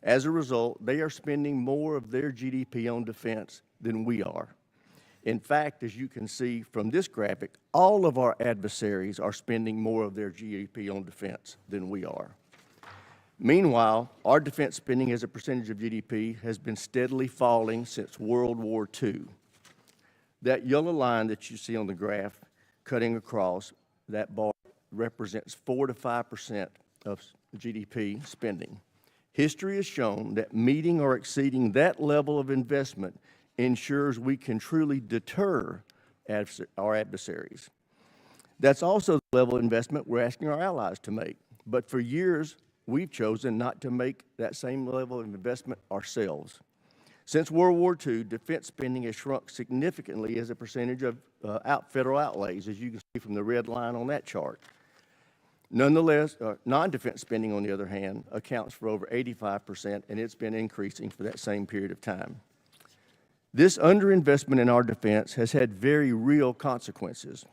As a result, they are spending more of their GDP on defense than we are. In fact, as you can see from this graphic, all of our adversaries are spending more of their GDP on defense than we are. Meanwhile, our defense spending as a percentage of GDP has been steadily falling since World War II. That yellow line that you see on the graph cutting across that bar represents 4 to 5% of GDP spending. History has shown that meeting or exceeding that level of investment ensures we can truly deter our adversaries. That's also the level of investment we're asking our allies to make. But for years, we've chosen not to make that same level of investment ourselves. Since World War II, defense spending has shrunk significantly as a percentage of federal outlays, as you can see from the red line on that chart. Nonetheless, non-defense spending, on the other hand, accounts for over 85%, and it's been increasing for that same period of time. This underinvestment in our defense has had very real consequences.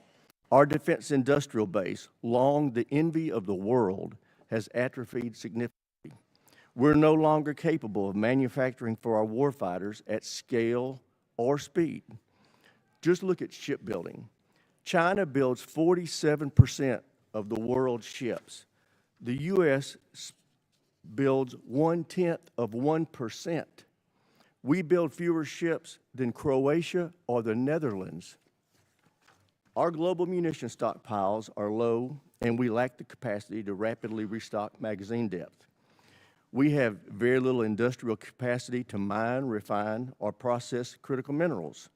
Our defense industrial base, long the envy of the world, has atrophied significantly. We're no longer capable of manufacturing for our warfighters at scale or speed. Just look at shipbuilding. China builds 47% of the world's ships. The U.S. builds 0.1%. We build fewer ships than Croatia or the Netherlands. Our global munition stockpiles are low, and we lack the capacity to rapidly restock magazine depth. We have very little industrial capacity to mine, refine, or process critical minerals.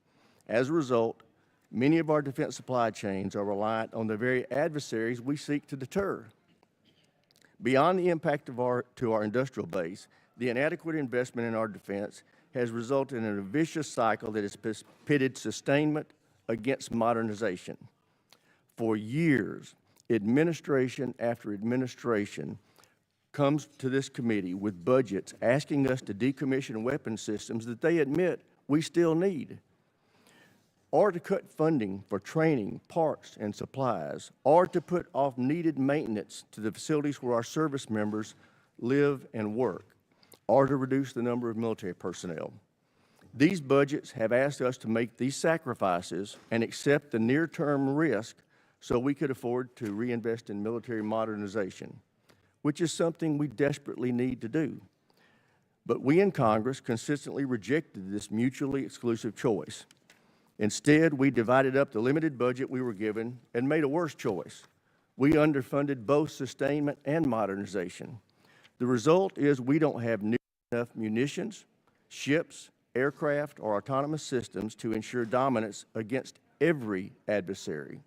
As a result, many of our defense supply chains are reliant on the very adversaries we seek to deter. Beyond the impact to our industrial base, the inadequate investment in our defense has resulted in a vicious cycle that has pitted sustainment against modernization. For years, administration after administration comes to this committee with budgets asking us to decommission weapon systems that they admit we still need, or to cut funding for training, parts, and supplies, or to put off needed maintenance to the facilities where our service members live and work, or to reduce the number of military personnel. These budgets have asked us to make these sacrifices and accept the near-term risk so we could afford to reinvest in military modernization, which is something we desperately need to do. But we in Congress consistently rejected this mutually exclusive choice. Instead, we divided up the limited budget we were given and made a worse choice. We underfunded both sustainment and modernization. The result is we don't have near enough munitions, ships, aircraft, or autonomous systems to ensure dominance against every adversary.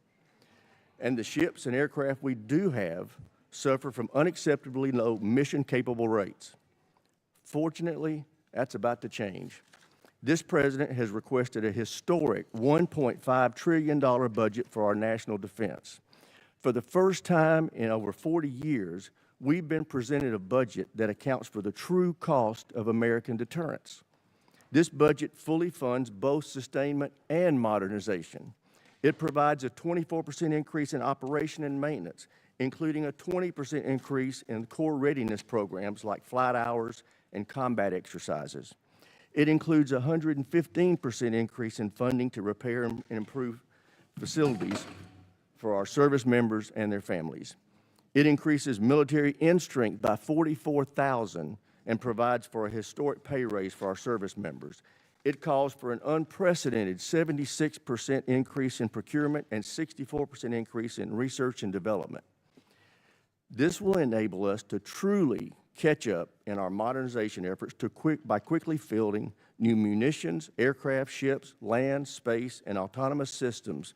And the ships and aircraft we do have suffer from unacceptably low mission-capable rates. Fortunately, that's about to change. This president has requested a historic $1.5 trillion budget for our national defense. For the first time in over 40 years, we've been presented a budget that accounts for the true cost of American deterrence. This budget fully funds both sustainment and modernization. It provides a 24% increase in operation and maintenance, including a 20% increase in core readiness programs like flight hours and combat exercises. It includes a 115% increase in funding to repair and improve facilities for our service members and their families. It increases military end strength by 44,000 and provides for a historic pay raise for our service members. It calls for an unprecedented 76% increase in procurement and 64% increase in research and development. This will enable us to truly catch up in our modernization efforts by quickly fielding new munitions, aircraft, ships, land, space, and autonomous systems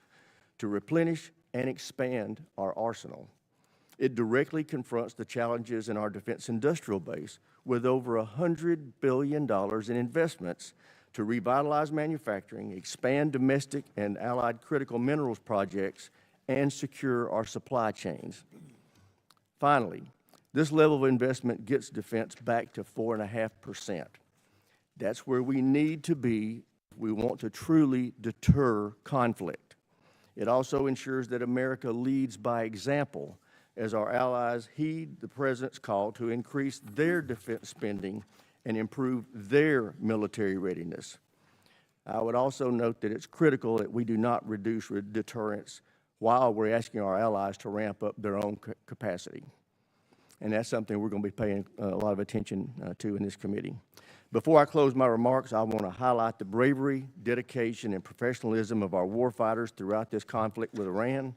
to replenish and expand our arsenal. It directly confronts the challenges in our defense industrial base with over $100 billion in investments to revitalize manufacturing, expand domestic and allied critical minerals projects, and secure our supply chains. Finally, this level of investment gets defense back to 4.5%. That's where we need to be if we want to truly deter conflict. It also ensures that America leads by example as our allies heed the President's call to increase their defense spending and improve their military readiness. I would also note that it's critical that we do not reduce deterrence while we're asking our allies to ramp up their own capacity. And that's something we're going to be paying a lot of attention to in this committee. Before I close my remarks, I want to highlight the bravery, dedication, and professionalism of our warfighters throughout this conflict with Iran.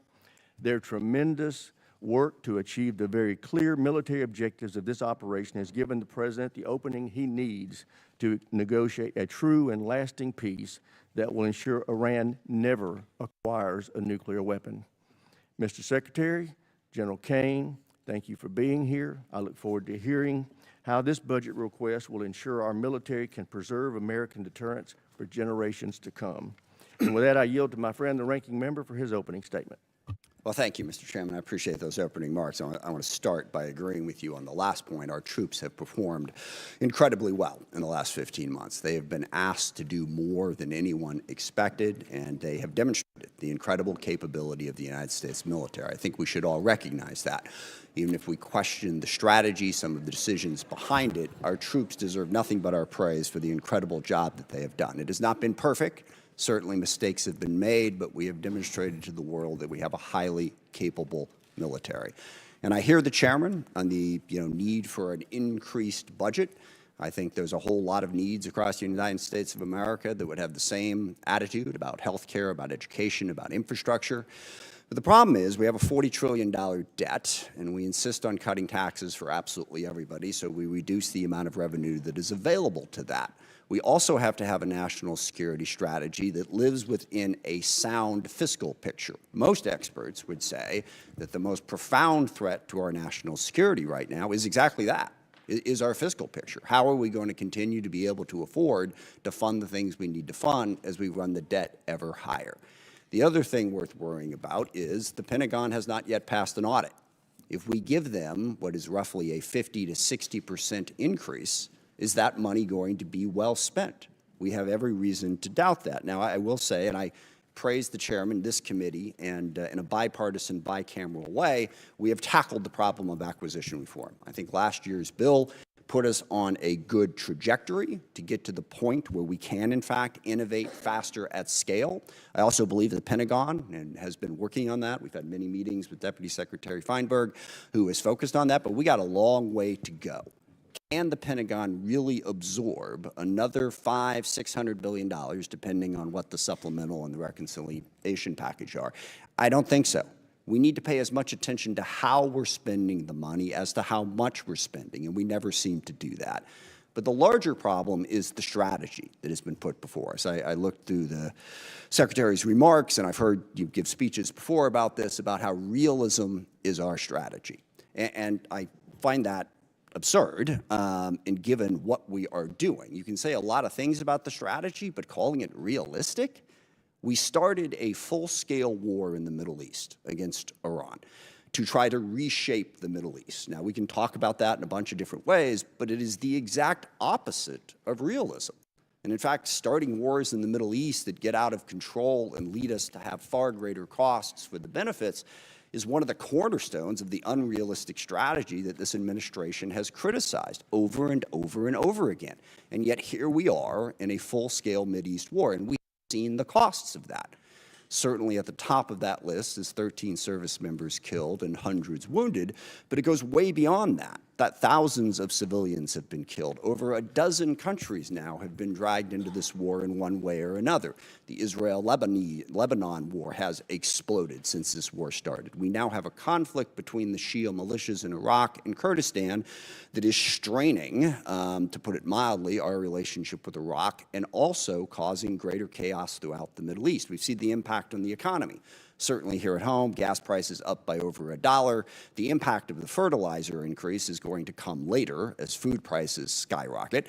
Their tremendous work to achieve the very clear military objectives of this operation has given the President the opening he needs to negotiate a true and lasting peace that will ensure Iran never acquires a nuclear weapon. Mr. Secretary, General Caine, thank you for being here. I look forward to hearing how this budget request will ensure our military can preserve American deterrence for generations to come. And with that, I yield to my friend, the ranking member, for his opening statement. Well, thank you, Mr. Chairman. I appreciate those opening remarks. I want to start by agreeing with you on the last point. Our troops have performed incredibly well in the last 15 months. They have been asked to do more than anyone expected, and they have demonstrated the incredible capability of the United States military. I think we should all recognize that. Even if we question the strategy, some of the decisions behind it, our troops deserve nothing but our praise for the incredible job that they have done. It has not been perfect. Certainly mistakes have been made, but we have demonstrated to the world that we have a highly capable military. And I hear the chairman on the need for an increased budget. I think there's a whole lot of needs across the United States of America that would have the same attitude about health care, about education, about infrastructure. But the problem is we have a $40 trillion debt, and we insist on cutting taxes for absolutely everybody, so we reduce the amount of revenue that is available to that. We also have to have a national security strategy that lives within a sound fiscal picture. Most experts would say that the most profound threat to our national security right now is exactly that, is our fiscal picture. How are we going to continue to be able to afford to fund the things we need to fund as we run the debt ever higher? The other thing worth worrying about is the Pentagon has not yet passed an audit. If we give them what is roughly a 50 to 60% increase, is that money going to be well spent? We have every reason to doubt that. Now, I will say, and I praise the chairman, this committee, and in a bipartisan, bicameral way, we have tackled the problem of acquisition reform. I think last year's bill put us on a good trajectory to get to the point where we can, in fact, innovate faster at scale. I also believe the Pentagon has been working on that. We've had many meetings with Deputy Secretary Feinberg, who is focused on that, but we got a long way to go. Can the Pentagon really absorb another $500–600 billion, depending on what the supplemental and the reconciliation package are? I don't think so. We need to pay as much attention to how we're spending the money as to how much we're spending, and we never seem to do that. But the larger problem is the strategy that has been put before us. I looked through the Secretary's remarks, and I've heard you give speeches before about this, about how realism is our strategy. And I find that absurd, and given what we are doing. You can say a lot of things about the strategy, but calling it realistic? We started a full-scale war in the Middle East against Iran to try to reshape the Middle East. Now, we can talk about that in a bunch of different ways, but it is the exact opposite of realism. And in fact, starting wars in the Middle East that get out of control and lead us to have far greater costs for the benefits is one of the cornerstones of the unrealistic strategy that this administration has criticized over and over and over again. And yet here we are in a full-scale Mideast war, and we've seen the costs of that. Certainly at the top of that list is 13 service members killed and hundreds wounded, but it goes way beyond that thousands of civilians have been killed. Over a dozen countries now have been dragged into this war in one way or another. The Israel-Lebanon war has exploded since this war started. We now have a conflict between the Shia militias in Iraq and Kurdistan that is straining, to put it mildly, our relationship with Iraq and also causing greater chaos throughout the Middle East. We've seen the impact on the economy. Certainly here at home, gas prices up by over $1. The impact of the fertilizer increase is going to come later as food prices skyrocket.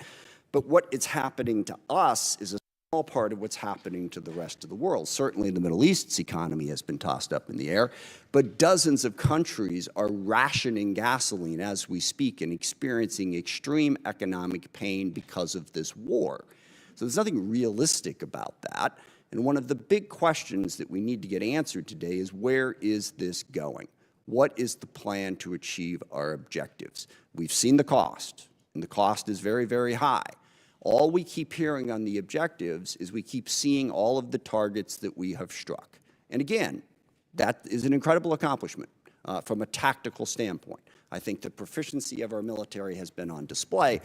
But what is happening to us is a small part of what's happening to the rest of the world. Certainly the Middle East's economy has been tossed up in the air, but dozens of countries are rationing gasoline as we speak and experiencing extreme economic pain because of this war. So there's nothing realistic about that. And one of the big questions that we need to get answered today is, where is this going? What is the plan to achieve our objectives? We've seen the cost, and the cost is very, very high. All we keep hearing on the objectives is we keep seeing all of the targets that we have struck. And again, that is an incredible accomplishment from a tactical standpoint. I think the proficiency of our military has been on display,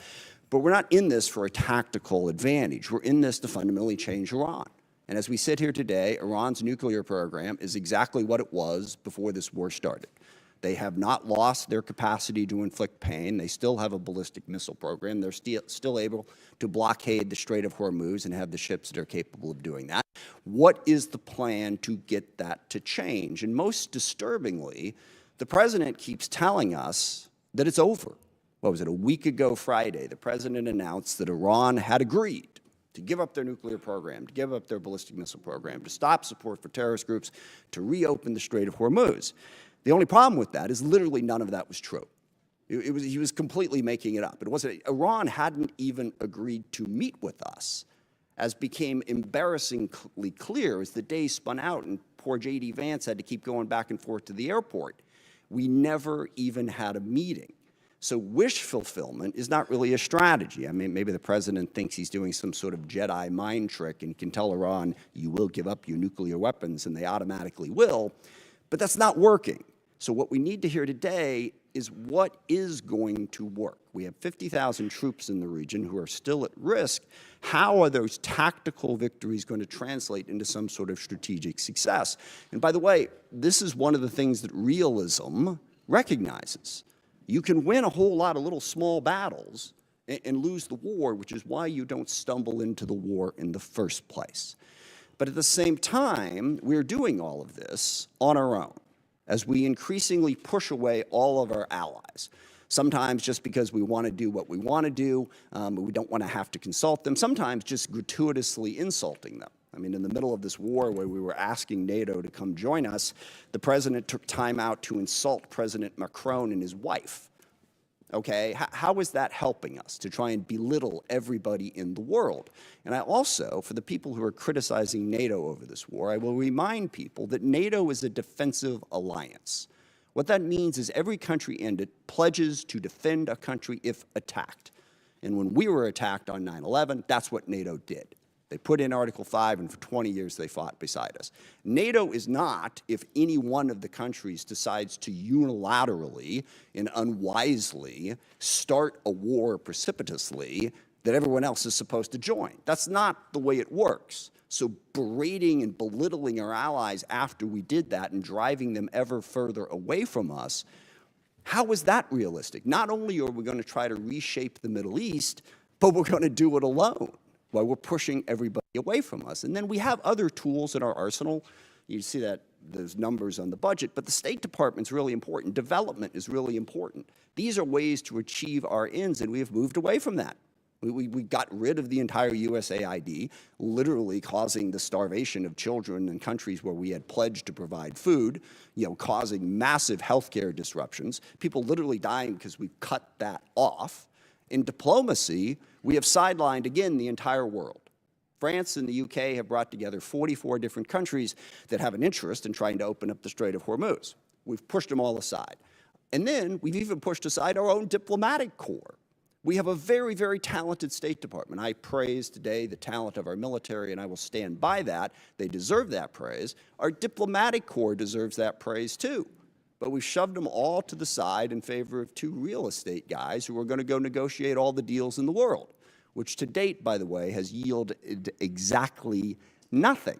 but we're not in this for a tactical advantage. We're in this to fundamentally change Iran. And as we sit here today, Iran's nuclear program is exactly what it was before this war started. They have not lost their capacity to inflict pain. They still have a ballistic missile program. They're still able to blockade the Strait of Hormuz and have the ships that are capable of doing that. What is the plan to get that to change? And most disturbingly, the president keeps telling us that it's over. What was it, a week ago Friday, the president announced that Iran had agreed to give up their nuclear program, to give up their ballistic missile program, to stop support for terrorist groups, to reopen the Strait of Hormuz. The only problem with that is literally none of that was true. He was completely making it up. It wasn't. Iran hadn't even agreed to meet with us, as became embarrassingly clear as the day spun out and poor J.D. Vance had to keep going back and forth to the airport. We never even had a meeting. So wish fulfillment is not really a strategy. I mean, maybe the president thinks he's doing some sort of Jedi mind trick and can tell Iran, you will give up your nuclear weapons, and they automatically will. But that's not working. So what we need to hear today is what is going to work. We have 50,000 troops in the region who are still at risk. How are those tactical victories going to translate into some sort of strategic success? And by the way, this is one of the things that realism recognizes. You can win a whole lot of little small battles and lose the war, which is why you don't stumble into the war in the first place. But at the same time, we're doing all of this on our own as we increasingly push away all of our allies. Sometimes just because we want to do what we want to do, we don't want to have to consult them. Sometimes just gratuitously insulting them. I mean, in the middle of this war where we were asking NATO to come join us, the president took time out to insult President Macron and his wife. Okay, how is that helping us to try and belittle everybody in the world? And I also, for the people who are criticizing NATO over this war, I will remind people that NATO is a defensive alliance. What that means is every country in it pledges to defend a country if attacked. And when we were attacked on 9/11, that's what NATO did. They put in Article 5, and for 20 years they fought beside us. NATO is not if any one of the countries decides to unilaterally and unwisely start a war precipitously that everyone else is supposed to join. That's not the way it works. So berating and belittling our allies after we did that and driving them ever further away from us, how is that realistic? Not only are we going to try to reshape the Middle East, but we're going to do it alone, while we're pushing everybody away from us. And then we have other tools in our arsenal. You see that those numbers on the budget, but the State Department's really important. Development is really important. These are ways to achieve our ends, and we have moved away from that. We got rid of the entire USAID, literally causing the starvation of children in countries where we had pledged to provide food, causing massive healthcare disruptions, people literally dying because we cut that off. In diplomacy, we have sidelined, again, the entire world. France and the UK have brought together 44 different countries that have an interest in trying to open up the Strait of Hormuz. We've pushed them all aside. And then we've even pushed aside our own diplomatic corps. We have a very, very talented State Department. I praise today the talent of our military, and I will stand by that. They deserve that praise. Our diplomatic corps deserves that praise too. But we shoved them all to the side in favor of two real estate guys who are going to go negotiate all the deals in the world, which to date, by the way, has yielded exactly nothing.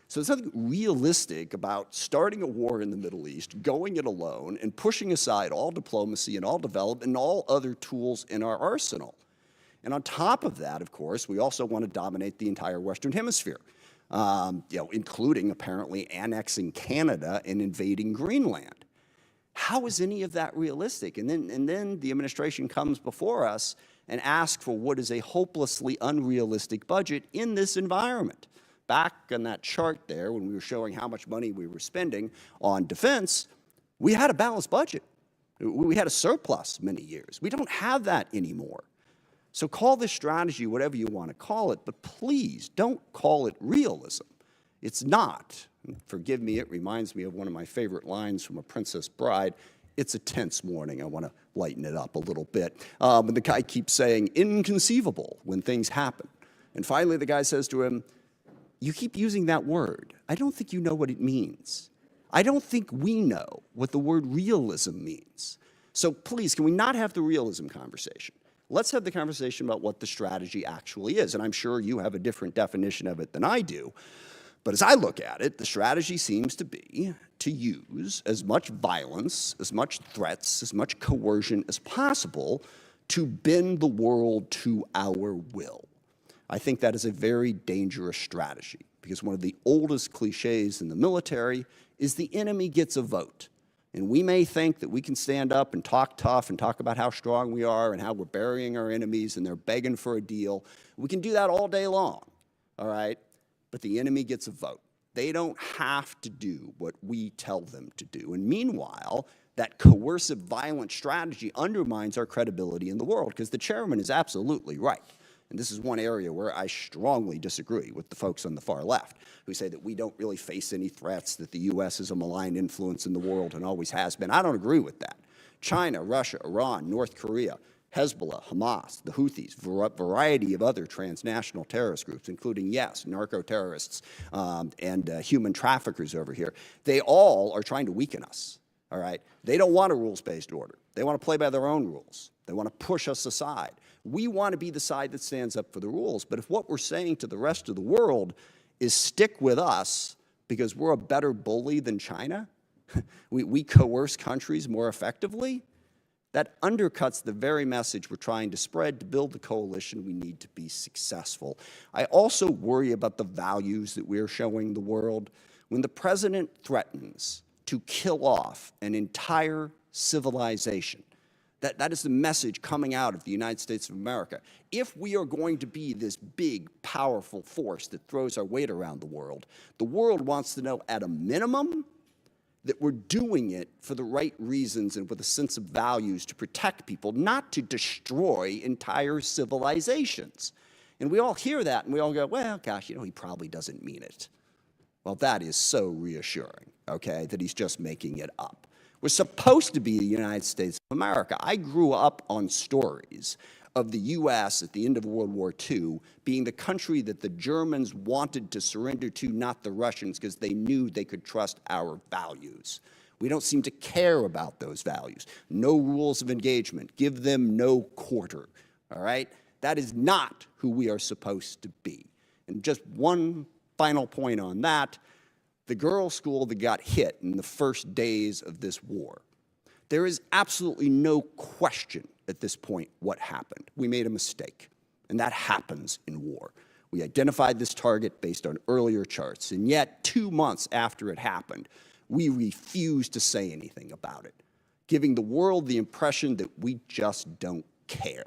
So there's nothing realistic about starting a war in the Middle East, going it alone, and pushing aside all diplomacy and all development and all other tools in our arsenal. And on top of that, of course, we also want to dominate the entire Western Hemisphere, including apparently annexing Canada and invading Greenland. How is any of that realistic? And then the administration comes before us and asks for what is a hopelessly unrealistic budget in this environment. Back on that chart there, when we were showing how much money we were spending on defense, we had a balanced budget. We had a surplus many years. We don't have that anymore. So call this strategy whatever you want to call it, but please don't call it realism. It's not. And forgive me, it reminds me of one of my favorite lines from A Princess Bride. It's a tense morning. I want to lighten it up a little bit. And the guy keeps saying, inconceivable, when things happen. And finally, the guy says to him, you keep using that word. I don't think you know what it means. I don't think we know what the word realism means. So please, can we not have the realism conversation? Let's have the conversation about what the strategy actually is. And I'm sure you have a different definition of it than I do. But as I look at it, the strategy seems to be to use as much violence, as much threats, as much coercion as possible to bend the world to our will. I think that is a very dangerous strategy because one of the oldest cliches in the military is the enemy gets a vote. And we may think that we can stand up and talk tough and talk about how strong we are and how we're burying our enemies and they're begging for a deal. We can do that all day long, all right? But the enemy gets a vote. They don't have to do what we tell them to do. And meanwhile, that coercive, violent strategy undermines our credibility in the world because the chairman is absolutely right. And this is one area where I strongly disagree with the folks on the far left who say that we don't really face any threats, that the U.S. is a malign influence in the world and always has been. I don't agree with that. China, Russia, Iran, North Korea, Hezbollah, Hamas, the Houthis, variety of other transnational terrorist groups, including, yes, narco-terrorists and human traffickers over here, they all are trying to weaken us, all right? They don't want a rules-based order. They want to play by their own rules. They want to push us aside. We want to be the side that stands up for the rules. But if what we're saying to the rest of the world is stick with us because we're a better bully than China, we coerce countries more effectively, that undercuts the very message we're trying to spread to build the coalition we need to be successful. I also worry about the values that we're showing the world. When the president threatens to kill off an entire civilization, that is the message coming out of the United States of America. If we are going to be this big, powerful force that throws our weight around the world wants to know at a minimum that we're doing it for the right reasons and with a sense of values to protect people, not to destroy entire civilizations. And we all hear that and we all go, well, gosh, he probably doesn't mean it. Well, that is so reassuring, okay, that he's just making it up. We're supposed to be the United States of America. I grew up on stories of the U.S. at the end of World War II being the country that the Germans wanted to surrender to, not the Russians, because they knew they could trust our values. We don't seem to care about those values. No rules of engagement. Give them no quarter, all right? That is not who we are supposed to be. And just one final point on that. The girls' school that got hit in the first days of this war, there is absolutely no question at this point what happened. We made a mistake, and that happens in war. We identified this target based on earlier charts, and yet 2 months after it happened, we refused to say anything about it, giving the world the impression that we just don't care.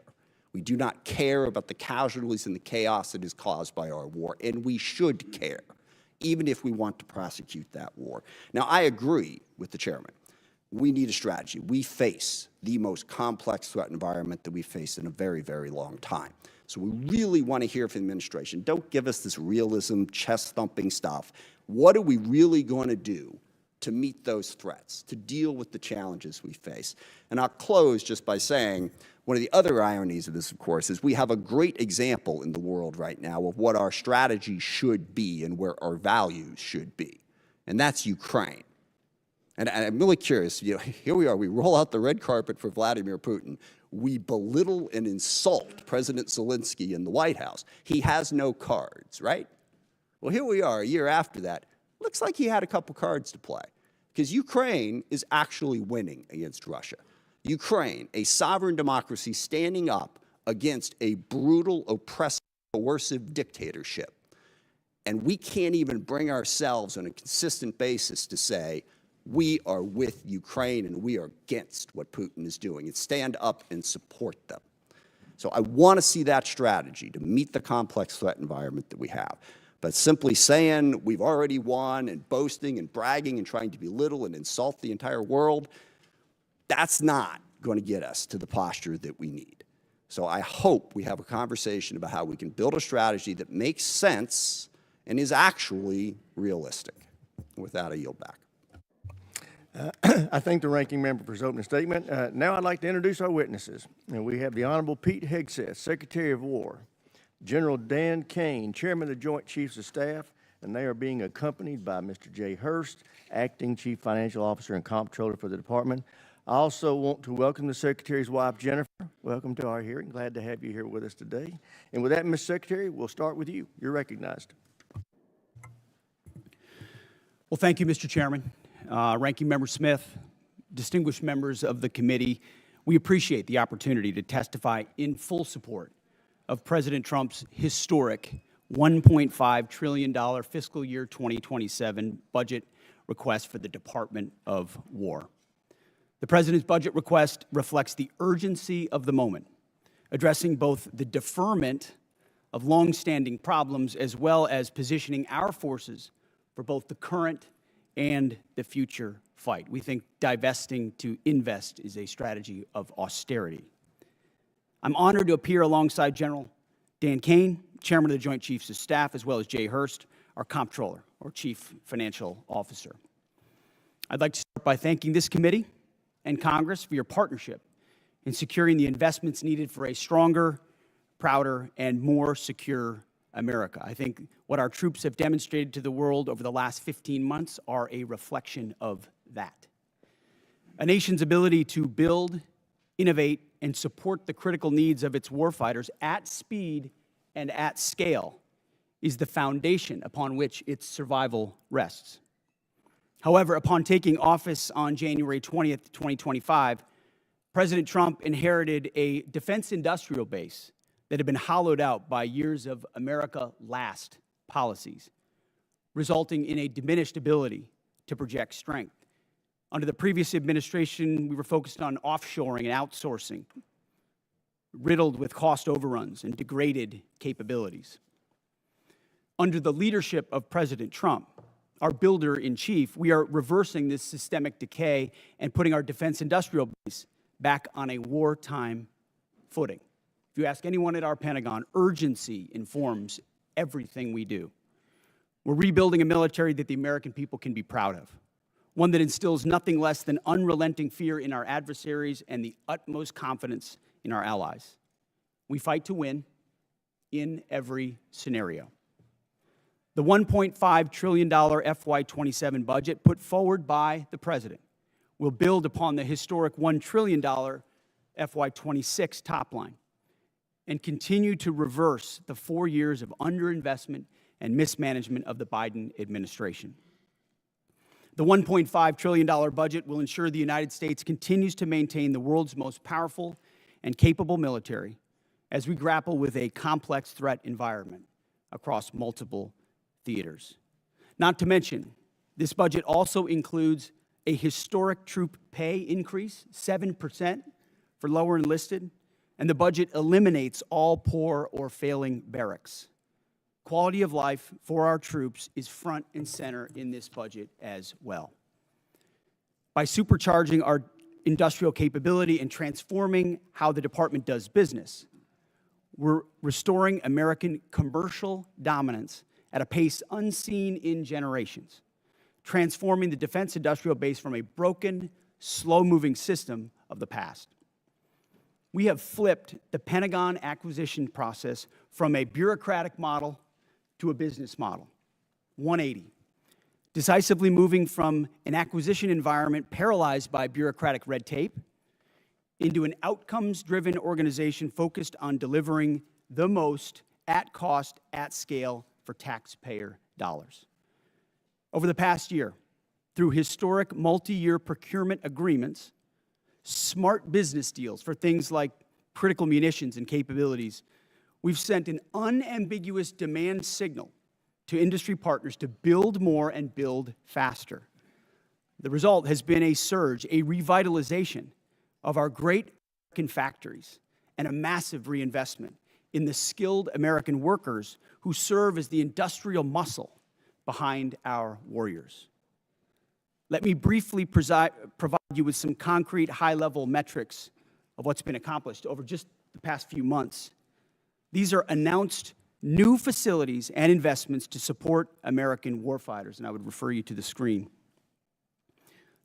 We do not care about the casualties and the chaos that is caused by our war, and we should care, even if we want to prosecute that war. Now, I agree with the chairman. We need a strategy. We face the most complex threat environment that we've faced in a very, very long time. So we really want to hear from the administration. Don't give us this realism, chest-thumping stuff. What are we really going to do to meet those threats, to deal with the challenges we face? And I'll close just by saying, one of the other ironies of this, of course, is we have a great example in the world right now of what our strategy should be and where our values should be, and that's Ukraine. And I'm really curious, here we are, we roll out the red carpet for Vladimir Putin. We belittle and insult President Zelensky in the White House. He has no cards, right? Well, here we are, a year after that. Looks like he had a couple cards to play, because Ukraine is actually winning against Russia. Ukraine, a sovereign democracy standing up against a brutal, oppressive, coercive dictatorship. And we can't even bring ourselves on a consistent basis to say, we are with Ukraine and we are against what Putin is doing, and stand up and support them. So I want to see that strategy to meet the complex threat environment that we have. But simply saying we've already won and boasting and bragging and trying to belittle and insult the entire world, that's not going to get us to the posture that we need. So I hope we have a conversation about how we can build a strategy that makes sense and is actually realistic. With that, I yield back. I thank the ranking member for his opening statement. Now I'd like to introduce our witnesses. And we have the Honorable Pete Hegseth, Secretary of War, General Dan Caine, Chairman of the Joint Chiefs of Staff, and they are being accompanied by Mr. Jay Hurst, Acting Chief Financial Officer and Comptroller for the Department. I also want to welcome the Secretary's wife, Jennifer. Welcome to our hearing. Glad to have you here with us today. And with that, Ms. Secretary, we'll start with you. You're recognized. Well, thank you, Mr. Chairman. Ranking Member Smith, distinguished members of the committee, we appreciate the opportunity to testify in full support of President Trump's historic $1.5 trillion fiscal year 2027 budget request for the Department of War. The President's budget request reflects the urgency of the moment, addressing both the deferment of longstanding problems as well as positioning our forces for both the current and the future fight. We think divesting to invest is a strategy of austerity. I'm honored to appear alongside General Dan Caine, Chairman of the Joint Chiefs of Staff, as well as Jay Hurst, our Comptroller, or Chief Financial Officer. I'd like to start by thanking this committee and Congress for your partnership in securing the investments needed for a stronger, prouder, and more secure America. I think what our troops have demonstrated to the world over the last 15 months are a reflection of that. A nation's ability to build, innovate, and support the critical needs of its warfighters at speed and at scale is the foundation upon which its survival rests. However, upon taking office on January 20th, 2025, President Trump inherited a defense industrial base that had been hollowed out by years of America last policies, resulting in a diminished ability to project strength. Under the previous administration, we were focused on offshoring and outsourcing, riddled with cost overruns and degraded capabilities. Under the leadership of President Trump, our builder-in-chief, we are reversing this systemic decay and putting our defense industrial base back on a wartime footing. If you ask anyone at our Pentagon, urgency informs everything we do. We're rebuilding a military that the American people can be proud of, one that instills nothing less than unrelenting fear in our adversaries and the utmost confidence in our allies. We fight to win in every scenario. The $1.5 trillion FY27 budget put forward by the President will build upon the historic $1 trillion FY26 top line and continue to reverse the 4 years of underinvestment and mismanagement of the Biden administration. The $1.5 trillion budget will ensure the United States continues to maintain the world's most powerful and capable military as we grapple with a complex threat environment across multiple theaters. Not to mention, this budget also includes a historic troop pay increase, 7% for lower enlisted, and the budget eliminates all poor or failing barracks. Quality of life for our troops is front and center in this budget as well. By supercharging our industrial capability and transforming how the department does business, we're restoring American commercial dominance at a pace unseen in generations, transforming the defense industrial base from a broken, slow-moving system of the past. We have flipped the Pentagon acquisition process from a bureaucratic model to a business model, 180, decisively moving from an acquisition environment paralyzed by bureaucratic red tape into an outcomes-driven organization focused on delivering the most at cost, at scale for taxpayer dollars. Over the past year, through historic multi-year procurement agreements, smart business deals for things like critical munitions and capabilities, we've sent an unambiguous demand signal to industry partners to build more and build faster. The result has been a surge, a revitalization of our great American factories and a massive reinvestment in the skilled American workers who serve as the industrial muscle behind our warriors. Let me briefly provide you with some concrete high-level metrics of what's been accomplished over just the past few months. These are announced new facilities and investments to support American warfighters, and I would refer you to the screen.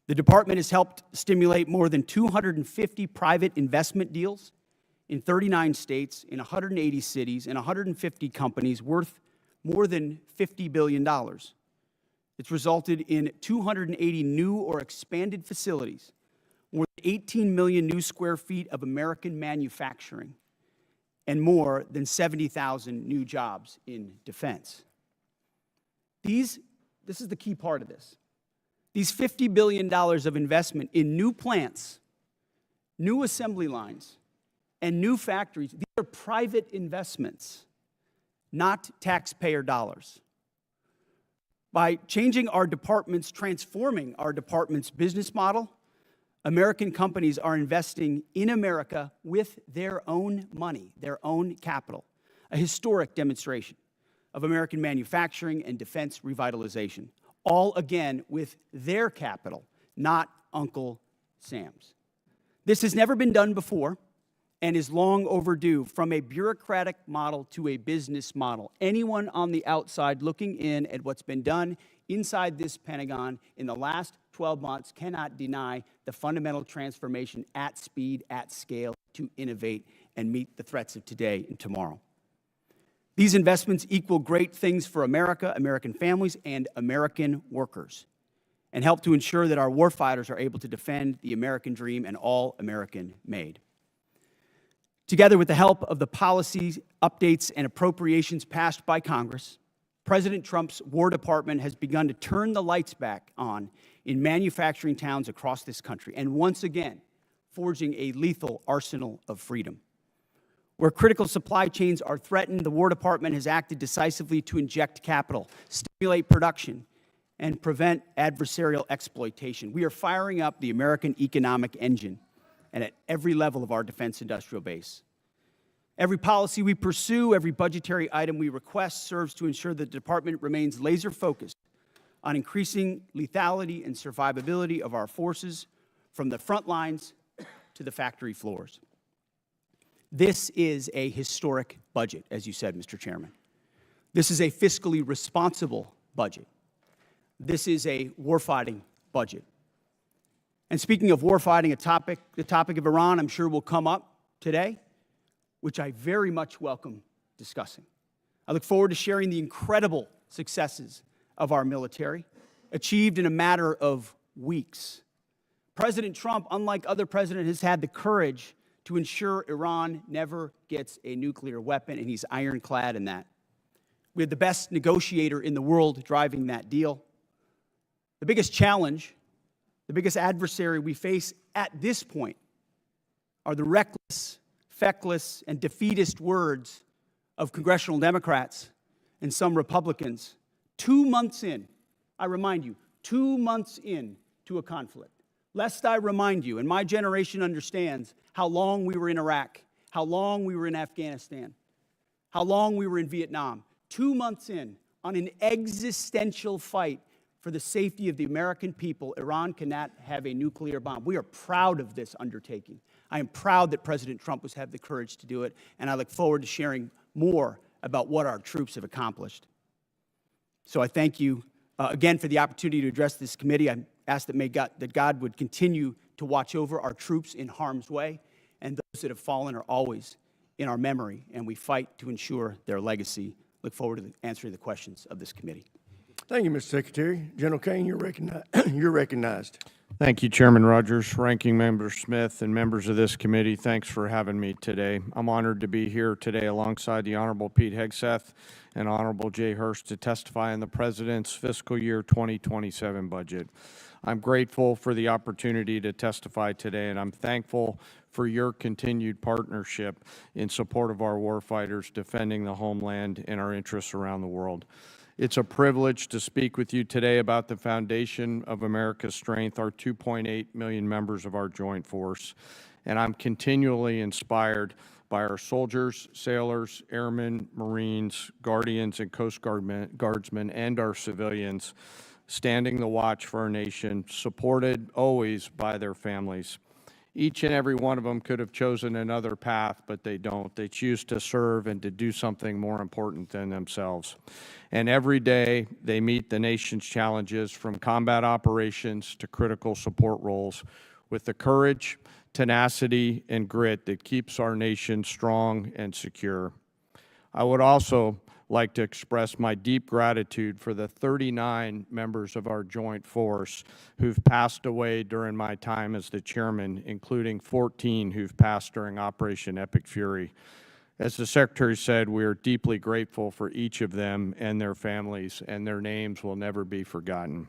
The department has helped stimulate more than 250 private investment deals in 39 states, in 180 cities, and 150 companies worth more than $50 billion. It's resulted in 280 new or expanded facilities, more than 18 million new square feet of American manufacturing, and more than 70,000 new jobs in defense. This is the key part of this. These $50 billion of investment in new plants, new assembly lines, and new factories, these are private investments, not taxpayer dollars. By changing our department's, transforming our department's business model, American companies are investing in America with their own money, their own capital, a historic demonstration of American manufacturing and defense revitalization, all again with their capital, not Uncle Sam's. This has never been done before and is long overdue, from a bureaucratic model to a business model. Anyone on the outside looking in at what's been done inside this Pentagon in the last 12 months cannot deny the fundamental transformation at speed, at scale, to innovate and meet the threats of today and tomorrow. These investments equal great things for America, American families, and American workers, and help to ensure that our warfighters are able to defend the American dream and all American made. Together with the help of the policy updates and appropriations passed by Congress, President Trump's War Department has begun to turn the lights back on in manufacturing towns across this country, and once again, forging a lethal arsenal of freedom. Where critical supply chains are threatened, the War Department has acted decisively to inject capital, stimulate production, and prevent adversarial exploitation. We are firing up the American economic engine, and at every level of our defense industrial base. Every policy we pursue, every budgetary item we request serves to ensure the department remains laser-focused on increasing lethality and survivability of our forces from the front lines to the factory floors. This is a historic budget, as you said, Mr. Chairman. This is a fiscally responsible budget. This is a warfighting budget. And speaking of warfighting, the topic of Iran, I'm sure will come up today, which I very much welcome discussing. I look forward to sharing the incredible successes of our military, achieved in a matter of weeks. President Trump, unlike other presidents, has had the courage to ensure Iran never gets a nuclear weapon, and he's ironclad in that. We had the best negotiator in the world driving that deal. The biggest challenge, the biggest adversary we face at this point are the reckless, feckless, and defeatist words of congressional Democrats and some Republicans 2 months in, I remind you, 2 months in to a conflict. Lest I remind you, and my generation understands how long we were in Iraq, how long we were in Afghanistan, how long we were in Vietnam. 2 months in on an existential fight for the safety of the American people, Iran cannot have a nuclear bomb. We are proud of this undertaking. I am proud that President Trump has had the courage to do it, and I look forward to sharing more about what our troops have accomplished. So I thank you again for the opportunity to address this committee. I ask that God would continue to watch over our troops in harm's way, and those that have fallen are always in our memory, and we fight to ensure their legacy. Look forward to answering the questions of this committee. Thank you, Mr. Secretary. General Caine, you're recognized. Thank you, Chairman Rogers, Ranking Member Smith, and members of this committee. Thanks for having me today. I'm honored to be here today alongside the Honorable Pete Hegseth and Honorable Jay Hurst to testify on the President's fiscal year 2027 budget. I'm grateful for the opportunity to testify today, and I'm thankful for your continued partnership in support of our warfighters defending the homeland and our interests around the world. It's a privilege to speak with you today about the foundation of America's strength, our 2.8 million members of our joint force. And I'm continually inspired by our soldiers, sailors, airmen, Marines, Guardians, and Coast Guardsmen, and our civilians standing the watch for our nation, supported always by their families. Each and every one of them could have chosen another path, but they don't. They choose to serve and to do something more important than themselves. And every day they meet the nation's challenges, from combat operations to critical support roles, with the courage, tenacity, and grit that keeps our nation strong and secure. I would also like to express my deep gratitude for the 39 members of our joint force who've passed away during my time as the chairman, including 14 who've passed during Operation Epic Fury. As the Secretary said, we are deeply grateful for each of them and their families, and their names will never be forgotten.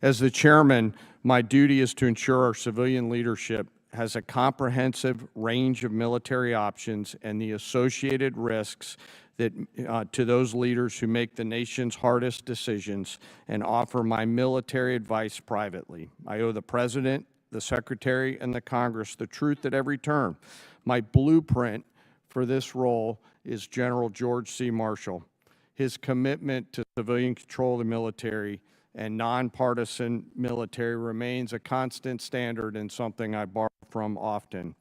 As the chairman, my duty is to ensure our civilian leadership has a comprehensive range of military options and the associated risks that to those leaders who make the nation's hardest decisions, and offer my military advice privately. I owe the President, the Secretary, and the Congress the truth at every turn. My blueprint for this role is General George C. Marshall. His commitment to civilian control of the military and nonpartisan military remains a constant standard and something I borrow from often.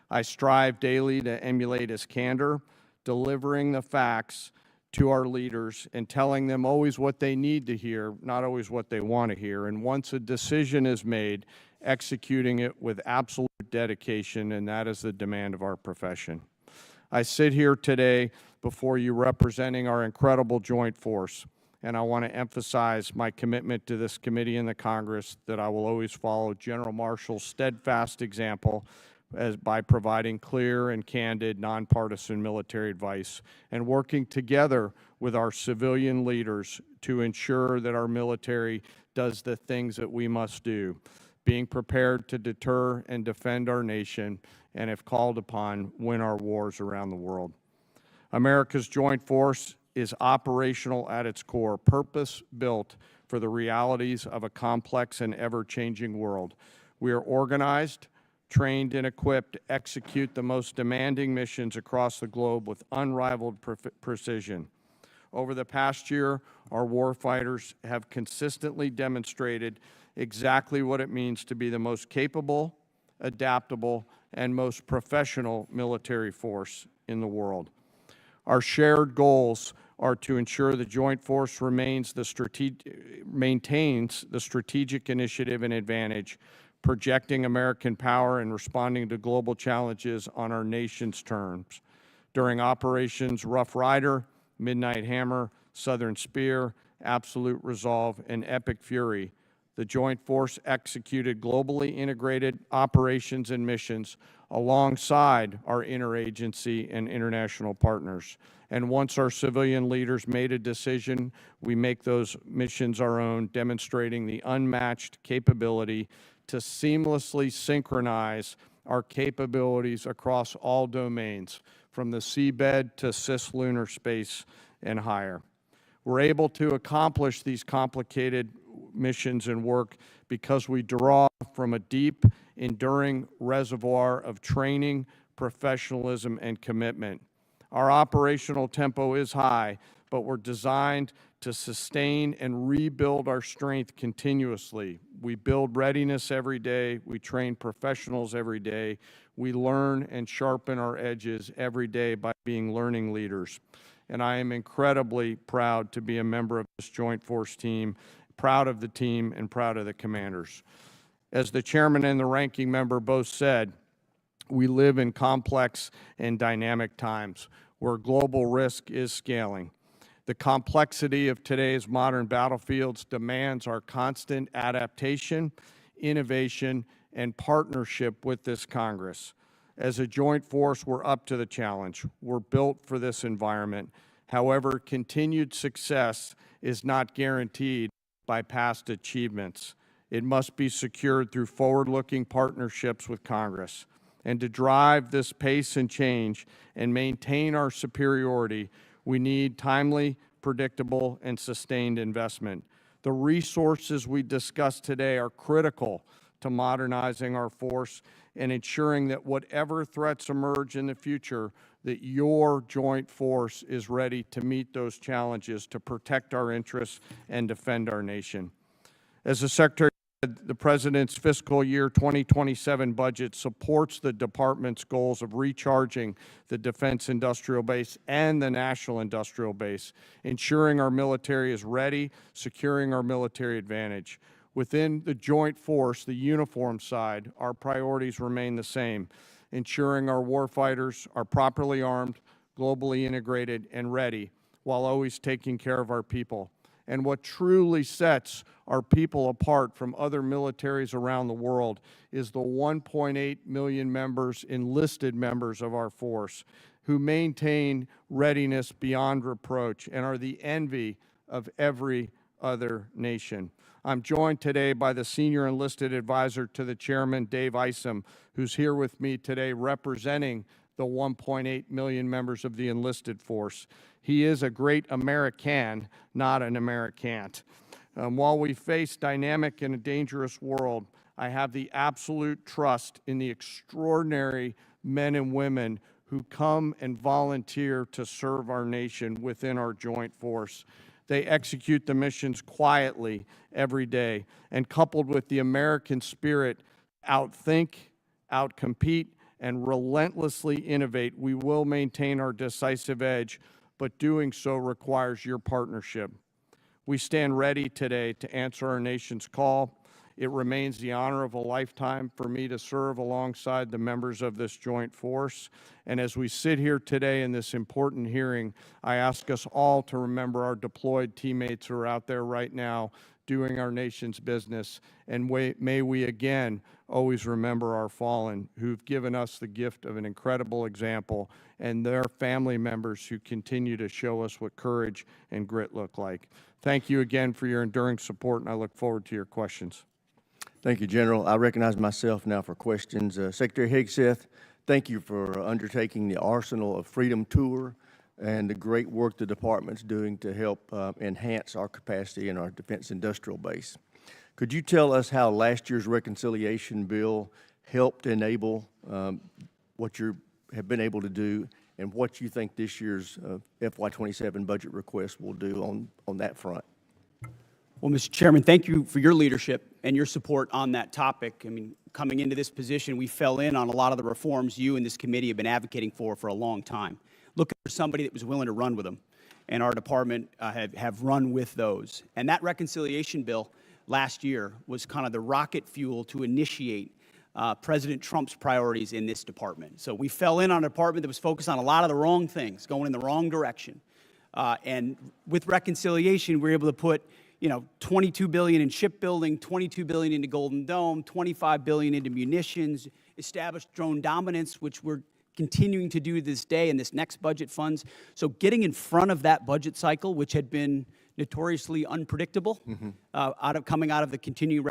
I strive daily to emulate his candor, delivering the facts to our leaders and telling them always what they need to hear, not always what they want to hear. And once a decision is made, executing it with absolute dedication, and that is the demand of our profession. I sit here today before you representing our incredible joint force, and I want to emphasize my commitment to this committee and the Congress that I will always follow General Marshall's steadfast example by providing clear and candid, nonpartisan military advice, and working together with our civilian leaders to ensure that our military does the things that we must do, being prepared to deter and defend our nation, and if called upon, win our wars around the world. America's joint force is operational at its core, purpose-built for the realities of a complex and ever-changing world. We are organized, trained, and equipped to execute the most demanding missions across the globe with unrivaled precision. Over the past year, our warfighters have consistently demonstrated exactly what it means to be the most capable, adaptable, and most professional military force in the world. Our shared goals are to ensure the joint force maintains the strategic initiative and advantage, projecting American power and responding to global challenges on our nation's terms. During Operations Rough Rider, Midnight Hammer, Southern Spear, Absolute Resolve, and Epic Fury, the joint force executed globally integrated operations and missions alongside our interagency and international partners. And once our civilian leaders made a decision, we make those missions our own, demonstrating the unmatched capability to seamlessly synchronize our capabilities across all domains, from the seabed to cislunar space and higher. We're able to accomplish these complicated missions and work because we draw from a deep, enduring reservoir of training, professionalism, and commitment. Our operational tempo is high, but we're designed to sustain and rebuild our strength continuously. We build readiness every day. We train professionals every day. We learn and sharpen our edges every day by being learning leaders. And I am incredibly proud to be a member of this Joint Force team, proud of the team and proud of the commanders. As the chairman and the ranking member both said, we live in complex and dynamic times where global risk is scaling. The complexity of today's modern battlefields demands our constant adaptation, innovation, and partnership with this Congress. As a joint force, we're up to the challenge. We're built for this environment. However, continued success is not guaranteed by past achievements. It must be secured through forward-looking partnerships with Congress. And to drive this pace and change and maintain our superiority, we need timely, predictable, and sustained investment. The resources we discussed today are critical to modernizing our force and ensuring that whatever threats emerge in the future, that your joint force is ready to meet those challenges, to protect our interests and defend our nation. As the Secretary The President's fiscal year 2027 budget supports the Department's goals of recharging the defense industrial base and the national industrial base, ensuring our military is ready, securing our military advantage. Within the joint force, the uniform side, our priorities remain the same, ensuring our warfighters are properly armed, globally integrated, and ready, while always taking care of our people. And what truly sets our people apart from other militaries around the world is the 1.8 million enlisted members of our force, who maintain readiness beyond reproach and are the envy of every other nation. I'm joined today by the Senior Enlisted Advisor to the Chairman, Dave Isom, who's here with me today representing the 1.8 million members of the enlisted force. He is a great American, not an Americant. While we face dynamic and a dangerous world, I have the absolute trust in the extraordinary men and women who come and volunteer to serve our nation within our joint force. They execute the missions quietly every day, and coupled with the American spirit, outthink, outcompete, and relentlessly innovate, we will maintain our decisive edge, but doing so requires your partnership. We stand ready today to answer our nation's call. It remains the honor of a lifetime for me to serve alongside the members of this joint force. And as we sit here today in this important hearing, I ask us all to remember our deployed teammates who are out there right now doing our nation's business. And may we again always remember our fallen, who've given us the gift of an incredible example, and their family members who continue to show us what courage and grit look like. Thank you again for your enduring support, and I look forward to your questions. Thank you, General. I recognize myself now for questions. Secretary Hegseth, thank you for undertaking the Arsenal of Freedom tour and the great work the department's doing to help enhance our capacity in our defense industrial base. Could you tell us how last year's reconciliation bill helped enable what you have been able to do, and what you think this year's FY27 budget request will do on that front? Well, Mr. Chairman, thank you for your leadership and your support on that topic. I mean, coming into this position, we fell in on a lot of the reforms you and this committee have been advocating for a long time, looking for somebody that was willing to run with them. And our department have run with those. And that reconciliation bill last year was kind of the rocket fuel to initiate President Trump's priorities in this department. So we fell in on a department that was focused on a lot of the wrong things, going in the wrong direction. And with reconciliation, we were able to put $22 billion in shipbuilding, $22 billion into Golden Dome, $25 billion into munitions, established drone dominance, which we're continuing to do this day in this next budget funds. So getting in front of that budget cycle, which had been notoriously unpredictable, coming out of the continuing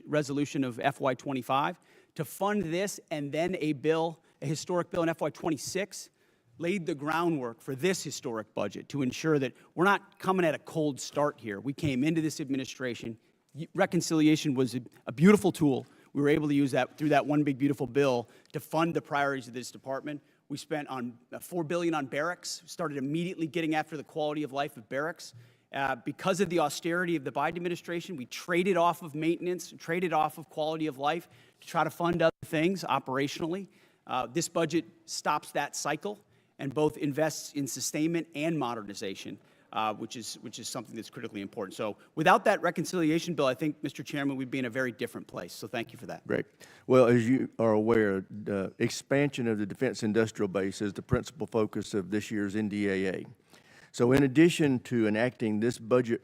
resolution of FY25, to fund this and then a historic bill in FY26, laid the groundwork for this historic budget to ensure that we're not coming at a cold start here. We came into this administration. Reconciliation was a beautiful tool. We were able to use that through that one big beautiful bill to fund the priorities of this department. We spent on $4 billion on barracks, started immediately getting after the quality of life of barracks. Because of the austerity of the Biden administration, we traded off of maintenance, traded off of quality of life to try to fund other things operationally. This budget stops that cycle and both invests in sustainment and modernization, which is something that's critically important. So without that reconciliation bill, I think, Mr. Chairman, we'd be in a very different place. So thank you for that. Great. Well, as you are aware, the expansion of the defense industrial base is the principal focus of this year's NDAA. So in addition to enacting this budget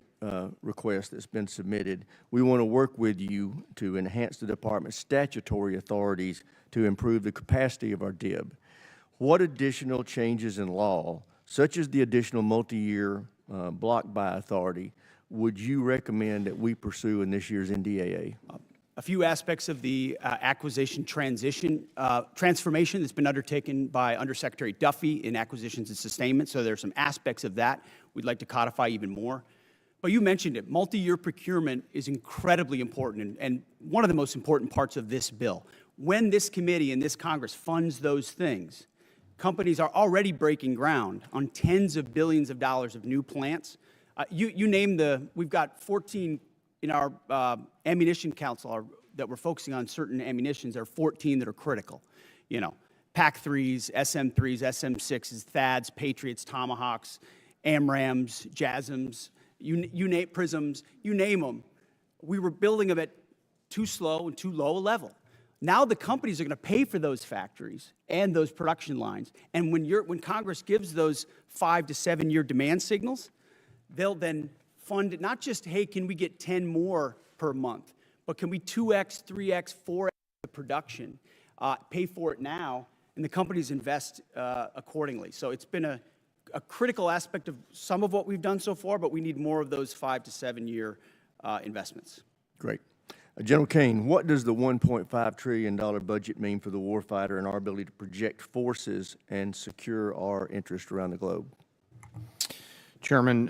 request that's been submitted, we want to work with you to enhance the department's statutory authorities to improve the capacity of our DIB. What additional changes in law, such as the additional multi-year block buy authority, would you recommend that we pursue in this year's NDAA? A few aspects of the acquisition transformation that's been undertaken by Undersecretary Duffy in acquisitions and sustainment. So there are some aspects of that we'd like to codify even more. But you mentioned it. Multi-year procurement is incredibly important and one of the most important parts of this bill. When this committee and this Congress funds those things, companies are already breaking ground on tens of billions of dollars of new plants. You name we've got 14 in our ammunition council that we're focusing on certain ammunitions are 14 that are critical. You know, PAC-3s, SM-3s, SM-6s, THAADs, Patriots, Tomahawks, AMRAAMs, JASSMs, you name prisms, you name them. We were building them at too slow and too low a level. Now the companies are going to pay for those factories and those production lines. And when Congress gives those 5 to 7 year demand signals, they'll then fund it, not just, hey, can we get 10 more per month, but can we 2x, 3x, 4x the production, pay for it now, and the companies invest accordingly. So it's been a critical aspect of some of what we've done so far, but we need more of those 5 to 7 year investments. Great. General Caine, what does the $1.5 trillion budget mean for the warfighter and our ability to project forces and secure our interests around the globe? Chairman,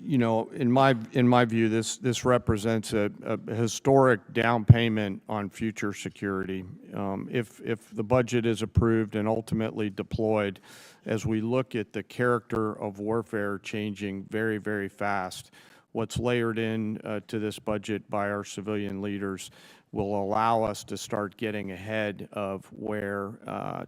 you know, in my view, this represents a historic down payment on future security. If the budget is approved and ultimately deployed, as we look at the character of warfare changing very, very fast, what's layered in to this budget by our civilian leaders will allow us to start getting ahead of where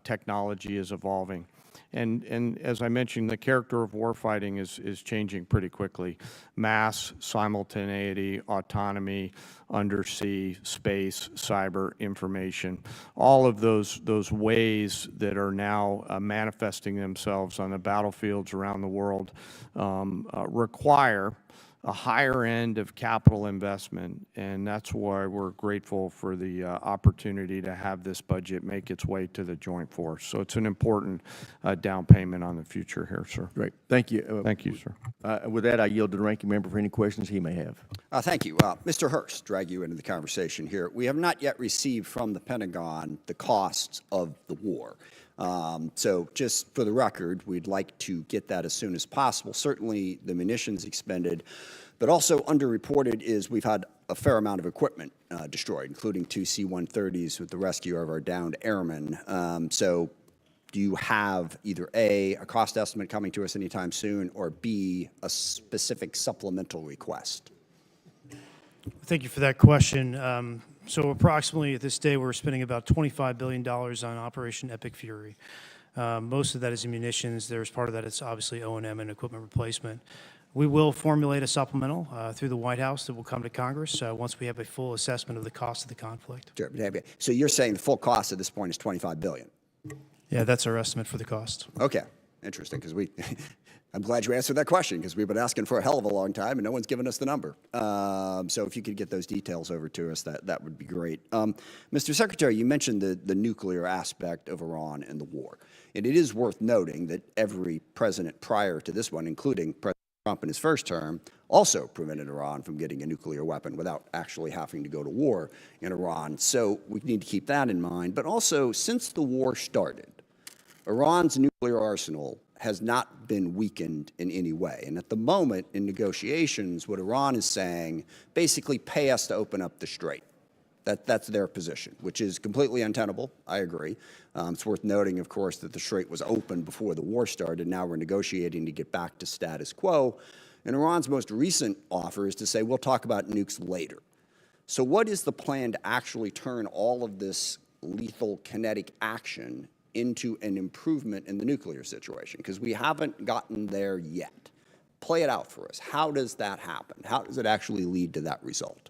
technology is evolving. And as I mentioned, the character of warfighting is changing pretty quickly. Mass, simultaneity, autonomy, undersea, space, cyber, information, all of those ways that are now manifesting themselves on the battlefields around the world require a higher end of capital investment, and that's why we're grateful for the opportunity to have this budget make its way to the joint force. So it's an important down payment on the future here, sir. Great. Thank you. Thank you, sir. With that, I yield to the ranking member for any questions he may have. Thank you. Mr. Hurst, drag you into the conversation here. We have not yet received from the Pentagon the costs of the war. So just for the record, we'd like to get that as soon as possible. Certainly the munitions expended, but also underreported is we've had a fair amount of equipment destroyed, including 2 C-130s with the rescue of our downed airmen. So do you have either A, a cost estimate coming to us anytime soon, or B, a specific supplemental request? Thank you for that question. So approximately at this day, we're spending about $25 billion on Operation Epic Fury. Most of that is munitions. There's part of that it's obviously O&M and equipment replacement. We will formulate a supplemental through the White House that will come to Congress once we have a full assessment of the cost of the conflict. Sure. So you're saying the full cost at this point is $25 billion? Yeah, that's our estimate for the cost. Okay. Interesting, because I'm glad you answered that question, because we've been asking for a hell of a long time and no one's given us the number. So if you could get those details over to us, that would be great. Mr. Secretary, you mentioned the nuclear aspect of Iran and the war. And it is worth noting that every president prior to this one, including President Trump in his first term, also prevented Iran from getting a nuclear weapon without actually having to go to war in Iran. So we need to keep that in mind. But also, since the war started, Iran's nuclear arsenal has not been weakened in any way. And at the moment, in negotiations, what Iran is saying, basically pay us to open up the strait. That's their position, which is completely untenable. I agree. It's worth noting, of course, that the strait was open before the war started. Now we're negotiating to get back to status quo. And Iran's most recent offer is to say, we'll talk about nukes later. So what is the plan to actually turn all of this lethal kinetic action into an improvement in the nuclear situation? Because we haven't gotten there yet. Play it out for us. How does that happen? How does it actually lead to that result?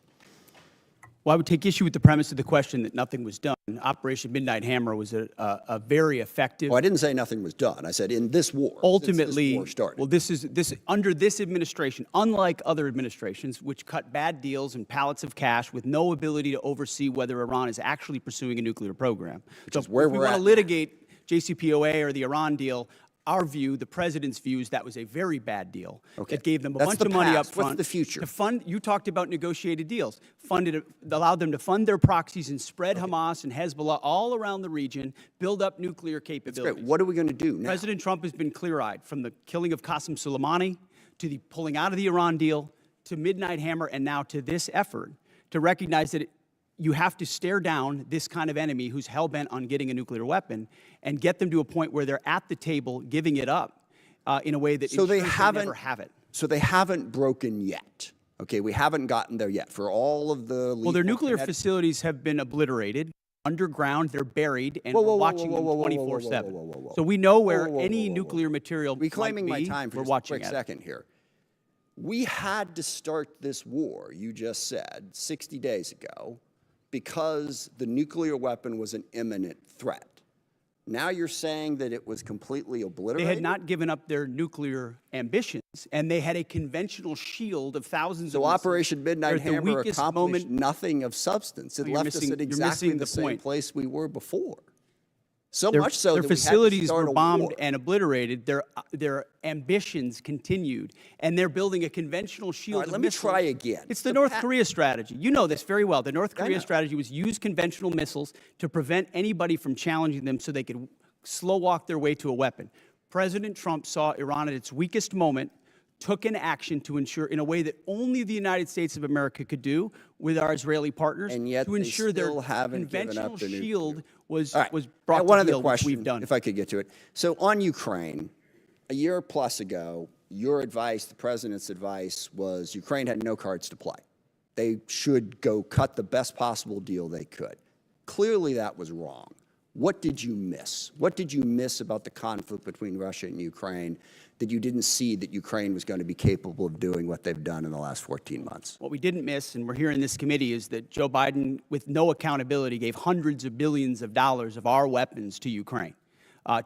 Well, I would take issue with the premise of the question that nothing was done. Operation Midnight Hammer was a very effective. Well, I didn't say nothing was done. I said in this war. Ultimately, since this war started. well, this under this administration, unlike other administrations, which cut bad deals and pallets of cash with no ability to oversee whether Iran is actually pursuing a nuclear program. Which is where if we we're want at to litigate JCPOA or the Iran deal, our view, the president's view, is that was a very bad deal. Okay. That gave them a That's bunch the of money up past. front. What's the future? To fund, you talked about negotiated deals. Allowed them to fund their proxies and spread Hamas and Hezbollah all around the region, build up nuclear capabilities. Great. What are we going to do now? President Trump has been clear-eyed, from the killing of Qasem Soleimani to the pulling out of the Iran deal to Midnight Hammer and now to this effort to recognize that you have to stare down this kind of enemy who's hell-bent on getting a nuclear weapon and get them to a point where they're at the table giving it up in a way that ensures they never have it. So they haven't broken yet. Okay, we haven't gotten there yet. For all of the Well, their lethal nuclear kinetic- facilities have been obliterated. Underground, they're buried, and Whoa, we're whoa, whoa, watching whoa, them whoa, whoa, whoa, whoa, 24/7. whoa, whoa, whoa. So we know where Whoa, whoa, any whoa, whoa, whoa. nuclear material Reclaiming might my be. time for We're just a watching quick it. second here. We had to start this war, you just said, 60 days ago, because the nuclear weapon was an imminent threat. Now you're saying that it was completely They obliterated? had not given up their nuclear ambitions, and they had a conventional shield of thousands So of missiles. Operation They're Midnight at the Hammer weakest accomplished moment. nothing of substance. It No, you're left us missing- at you're exactly missing the the same point. place we were before. So Their, much so their that we had to facilities start were a bombed war. and obliterated. Their ambitions continued, and they're building a conventional shield. All right, of let me missiles. try again. It's the North pa- Korea strategy. You know this very well. The North I Korea know. strategy was use conventional missiles to prevent anybody from challenging them, so they could slow walk their way to a weapon. President Trump saw Iran at its weakest moment, took an action to ensure, in a way that only the United States of America could do with our Israeli partners, And yet to they ensure their still haven't given up conventional their nuclear. shield was All right. brought One to other heel, which question, we've done. if I could get to it. So on Ukraine, a year plus ago, your advice, the president's advice, was Ukraine had no cards to play. They should go cut the best possible deal they could. Clearly, that was wrong. What did you miss? What did you miss about the conflict between Russia and Ukraine that you didn't see that Ukraine was going to be capable of doing what they've done in the last 14 months? What we didn't miss, and we're here in this committee, is that Joe Biden, with no accountability, gave hundreds of billions of dollars of our weapons to Ukraine,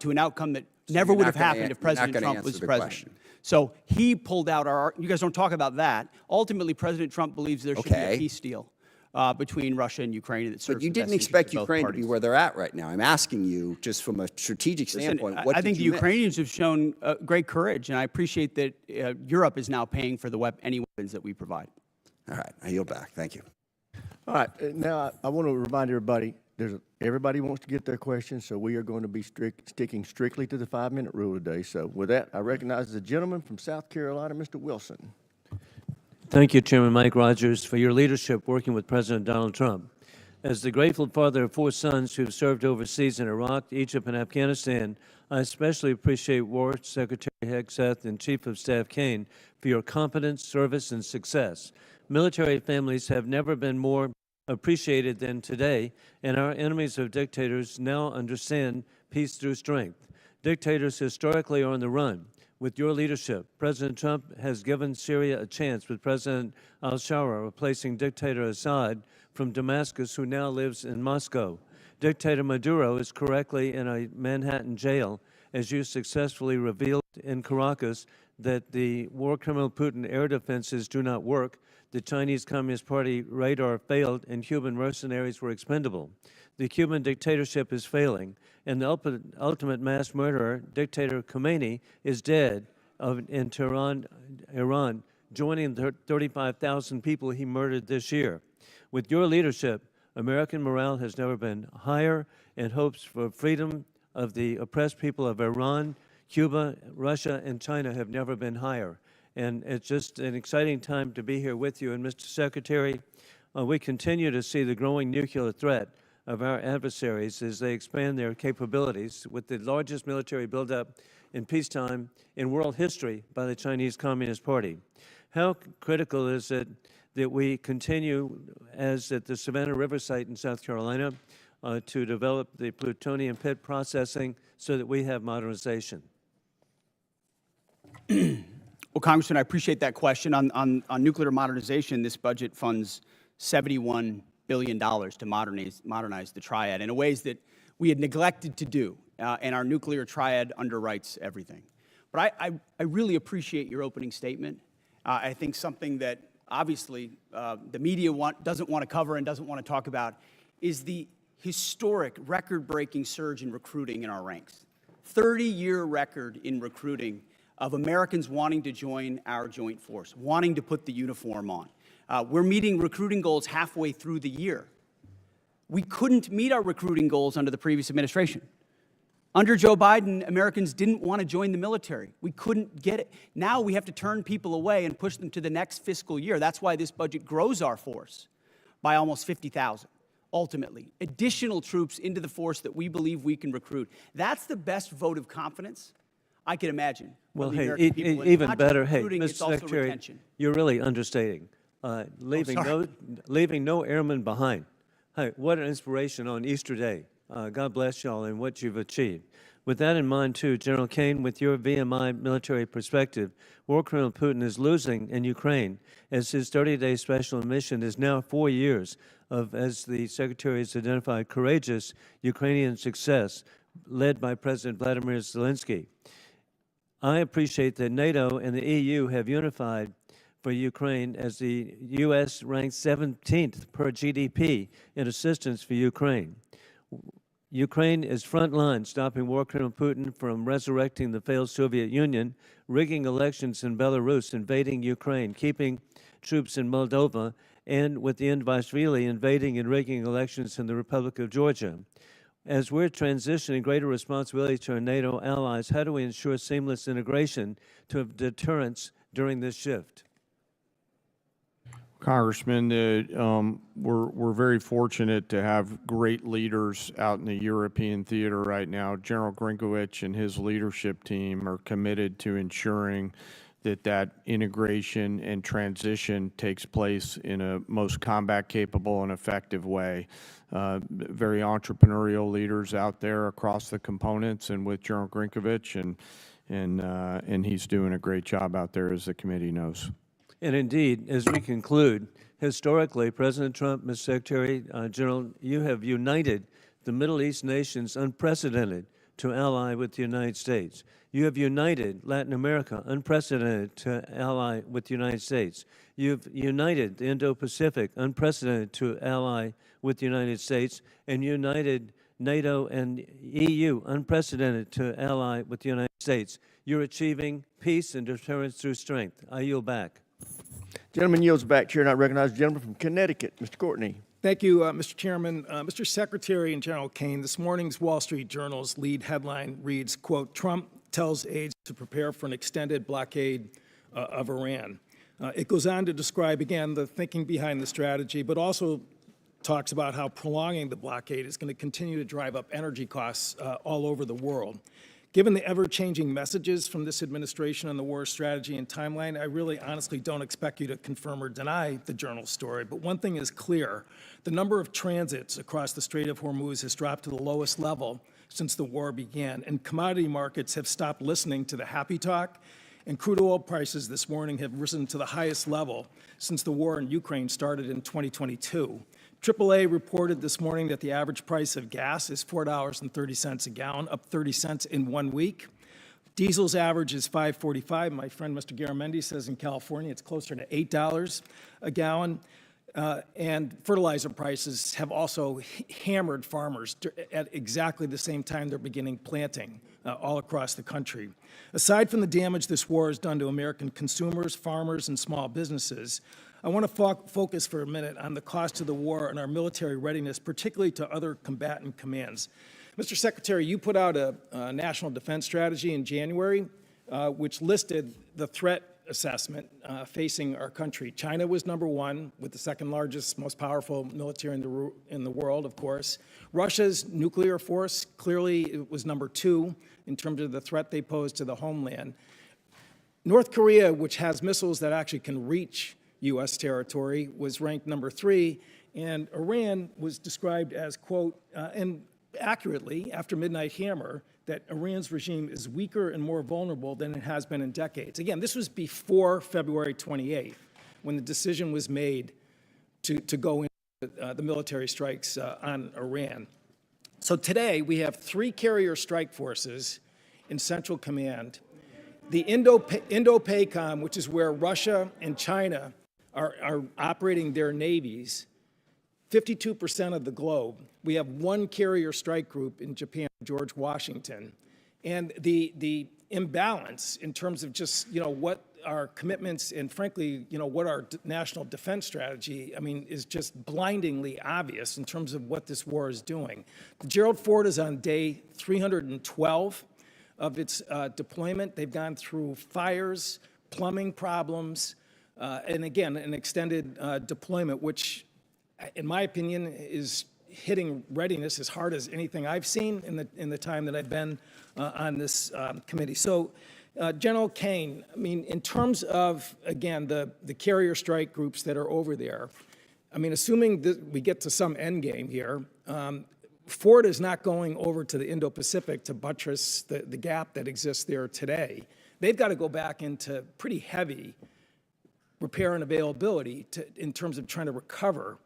to an outcome that never you're would not have gonna happened an- if you're not President gonna Trump answer was the president. question. So he pulled out our. You guys don't talk about that. Ultimately, President Trump believes there should be Okay. a peace deal between Russia and Ukraine that serves But you the best didn't interests expect of both Ukraine to parties. be where they're at right now. I'm asking you, just from a strategic Listen, standpoint, what I did think the you miss? Ukrainians have shown great courage, and I appreciate that Europe is now paying for any weapons that we provide. All right, I yield back. Thank you. All right, now I want to remind everybody, everybody wants to get their questions, so we are going to be sticking strictly to the 5-minute rule today. So with that, I recognize the gentleman from South Carolina, Mr. Wilson. Thank you, Chairman Mike Rogers, for your leadership working with President Donald Trump. As the grateful father of 4 sons who have served overseas in Iraq, Egypt, and Afghanistan, I especially appreciate War Secretary Hegseth and Chief of Staff Caine for your competence, service, and success. Military families have never been more appreciated than today, and our enemies of dictators now understand peace through strength. Dictators historically are on the run. With your leadership, President Trump has given Syria a chance with President al-Shara replacing dictator Assad from Damascus, who now lives in Moscow. Dictator Maduro is correctly in a Manhattan jail, as you successfully revealed in Caracas that the war criminal Putin air defenses do not work, the Chinese Communist Party radar failed, and Cuban mercenaries were expendable. The Cuban dictatorship is failing, and the ultimate mass murderer, dictator Caine, is dead in Tehran, Iran, joining the 35,000 people he murdered this year. With your leadership, American morale has never been higher, and hopes for freedom of the oppressed people of Iran, Cuba, Russia, and China have never been higher. And it's just an exciting time to be here with you. And Mr. Secretary, we continue to see the growing nuclear threat of our adversaries as they expand their capabilities with the largest military buildup in peacetime in world history by the Chinese Communist Party. How critical is it that we continue, as at the Savannah River site in South Carolina, to develop the plutonium pit processing so that we have modernization? Well, Congressman, I appreciate that question. On nuclear modernization, this budget funds $71 billion to modernize the triad in ways that we had neglected to do, and our nuclear triad underwrites everything. But I really appreciate your opening statement. I think something that obviously the media doesn't want to cover and doesn't want to talk about is the historic, record-breaking surge in recruiting in our ranks. 30-year record in recruiting of Americans wanting to join our joint force, wanting to put the uniform on. We're meeting recruiting goals halfway through the year. We couldn't meet our recruiting goals under the previous administration. Under Joe Biden, Americans didn't want to join the military. We couldn't get it. Now we have to turn people away and push them to the next fiscal year. That's why this budget grows our force by almost 50,000, ultimately. Additional troops into the force that we believe we can recruit. That's the best vote of confidence I can imagine. Well, from the hey, American people. And even not just better, hey, recruiting, Mr. it's also Secretary, retention. you're really understating. leaving no airmen behind. Hey, what an inspiration on Easter Day. God bless y'all and what you've achieved. With that in mind, too, General Caine, with your VMI military perspective, War Colonel Putin is losing in Ukraine as his 30-day special mission is now 4 years of, as the Secretary has identified, courageous Ukrainian success led by President Vladimir Zelensky. I appreciate that NATO and the EU have unified for Ukraine as the U.S. ranks 17th per GDP in assistance for Ukraine. Ukraine is frontline, stopping War Colonel Putin from resurrecting the failed Soviet Union, rigging elections in Belarus, invading Ukraine, keeping troops in Moldova, and with the Indvaishvili invading and rigging elections in the Republic of Georgia. As we're transitioning greater responsibility to our NATO allies, how do we ensure seamless integration to deterrence during this shift? Congressman, we're very fortunate to have great leaders out in the European theater right now. General Grinkovich and his leadership team are committed to ensuring that integration and transition takes place in a most combat-capable and effective way. Very entrepreneurial leaders out there across the components, and with General Grinkovich, and he's doing a great job out there, as the committee knows. And indeed, as we conclude, historically, President Trump, Mr. Secretary General, you have united the Middle East nations unprecedented to ally with the United States. You have united Latin America unprecedented to ally with the United States. You've united the Indo-Pacific unprecedented to ally with the United States, and united NATO and EU unprecedented to ally with the United States. You're achieving peace and deterrence through strength. I yield back. Gentleman yields back. Chair, and I recognize the gentleman from Connecticut, Mr. Courtney. Thank you, Mr. Chairman. Mr. Secretary and General Caine, this morning's Wall Street Journal's lead headline reads, quote, Trump tells aides to prepare for an extended blockade of Iran. It goes on to describe, again, the thinking behind the strategy, but also talks about how prolonging the blockade is going to continue to drive up energy costs all over the world. Given the ever-changing messages from this administration on the war strategy and timeline, I really honestly don't expect you to confirm or deny the Journal story. But one thing is clear. The number of transits across the Strait of Hormuz has dropped to the lowest level since the war began, and commodity markets have stopped listening to the happy talk, and crude oil prices this morning have risen to the highest level since the war in Ukraine started in 2022. AAA reported this morning that the average price of gas is $4.30 a gallon, up 30 cents in 1 week. Diesel's average is $5.45. My friend Mr. Garamendi says in California it's closer to $8 a gallon. And fertilizer prices have also hammered farmers at exactly the same time they're beginning planting all across the country. Aside from the damage this war has done to American consumers, farmers, and small businesses, I want to focus for a minute on the cost of the war and our military readiness, particularly to other combatant commands. Mr. Secretary, you put out a national defense strategy in January, which listed the threat assessment facing our country. China was number one, with the second largest, most powerful military in the world, of course. Russia's nuclear force, clearly it was number two in terms of the threat they pose to the homeland. North Korea, which has missiles that actually can reach U.S. territory, was ranked number three, and Iran was described as, quote, and accurately, after Midnight Hammer, that Iran's regime is weaker and more vulnerable than it has been in decades. Again, this was before February 28th, when the decision was made to go into the military strikes on Iran. So today, we have 3 carrier strike forces in Central Command. The Indo-PACOM, which is where Russia and China are operating their navies, 52% of the globe. We have 1 carrier strike group in Japan, George Washington. And the imbalance in terms of just, what our commitments and frankly, what our national defense strategy, is just blindingly obvious in terms of what this war is doing. The Gerald Ford is on day 312 of its deployment. They've gone through fires, plumbing problems, and again, an extended deployment, which, in my opinion, is hitting readiness as hard as anything I've seen in the time that I've been on this committee. So, General Caine, I mean, in terms of, again, the carrier strike groups that are over there, I mean, assuming that we get to some end game here, Ford is not going over to the Indo-Pacific to buttress the gap that exists there today. They've got to go back into pretty heavy repair and availability in terms of trying to recover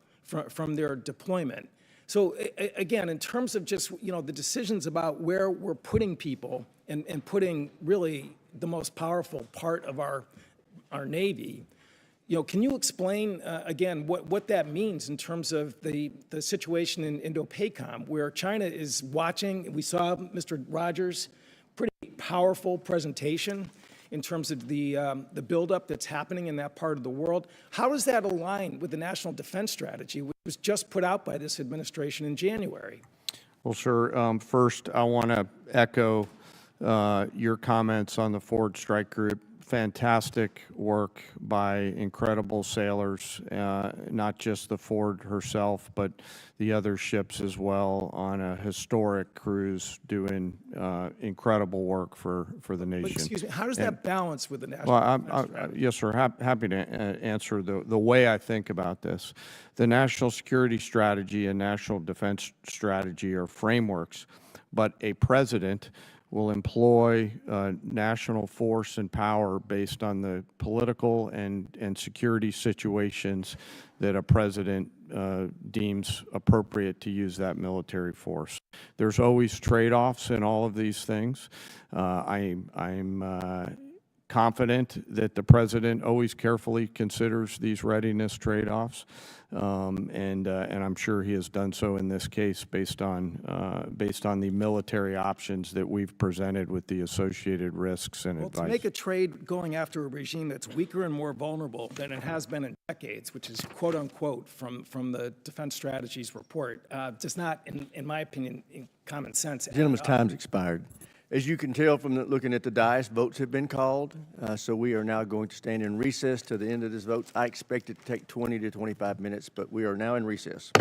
from their deployment. So again, in terms of just, the decisions about where we're putting people and putting really the most powerful part of our Navy, can you explain, again, what that means in terms of the situation in Indo-PACOM, where China is watching? We saw Mr. Rogers' pretty powerful presentation in terms of the buildup that's happening in that part of the world. How does that align with the National Defense Strategy, which was just put out by this administration in January? Well, sir, first, I want to echo your comments on the Ford Strike Group. Fantastic work by incredible sailors, not just the Ford herself, but the other ships as well, on a historic cruise doing incredible work for the nation. But excuse me, how does that balance with the National Well, Defense Strategy? yes, sir. Happy to answer the way I think about this. The National Security Strategy and National Defense Strategy are frameworks, but a president will employ national force and power based on the political and security situations that a president deems appropriate to use that military force. There's always trade-offs in all of these things. I'm confident that the president always carefully considers these readiness trade-offs, and I'm sure he has done so in this case based on the military options that we've presented with the associated risks and advice. To make a trade going after a regime that's weaker and more vulnerable than it has been in decades, which is quote unquote from the Defense Strategy's report, does not, in my opinion, in common sense. Gentleman's time's expired. As you can tell from looking at the dais, votes have been called, so we are now going to stand in recess to the end of this vote. I expect it to take 20 to 25 minutes, but we are now in recess.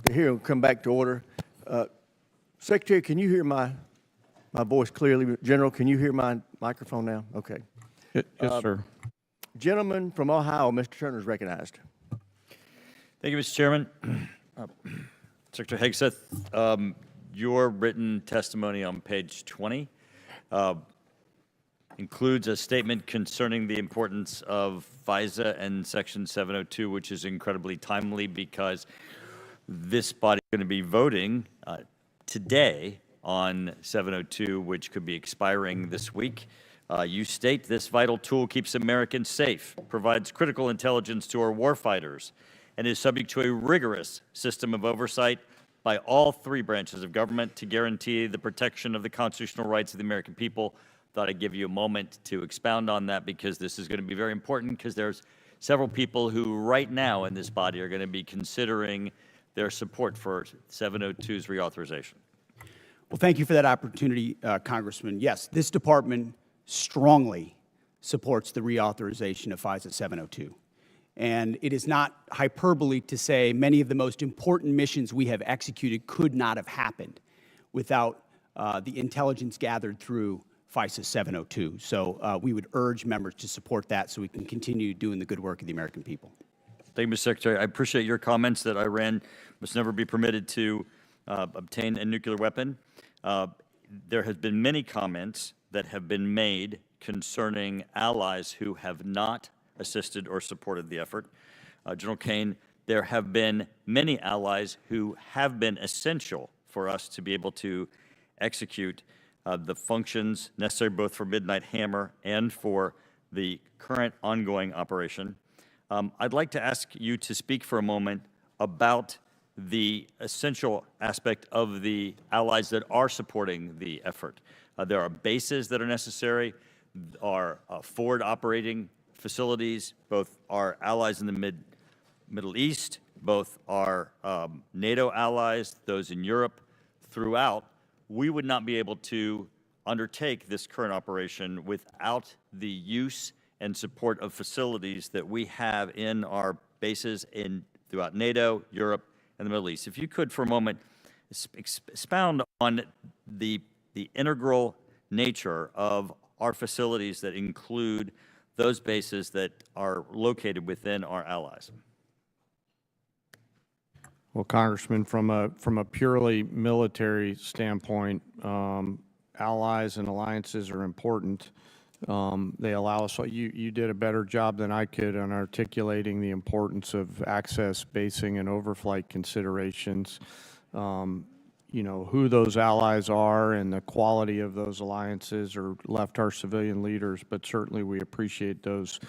Here, we'll come back to order. Secretary, can you hear my voice clearly? General, can you hear my microphone now? Okay. Yes, sir. Gentleman from Ohio, Mr. Turner is recognized. Thank you, Mr. Chairman. Secretary Hegseth, your written testimony on page 20 includes a statement concerning the importance of FISA and Section 702, which is incredibly timely because this body is going to be voting today on 702, which could be expiring this week. You state this vital tool keeps Americans safe, provides critical intelligence to our warfighters, and is subject to a rigorous system of oversight by all three branches of government to guarantee the protection of the constitutional rights of the American people. Thought I'd give you a moment to expound on that because this is going to be very important because there's several people who right now in this body are going to be considering their support for 702's reauthorization. Well, thank you for that opportunity, Congressman. Yes, this department strongly supports the reauthorization of FISA 702. And it is not hyperbole to say many of the most important missions we have executed could not have happened without the intelligence gathered through FISA 702. So we would urge members to support that so we can continue doing the good work of the American people. Thank you, Mr. Secretary. I appreciate your comments that Iran must never be permitted to obtain a nuclear weapon. There have been many comments that have been made concerning allies who have not assisted or supported the effort. General Caine, there have been many allies who have been essential for us to be able to execute the functions necessary both for Midnight Hammer and for the current ongoing operation. I'd like to ask you to speak for a moment about the essential aspect of the allies that are supporting the effort. There are bases that are necessary, are forward operating facilities, both our allies in the Middle East, both our NATO allies, those in Europe, throughout. We would not be able to undertake this current operation without the use and support of facilities that we have in our bases throughout NATO, Europe, and the Middle East. If you could, for a moment, expound on the integral nature of our facilities that include those bases that are located within our allies. Well, Congressman, from a purely military standpoint, allies and alliances are important. They allow us, you did a better job than I could on articulating the importance of access, basing, and overflight considerations. You know, who those allies are and the quality of those alliances are left our civilian leaders, but certainly we appreciate those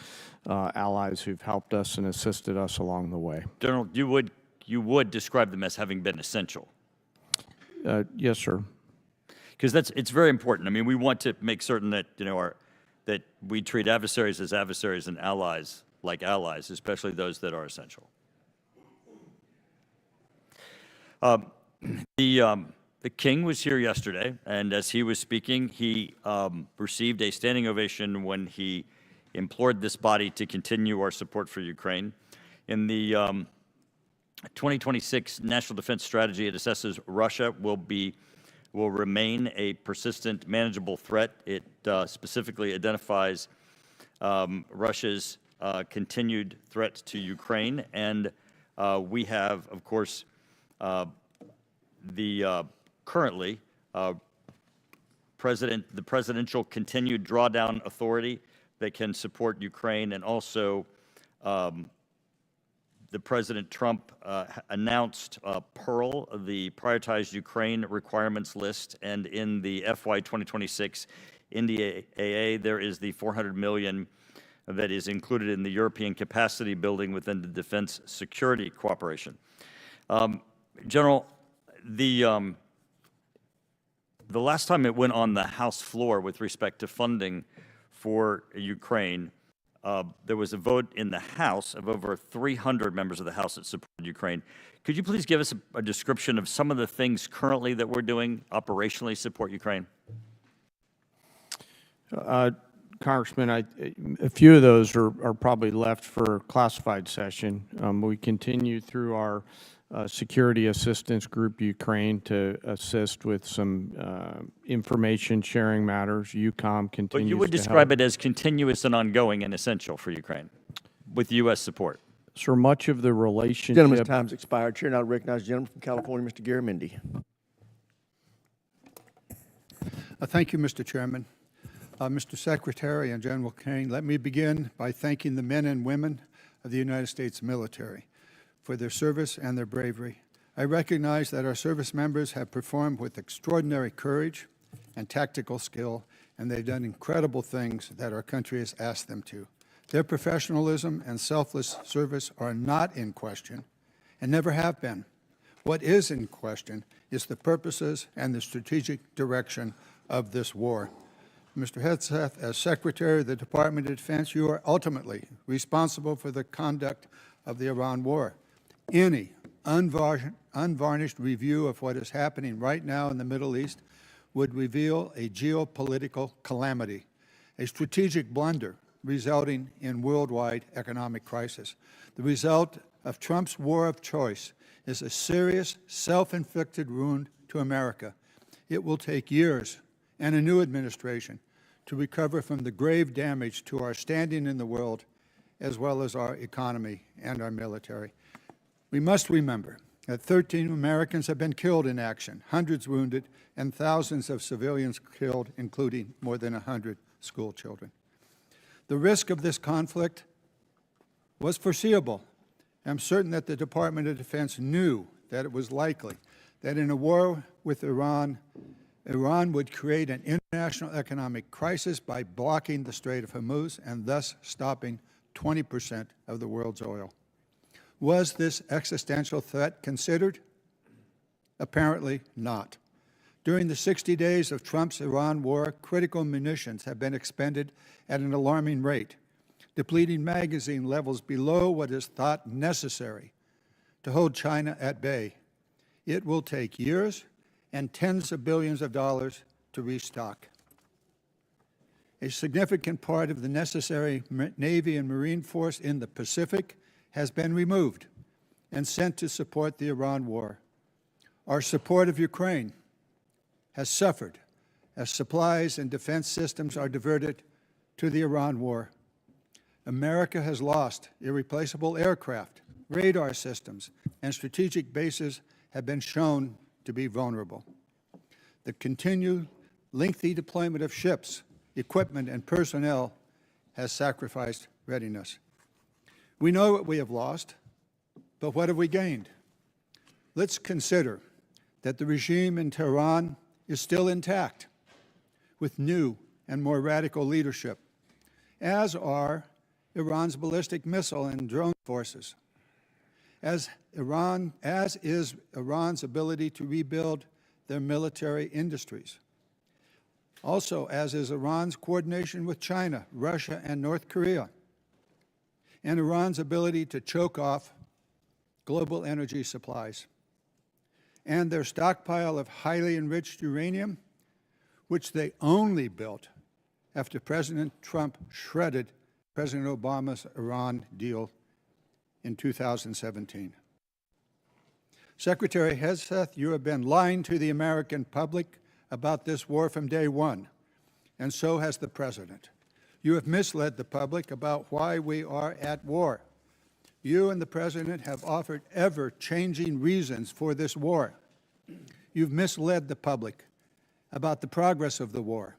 allies who've helped us and assisted us along the way. General, you would describe them as having been essential. Yes, sir. Because it's very important. I mean, we want to make certain that, you know, that we treat adversaries as adversaries and allies like allies, especially those that are essential. The King was here yesterday, and as he was speaking, he received a standing ovation when he implored this body to continue our support for Ukraine. In the 2026 National Defense Strategy, it assesses Russia will remain a persistent, manageable threat. It specifically identifies Russia's continued threat to Ukraine, and we have, of course, currently the presidential continued drawdown authority that can support Ukraine, and also the President Trump announced Pearl, the prioritized Ukraine requirements list, and in the FY 2026 NDAA, there is the $400 million that is included in the European capacity building within the Defense Security Cooperation. General, the last time it went on the House floor with respect to funding for Ukraine, there was a vote in the House of over 300 members of the House that supported Ukraine. Could you please give us a description of some of the things currently that we're doing operationally to support Ukraine? Congressman, a few of those are probably left for classified session. We continue through our security assistance group Ukraine to assist with some information sharing matters. UCOM continues But you would to describe help. it as continuous and ongoing and essential for Ukraine with U.S. support. So much of the relationship. Gentleman's time's expired. Chair now recognizes the gentleman from California, Mr. Garamendi. Thank you, Mr. Chairman. Mr. Secretary and General Caine, let me begin by thanking the men and women of the United States military for their service and their bravery. I recognize that our service members have performed with extraordinary courage and tactical skill, and they've done incredible things that our country has asked them to. Their professionalism and selfless service are not in question and never have been. What is in question is the purposes and the strategic direction of this war. Mr. Hegseth, as Secretary of the Department of Defense, you are ultimately responsible for the conduct of the Iran war. Any unvarnished review of what is happening right now in the Middle East would reveal a geopolitical calamity, a strategic blunder resulting in worldwide economic crisis. The result of Trump's war of choice is a serious, self-inflicted wound to America. It will take years and a new administration to recover from the grave damage to our standing in the world, as well as our economy and our military. We must remember that 13 Americans have been killed in action, hundreds wounded, and thousands of civilians killed, including more than 100 school children. The risk of this conflict was foreseeable. I'm certain that the Department of Defense knew that it was likely that in a war with Iran, Iran would create an international economic crisis by blocking the Strait of Hormuz and thus stopping 20% of the world's oil. Was this existential threat considered? Apparently not. During the 60 days of Trump's Iran war, critical munitions have been expended at an alarming rate, depleting magazine levels below what is thought necessary to hold China at bay. It will take years and tens of billions of dollars to restock. A significant part of the necessary Navy and Marine force in the Pacific has been removed and sent to support the Iran war. Our support of Ukraine has suffered as supplies and defense systems are diverted to the Iran war. America has lost irreplaceable aircraft, radar systems, and strategic bases have been shown to be vulnerable. The continued lengthy deployment of ships, equipment, and personnel has sacrificed readiness. We know what we have lost, but what have we gained? Let's consider that the regime in Tehran is still intact, with new and more radical leadership, as are Iran's ballistic missile and drone forces, as is Iran's ability to rebuild their military industries. Also, as is Iran's coordination with China, Russia, and North Korea, and Iran's ability to choke off global energy supplies, and their stockpile of highly enriched uranium, which they only built after President Trump shredded President Obama's Iran deal in 2017. Secretary Hegseth, you have been lying to the American public about this war from day one, and so has the President. You have misled the public about why we are at war. You and the President have offered ever-changing reasons for this war. You've misled the public about the progress of the war.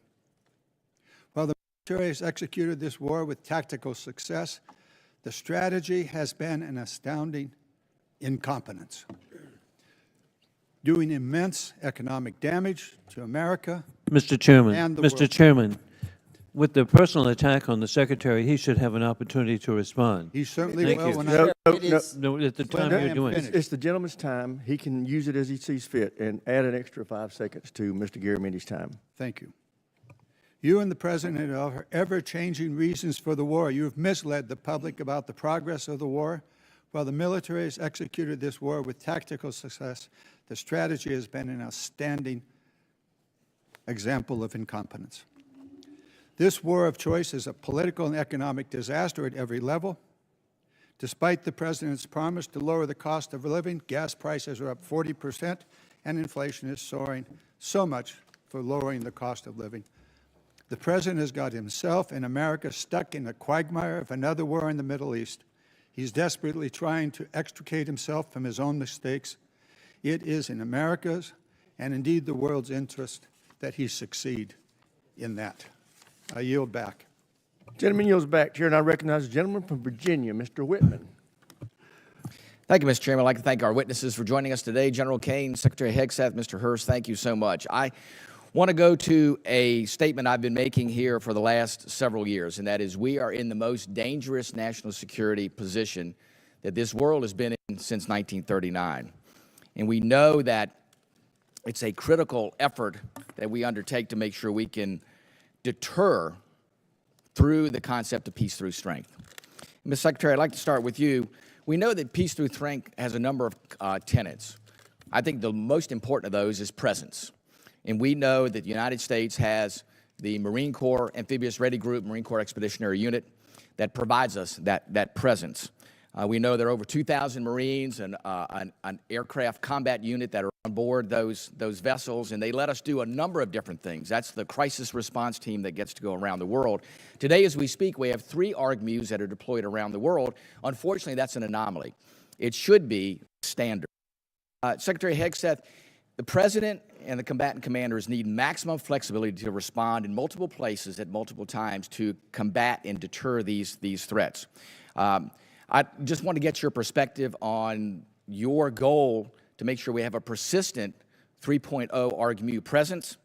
While the military has executed this war with tactical success, the strategy has been an astounding incompetence, doing immense economic damage to America. Mr. Chairman, And the Mr. world. Chairman, with the personal attack on the Secretary, he should have an opportunity to respond. He certainly Thank will you. when No, I... no, No, at the time I you're am doing finished. it. it's the gentleman's time. He can use it as he sees fit and add an extra 5 seconds to Mr. Garamendi's time. Thank you. You and the President offer ever-changing reasons for the war. You have misled the public about the progress of the war. While the military has executed this war with tactical success, the strategy has been an outstanding example of incompetence. This war of choice is a political and economic disaster at every level. Despite the president's promise to lower the cost of living, gas prices are up 40%, and inflation is soaring. So much for lowering the cost of living. The president has got himself and America stuck in the quagmire of another war in the Middle East. He's desperately trying to extricate himself from his own mistakes. It is in America's and indeed the world's interest that he succeed in that. I yield back. Gentleman yields back. Chair, and I recognize the gentleman from Virginia, Mr. Whitman. Thank you, Mr. Chairman. I'd like to thank our witnesses for joining us today. General Caine, Secretary Hegseth, Mr. Hurst, thank you so much. I want to go to a statement I've been making here for the last several years, and that is we are in the most dangerous national security position that this world has been in since 1939. And we know that it's a critical effort that we undertake to make sure we can deter through the concept of peace through strength. Ms. Secretary, I'd like to start with you. We know that peace through strength has a number of tenets. I think the most important of those is presence. And we know that the United States has the Marine Corps Amphibious Ready Group, Marine Corps Expeditionary Unit, that provides us that presence. We know there are over 2,000 Marines and an aircraft combat unit that are on board those vessels, and they let us do a number of different things. That's the crisis response team that gets to go around the world. Today, as we speak, we have 3 ARGMUs that are deployed around the world. Unfortunately, that's an anomaly. It should be standard. Secretary Hegseth, the President and the combatant commanders need maximum flexibility to respond in multiple places at multiple times to combat and deter these threats. I just want to get your perspective on your goal to make sure we have a persistent 3.0 ARGMU presence,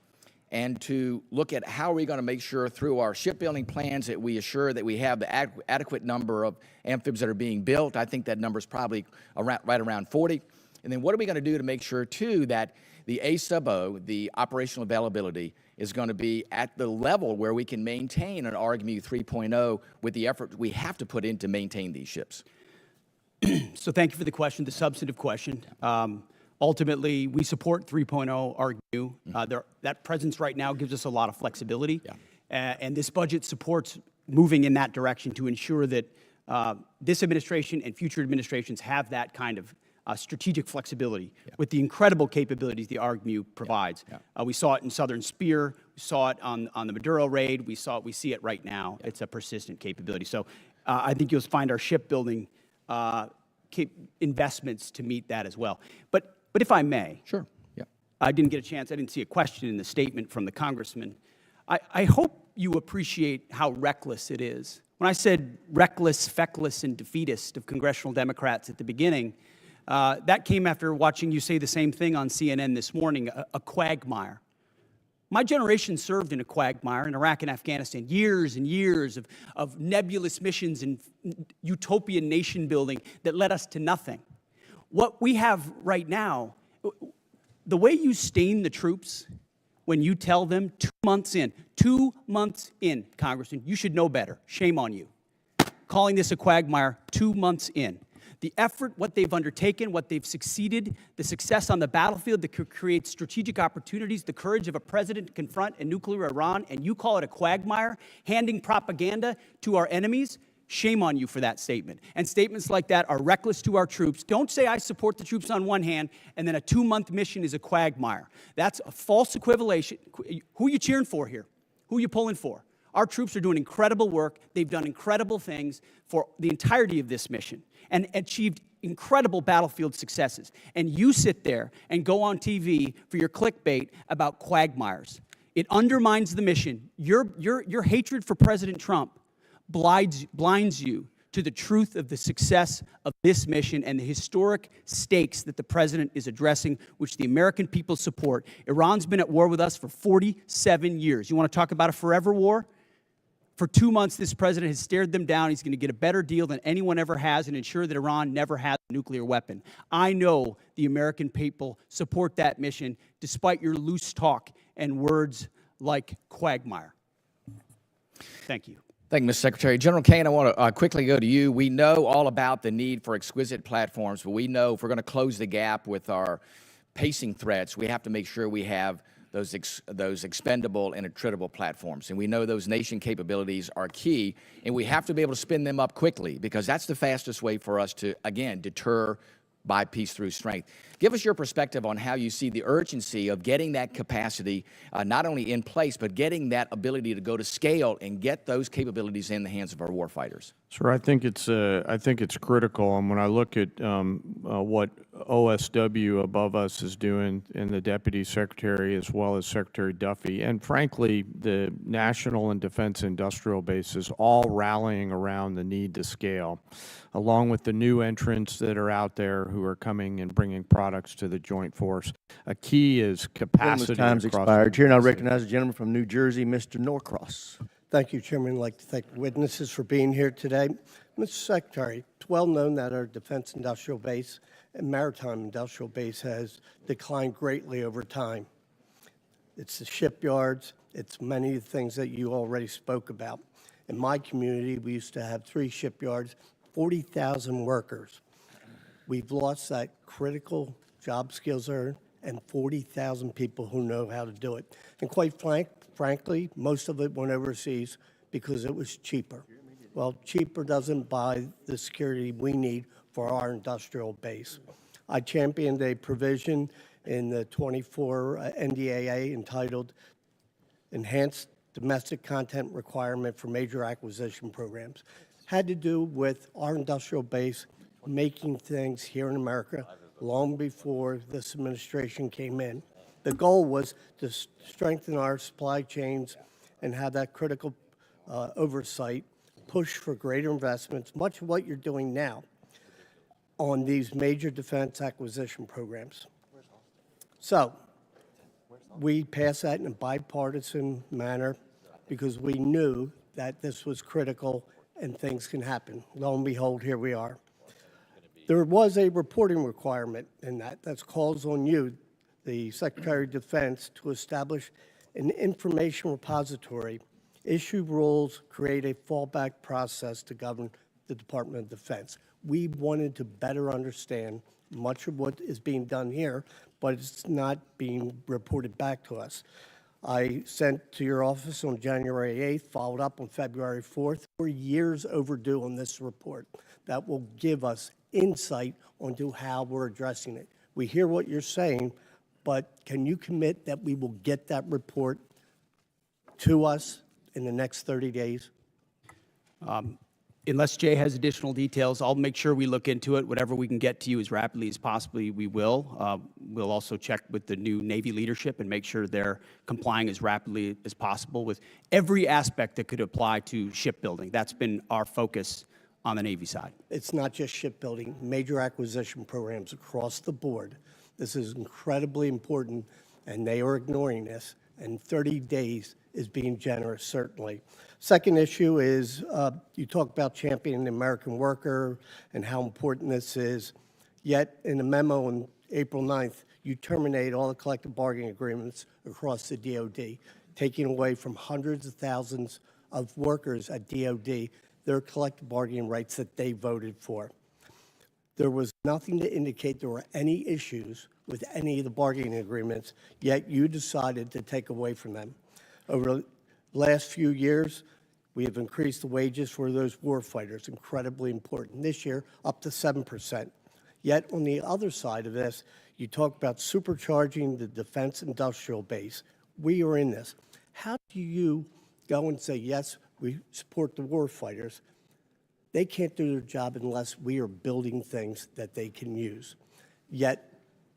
and to look at how we're going to make sure through our shipbuilding plans that we assure that we have the adequate number of amphibs that are being built. I think that number is probably right around 40. And then what are we going to do to make sure, too, that the A-sub-O, the operational availability, is going to be at the level where we can maintain an ARGMU 3.0 with the effort we have to put in to maintain these ships? So thank you for the question, the substantive question. Ultimately, we support 3.0 ARGMU. That presence right now gives us a lot of flexibility. Yeah. And this budget supports moving in that direction to ensure that this administration and future administrations have that kind of strategic flexibility with the incredible capabilities the ARGMU provides. We saw it in Southern Spear. We saw it on the Maduro raid. We see it right now. It's a persistent capability. So I think you'll find our shipbuilding investments to meet that as well. But if I may, sure. Yeah. I didn't get a chance. I didn't see a question in the statement from the congressman. I hope you appreciate how reckless it is. When I said reckless, feckless, and defeatist of congressional Democrats at the beginning, that came after watching you say the same thing on CNN this morning, a quagmire. My generation served in a quagmire in Iraq and Afghanistan, years and years of nebulous missions and utopian nation building that led us to nothing. What we have right now, the way you stain the troops when you tell them 2 months in, Congressman, you should know better. Shame on you. Calling this a quagmire 2 months in. The effort, what they've undertaken, what they've succeeded, the success on the battlefield that could create strategic opportunities, the courage of a president to confront a nuclear Iran, and you call it a quagmire, handing propaganda to our enemies, shame on you for that statement. And statements like that are reckless to our troops. Don't say I support the troops on one hand, and then a 2-month mission is a quagmire. That's a false equivalation. Who are you cheering for here? Who are you pulling for? Our troops are doing incredible work. They've done incredible things for the entirety of this mission and achieved incredible battlefield successes. And you sit there and go on TV for your clickbait about quagmires. It undermines the mission. Your hatred for President Trump blinds you to the truth of the success of this mission and the historic stakes that the president is addressing, which the American people support. Iran's been at war with us for 47 years. You want to talk about a forever war? For 2 months, this president has stared them down. He's going to get a better deal than anyone ever has and ensure that Iran never has a nuclear weapon. I know the American people support that mission, despite your loose talk and words like quagmire. Thank you. Thank you, Mr. Secretary. General Caine, I want to quickly go to you. We know all about the need for exquisite platforms, but we know if we're going to close the gap with our pacing threats, we have to make sure we have those expendable and attritable platforms. And we know those nation capabilities are key, and we have to be able to spin them up quickly because that's the fastest way for us to, again, deter by peace through strength. Give us your perspective on how you see the urgency of getting that capacity not only in place, but getting that ability to go to scale and get those capabilities in the hands of our warfighters. Sir, I think it's critical, and when I look at what OSW above us is doing, and the Deputy Secretary as well as Secretary Duffy, and frankly, the national and defense industrial bases all rallying around the need to scale, along with the new entrants that are out there who are coming and bringing products to the joint force. A key is capacity. Time's expired. Here, and I recognize the gentleman from New Jersey, Mr. Norcross. Thank you, Chairman. I'd like to thank the witnesses for being here today. Mr. Secretary, it's well known that our defense industrial base and maritime industrial base has declined greatly over time. It's the shipyards, it's many of the things that you already spoke about. In my community, we used to have 3 shipyards, 40,000 workers. We've lost that critical job skills there and 40,000 people who know how to do it. And quite frankly, most of it went overseas because it was cheaper. Well, cheaper doesn't buy the security we need for our industrial base. I championed a provision in the 24 NDAA entitled Enhanced Domestic Content Requirement for Major Acquisition Programs. Had to do with our industrial base making things here in America long before this administration came in. The goal was to strengthen our supply chains and have that critical oversight, push for greater investments, much of what you're doing now on these major defense acquisition programs. So we passed that in a bipartisan manner because we knew that this was critical and things can happen. Lo and behold, here we are. There was a reporting requirement in that calls on you, the Secretary of Defense, to establish an information repository, issue rules, create a fallback process to govern the Department of Defense. We wanted to better understand much of what is being done here, but it's not being reported back to us. I sent to your office on January 8th, followed up on February 4th. We're years overdue on this report that will give us insight onto how we're addressing it. We hear what you're saying, but can you commit that we will get that report to us in the next 30 days? Unless Jay has additional details, I'll make sure we look into it. Whatever we can get to you as rapidly as possibly, we will. We'll also check with the new Navy leadership and make sure they're complying as rapidly as possible with every aspect that could apply to shipbuilding. That's been our focus on the Navy side. It's not just shipbuilding, major acquisition programs across the board. This is incredibly important, and they are ignoring this, and 30 days is being generous, certainly. Second issue is you talk about championing the American worker and how important this is, yet in a memo on April 9th, you terminate all the collective bargaining agreements across the DOD, taking away from hundreds of thousands of workers at DOD their collective bargaining rights that they voted for. There was nothing to indicate there were any issues with any of the bargaining agreements, yet you decided to take away from them. Over the last few years, we have increased the wages for those warfighters, incredibly important. This year, up to 7%. Yet on the other side of this, you talk about supercharging the defense industrial base. We are in this. How do you go and say, yes, we support the warfighters? They can't do their job unless we are building things that they can use. Yet,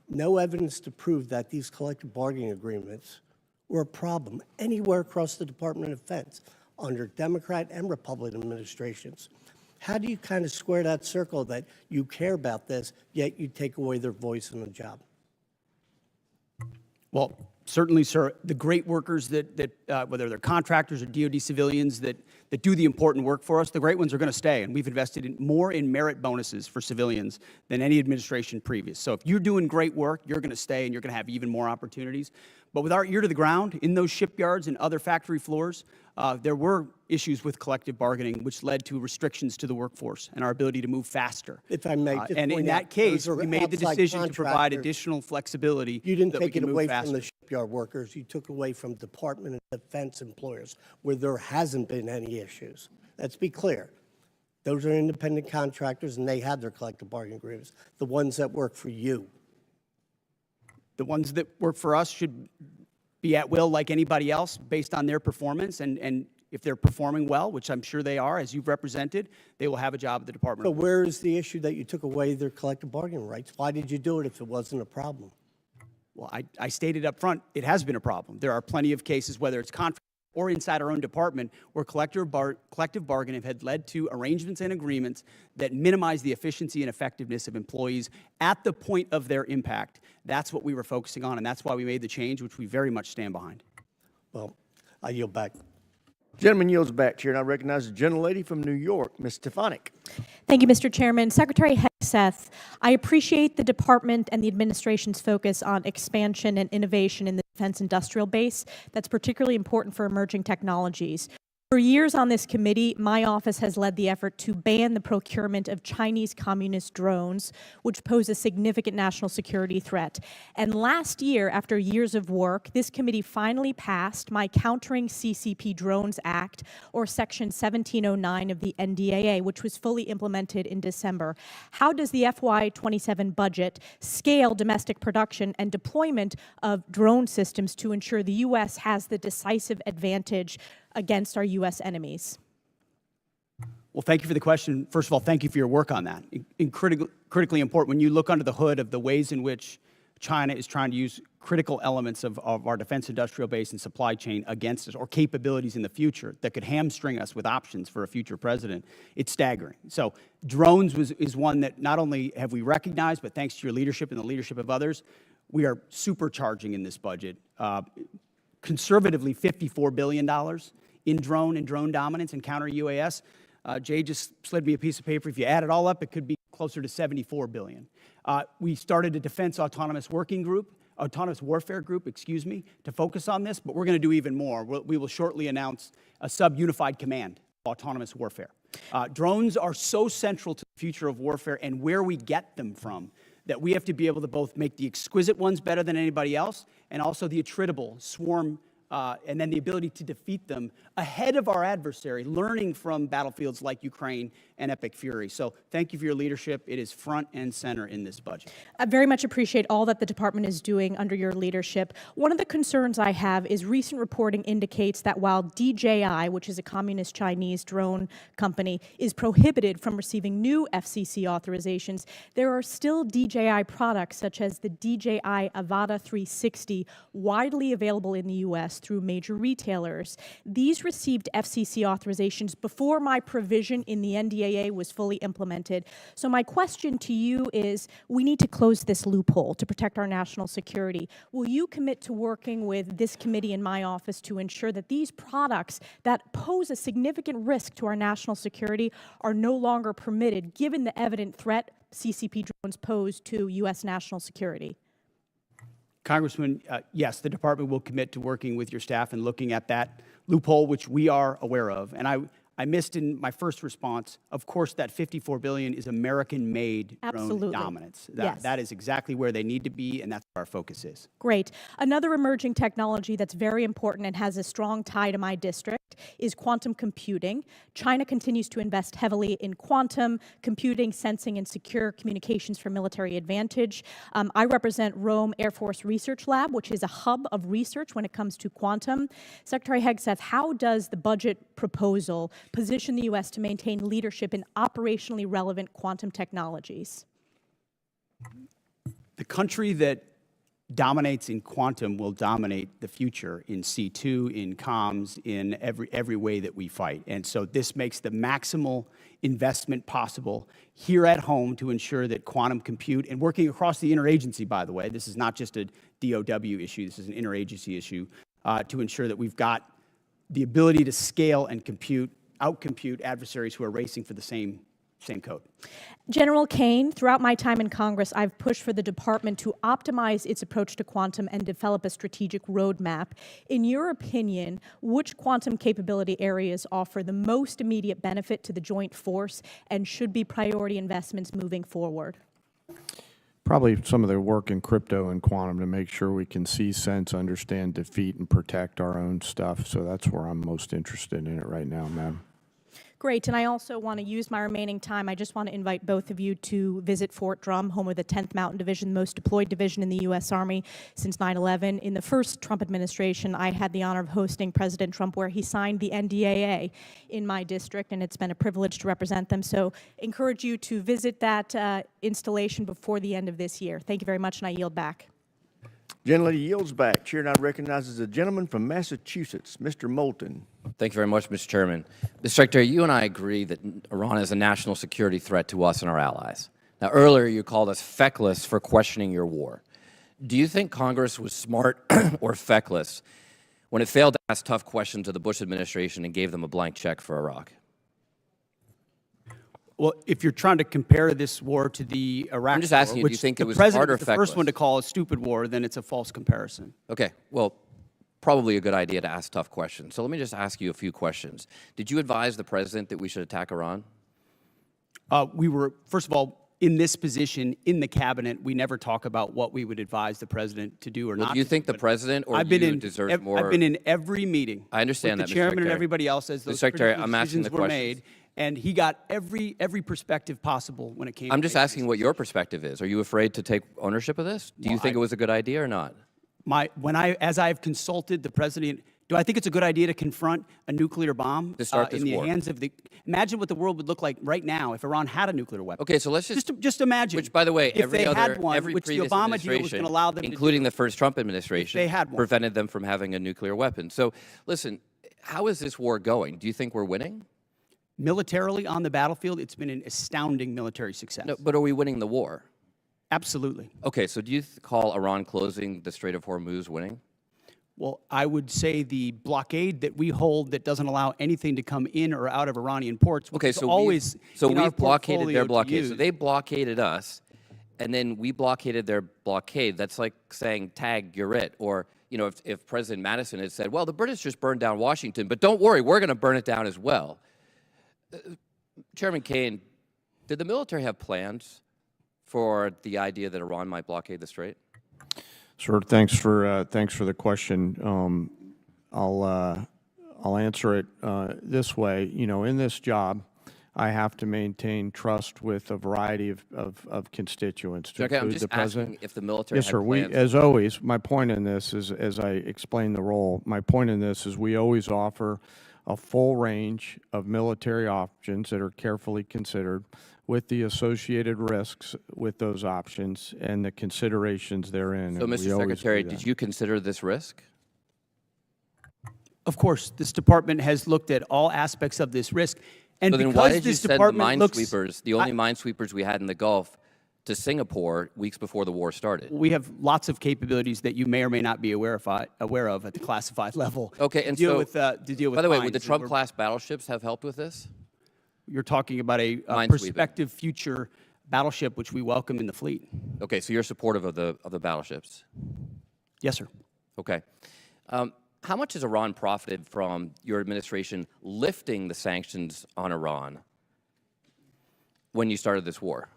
no evidence to prove that these collective bargaining agreements were a problem anywhere across the Department of Defense under Democrat and Republican administrations. How do you kind of square that circle that you care about this, yet you take away their voice in the job? Well, certainly, sir, the great workers that whether they're contractors or DOD civilians that do the important work for us, the great ones are going to stay. And we've invested more in merit bonuses for civilians than any administration previous. So if you're doing great work, you're going to stay and you're going to have even more opportunities. But with our ear to the ground in those shipyards and other factory floors, there were issues with collective bargaining, which led to restrictions to the workforce and our ability to move faster. If I may, just and in point that out, case, those are we made the outside decision to provide contractors. additional flexibility. You didn't so that we take it can move away faster. from the shipyard workers you took away from Department of Defense employers where there hasn't been any issues. Let's be clear. Those are independent contractors, and they have their collective bargaining agreements, the ones that work for you. The ones that work for us should be at will like anybody else based on their performance, and if they're performing well, which I'm sure they are, as you've represented, they will have a job at the Department. So where is the issue that you took away their collective bargaining rights? Why did you do it if it wasn't a problem? Well, I stated up front, it has been a problem. There are plenty of cases, whether it's contract or inside our own department, where collective bargaining had led to arrangements and agreements that minimize the efficiency and effectiveness of employees at the point of their impact. That's what we were focusing on, and that's why we made the change, which we very much stand behind. Well, I yield back. Gentleman yields back, Chair, and I recognize the gentlelady from New York, Ms. Stefanik. Thank you, Mr. Chairman. Secretary Hegseth, I appreciate the department and the administration's focus on expansion and innovation in the defense industrial base. That's particularly important for emerging technologies. For years on this committee, my office has led the effort to ban the procurement of Chinese communist drones, which pose a significant national security threat. And last year, after years of work, this committee finally passed my Countering CCP Drones Act, or Section 1709 of the NDAA, which was fully implemented in December. How does the FY27 budget scale domestic production and deployment of drone systems to ensure the U.S. has the decisive advantage against our U.S. enemies? Well, thank you for the question. First of all, thank you for your work on that. Critically important. When you look under the hood of the ways in which China is trying to use critical elements of our defense industrial base and supply chain against us, or capabilities in the future that could hamstring us with options for a future president, it's staggering. So drones is one that not only have we recognized, but thanks to your leadership and the leadership of others, we are supercharging in this budget. Conservatively, $54 billion in drone and drone dominance and counter UAS. Jay just slid me a piece of paper. If you add it all up, it could be closer to $74 billion. We started a defense autonomous warfare group, to focus on this, but we're going to do even more. We will shortly announce a sub-unified command of autonomous warfare. Drones are so central to the future of warfare and where we get them from that we have to be able to both make the exquisite ones better than anybody else and also the attritable swarm, and then the ability to defeat them ahead of our adversary, learning from battlefields like Ukraine and Epic Fury. So thank you for your leadership. It is front and center in this budget. I very much appreciate all that the department is doing under your leadership. One of the concerns I have is recent reporting indicates that while DJI, which is a communist Chinese drone company, is prohibited from receiving new FCC authorizations, there are still DJI products such as the DJI Avata 360 widely available in the U.S. through major retailers. These received FCC authorizations before my provision in the NDAA was fully implemented. So my question to you is, we need to close this loophole to protect our national security. Will you commit to working with this committee in my office to ensure that these products that pose a significant risk to our national security are no longer permitted, given the evident threat CCP drones pose to U.S. national security? Congressman, yes, the department will commit to working with your staff and looking at that loophole, which we are aware of. And I missed in my first response, of course, that $54 billion is American-made drone dominance. Yes. That is exactly where they need to be, and that's where our focus is. Great. Another emerging technology that's very important and has a strong tie to my district is quantum computing. China continues to invest heavily in quantum computing, sensing, and secure communications for military advantage. I represent Rome Air Force Research Lab, which is a hub of research when it comes to quantum. Secretary Hegseth, how does the budget proposal position the U.S. to maintain leadership in operationally relevant quantum technologies? The country that dominates in quantum will dominate the future in C2, in comms, in every way that we fight. And so this makes the maximal investment possible here at home to ensure that quantum compute, and working across the interagency, by the way, this is not just a DOW issue, this is an interagency issue, to ensure that we've got the ability to scale and outcompute adversaries who are racing for the same code. General Caine, throughout my time in Congress, I've pushed for the department to optimize its approach to quantum and develop a strategic roadmap. In your opinion, which quantum capability areas offer the most immediate benefit to the joint force and should be priority investments moving forward? probably some of the work in crypto and quantum to make sure we can see, sense, understand, defeat, and protect our own stuff. So that's where I'm most interested in it right now, ma'am. Great, and I also want to use my remaining time. I just want to invite both of you to visit Fort Drum, home of the 10th Mountain Division, the most deployed division in the U.S. Army since 9/11. In the first Trump administration, I had the honor of hosting President Trump, where he signed the NDAA in my district, and it's been a privilege to represent them. So encourage you to visit that installation before the end of this year. Thank you very much, and I yield back. Gentlelady yields back. Chair now recognizes the gentleman from Massachusetts, Mr. Moulton. Thank you very much, Mr. Chairman. Mr. Secretary, you and I agree that Iran is a national security threat to us and our allies. Now, earlier you called us feckless for questioning your war. Do you think Congress was smart or feckless when it failed to ask tough questions of the Bush administration and gave them a blank check for Iraq? Well, if you're trying to compare this war to the Iraq I'm just asking war, you, do you which think the it was president smart or was the first feckless? one to call a stupid war, then it's a false comparison. Okay, well, probably a good idea to ask tough questions. So let me just ask you a few questions. Did you advise the president that we should attack Iran? We were, first of all, in this position in the cabinet, we never talk about what we would advise the president to do or Well, not. do you to think do, the president or I've been you in deserve more? I've been in every meeting. I understand with that, the Mr. chairman and Secretary. everybody else as Mr. those Secretary, critical I'm asking decisions the were questions. made, and he got every perspective possible when it came. I'm to just making asking what your perspective is. Are you afraid to take ownership of this? Do you think it was a good idea or not? As I've consulted the president, do I think it's a good idea to confront a nuclear bomb To start this in the war. hands of the? Imagine what the world would look like right now if Iran had a nuclear weapon. Okay, so let's just imagine. Which, by the way, if every they other, had one, every which the previous Obama deal was administration, going to allow them including to do, the first Trump administration, they had one. prevented them from having a nuclear weapon. So, listen, how is this war going? Do you think we're winning? militarily on the battlefield, it's been an astounding military success. No, but are we winning the war? Absolutely. Okay, so do you call Iran closing the Strait of Hormuz winning? Well, I would say the blockade that we hold that doesn't allow anything to come in or out of Iranian ports, which Okay, is so always we've blockaded their portfolio to blockade. So use. they blockaded us, and then we blockaded their blockade. That's like saying, tag, you're it. Or, you know, if President Madison had said, well, the British just burned down Washington, but don't worry, we're going to burn it down as well. Chairman Caine, did the military have plans for the idea that Iran might blockade the strait? Sir, thanks for the question. I'll answer it this way. You know, in this job, I have to maintain trust with a variety of constituents. To Okay, I'm include just the president. asking if the military Yes, had sir. plans. As always, my point in this is, as I explain the role, my point in this is we always offer a full range of military options that are carefully considered, with the associated risks with those options and the considerations therein. So, and we Mr. always Secretary, do that. did you consider this risk? Of course, this department has looked at all aspects of this risk. And So then because why did you this send the department looks, minesweepers, the only minesweepers we had in the Gulf, to Singapore weeks before the war started? we have lots of capabilities that you may or may not be aware of at the classified level. Okay, and to deal so, with, to deal with by the way, would mines. the And Trump-class battleships have helped with this? You're talking about a Minesweeping. prospective future battleship, which we welcome in the fleet. Okay, so you're supportive of the battleships? Yes, sir. Okay. How much has Iran profited from your administration lifting the sanctions on Iran when you started this war?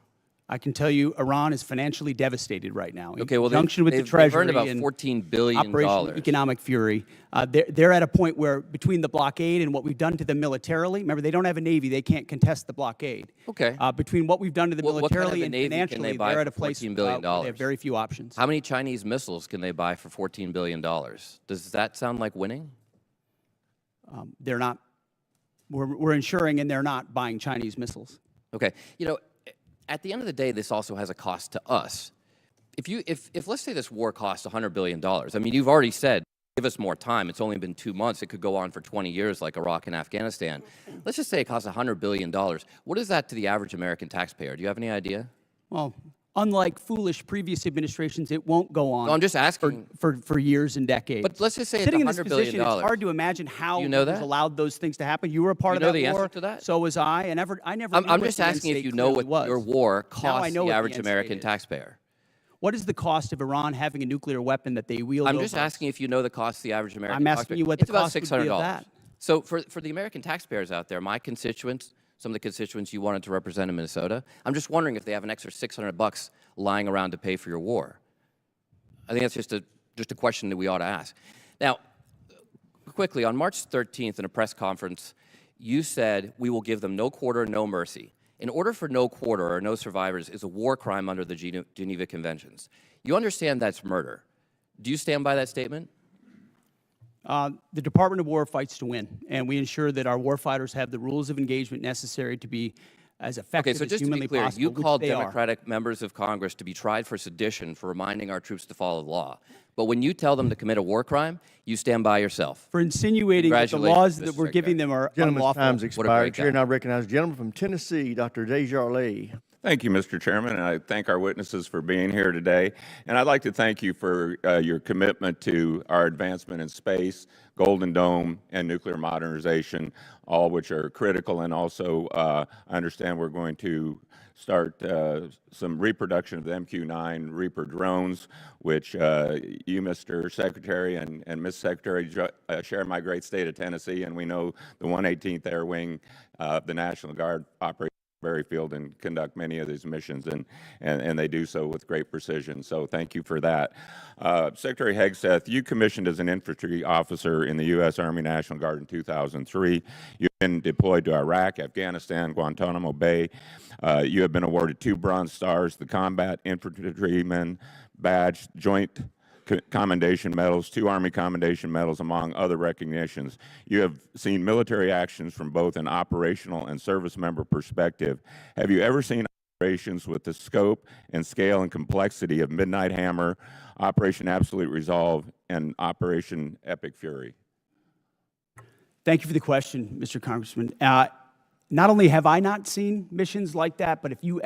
I can tell you Iran is financially devastated right now. Okay, well, in conjunction with the they've Treasury earned about and $14 billion. Operation Economic Fury. They're at a point where between the blockade and what we've done to them militarily, remember, they don't have a Navy. They can't contest the blockade. Okay. Between what we've done to them What kind of militarily a and Navy can financially, they buy they're at a for place $14 billion? where they have very few options. How many Chinese missiles can they buy for $14 billion? Does that sound like winning? They're not. We're ensuring, and they're not buying Chinese missiles. Okay. You know, at the end of the day, this also has a cost to us. If let's say this war costs $100 billion, I mean, you've already said, give us more time. It's only been 2 months. It could go on for 20 years like Iraq and Afghanistan. Let's just say it costs $100 billion. What is that to the average American taxpayer? Do you have any idea? Well, unlike foolish previous administrations, it won't go on. No, I'm just asking. For years and decades. But let's just say it's sitting in this $100 billion. position, it's hard to imagine how You know it was that? allowed those things to happen. You were a part You of know that the war. answer to that? So was I. I never. I'm knew just what the end asking if state you know what clearly was. your war Now I costs know the what average end American state is. taxpayer. What is the cost of Iran having a nuclear weapon that they wield I'm over just us? asking if you know the cost of the average American I'm asking taxpayer. you what It's the about cost would be $600. of that. So for the American taxpayers out there, my constituents, some of the constituents you wanted to represent in Minnesota. I'm just wondering if they have an extra $600 lying around to pay for your war. I think that's just a question that we ought to ask. Now, quickly, on March 13th in a press conference, you said, we will give them no quarter, no mercy. In order for no quarter or no survivors is a war crime under the Geneva Conventions. You understand that's murder. Do you stand by that statement? The Department of War fights to win, and we ensure that our warfighters have the rules of engagement necessary to be as effective Okay, so as just to humanly be clear, possible, you which called they are. Democratic members of Congress to be tried for sedition for reminding our troops to follow the law. But when you tell them to commit a war crime, you stand by yourself. For insinuating that the laws that Mr. we're giving them are Gentleman's unlawful. time's What a expired. great Chair guy. now recognizes the gentleman from Tennessee, Dr. Desjardins. Thank you, Mr. Chairman, and I thank our witnesses for being here today. And I'd like to thank you for your commitment to our advancement in space, Golden Dome, and nuclear modernization, all which are critical. And also, I understand we're going to start some reproduction of the MQ-9 Reaper drones, which you, Mr. Secretary, and Ms. Secretary share my great state of Tennessee, and we know the 118th Air Wing, the National Guard operates Field and conduct many of these missions, and they do so with great precision. So thank you for that. Secretary Hegseth, you commissioned as an infantry officer in the U.S. Army National Guard in 2003. You've been deployed to Iraq, Afghanistan, Guantanamo Bay. You have been awarded 2 Bronze Stars, the Combat Infantryman Badge, Joint Commendation Medals, 2 Army Commendation Medals, among other recognitions. You have seen military actions from both an operational and service member perspective. Have you ever seen operations with the scope and scale and complexity of Midnight Hammer, Operation Absolute Resolve, and Operation Epic Fury? Thank you for the question, Mr. Congressman. Not only have I not seen missions like that, but if you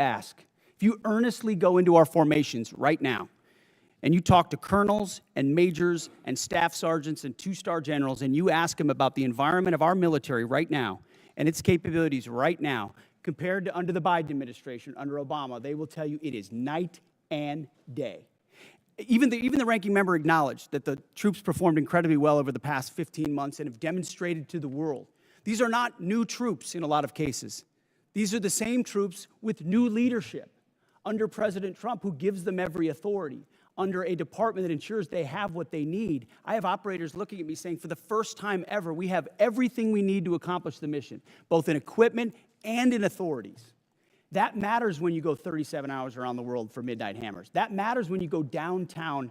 earnestly go into our formations right now, and you talk to colonels and majors and staff sergeants and 2-star generals, and you ask them about the environment of our military right now and its capabilities right now, compared to under the Biden administration, under Obama, they will tell you it is night and day. Even the ranking member acknowledged that the troops performed incredibly well over the past 15 months and have demonstrated to the world. These are not new troops in a lot of cases. These are the same troops with new leadership under President Trump, who gives them every authority, under a department that ensures they have what they need. I have operators looking at me saying, for the first time ever, we have everything we need to accomplish the mission, both in equipment and in authorities. That matters when you go 37 hours around the world for Midnight Hammers. That matters when you go downtown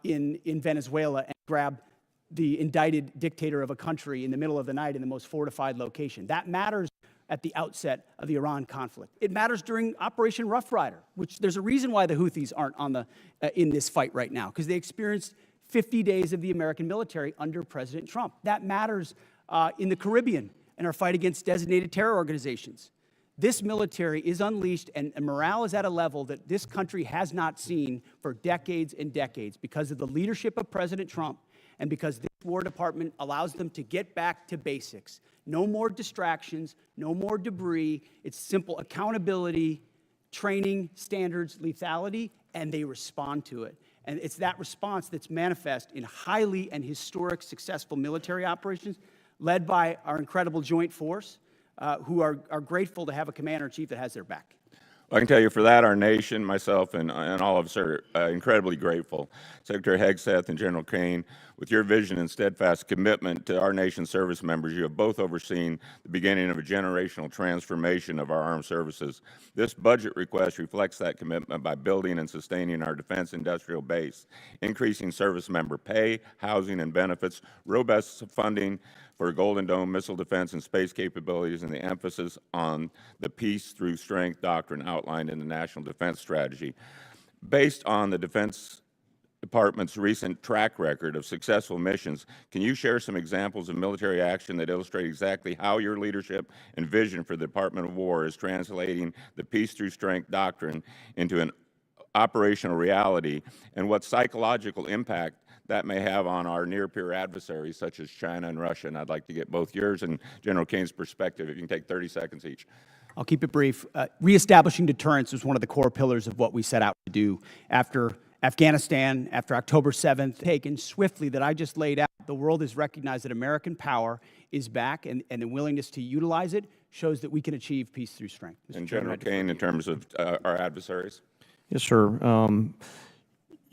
in Venezuela and grab the indicted dictator of a country in the middle of the night in the most fortified location. That matters at the outset of the Iran conflict. It matters during Operation Rough Rider, which there's a reason why the Houthis aren't on in this fight right now, because they experienced 50 days of the American military under President Trump. That matters in the Caribbean in our fight against designated terror organizations. This military is unleashed, and morale is at a level that this country has not seen for decades and decades because of the leadership of President Trump and because this War Department allows them to get back to basics. No more distractions, no more debris. It's simple accountability, training, standards, lethality, and they respond to it. And it's that response that's manifest in highly and historic successful military operations led by our incredible joint force, who are grateful to have a commander-in-chief that has their back. I can tell you for that, our nation, myself, and all of us are incredibly grateful. Secretary Hegseth and General Caine, with your vision and steadfast commitment to our nation's service members, you have both overseen the beginning of a generational transformation of our armed services. This budget request reflects that commitment by building and sustaining our defense industrial base, increasing service member pay, housing, and benefits, robust funding for Golden Dome missile defense and space capabilities, and the emphasis on the peace through strength doctrine outlined in the National Defense Strategy. Based on the Defense Department's recent track record of successful missions, can you share some examples of military action that illustrate exactly how your leadership and vision for the Department of War is translating the peace through strength doctrine into an operational reality, and what psychological impact that may have on our near-peer adversaries, such as China and Russia? And I'd like to get both yours and General Caine's perspective. If you can take 30 seconds each. I'll keep it brief. Reestablishing deterrence was one of the core pillars of what we set out to do after Afghanistan, after October 7th, taken swiftly that I just laid out. The world has recognized that American power is back, and the willingness to utilize it shows that we can achieve peace through strength. And General Caine, in terms of our adversaries? Yes, sir.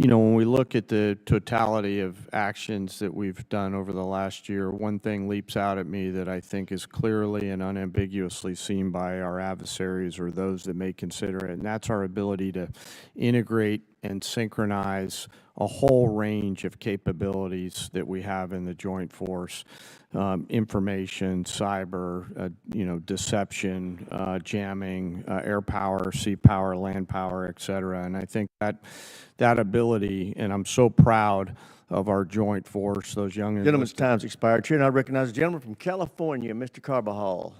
You know, when we look at the totality of actions that we've done over the last year, one thing leaps out at me that I think is clearly and unambiguously seen by our adversaries or those that may consider it, and that's our ability to integrate and synchronize a whole range of capabilities that we have in the joint force, information, cyber, you know, deception, jamming, air power, sea power, land power, et cetera. And I think that ability, and I'm so proud of our joint force, those young Gentleman's time's expired. Chair, and I recognize the gentleman from California, Mr. Carbajal.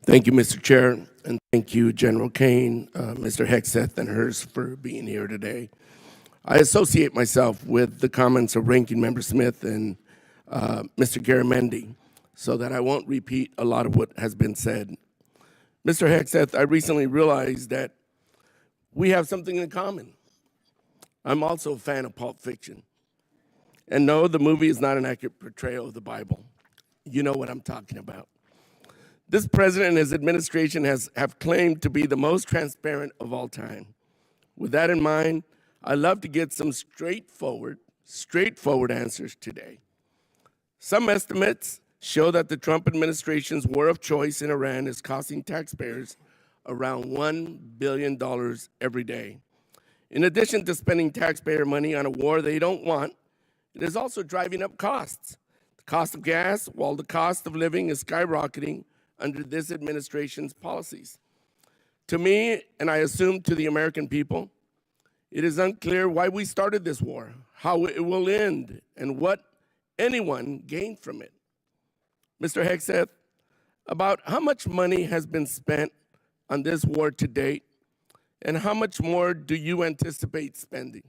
Thank you, Mr. Chair, and thank you, General Caine, Mr. Hegseth, and Hers for being here today. I associate myself with the comments of Ranking Member Smith and Mr. Garamendi, so that I won't repeat a lot of what has been said. Mr. Hegseth, I recently realized that we have something in common. I'm also a fan of Pulp Fiction. And no, the movie is not an accurate portrayal of the Bible. You know what I'm talking about. This president and his administration have claimed to be the most transparent of all time. With that in mind, I'd love to get some straightforward answers today. Some estimates show that the Trump administration's war of choice in Iran is costing taxpayers around $1 billion every day. In addition to spending taxpayer money on a war they don't want, it is also driving up costs. The cost of gas, while the cost of living is skyrocketing under this administration's policies. To me, and I assume to the American people, it is unclear why we started this war, how it will end, and what anyone gained from it. Mr. Hegseth, about how much money has been spent on this war to date, and how much more do you anticipate spending?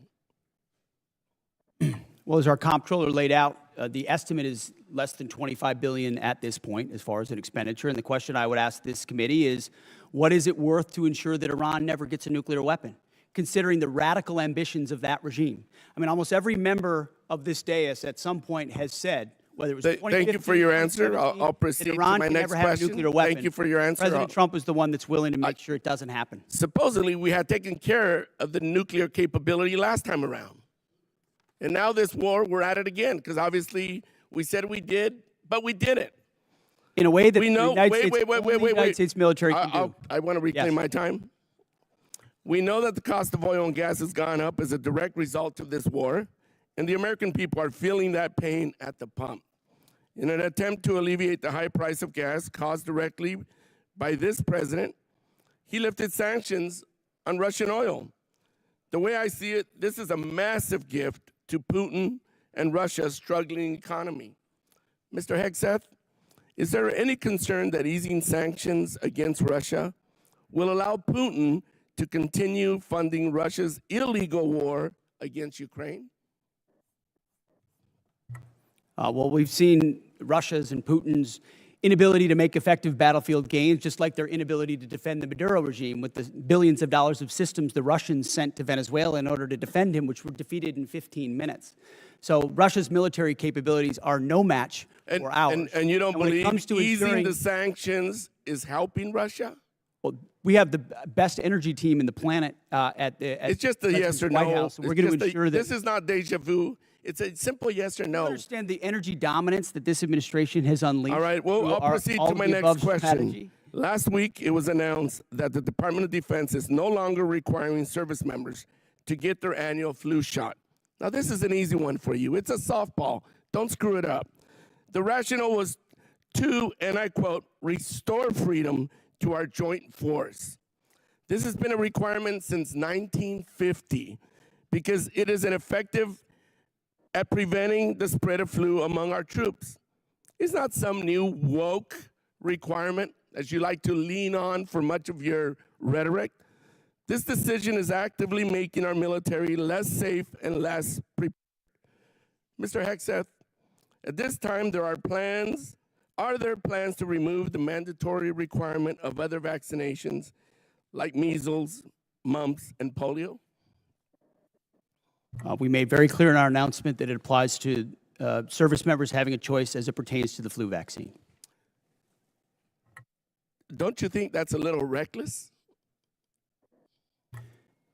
Well, as our comptroller laid out, the estimate is less than $25 billion at this point as far as an expenditure. And the question I would ask this committee is, what is it worth to ensure that Iran never gets a nuclear weapon, considering the radical ambitions of that regime? I mean, almost every member of this dais at some point has said, whether it was 2015, thank you for your answer. I'll proceed to my next question. Thank you for your answer. President Trump is the one that's willing to make sure it doesn't happen. Supposedly, we had taken care of the nuclear capability last time around. And now this war, we're at it again, because obviously we said we did, but we did it. In a way that we know, the United States military can do. I want to reclaim my time. We know that the cost of oil and gas has gone up as a direct result of this war, and the American people are feeling that pain at the pump. In an attempt to alleviate the high price of gas caused directly by this president, he lifted sanctions on Russian oil. The way I see it, this is a massive gift to Putin and Russia's struggling economy. Mr. Hegseth, is there any concern that easing sanctions against Russia will allow Putin to continue funding Russia's illegal war against Ukraine? Well, we've seen Russia's and Putin's inability to make effective battlefield gains, just like their inability to defend the Maduro regime with the billions of dollars of systems the Russians sent to Venezuela in order to defend him, which were defeated in 15 minutes. So Russia's military capabilities are no match for ours. And you don't believe easing the sanctions is helping Russia? Well, we have the best energy team in the planet it's just a yes or no. White House. We're going to ensure that this is not deja vu. It's a simple yes or no. I understand the energy dominance that this administration has unleashed. All right, well, I'll proceed to my next question. Strategy. Last week, it was announced that the Department of Defense is no longer requiring service members to get their annual flu shot. Now, this is an easy one for you. It's a softball. Don't screw it up. The rationale was to, and I quote, restore freedom to our joint force. This has been a requirement since 1950 because it is an effective at preventing the spread of flu among our troops. It's not some new woke requirement, as you like to lean on for much of your rhetoric. This decision is actively making our military less safe and less prepared. Mr. Hegseth, at this time, are there plans to remove the mandatory requirement of other vaccinations like measles, mumps, and polio? We made very clear in our announcement that it applies to service members having a choice as it pertains to the flu vaccine. Don't you think that's a little reckless?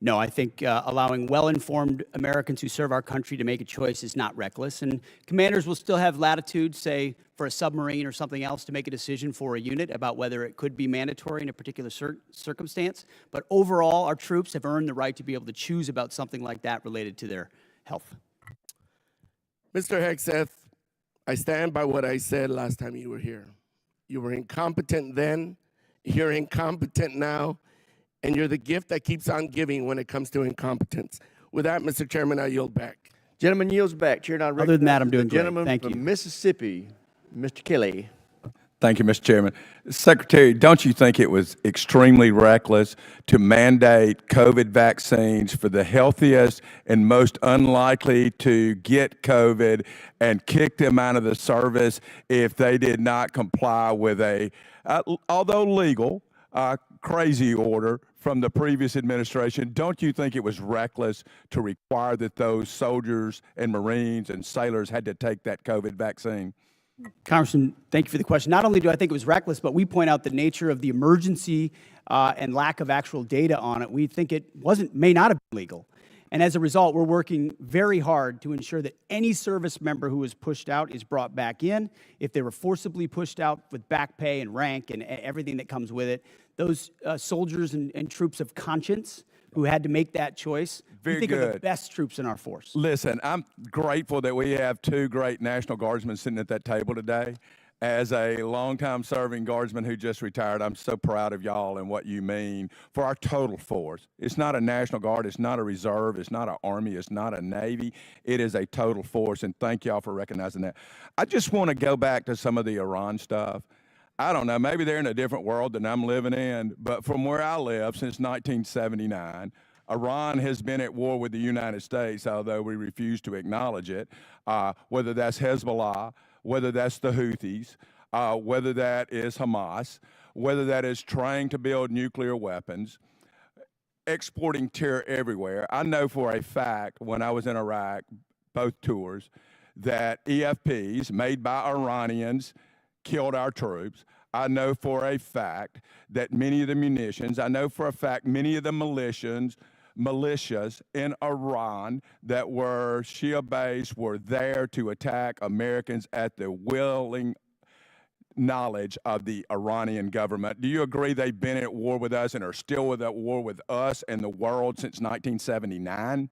No, I think allowing well-informed Americans who serve our country to make a choice is not reckless. And commanders will still have latitude, say, for a submarine or something else, to make a decision for a unit about whether it could be mandatory in a particular circumstance. But overall, our troops have earned the right to be able to choose about something like that related to their health. Mr. Hegseth, I stand by what I said last time you were here. You were incompetent then, you're incompetent now, and you're the gift that keeps on giving when it comes to incompetence. With that, Mr. Chairman, I yield back. Gentleman yields back. Chair, now Other than that, I'm doing the great. gentleman Thank from you. Mississippi, Mr. Kelly. Thank you, Mr. Chairman. Secretary, don't you think it was extremely reckless to mandate COVID vaccines for the healthiest and most unlikely to get COVID and kick them out of the service if they did not comply with a, although legal, crazy order from the previous administration? Don't you think it was reckless to require that those soldiers and Marines and sailors had to take that COVID vaccine? Congressman, thank you for the question. Not only do I think it was reckless, but we point out the nature of the emergency and lack of actual data on it. We think it may not have been legal. And as a result, we're working very hard to ensure that any service member who was pushed out is brought back in. If they were forcibly pushed out with back pay and rank and everything that comes with it, those soldiers and troops of conscience who had to make that choice, we think are the best troops in our force. Listen, I'm grateful that we have two great National Guardsmen sitting at that table today. As a longtime serving Guardsman who just retired, I'm so proud of y'all and what you mean for our total force. It's not a National Guard, it's not a reserve, it's not an Army, it's not a Navy. It is a total force, and thank y'all for recognizing that. I just want to go back to some of the Iran stuff. I don't know, maybe they're in a different world than I'm living in, but from where I live since 1979, Iran has been at war with the United States, although we refuse to acknowledge it, whether that's Hezbollah, whether that's the Houthis, whether that is Hamas, whether that is trying to build nuclear weapons, exporting terror everywhere. I know for a fact when I was in Iraq, both tours, that EFPs made by Iranians killed our troops. I know for a fact that many of the munitions, I know for a fact many of the militias in Iran that were Shia-based were there to attack Americans at the willing knowledge of the Iranian government. Do you agree they've been at war with us and are still at war with us and the world since 1979?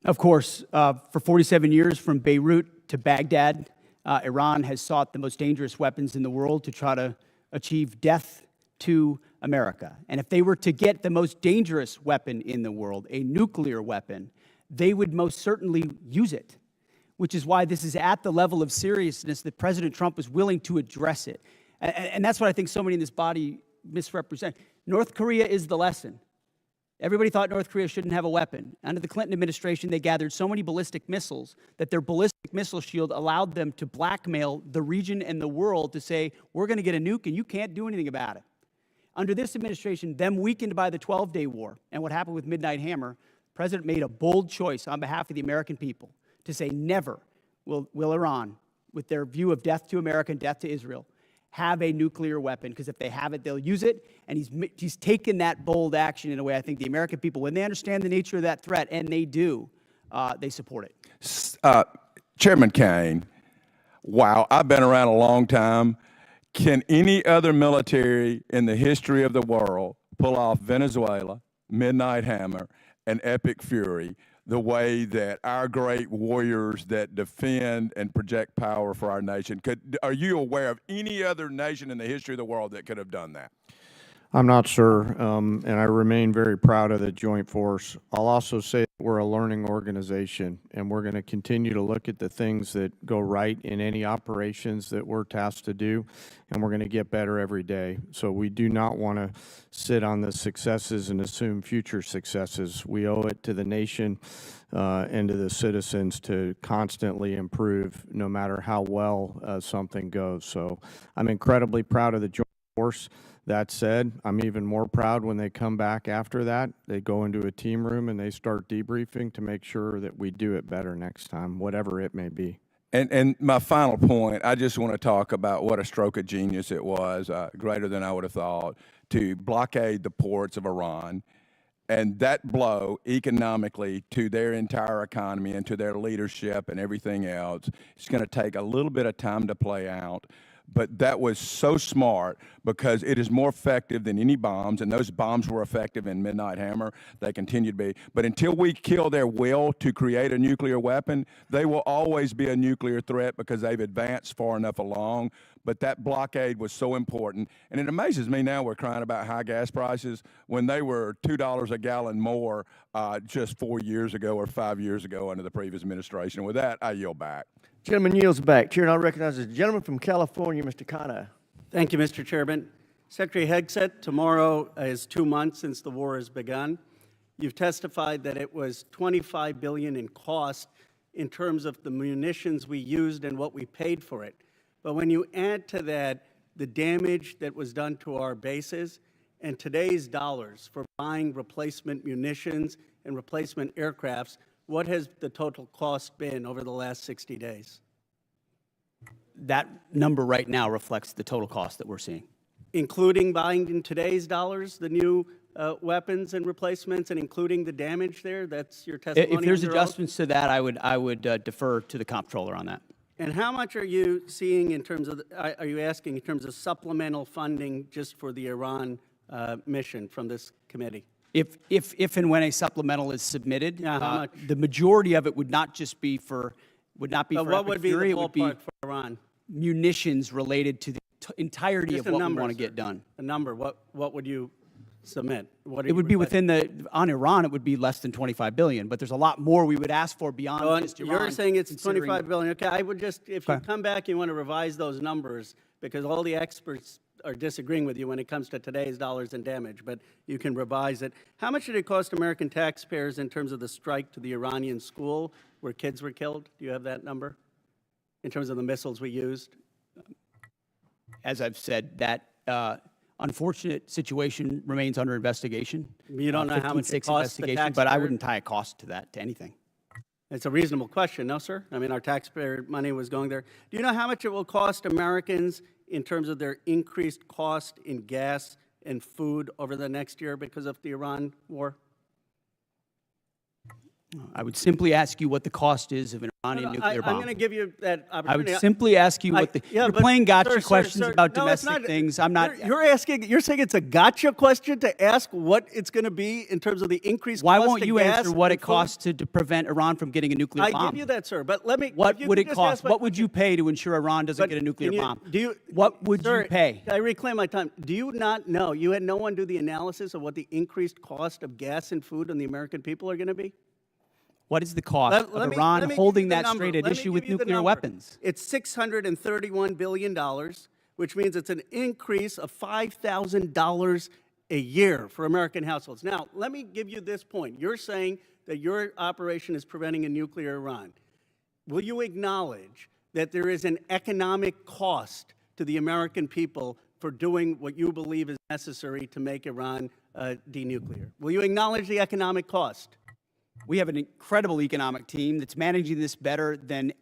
Of course, for 47 years, from Beirut to Baghdad, Iran has sought the most dangerous weapons in the world to try to achieve death to America. And if they were to get the most dangerous weapon in the world, a nuclear weapon, they would most certainly use it, which is why this is at the level of seriousness that President Trump was willing to address it. And that's what I think so many in this body misrepresent. North Korea is the lesson. Everybody thought North Korea shouldn't have a weapon. Under the Clinton administration, they gathered so many ballistic missiles that their ballistic missile shield allowed them to blackmail the region and the world to say, we're going to get a nuke and you can't do anything about it. Under this administration, them weakened by the 12-day war and what happened with Midnight Hammer, the president made a bold choice on behalf of the American people to say never will Iran, with their view of death to America and death to Israel, have a nuclear weapon, because if they have it, they'll use it. And he's taken that bold action in a way I think the American people, when they understand the nature of that threat, and they do, they support it. Chairman Caine, wow, I've been around a long time. Can any other military in the history of the world pull off Venezuela, Midnight Hammer, and Epic Fury the way that our great warriors that defend and project power for our nation are you aware of any other nation in the history of the world that could have done that? I'm not sure, and I remain very proud of the Joint Force. I'll also say that we're a learning organization, and we're going to continue to look at the things that go right in any operations that we're tasked to do, and we're going to get better every day. So we do not want to sit on the successes and assume future successes. We owe it to the nation and to the citizens to constantly improve no matter how well something goes. So I'm incredibly proud of the Joint Force. That said, I'm even more proud when they come back after that. They go into a team room and they start debriefing to make sure that we do it better next time, whatever it may be. And my final point, I just want to talk about what a stroke of genius it was, greater than I would have thought, to blockade the ports of Iran. And that blow economically to their entire economy and to their leadership and everything else, it's going to take a little bit of time to play out. But that was so smart because it is more effective than any bombs, and those bombs were effective in Midnight Hammer. They continue to be. But until we kill their will to create a nuclear weapon, they will always be a nuclear threat because they've advanced far enough along. But that blockade was so important. And it amazes me now we're crying about high gas prices when they were $2 a gallon more just 4 years ago or 5 years ago under the previous administration. And with that, I yield back. Gentleman yields back. Chair now recognizes the gentleman from California, Mr. Caine. Thank you, Mr. Chairman. Secretary Hegseth, tomorrow is 2 months since the war has begun. You've testified that it was $25 billion in cost in terms of the munitions we used and what we paid for it. But when you add to that the damage that was done to our bases and today's dollars for buying replacement munitions and replacement aircrafts, what has the total cost been over the last 60 days? That number right now reflects the total cost that we're seeing. Including buying in today's dollars the new weapons and replacements and including the damage there? That's your testimony? If there's under oath? adjustments to that, I would defer to the comptroller on that. And how much are you seeing in terms of, are you asking in terms of supplemental funding just for the Iran mission from this committee? If and when a supplemental is submitted, Yeah, how much? the majority of it would not just be for, But for what Epic would be Fury, the it would be ballpark for Iran? munitions related to the entirety Just of a what number, we want to sir. get done. A number, what would you submit? What are It you would be requesting? within on Iran, it would be less than $25 billion, but there's a lot more we would ask for beyond Well, just Iran. you're saying it's considering- $25 billion. Okay, I would just, if you Okay. come back, you want to revise those numbers, because all the experts are disagreeing with you when it comes to today's dollars and damage, but you can revise it. How much did it cost American taxpayers in terms of the strike to the Iranian school where kids were killed? Do you have that number? In terms of the missiles we used? As I've said, that unfortunate situation remains under investigation. You don't know how much it 15-6 costs the investigation, but I taxpayer? wouldn't tie a cost to that, to anything. It's a reasonable question, no, sir? I mean, our taxpayer money was going there. Do you know how much it will cost Americans in terms of their increased cost in gas and food over the next year because of the Iran war? I would simply ask you what the cost is of an Iranian nuclear bomb. I'm going to give you that I opportunity. would simply ask you what the. Yeah, you're but playing gotcha sir, questions sir, about no, it's domestic not. things. I'm not. You're saying it's a gotcha question to ask what it's going to be in terms of the increased Why cost won't of you gas answer what and it food? costs to prevent Iran from getting a nuclear bomb? I give you that, sir. But let me. What if you would could it just cost? ask my What would you pay to ensure Iran doesn't But get a nuclear can you- bomb? do you- What would Sir, you pay? I reclaim my time. Do you not know? You had no one do the analysis of what the increased cost of gas and food on the American people are going to be? What is the cost Let of me- let Iran me give holding you the that number. straight at Let me issue give with you the nuclear number. weapons? It's $631 billion, which means it's an increase of $5,000 a year for American households. Now, let me give you this point. You're saying that your operation is preventing a nuclear Iran. Will you acknowledge that there is an economic cost to the American people for doing what you believe is necessary to make Iran denuclear? Will you acknowledge the economic cost? We have an incredible economic team that's managing this better than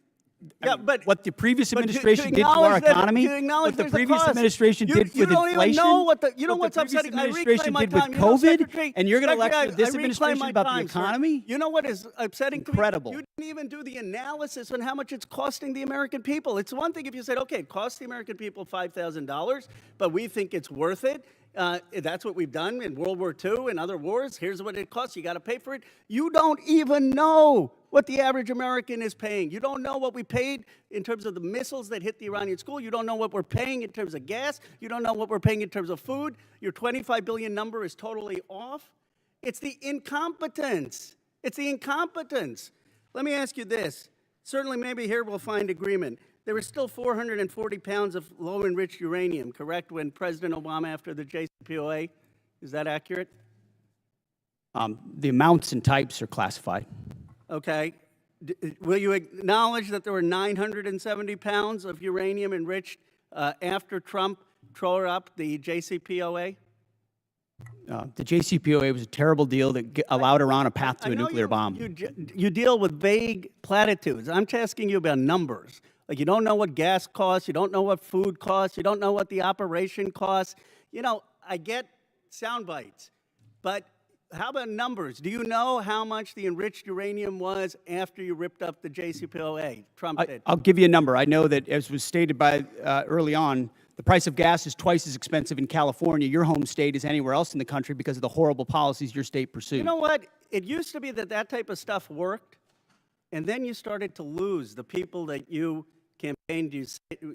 Yeah, but what the previous but to administration did to our acknowledge that- economy, to acknowledge what the there's a previous cost. administration You- did you with don't even inflation, know what the- you know what what's the previous upsetting? I reclaim administration my did with time. You know, COVID, Secretary- and you're going to Secretary, lecture this I reclaim administration my about time, the sir. economy? You know what is upsetting to me? Incredible. You didn't even do the analysis on how much it's costing the American people. It's one thing if you said, okay, it costs the American people $5,000, but we think it's worth it. That's what we've done in World War II and other wars. Here's what it costs. You got to pay for it. You don't even know what the average American is paying. You don't know what we paid in terms of the missiles that hit the Iranian school. You don't know what we're paying in terms of gas. You don't know what we're paying in terms of food. Your $25 billion number is totally off. It's the incompetence. It's the incompetence. Let me ask you this. Certainly, maybe here we'll find agreement. There was still 440 pounds of low-enriched uranium, correct, when President Obama, after the JCPOA? Is that accurate? The amounts and types are classified. Okay. Will you acknowledge that there were 970 pounds of uranium enriched after Trump tore up the JCPOA? The JCPOA was a terrible deal that allowed Iran a path to I a know nuclear bomb. You deal with vague platitudes. I'm asking you about numbers. Like, you don't know what gas costs, you don't know what food costs, you don't know what the operation costs. You know, I get sound bites, but how about numbers? Do you know how much the enriched uranium was after you ripped up the JCPOA? Trump did. I'll give you a number. I know that, as was stated by early on, the price of gas is twice as expensive in California, your home state, as anywhere else in the country because of the horrible policies your state pursued. You know what? It used to be that type of stuff worked, and then you started to lose the people that you campaigned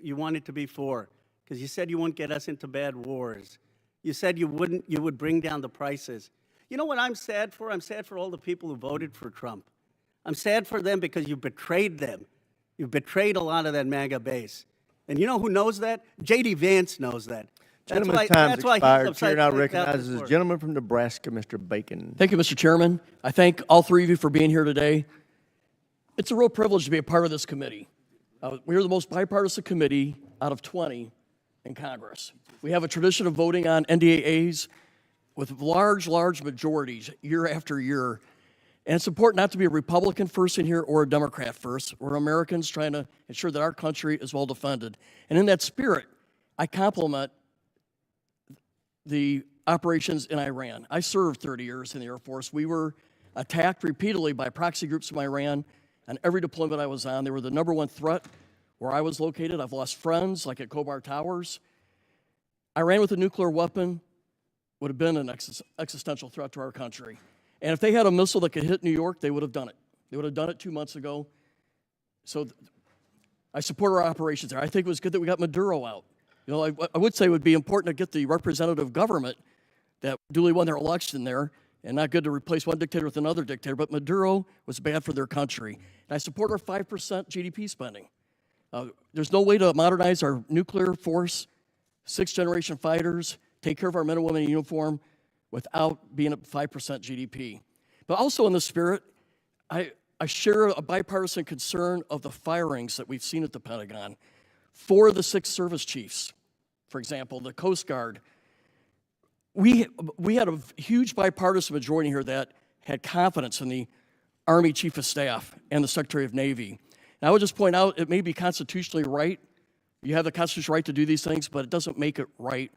you wanted to be for, because you said you wouldn't get us into bad wars. You said you would bring down the prices. You know what I'm sad for? I'm sad for all the people who voted for Trump. I'm sad for them because you betrayed them. You betrayed a lot of that MAGA base. And you know who knows that? J.D. Vance knows that. Gentleman's time's expired. Chair now recognizes the gentleman from Nebraska, Mr. Bacon. Thank you, Mr. Chairman. I thank all three of you for being here today. It's a real privilege to be a part of this committee. We're the most bipartisan committee out of 20 in Congress. We have a tradition of voting on NDAAs with large majorities year after year. And it's important not to be a Republican first in here or a Democrat first. We're Americans trying to ensure that our country is well defended. And in that spirit, I compliment the operations in Iran. I served 30 years in the Air Force. We were attacked repeatedly by proxy groups from Iran on every deployment I was on. They were the #1 threat where I was located. I've lost friends, like at Khobar Towers. Iran with a nuclear weapon would have been an existential threat to our country. And if they had a missile that could hit New York, they would have done it. They would have done it 2 months ago. So I support our operations there. I think it was good that we got Maduro out. You know, I would say it would be important to get the representative government that duly won their election there, and not good to replace one dictator with another dictator, but Maduro was bad for their country. And I support our 5% GDP spending. There's no way to modernize our nuclear force, 6th-generation fighters, take care of our men and women in uniform without being at 5% GDP. But also in the spirit, I share a bipartisan concern of the firings that we've seen at the Pentagon. 4 of the 6 service chiefs, for example, the Coast Guard. We had a huge bipartisan majority here that had confidence in the Army Chief of Staff and the Secretary of Navy. And I would just point out, it may be constitutionally right. You have the constitutional right to do these things, but it doesn't make it right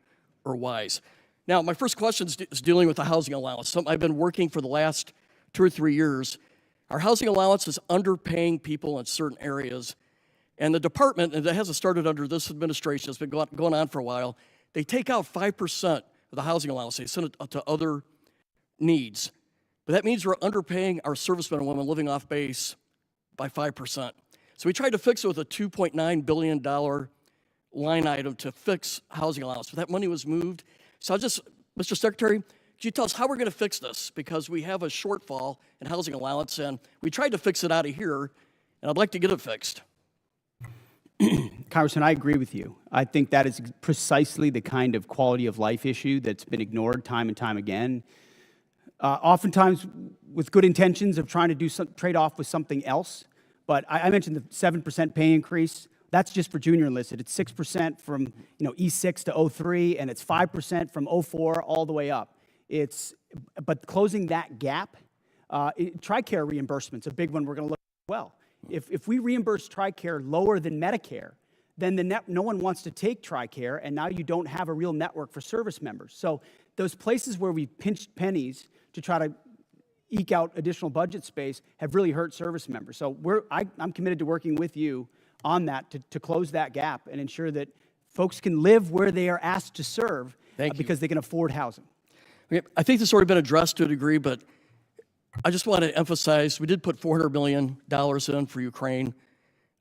or wise. Now, my first question is dealing with the housing allowance. Something I've been working for the last 2 or 3 years. Our housing allowance is underpaying people in certain areas. And the department, and it hasn't started under this administration, it's been going on for a while, they take out 5% of the housing allowance. They send it to other needs. But that means we're underpaying our servicemen and women living off base by 5%. So we tried to fix it with a $2.9 billion line item to fix housing allowance, but that money was moved. So Mr. Secretary, could you tell us how we're going to fix this? Because we have a shortfall in housing allowance, and we tried to fix it out of here, and I'd like to get it fixed. Congressman, I agree with you. I think that is precisely the kind of quality of life issue that's been ignored time and time again. Oftentimes with good intentions of trying to do some trade-off with something else. But I mentioned the 7% pay increase. That's just for junior enlisted. It's 6% from E6 to 03, and it's 5% from 04 all the way up. But closing that gap, TRICARE reimbursement's a big one we're going to look at as well. If we reimburse TRICARE lower than Medicare, then no one wants to take TRICARE, and now you don't have a real network for service members. So those places where we pinched pennies to try to eke out additional budget space have really hurt service members. So I'm committed to working with you on that to close that gap and ensure that folks can live where they are asked to serve because they can afford housing. Okay, I think this has already been addressed to a degree, but I just want to emphasize we did put $400 million in for Ukraine.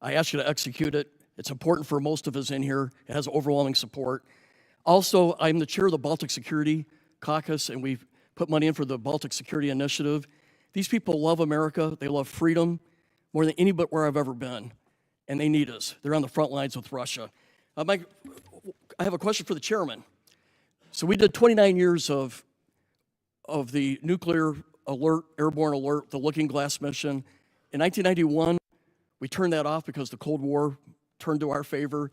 I asked you to execute it. It's important for most of us in here. It has overwhelming support. Also, I'm the chair of the Baltic Security Caucus, and we've put money in for the Baltic Security Initiative. These people love America. They love freedom more than anywhere I've ever been, and they need us. They're on the front lines with Russia. I have a question for the chairman. So we did 29 years of the nuclear alert, airborne alert, the Looking Glass mission. In 1991, we turned that off because the Cold War turned to our favor.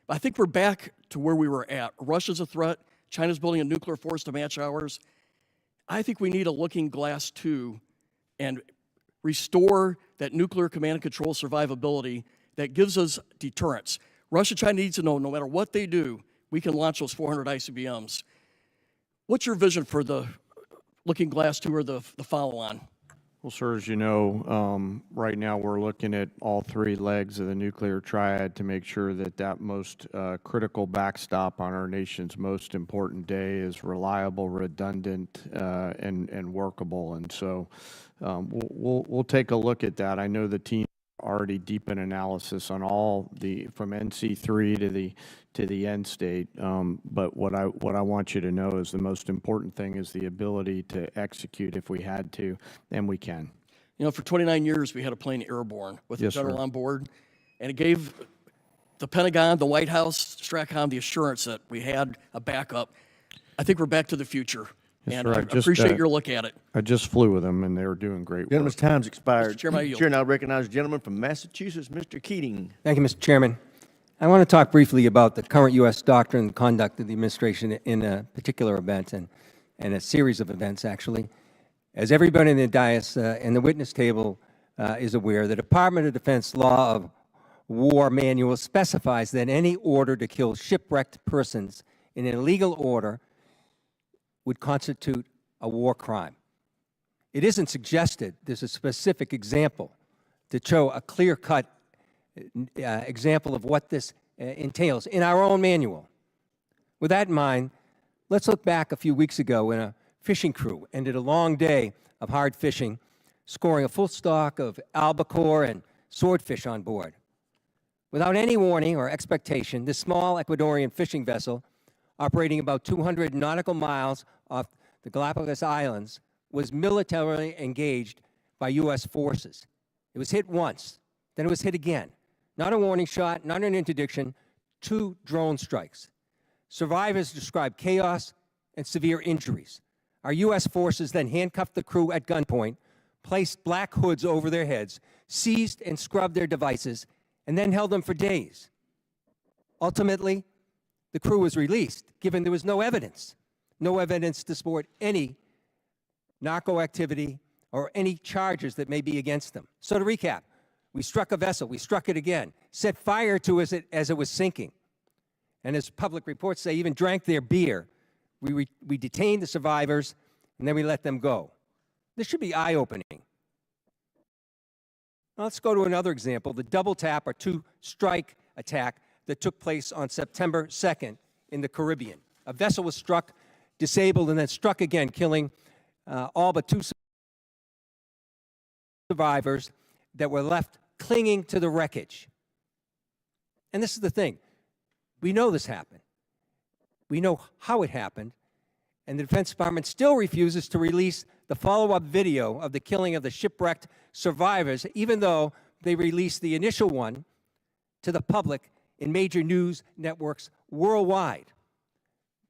I think we're back to where we were at. Russia's a threat. China's building a nuclear force to match ours. I think we need a looking glass too and restore that nuclear command and control survivability that gives us deterrence. Russia, China needs to know no matter what they do, we can launch those 400 ICBMs. What's your vision for the looking glass two or the follow-on? Well, sir, as you know, right now we're looking at all three legs of the nuclear triad to make sure that that most critical backstop on our nation's most important day is reliable, redundant, and workable. And so we'll take a look at that. I know the team already deep in analysis on all the from NC3 to the end state. But what I want you to know is the most important thing is the ability to execute if we had to, and we can. You know, for 29 years we had a plane airborne with the general on board, and it gave the Pentagon, the White House, STRATCOM the assurance that we had a backup. I think we're back to the future. Yes, and sir. I appreciate your look at it. I just flew with them, and they were doing great work. Gentleman's time's expired. Mr. Chairman, I yield. Chair now recognizes the gentleman from Massachusetts, Mr. Keating. Thank you, Mr. Chairman. I want to talk briefly about the current U.S. doctrine and conduct of the administration in a particular event and a series of events, actually. As everybody in the dais and the witness table is aware, the Department of Defense Law of War Manual specifies that any order to kill shipwrecked persons in an illegal order would constitute a war crime. It isn't suggested there's a specific example to show a clear-cut example of what this entails in our own manual. With that in mind, let's look back a few weeks ago when a fishing crew ended a long day of hard fishing, scoring a full stock of albacore and swordfish on board. Without any warning or expectation, this small Ecuadorian fishing vessel, operating about 200 nautical miles off the Galapagos Islands, was militarily engaged by U.S. forces. It was hit once, then it was hit again. Not a warning shot, not an interdiction, 2 drone strikes. Survivors described chaos and severe injuries. Our U.S. forces then handcuffed the crew at gunpoint, placed black hoods over their heads, seized and scrubbed their devices, and then held them for days. Ultimately, the crew was released, given there was no evidence to support any narco activity or any charges that may be against them. So to recap, we struck a vessel, we struck it again, set fire to it as it was sinking, and as public reports say, even drank their beer. We detained the survivors, and then we let them go. This should be eye-opening. Now let's go to another example, the double tap or 2-strike attack that took place on September 2nd in the Caribbean. A vessel was struck, disabled, and then struck again, killing all but 2 survivors that were left clinging to the wreckage. And this is the thing. We know this happened. We know how it happened, and the Defense Department still refuses to release the follow-up video of the killing of the shipwrecked survivors, even though they released the initial one to the public in major news networks worldwide.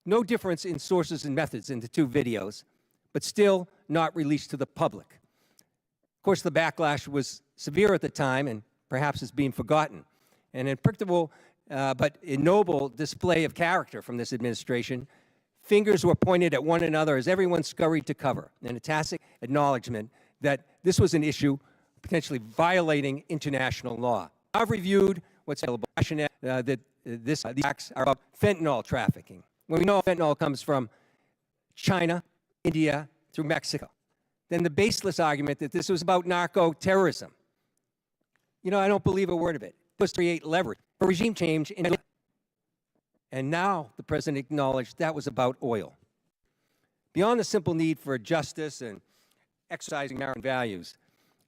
No difference in sources and methods in the 2 videos, but still not released to the public. Of course, the backlash was severe at the time and perhaps is being forgotten. An unpredictable but ignoble display of character from this administration. Fingers were pointed at one another as everyone scurried to cover, and a tacit acknowledgement that this was an issue potentially violating international law. I've reviewed what's available, that these acts are about fentanyl trafficking. When we know fentanyl comes from China, India, through Mexico, then the baseless argument that this was about narco-terrorism. You know, I don't believe a word of it. It was to create leverage for regime change in. And now the president acknowledged that was about oil. Beyond the simple need for justice and exercising American values,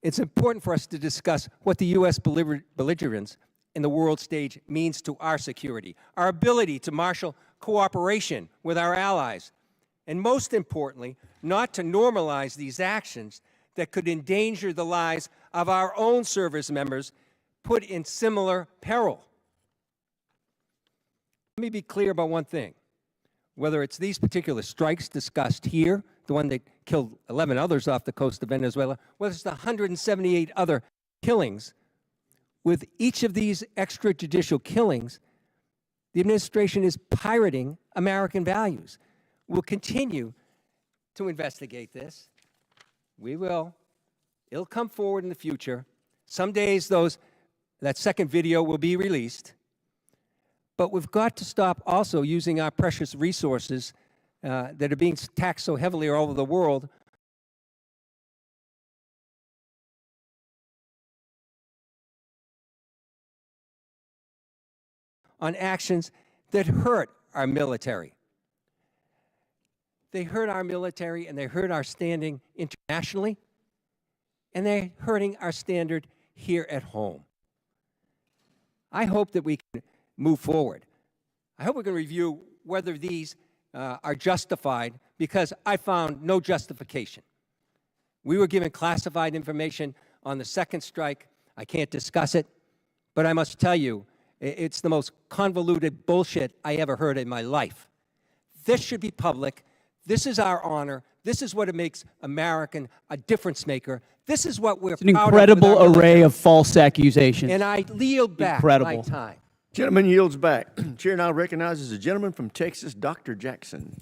it's important for us to discuss what the U.S. belligerence in the world stage means to our security, our ability to marshal cooperation with our allies, and most importantly, not to normalize these actions that could endanger the lives of our own service members put in similar peril. Let me be clear about one thing. Whether it's these particular strikes discussed here, the one that killed 11 others off the coast of Venezuela, whether it's the 178 other killings, with each of these extrajudicial killings, The administration is pirating American values. We'll continue to investigate this. We will. It'll come forward in the future. Some days that second video will be released. But we've got to stop also using our precious resources that are being taxed so heavily all over the world on actions that hurt our military. They hurt our military and they hurt our standing internationally, and they're hurting our standard here at home. I hope that we can move forward. I hope we can review whether these are justified, because I found no justification. We were given classified information on the second strike. I can't discuss it, but I must tell you, it's the most convoluted bullshit I ever heard in my life. This should be public. This is our honor. This is what makes American a difference maker. This is what we're It's an proud incredible of with our array military. of false accusations. And I yield back Incredible. my time. Gentleman yields back. Chair now recognizes the gentleman from Texas, Dr. Jackson.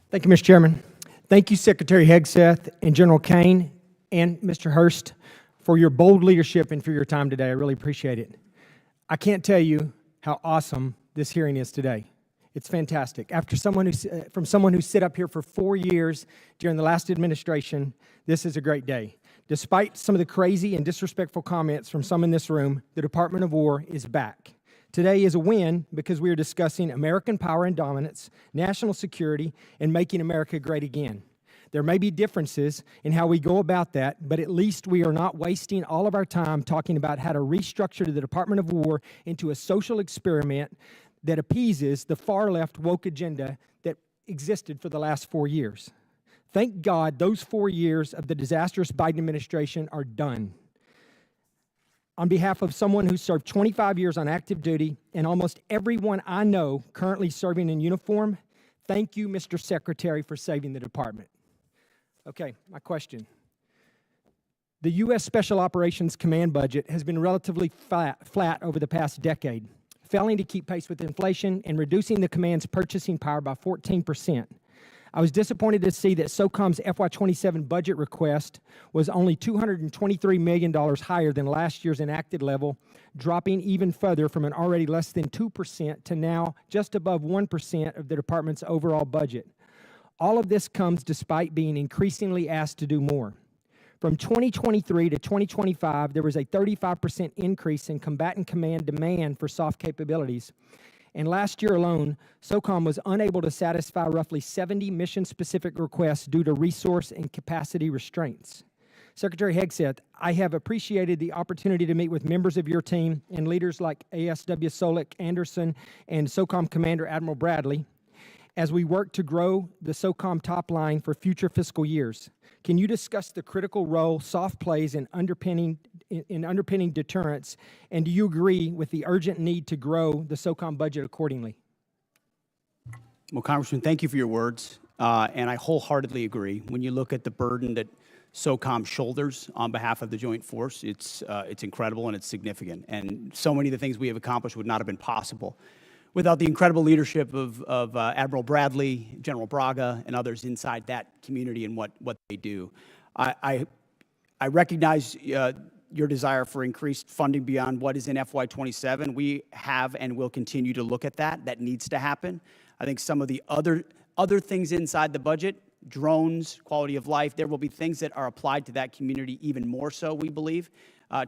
Thank you, Mr. Chairman. Thank you, Secretary Hegseth and General Caine and Mr. Hurst, for your bold leadership and for your time today. I really appreciate it. I can't tell you how awesome this hearing is today. It's fantastic. From someone who sat up here for 4 years during the last administration, this is a great day. Despite some of the crazy and disrespectful comments from some in this room, the Department of War is back. Today is a win because we are discussing American power and dominance, national security, and making America great again. There may be differences in how we go about that, but at least we are not wasting all of our time talking about how to restructure the Department of War into a social experiment that appeases the far-left woke agenda that existed for the last 4 years. Thank God those 4 years of the disastrous Biden administration are done. On behalf of someone who served 25 years on active duty and almost everyone I know currently serving in uniform, thank you, Mr. Secretary, for saving the department. Okay, my question. The U.S. Special Operations Command budget has been relatively flat over the past decade, failing to keep pace with inflation and reducing the command's purchasing power by 14%. I was disappointed to see that SOCOM's FY27 budget request was only $223 million higher than last year's enacted level, dropping even further from an already less than 2% to now just above 1% of the department's overall budget. All of this comes despite being increasingly asked to do more. From 2023 to 2025, there was a 35% increase in combatant command demand for soft capabilities. And last year alone, SOCOM was unable to satisfy roughly 70 mission-specific requests due to resource and capacity restraints. Secretary Hegseth, I have appreciated the opportunity to meet with members of your team and leaders like ASW Solik Anderson and SOCOM Commander Admiral Bradley as we work to grow the SOCOM top line for future fiscal years. Can you discuss the critical role soft plays in underpinning deterrence, and do you agree with the urgent need to grow the SOCOM budget accordingly? Well, Congressman, thank you for your words, and I wholeheartedly agree. When you look at the burden that SOCOM shoulders on behalf of the Joint Force, it's incredible and it's significant. And so many of the things we have accomplished would not have been possible without the incredible leadership of Admiral Bradley, General Braga, and others inside that community and what they do. I recognize your desire for increased funding beyond what is in FY27. We have and will continue to look at that. That needs to happen. I think some of the other things inside the budget, drones, quality of life, there will be things that are applied to that community even more so, we believe,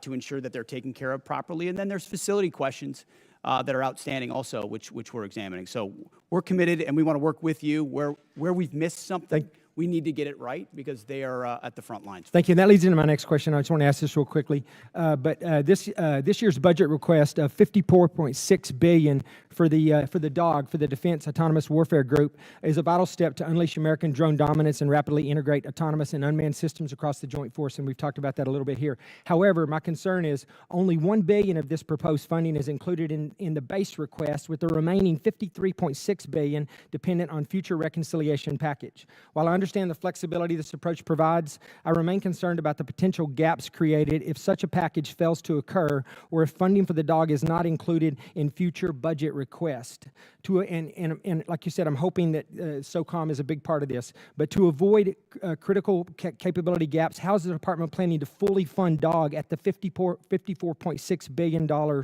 to ensure that they're taken care of properly. And then there's facility questions that are outstanding also, which we're examining. So we're committed, and we want to work with you. Where we've missed something, we need to get it right because they are at the front lines. Thank you. And that leads into my next question. I just want to ask this real quickly. This year's budget request of $54.6 billion for the DAWG, for the Defense Autonomous Warfare Group, is a vital step to unleash American drone dominance and rapidly integrate autonomous and unmanned systems across the Joint Force, and we've talked about that a little bit here. However, my concern is only $1 billion of this proposed funding is included in the base request, with the remaining $53.6 billion dependent on future reconciliation package. While I understand the flexibility this approach provides, I remain concerned about the potential gaps created if such a package fails to occur or if funding for the DAWG is not included in future budget request and like you said, I'm hoping that SOCOM is a big part of this, but to avoid critical capability gaps, how is the department planning to fully fund DOG at the $54.6 billion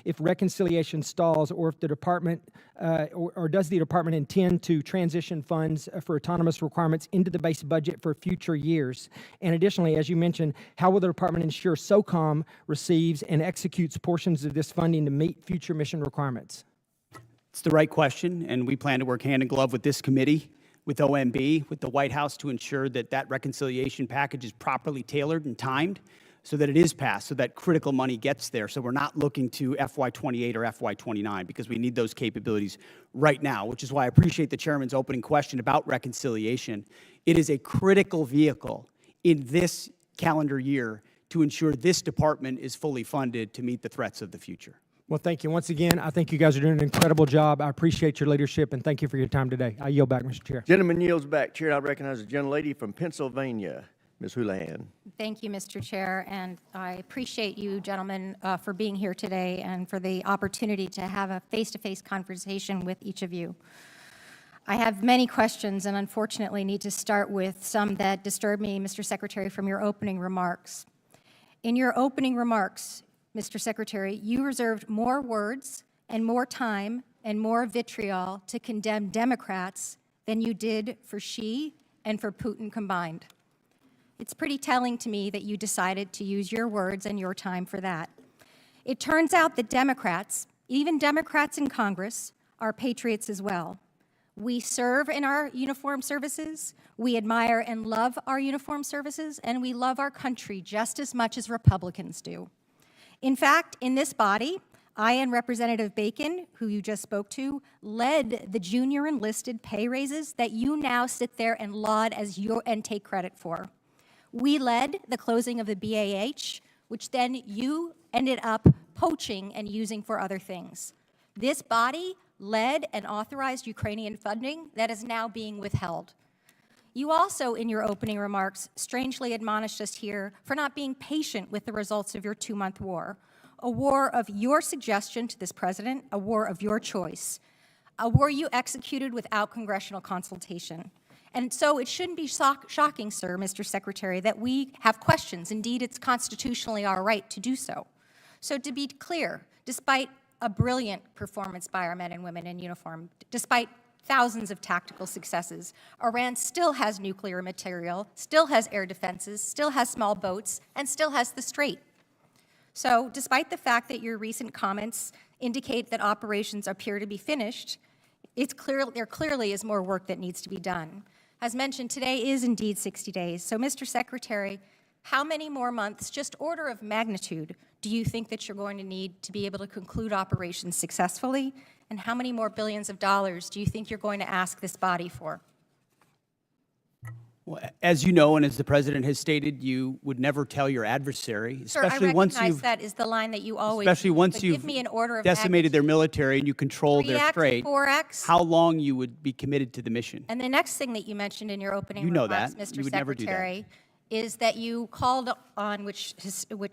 if reconciliation stalls, or if the department, or does the department intend to transition funds for autonomous requirements into the base budget for future years? And additionally, as you mentioned, how will the department ensure SOCOM receives and executes portions of this funding to meet future mission requirements? It's the right question, and we plan to work hand in glove with this committee, with OMB, with the White House to ensure that that reconciliation package is properly tailored and timed so that it is passed, so that critical money gets there. So we're not looking to FY28 or FY29 because we need those capabilities right now, which is why I appreciate the chairman's opening question about reconciliation. It is a critical vehicle in this calendar year to ensure this department is fully funded to meet the threats of the future. Well, thank you. Once again, I think you guys are doing an incredible job. I appreciate your leadership, and thank you for your time today. I yield back, Mr. Chair. Gentleman yields back. Chair, I recognize the gentlelady from Pennsylvania, Ms. Houlihan. Thank you, Mr. Chair, and I appreciate you gentlemen for being here today and for the opportunity to have a face-to-face conversation with each of you. I have many questions and unfortunately need to start with some that disturbed me, Mr. Secretary, from your opening remarks. In your opening remarks, Mr. Secretary, you reserved more words and more time and more vitriol to condemn Democrats than you did for Xi and for Putin combined. It's pretty telling to me that you decided to use your words and your time for that. It turns out that Democrats, even Democrats in Congress, are patriots as well. We serve in our uniformed services, we admire and love our uniformed services, and we love our country just as much as Republicans do. In fact, in this body, I and Representative Bacon, who you just spoke to, led the junior enlisted pay raises that you now sit there and laud as your and take credit for. We led the closing of the BAH, which then you ended up poaching and using for other things. This body led and authorized Ukrainian funding that is now being withheld. You also, in your opening remarks, strangely admonished us here for not being patient with the results of your 2-month war, a war of your suggestion to this president, a war of your choice, a war you executed without congressional consultation. And so it shouldn't be shocking, sir, Mr. Secretary, that we have questions. Indeed, it's constitutionally our right to do so. So to be clear, despite a brilliant performance by our men and women in uniform, despite thousands of tactical successes, Iran still has nuclear material, still has air defenses, still has small boats, and still has the Strait. So despite the fact that your recent comments indicate that operations appear to be finished, there clearly is more work that needs to be done. As mentioned, today is indeed 60 days. So Mr. Secretary, how many more months, just order of magnitude, do you think that you're going to need to be able to conclude operations successfully? And how many more billions of dollars do you think you're going to ask this body for? Well, as you know, and as the president has stated, you would never tell your adversary, Sir, I recognize that is the line that you always especially use, once but you've give me an order of decimated their military and you control their 3x, strait, 4x. how long you would be committed to the mission. And the next thing that you mentioned in your opening You know remarks, that. Mr. You would never do that. Secretary, is that you called on, which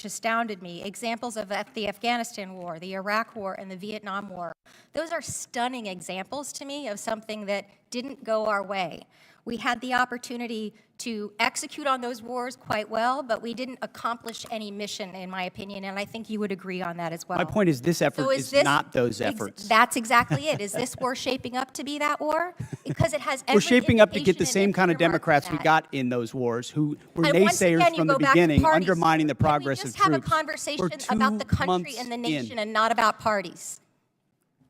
astounded me, examples of the Afghanistan war, the Iraq war, and the Vietnam war. Those are stunning examples to me of something that didn't go our way. We had the opportunity to execute on those wars quite well, but we didn't accomplish any mission, in my opinion, and I think you would agree on that as well. My point is this effort So is not those efforts. That's exactly it. Is this war shaping up to be that war? Because it has every We're shaping up to get the indication same and kind of earmark for Democrats we that. got in those wars who were And once naysayers again, you from the go back to beginning, parties. undermining the progress Can we just of have a troops. conversation We're 2 about the country months and the nation in. and not about parties?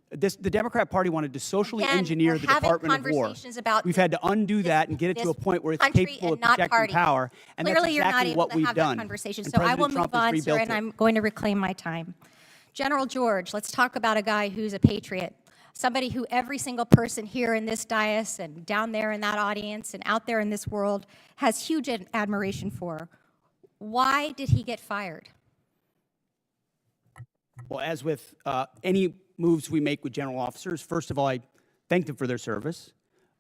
The Democrat Party wanted to socially Again, engineer we're the having Department of War. conversations about We've had to undo that and get it to a point where it's country capable of and not protecting parties. power, and Clearly, that's you're not exactly able what to we've have done. that conversation. And So I will President move Trump has on, sir, rebuilt and it. I'm going to reclaim my time. General George, let's talk about a guy who's a patriot, somebody who every single person here in this dais and down there in that audience and out there in this world has huge admiration for. Why did he get fired? Well, as with any moves we make with general officers, first of all, I thank them for their service,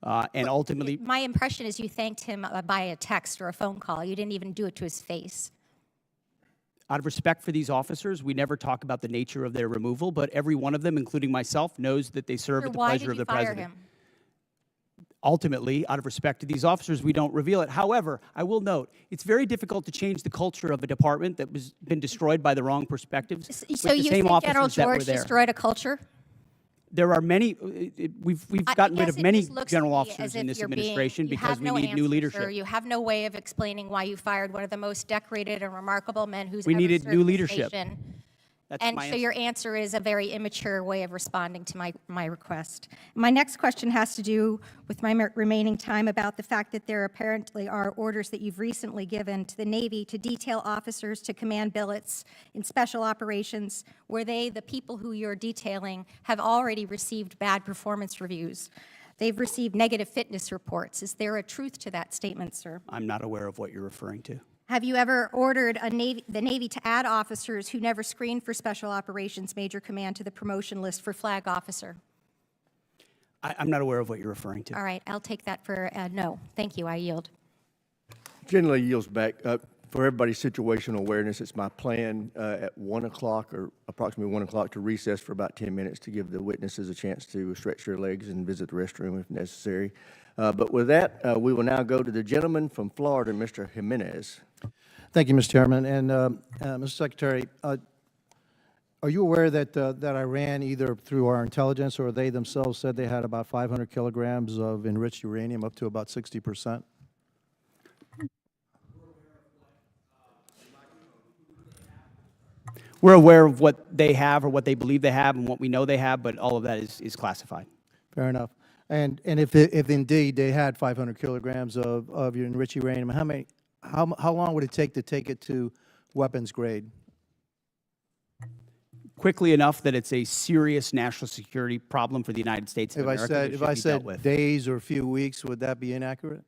and ultimately, My impression is you thanked him by a text or a phone call. You didn't even do it to his face. Out of respect for these officers, we never talk about the nature of their removal, but every one of them, including myself, knows that they serve Sir, at the why pleasure did of you the fire president. him? Ultimately, out of respect to these officers, we don't reveal it. However, I will note, it's very difficult to change the culture of a department that was been destroyed by the wrong perspectives. So with the you same think General officers that were George there. destroyed a culture? There are many, we've gotten rid guess of it being just looks general to me officers as in if this you're administration you because have we no need new answer, leadership. Sir. You have no way of explaining why you fired one of the most decorated and remarkable men who's We ever needed served new this leadership. nation. That's And my so answer. your answer is a very immature way of responding to my request. My next question has to do with my remaining time about the fact that there apparently are orders that you've recently given to the Navy to detail officers to command billets in special operations where they, the people who you're detailing, have already received bad performance reviews. They've received negative fitness reports. Is there a truth to that statement, sir? I'm not aware of what you're referring to. Have you ever ordered the Navy to add officers who never screened for Special Operations Major Command to the promotion list for flag officer? I'm not aware of what you're referring to. All right, I'll take that for no. Thank you, I yield. Generally yields back. For everybody's situational awareness, it's my plan at 1 o'clock or approximately 1 o'clock to recess for about 10 minutes to give the witnesses a chance to stretch their legs and visit the restroom if necessary. But with that, we will now go to the gentleman from Florida, Mr. Jimenez. Thank you, Mr. Chairman. And Mr. Secretary, are you aware that Iran, either through our intelligence or they themselves, said they had about 500 kilograms of enriched uranium, up to about 60%? We're aware of what they have or what they believe they have and what we know they have, but all of that is classified. Fair enough. And if indeed they had 500 kilograms of your enriched uranium, how long would it take it to weapons grade? Quickly enough that it's a serious national security problem for the United States of America. that If should I be dealt said with. days or a few weeks, would that be inaccurate?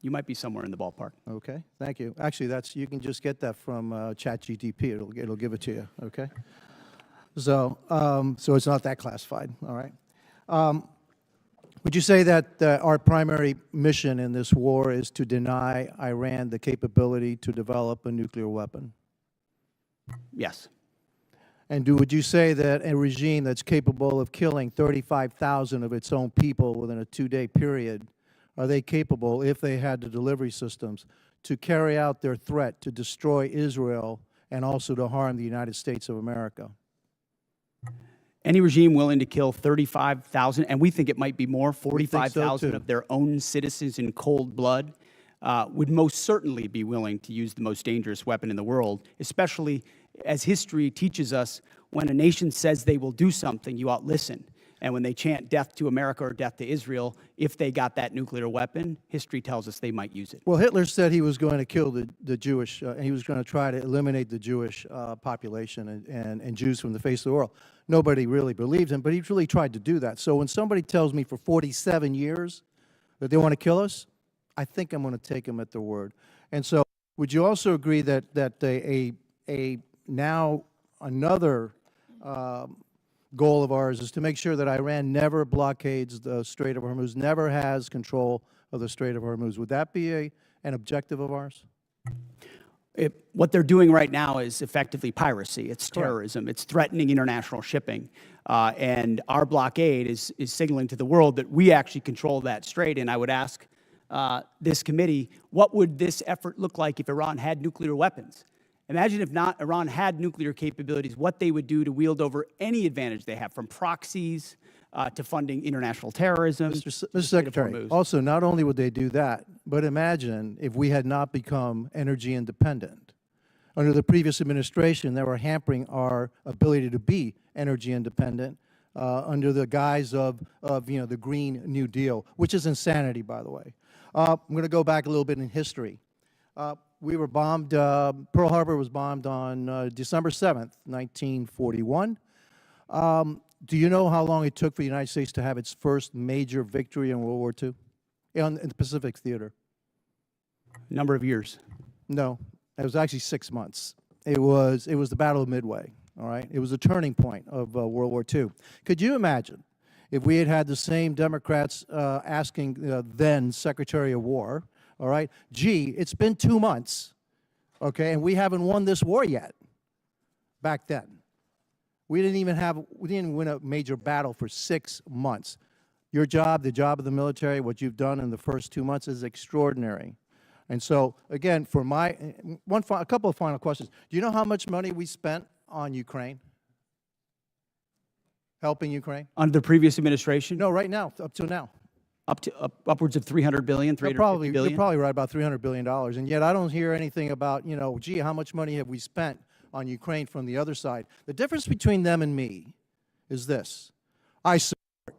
You might be somewhere in the ballpark. Okay, thank you. Actually, you can just get that from ChatGPT. It'll give it to you. Okay. So it's not that classified. All right. Would you say that our primary mission in this war is to deny Iran the capability to develop a nuclear weapon? Yes. And would you say that a regime that's capable of killing 35,000 of its own people within a 2-day period, are they capable, if they had the delivery systems, to carry out their threat to destroy Israel and also to harm the United States of America? Any regime willing to kill 35,000, and we think it might be more, 45,000 too. of their own citizens in cold blood, would most certainly be willing to use the most dangerous weapon in the world, especially as history teaches us, when a nation says they will do something, you ought listen. And when they chant death to America or death to Israel, if they got that nuclear weapon, history tells us they might use it. Well, Hitler said he was going to kill the Jewish, and he was going to try to eliminate the Jewish population and Jews from the face of the world. Nobody really believed him, but he really tried to do that. So when somebody tells me for 47 years that they want to kill us, I think I'm going to take them at their word. And so would you also agree that now another goal of ours is to make sure that Iran never blockades the Strait of Hormuz, never has control of the Strait of Hormuz? Would that be an objective of ours? What they're doing right now is effectively piracy. It's Correct. terrorism. It's threatening international shipping. And our blockade is signaling to the world that we actually control that strait. And I would ask this committee, what would this effort look like if Iran had nuclear weapons? Imagine if not Iran had nuclear capabilities, what they would do to wield over any advantage they have, from proxies to funding international terrorism. Mr. Secretary, also, not only would they do that, but imagine if we had not become energy independent. Under the previous administration, they were hampering our ability to be energy independent under the guise of the Green New Deal, which is insanity, by the way. I'm going to go back a little bit in history. We were bombed, Pearl Harbor was bombed on December 7th, 1941. Do you know how long it took for the United States to have its first major victory in World War II in the Pacific Theater? Number of years. No, it was actually 6 months. It was the Battle of Midway, all right? It was a turning point of World War II. Could you imagine if we had had the same Democrats asking then Secretary of War, all right, gee, it's been 2 months. okay? And we haven't won this war yet back then. We didn't win a major battle for 6 months. Your job, the job of the military, what you've done in the first 2 months is extraordinary. And so, again, for a couple of final questions. Do you know how much money we spent on Ukraine? Helping Ukraine? Under the previous administration? No, right now, up to now. Upwards of $300 billion, $350 billion? You're probably right, about $300 billion. And yet I don't hear anything about, gee, how much money have we spent on Ukraine from the other side? The difference between them and me is this. I support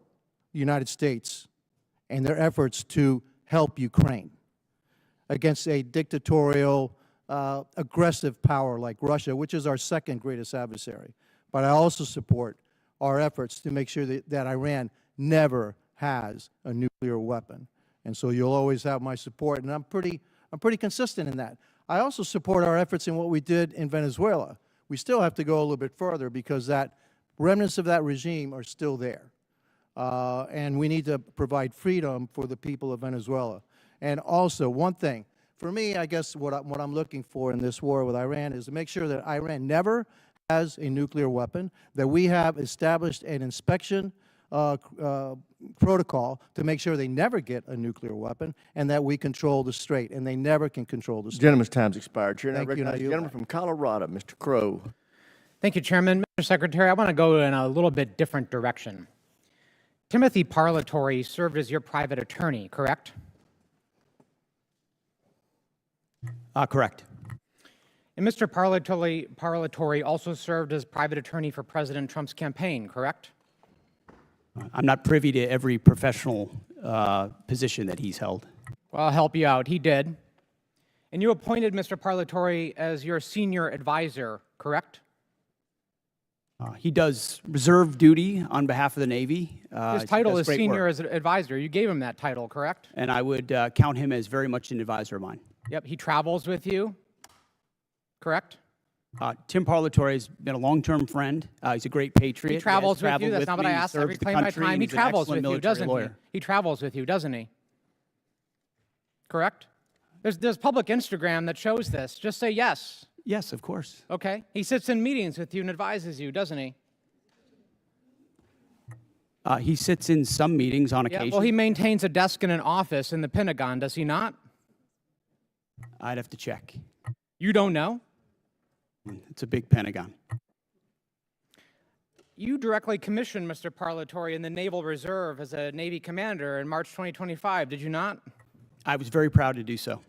the United States and their efforts to help Ukraine against a dictatorial, aggressive power like Russia, which is our second greatest adversary. But I also support our efforts to make sure that Iran never has a nuclear weapon. And so you'll always have my support, and I'm pretty consistent in that. I also support our efforts in what we did in Venezuela. We still have to go a little bit further because that remnants of that regime are still there. And we need to provide freedom for the people of Venezuela. And also, one thing, for me, I guess what I'm looking for in this war with Iran is to make sure that Iran never has a nuclear weapon, that we have established an inspection protocol to make sure they never get a nuclear weapon, and that we control the strait, and they never can control the strait. Gentleman's time's expired. Chair, now Thank you. recognize the gentleman from Colorado, Mr. Crow. Thank you, Chairman. Mr. Secretary, I want to go in a little bit different direction. Timothy Parlatore served as your private attorney, correct? Correct. And Mr. Parlatore also served as private attorney for President Trump's campaign, correct? I'm not privy to every professional position that he's held. Well, I'll help you out. He did. And you appointed Mr. Parlatore as your senior advisor, correct? He does reserve duty on behalf of the Navy. His title is senior advisor. You gave him that title, correct? And I would count him as very much an advisor of mine. Yep, he travels with you, correct? Tim Parlatore has been a long-term friend. He's a great patriot. He travels with you. That's not what I me. asked. He I serves the reclaim my country, time. and He he's an travels excellent with you, military doesn't he? lawyer. He travels with you, doesn't he? Correct? There's public Instagram that shows this. Just say yes. Yes, of course. Okay. He sits in meetings with you and advises you, doesn't he? He sits in some meetings on occasion. Yeah, well, he maintains a desk in an office in the Pentagon, does he not? I'd have to check. You don't know? It's a big Pentagon. You directly commissioned Mr. Parlatore in the Naval Reserve as a Navy commander in March 2025, did you not? I was very proud to do so.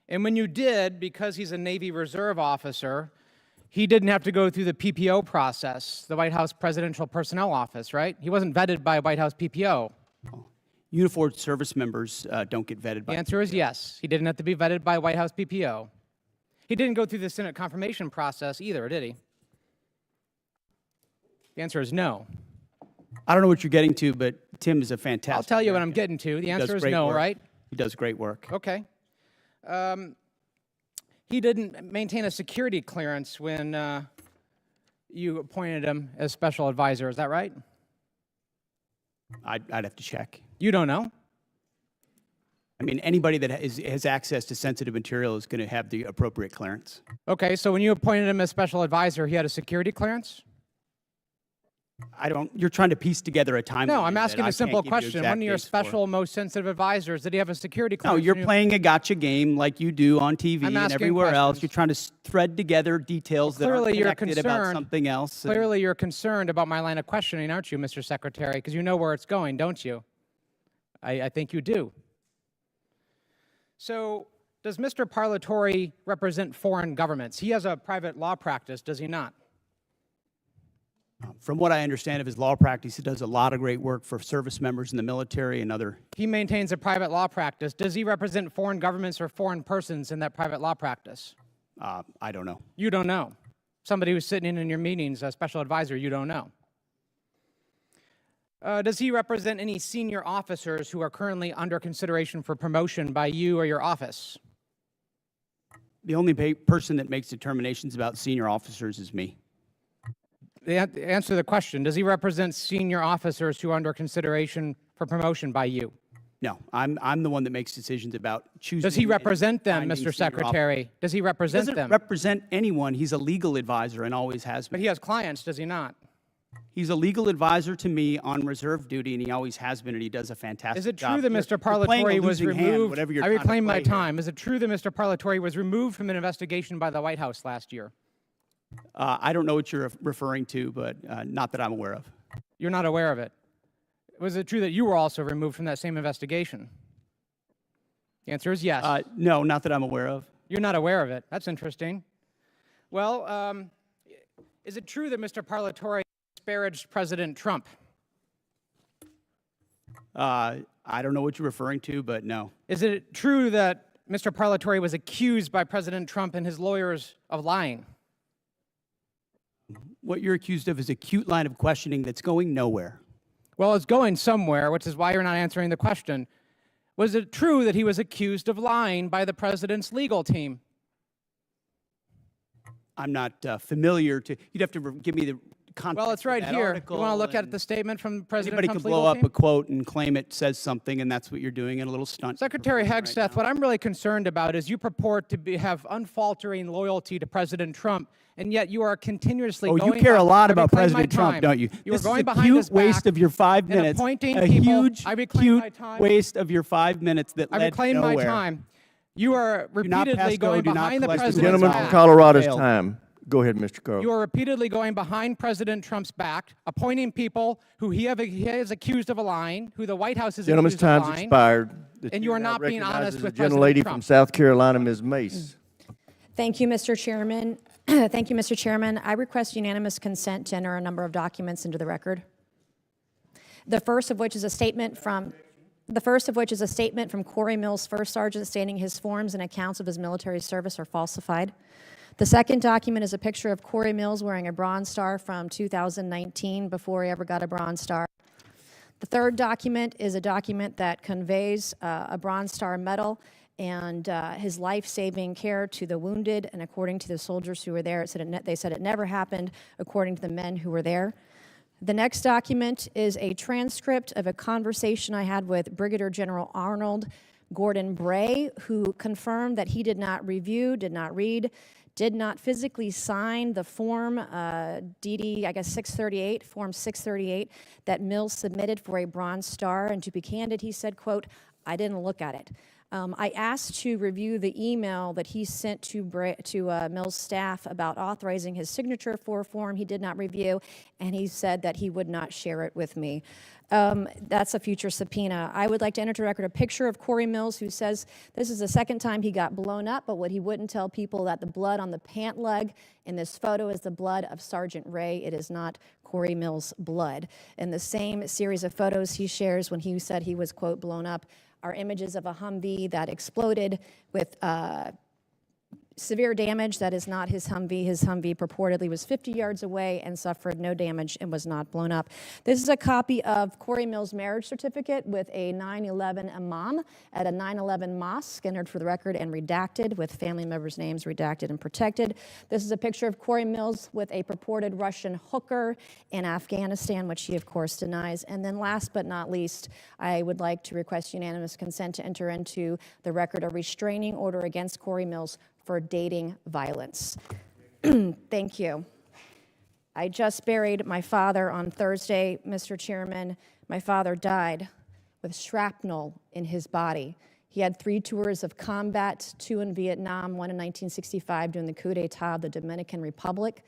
And when you did, because he's a Navy Reserve officer, he didn't have to go through the PPO process, the White House Presidential Personnel Office, right? He wasn't vetted by White House PPO. Uniformed service members don't get vetted by The answer is yes. He didn't have to be vetted by White House PPO. He didn't go through the Senate confirmation process either, did he? The answer is no. I don't know what you're getting to, but Tim is a fantastic I'll tell you what I'm American. getting to. The He does answer is great no, work. right? He does great work. Okay. He didn't maintain a security clearance when you appointed him as special advisor. Is that right? I'd have to check. You don't know? I mean, anybody that has access to sensitive material is going to have the appropriate clearance. Okay, so when you appointed him as special advisor, he had a security clearance? You're trying to piece together a timeline. No, I'm asking that I a simple can't give you question. exact One of your dates for. special, most sensitive advisors, did he have a security clearance? No, you're when you- playing a gotcha game like you do on TV I'm and asking everywhere else. questions. You're trying to thread together details that Clearly, are you're connected about concerned. something else. and- Clearly, you're concerned about my line of questioning, aren't you, Mr. Secretary? Because you know where it's going, don't you? I think you do. So, does Mr. Parlatore represent foreign governments? He has a private law practice, does he not? From what I understand of his law practice, he does a lot of great work for service members in the military and other. He maintains a private law practice. Does he represent foreign governments or foreign persons in that private law practice? I don't know. You don't know. Somebody who's sitting in your meetings, a special advisor, you don't know. Does he represent any senior officers who are currently under consideration for promotion by you or your office? The only person that makes determinations about senior officers is me. Answer the question. Does he represent senior officers who are under consideration for promotion by you? No, I'm the one that makes decisions about choosing. Does he and represent them, finding Mr. senior Secretary? Does he officers. He represent doesn't them? represent anyone. He's a legal advisor and always has been. But he has clients, does he not? He's a legal advisor to me on reserve duty, and he always has been, and he does a fantastic Is it job. true that You're- Mr. you're playing a Parlatore was losing hand, removed? whatever you're I trying to reclaim my play here. time. Is it true that Mr. Parlatore was removed from an investigation by the White House last year? I don't know what you're referring to, but not that I'm aware of. You're not aware of it. Was it true that you were also removed from that same investigation? The answer is yes. No, not that I'm aware of. You're not aware of it. That's interesting. Well, is it true that Mr. Parlatore disparaged President Trump? I don't know what you're referring to, but no. Is it true that Mr. Parlatore was accused by President Trump and his lawyers of lying? What you're accused of is a cute line of questioning that's going nowhere. Well, it's going somewhere, which is why you're not answering the question. Was it true that he was accused of lying by the president's legal team? I'm not familiar to. You'd have to give me the context. Well, it's right of that here. article, You want to look and at the statement from President Anybody Trump's could blow legal up team? a quote and claim it says something, and that's what you're doing in a little stunt. Secretary Hegseth, what I'm really concerned about is you purport to have unfaltering loyalty to President Trump, and yet you are continuously Oh, going you care a lot I about reclaim my President Trump, time. don't you? You are This going is a behind cute his waste back of your 5 and minutes. appointing A people. huge, I reclaim cute my time. waste of your 5 minutes that I led reclaim my nowhere. time. You are Do not repeatedly pass go, going do not behind the collect president's Gentleman back. from Colorado's Failed. time. Go ahead, Mr. Carl. You are repeatedly going behind President Trump's back, appointing people who he is accused of lying, who the White House is Gentleman's accused of time's lying. expired. The And you chair are now not being recognizes honest the with gentlelady President from Trump. South Carolina, Ms. Mace. Thank you, Mr. Chairman. Thank you, Mr. Chairman. I request unanimous consent to enter a number of documents into the record. The first of which is a statement from Corey Mills, First Sergeant, stating his forms and accounts of his military service are falsified. The second document is a picture of Corey Mills wearing a Bronze Star from 2019 before he ever got a Bronze Star. The third document is a document that conveys a Bronze Star medal and his life-saving care to the wounded, and according to the soldiers who were there, they said it never happened, according to the men who were there. The next document is a transcript of a conversation I had with Brigadier General Arnold Gordon Bray, who confirmed that he did not review, did not read, did not physically sign the form DD, I guess 638, form 638, that Mills submitted for a Bronze Star. And to be candid, he said, quote, "I didn't look at it." I asked to review the email that he sent to Mills' staff about authorizing his signature for a form he did not review, and he said that he would not share it with me. That's a future subpoena. I would like to enter to record a picture of Corey Mills, who says this is the second time he got blown up, but what he wouldn't tell people that the blood on the pant leg in this photo is the blood of Sergeant Ray. It is not Corey Mills' blood. In the same series of photos he shares when he said he was, quote, blown up, are images of a Humvee that exploded with severe damage. That is not his Humvee. His Humvee purportedly was 50 yards away and suffered no damage and was not blown up. This is a copy of Corey Mills' marriage certificate with a 9/11 imam at a 9/11 mosque, entered for the record and redacted, with family members' names redacted and protected. This is a picture of Corey Mills with a purported Russian hooker in Afghanistan, which he, of course, denies. And then last but not least, I would like to request unanimous consent to enter into the record a restraining order against Corey Mills for dating violence. Thank you. I just buried my father on Thursday, Mr. Chairman. My father died with shrapnel in his body. He had 3 tours of combat, 2 in Vietnam, 1 in 1965 during the coup d'etat of the Dominican Republic.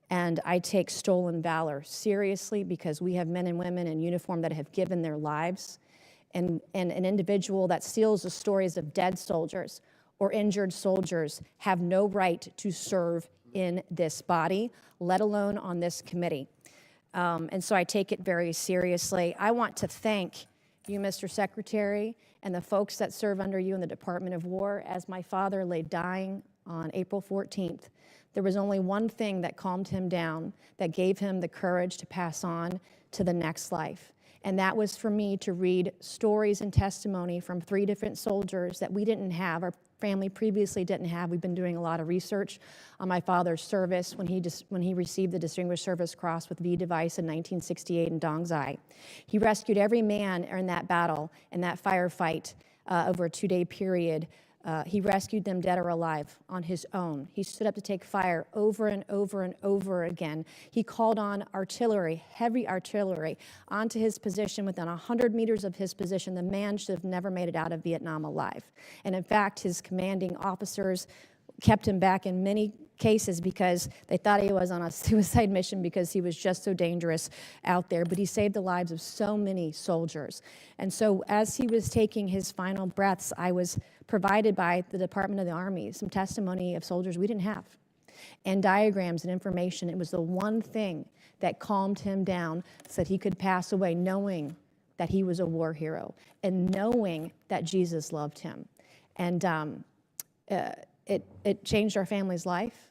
And I take stolen valor seriously because we have men and women in uniform that have given their lives. And an individual that steals the stories of dead soldiers or injured soldiers have no right to serve in this body, let alone on this committee. And so I take it very seriously. I want to thank you, Mr. Secretary, and the folks that serve under you in the Department of War. As my father lay dying on April 14th, there was only one thing that calmed him down, that gave him the courage to pass on to the next life. And that was for me to read stories and testimony from 3 different soldiers that we didn't have, or family previously didn't have. We've been doing a lot of research on my father's service when he received the Distinguished Service Cross with V device in 1968 in Dong Zai. He rescued every man in that battle, in that firefight over a 2-day period. He rescued them dead or alive on his own. He stood up to take fire over and over and over again. He called on artillery, heavy artillery, onto his position. Within 100 meters of his position, the man should have never made it out of Vietnam alive. And in fact, his commanding officers kept him back in many cases because they thought he was on a suicide mission because he was just so dangerous out there. But he saved the lives of so many soldiers. And so as he was taking his final breaths, I was provided by the Department of the Army some testimony of soldiers we didn't have, and diagrams and information. It was the one thing that calmed him down so that he could pass away knowing that he was a war hero and knowing that Jesus loved him. And it changed our family's life,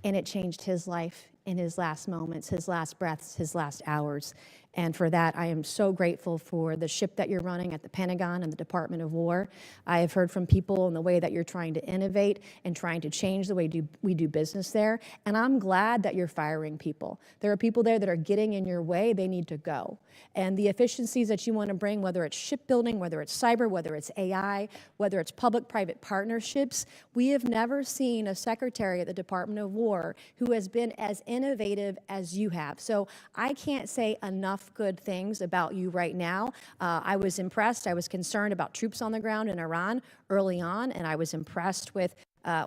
and it changed his life in his last moments, his last breaths, his last hours. And for that, I am so grateful for the ship that you're running at the Pentagon and the Department of War. I have heard from people in the way that you're trying to innovate and trying to change the way we do business there. And I'm glad that you're firing people. There are people there that are getting in your way. They need to go. And the efficiencies that you want to bring, whether it's shipbuilding, whether it's cyber, whether it's AI, whether it's public-private partnerships, we have never seen a secretary at the Department of War who has been as innovative as you have. So I can't say enough good things about you right now. I was impressed. I was concerned about troops on the ground in Iran early on, and I was impressed with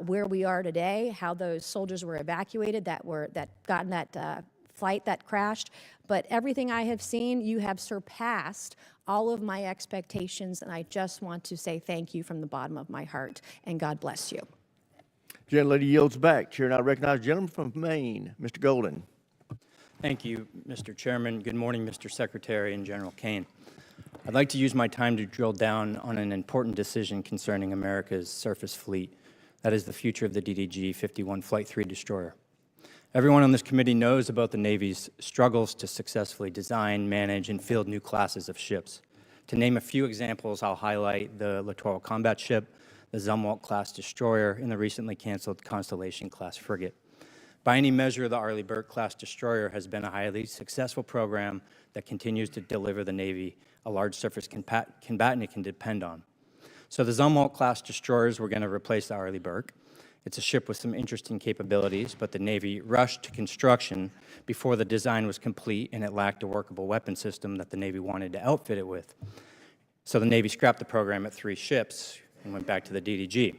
where we are today, how those soldiers were evacuated that got in that flight that crashed. But everything I have seen, you have surpassed all of my expectations, and I just want to say thank you from the bottom of my heart, and God bless you. Gentlelady yields back. Chair now recognizes the gentleman from Maine, Mr. Golden. Thank you, Mr. Chairman. Good morning, Mr. Secretary and General Caine. I'd like to use my time to drill down on an important decision concerning America's surface fleet. That is the future of the DDG-51 Flight 3 destroyer. Everyone on this committee knows about the Navy's struggles to successfully design, manage, and field new classes of ships. To name a few examples, I'll highlight the Littoral Combat Ship, the Zumwalt-class destroyer, and the recently canceled Constellation-class frigate. By any measure, the Arleigh Burke-class destroyer has been a highly successful program that continues to deliver the Navy a large surface combatant it can depend on. So the Zumwalt-class destroyers were going to replace the Arleigh Burke. It's a ship with some interesting capabilities, but the Navy rushed to construction before the design was complete, and it lacked a workable weapon system that the Navy wanted to outfit it with. So the Navy scrapped the program at 3 ships and went back to the DDG.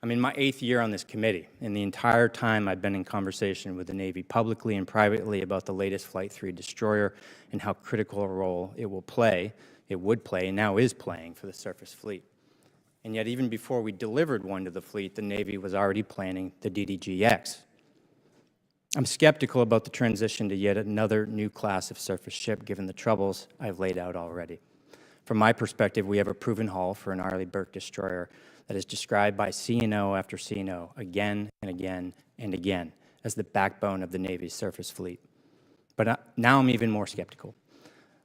I'm in my 8th year on this committee, and the entire time I've been in conversation with the Navy publicly and privately about the latest Flight 3 destroyer and how critical a role it would play, and now is playing for the surface fleet. And yet, even before we delivered one to the fleet, the Navy was already planning the DDG-X. I'm skeptical about the transition to yet another new class of surface ship, given the troubles I've laid out already. From my perspective, we have a proven hull for an Arleigh Burke destroyer that is described by CNO after CNO again and again and again as the backbone of the Navy's surface fleet. But now I'm even more skeptical.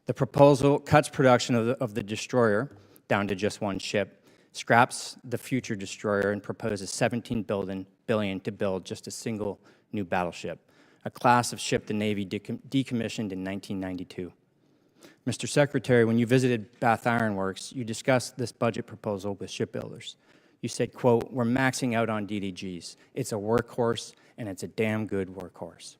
The proposal cuts production of the destroyer down to just 1 ship, scraps the future destroyer, and proposes $17 billion to build just a single new battleship, a class of ship the Navy decommissioned in 1992. Mr. Secretary, when you visited Bath Iron Works, you discussed this budget proposal with shipbuilders. You said, quote, "We're maxing out on DDGs. It's a workhorse, and it's a damn good workhorse."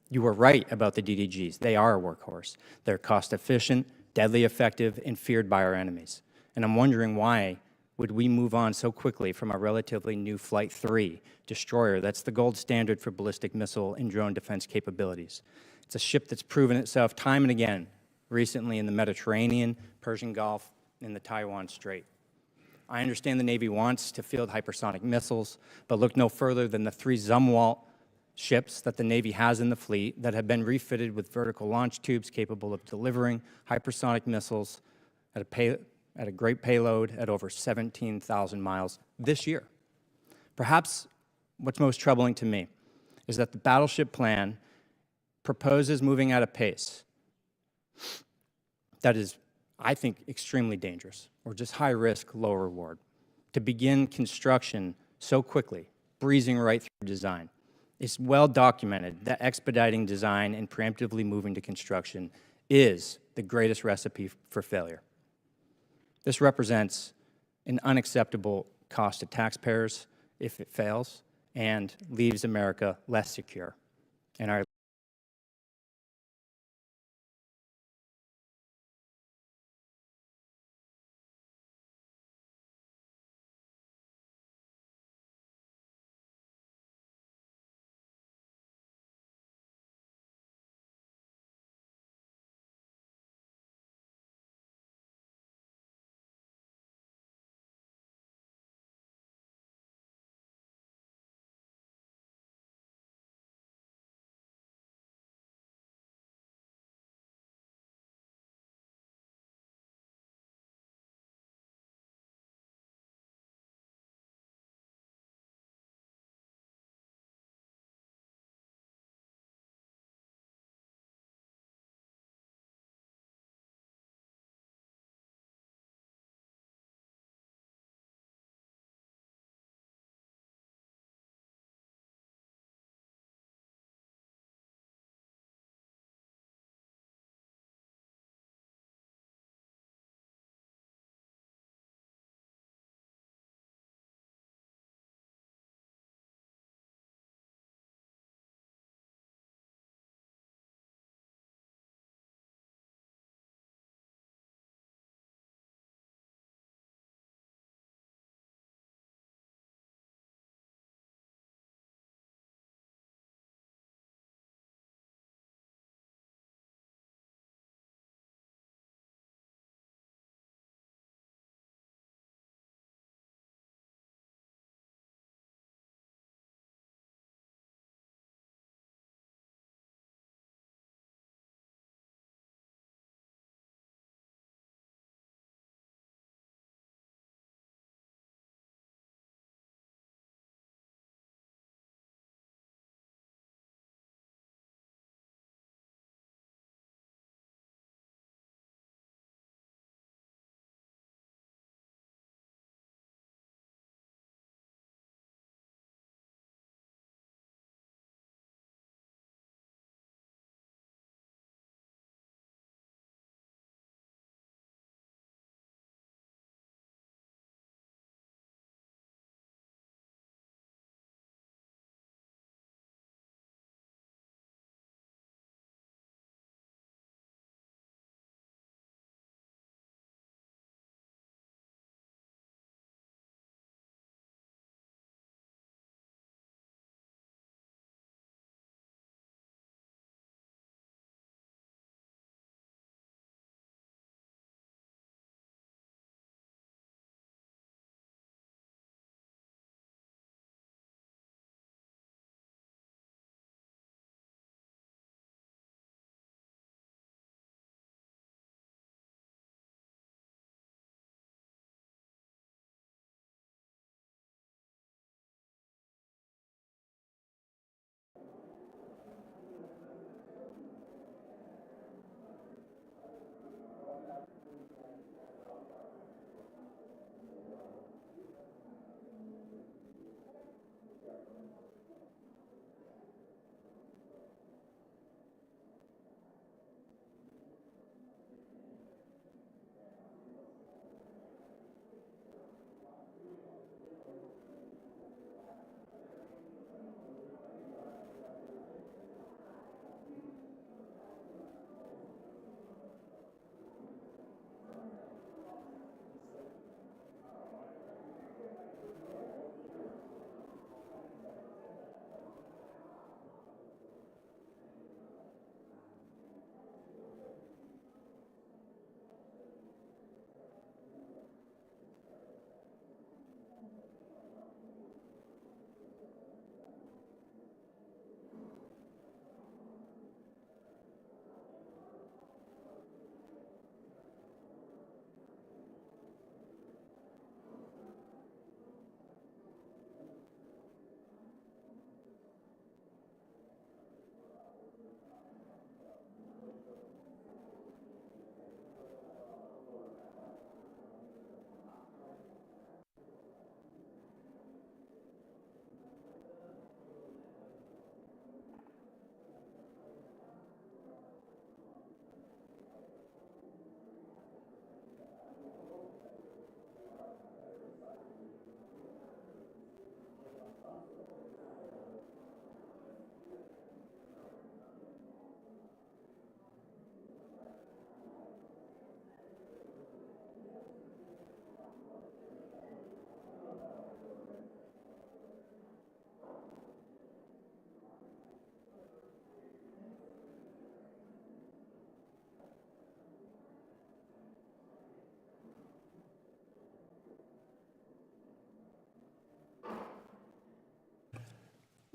You were right about the DDGs. They are a workhorse. They're cost-efficient, deadly effective, and feared by our enemies. And I'm wondering why would we move on so quickly from a relatively new Flight 3 destroyer that's the gold standard for ballistic missile and drone defense capabilities. It's a ship that's proven itself time and again, recently in the Mediterranean, Persian Gulf, and the Taiwan Strait. I understand the Navy wants to field hypersonic missiles, but look no further than the 3 Zumwalt ships that the Navy has in the fleet that have been refitted with vertical launch tubes capable of delivering hypersonic missiles at a great payload at over 17,000 miles this year. Perhaps what's most troubling to me is that the battleship plan proposes moving at a pace that is, I think, extremely dangerous, or just high risk, low reward. to begin construction so quickly, breezing right through design. It's well documented that expediting design and preemptively moving to construction is the greatest recipe for failure. This represents an unacceptable cost to taxpayers if it fails and leaves America less secure. And our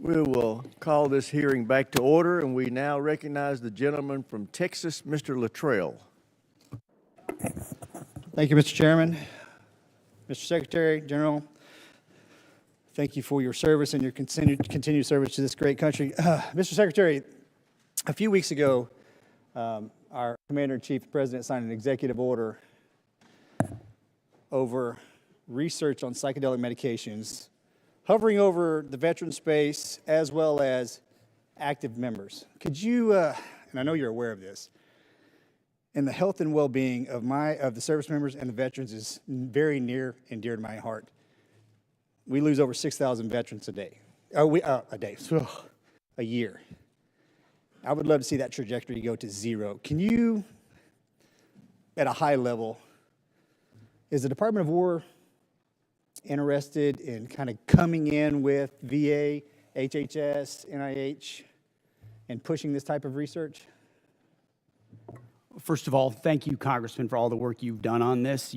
We will call this hearing back to order, and we now recognize the gentleman from Texas, Mr. Luttrell. Thank you, Mr. Chairman. Mr. Secretary General, thank you for your service and your continued service to this great country. Mr. Secretary, a few weeks ago, our Commander-in-Chief, the President, signed an executive order over research on psychedelic medications, hovering over the veteran space as well as active members. Could you, and I know you're aware of this, and the health and well-being of the service members and the veterans is very near and dear to my heart. We lose over 6,000 veterans a day. A year. I would love to see that trajectory go to zero. Can you, at a high level, is the Department of War interested in kind of coming in with VA, HHS, NIH, and pushing this type of research? First of all, thank you, Congressman, for all the work you've done on this.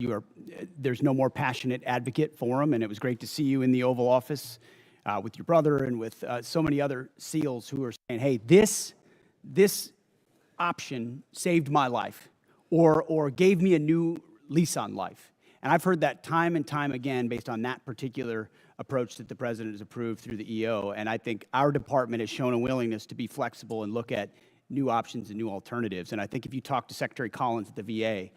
There's no more passionate advocate for them, and it was great to see you in the Oval Office with your brother and with so many other SEALs who are saying, hey, this option saved my life or gave me a new lease on life. And I've heard that time and time again based on that particular approach that the President has approved through the EO, and I think our department has shown a willingness to be flexible and look at new options and new alternatives. And I think if you talk to Secretary Collins at the VA,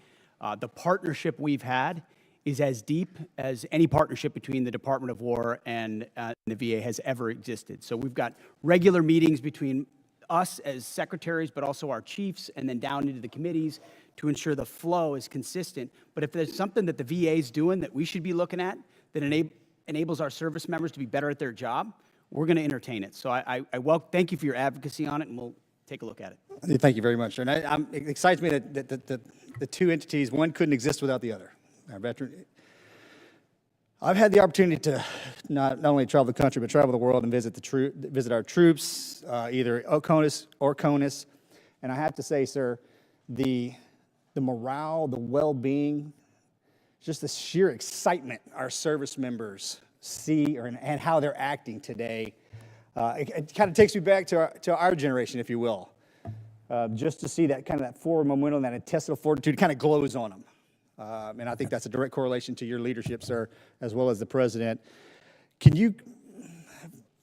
the partnership we've had is as deep as any partnership between the Department of War and the VA has ever existed. So we've got regular meetings between us as secretaries, but also our chiefs, and then down into the committees to ensure the flow is consistent. But if there's something that the VA is doing that we should be looking at that enables our service members to be better at their job, we're going to entertain it. So thank you for your advocacy on it, and we'll take a look at it. Thank you very much, sir. And it excites me that the two entities, one couldn't exist without the other. Our veteran. I've had the opportunity to not only travel the country, but travel the world and visit our troops, either OCONUS or CONUS. And I have to say, sir, the morale, the well-being, just the sheer excitement our service members see and how they're acting today. It kind of takes me back to our generation, if you will, just to see that kind of that forward momentum, that intestinal fortitude kind of glows on them. And I think that's a direct correlation to your leadership, sir, as well as the President. Can you,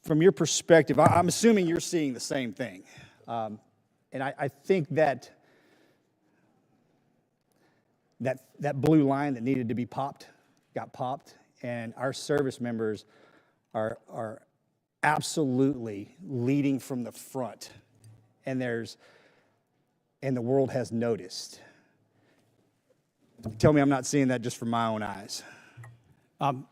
from your perspective, I'm assuming you're seeing the same thing. And I think that blue line that needed to be popped got popped, and our service members are absolutely leading from the front, and the world has noticed. Tell me I'm not seeing that just from my own eyes.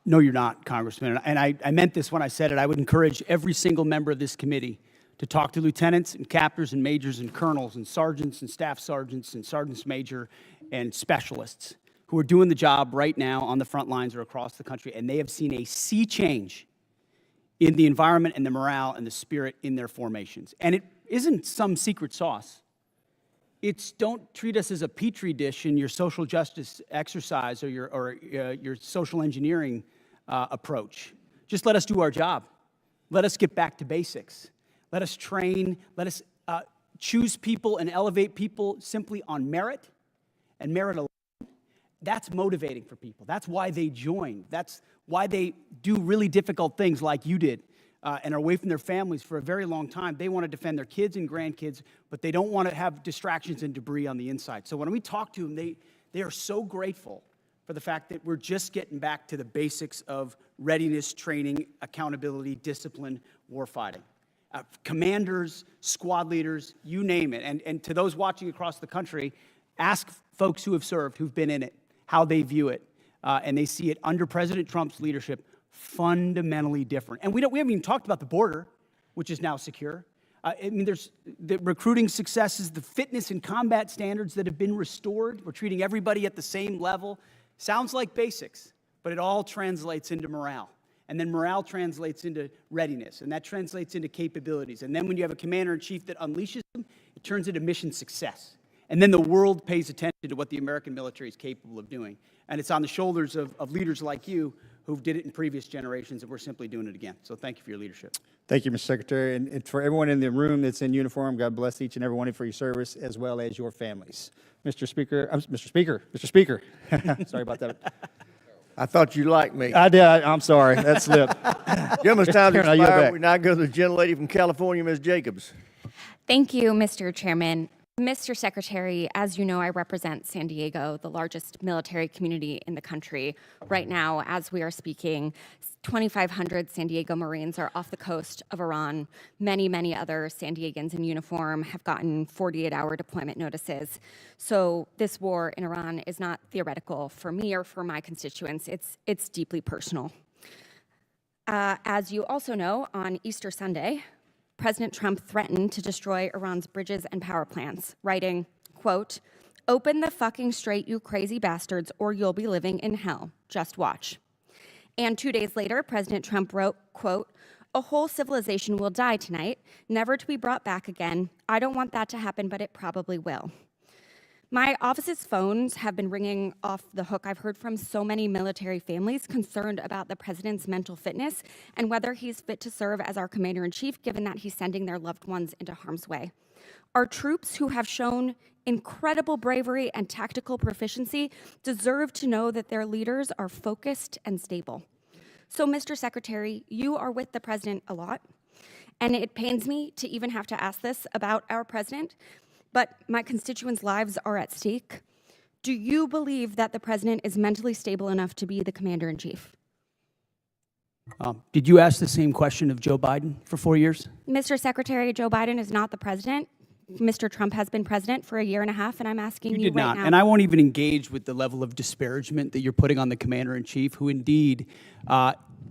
No, you're not, Congressman. And I meant this when I said it. I would encourage every single member of this committee to talk to lieutenants and captains and majors and colonels and sergeants and staff sergeants and sergeants major and specialists who are doing the job right now on the front lines or across the country, and they have seen a sea change in the environment and the morale and the spirit in their formations. And it isn't some secret sauce. It's don't treat us as a petri dish in your social justice exercise or your social engineering approach. Just let us do our job. Let us get back to basics. Let us train. Let us choose people and elevate people simply on merit and merit alone. That's motivating for people. That's why they join. That's why they do really difficult things like you did and are away from their families for a very long time. They want to defend their kids and grandkids, but they don't want to have distractions and debris on the inside. So when we talk to them, they are so grateful for the fact that we're just getting back to the basics of readiness, training, accountability, discipline, warfighting. Commanders, squad leaders, you name it. And to those watching across the country, ask folks who have served, who've been in it, how they view it. And they see it under President Trump's leadership fundamentally different. And we haven't even talked about the border, which is now secure. I mean, there's the recruiting successes, the fitness and combat standards that have been restored. We're treating everybody at the same level. Sounds like basics, but it all translates into morale. And then morale translates into readiness, and that translates into capabilities. And then when you have a commander-in-chief that unleashes them, it turns into mission success. And then the world pays attention to what the American military is capable of doing. And it's on the shoulders of leaders like you who did it in previous generations, and we're simply doing it again. So thank you for your leadership. Thank you, Mr. Secretary. And for everyone in the room that's in uniform, God bless each and every one of you for your service, as well as your families. Mr. Speaker, sorry about that. I thought you liked me. I did. I'm sorry. That slipped. Gentleman's time to Karen, I yield expire. back. We now go to the gentlelady from California, Ms. Jacobs. Thank you, Mr. Chairman. Mr. Secretary, as you know, I represent San Diego, the largest military community in the country. Right now, as we are speaking, 2,500 San Diego Marines are off the coast of Iran. Many, many other San Diegans in uniform have gotten 48-hour deployment notices. So this war in Iran is not theoretical for me or for my constituents. It's deeply personal. As you also know, on Easter Sunday, President Trump threatened to destroy Iran's bridges and power plants, writing, quote, "Open the fucking strait, you crazy bastards, or you'll be living in hell. Just watch." And 2 days later, President Trump wrote, quote, "A whole civilization will die tonight, never to be brought back again. I don't want that to happen, but it probably will." My office's phones have been ringing off the hook. I've heard from so many military families concerned about the president's mental fitness and whether he's fit to serve as our commander-in-chief, given that he's sending their loved ones into harm's way. Our troops, who have shown incredible bravery and tactical proficiency, deserve to know that their leaders are focused and stable. So, Mr. Secretary, you are with the president a lot, and it pains me to even have to ask this about our president, but my constituents' lives are at stake. Do you believe that the president is mentally stable enough to be the commander-in-chief? Did you ask the same question of Joe Biden for 4 years? Mr. Secretary, Joe Biden is not the president. Mr. Trump has been president for a year and a half, and I'm asking you did right not, now. and I won't even engage with the level of disparagement that you're putting on the commander-in-chief, who indeed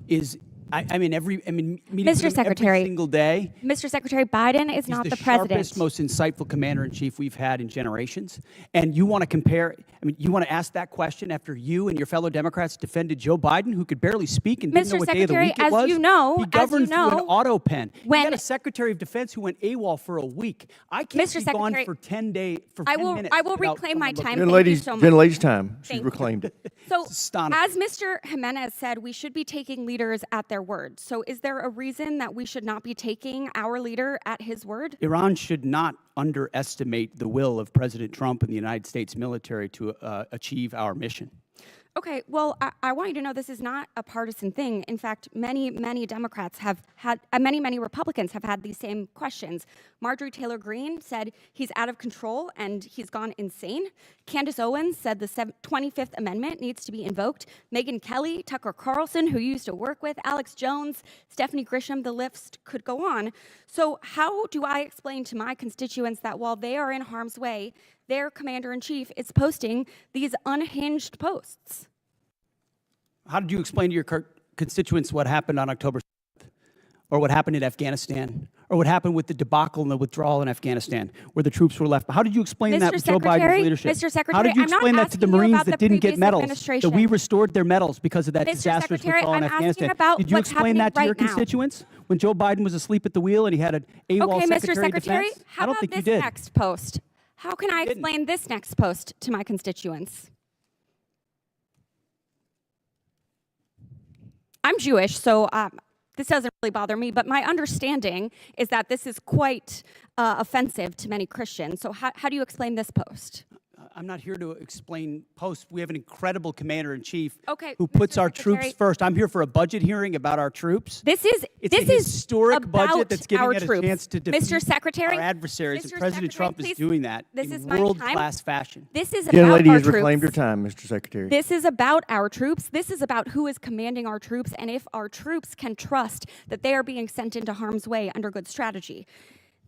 is. Meeting with Mr. him Secretary, every single day. Mr. Secretary, Biden is not the president. Sharpest, most insightful commander-in-chief we've had in generations. And you want to compare, you want to ask that question after you and your fellow Democrats defended Joe Biden, who could barely speak and didn't know Mr. what day of the Secretary, week it was? as you know, he governed through an auto pen. when- You got a Secretary of Defense who went AWOL for a week. I can't Mr. be gone Secretary, for 10 days, for 10 minutes. I will without reclaim my someone time. looking- Thank you so much. Gentlelady's time. She's Thank you. reclaimed it. So, astonishing. as Mr. Jimenez said, we should be taking leaders at their word. So, is there a reason that we should not be taking our leader at his word? Iran should not underestimate the will of President Trump and the United States military to achieve our mission. Okay, well, I want you to know this is not a partisan thing. In fact, many Democrats have had, many Republicans have had these same questions. Marjorie Taylor Greene said he's out of control and he's gone insane. Candace Owens said the 25th Amendment needs to be invoked. Megyn Kelly, Tucker Carlson, who you used to work with, Alex Jones, Stephanie Grisham, the list could go on. So how do I explain to my constituents that while they are in harm's way, their commander-in-chief is posting these unhinged posts? How did you explain to your constituents what happened on October 7th, or what happened in Afghanistan, or what happened with the debacle and the withdrawal in Afghanistan, where the troops were left? How did you explain that with Joe Biden's leadership? Mr. Secretary, How did you I'm not explain that to the asking you Marines about that the didn't get previous medals, that administration. we restored their medals because of that Mr. disastrous Secretary, withdrawal in I'm asking Afghanistan? about Did you what's explain that to happening your right now. constituents when Joe Biden was asleep at the wheel and he had an AWOL Okay, Mr. Secretary of Secretary, Defense? how I don't about think you this did. next post? How can I explain this next post to my constituents? I'm Jewish, so this doesn't really bother me, but my understanding is that this is quite offensive to many Christians. So how do you explain this post? I'm not here to explain posts. We have an incredible commander-in-chief Okay, who Mr. puts our Secretary. troops first. I'm here for a budget hearing about our troops. This is It's a historic budget about that's giving our us a troops. chance to defeat Mr. Secretary, our adversaries, and Mr. President Secretary, Trump is please, doing that this in is my world-class fashion. This is about Gentlelady our has troops. reclaimed her time, Mr. Secretary. This is about our troops. This is about who is commanding our troops and if our troops can trust that they are being sent into harm's way under good strategy.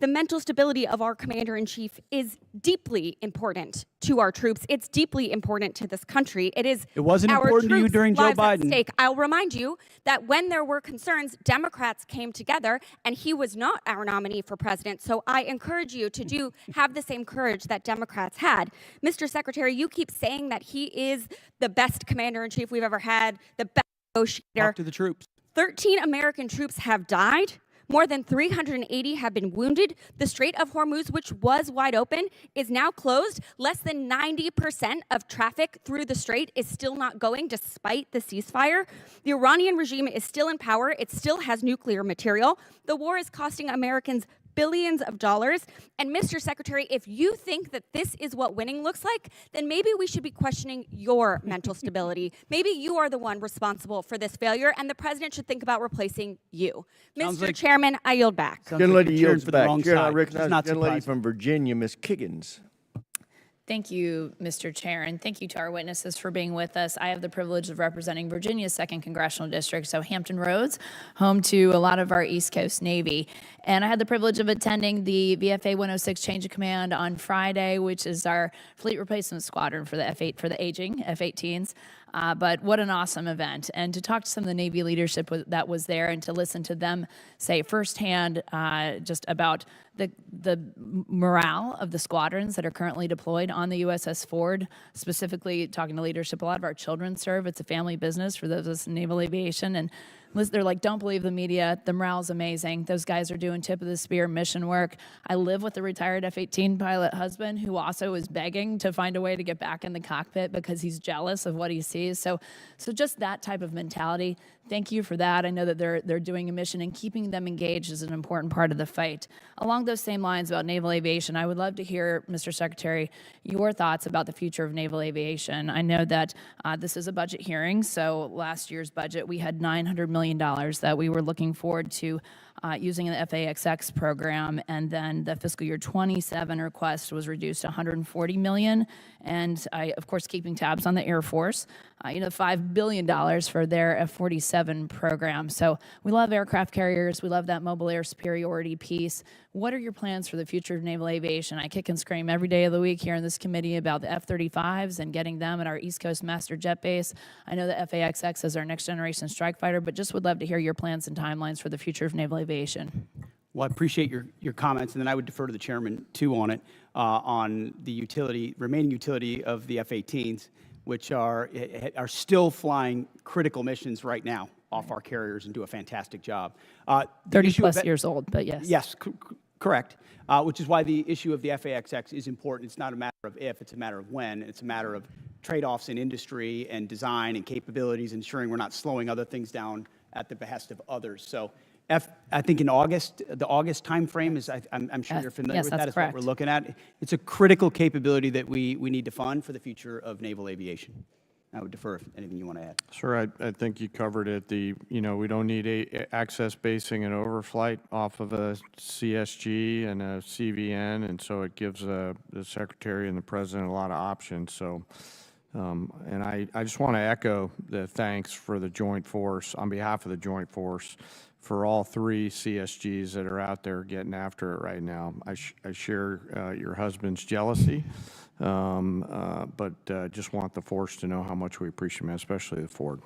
The mental stability of our commander-in-chief is deeply important to our troops. It's deeply important to this country. It wasn't our important to you troops' during Joe lives at Biden. stake. I'll remind you that when there were concerns, Democrats came together, and he was not our nominee for president. So I encourage you to have the same courage that Democrats had. Mr. Secretary, you keep saying that he is the best commander-in-chief we've ever had, the best negotiator. Talk to the troops. 13 American troops have died. More than 380 have been wounded. The Strait of Hormuz, which was wide open, is now closed. Less than 90% of traffic through the strait is still not going despite the ceasefire. The Iranian regime is still in power. It still has nuclear material. The war is costing Americans billions of dollars. And Mr. Secretary, if you think that this is what winning looks like, then maybe we should be questioning your mental stability. Maybe you are the one responsible for this failure, and the president should think about replacing you. Mr. Chairman, I yield back. Young lady yields for the back. wrong Chair, I side. recognize It's not the young lady surprising. from Virginia, Ms. Kiggins. Thank you, Mr. Chair, and thank you to our witnesses for being with us. I have the privilege of representing Virginia's 2nd Congressional District, so Hampton Roads, home to a lot of our East Coast Navy. And I had the privilege of attending the VFA 106 Change of Command on Friday, which is our fleet replacement squadron for the F-8, for the aging F-18s. But what an awesome event. And to talk to some of the Navy leadership that was there and to listen to them say firsthand just about the morale of the squadrons that are currently deployed on the USS Ford, specifically talking to leadership. A lot of our children serve. It's a family business for those of us in naval aviation. And they're like, don't believe the media. The morale's amazing. Those guys are doing tip of the spear mission work. I live with a retired F-18 pilot husband who also is begging to find a way to get back in the cockpit because he's jealous of what he sees. So just that type of mentality. Thank you for that. I know that they're doing a mission, and keeping them engaged is an important part of the fight. Along those same lines about naval aviation, I would love to hear, Mr. Secretary, your thoughts about the future of naval aviation. I know that this is a budget hearing, so last year's budget, we had $900 million that we were looking forward to using in the FAXX program, and then the fiscal year 27 request was reduced to $140 million. And I, of course, keeping tabs on the Air Force, $5 billion for their F-47 program. So we love aircraft carriers. We love that mobile air superiority piece. What are your plans for the future of naval aviation? I kick and scream every day of the week here in this committee about the F-35s and getting them at our East Coast Master Jet Base. I know the FAXX is our next generation strike fighter, but just would love to hear your plans and timelines for the future of naval aviation. Well, I appreciate your comments, and then I would defer to the chairman, too, on it, on the remaining utility of the F-18s, which are still flying critical missions right now off our carriers and do a fantastic job. 30-plus years old, but yes. Yes, correct, which is why the issue of the FAXX is important. It's not a matter of if, it's a matter of when. It's a matter of trade-offs in industry and design and capabilities, ensuring we're not slowing other things down at the behest of others. So I think in August, the August timeframe is, I'm sure you're familiar with that, is what we're looking at. It's a critical capability that we need to fund for the future of naval aviation. I would defer if anything you want to add. Sir, I think you covered it. We don't need access basing and overflight off of a CSG and a CVN, and so it gives the Secretary and the President a lot of options. So, and I just want to echo the thanks for the Joint Force, on behalf of the Joint Force, for all 3 CSGs that are out there getting after it right now. I share your husband's jealousy, but just want the force to know how much we appreciate him, especially the Ford.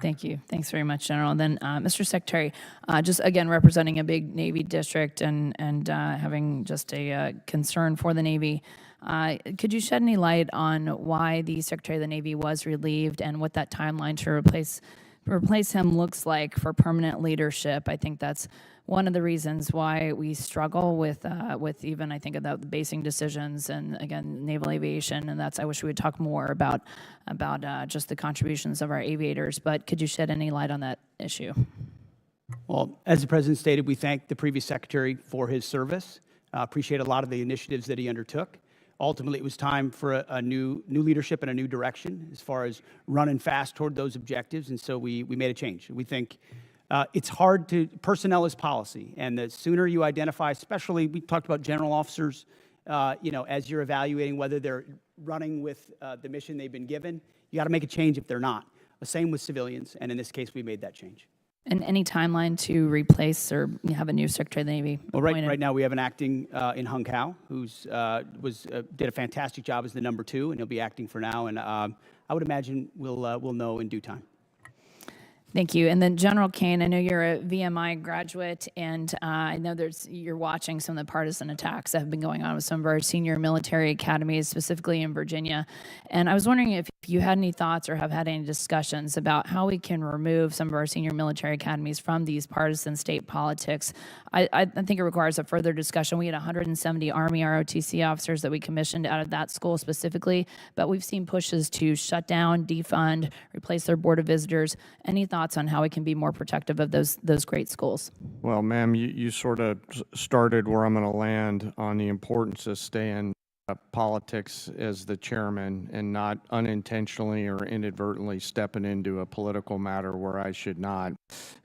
Thank you. Thanks very much, General. And then, Mr. Secretary, just again representing a big Navy district and having just a concern for the Navy, could you shed any light on why the Secretary of the Navy was relieved and what that timeline to replace him looks like for permanent leadership? I think that's one of the reasons why we struggle with even, I think, about the basing decisions and, again, naval aviation, and I wish we would talk more about just the contributions of our aviators, but could you shed any light on that issue? Well, as the President stated, we thank the previous Secretary for his service, appreciate a lot of the initiatives that he undertook. Ultimately, it was time for a new leadership and a new direction as far as running fast toward those objectives, and so we made a change. We think it's hard personnel is policy, and the sooner you identify, especially, we talked about general officers, as you're evaluating whether they're running with the mission they've been given, you got to make a change if they're not. The same with civilians, and in this case, we made that change. And any timeline to replace or have a new Secretary of the Navy Well, appointed? right now we have an acting in Hung Kao who's did a fantastic job as the number 2, and he'll be acting for now. And I would imagine we'll know in due time. Thank you. And then General Caine, I know you're a VMI graduate, and I know you're watching some of the partisan attacks that have been going on with some of our senior military academies, specifically in Virginia. And I was wondering if you had any thoughts or have had any discussions about how we can remove some of our senior military academies from these partisan state politics. I think it requires a further discussion. We had 170 Army ROTC officers that we commissioned out of that school specifically, but we've seen pushes to shut down, defund, replace their board of visitors. Any thoughts on how we can be more protective of those great schools? Well, ma'am, you sort of started where I'm going to land on the importance of staying politics as the chairman and not unintentionally or inadvertently stepping into a political matter where I should not.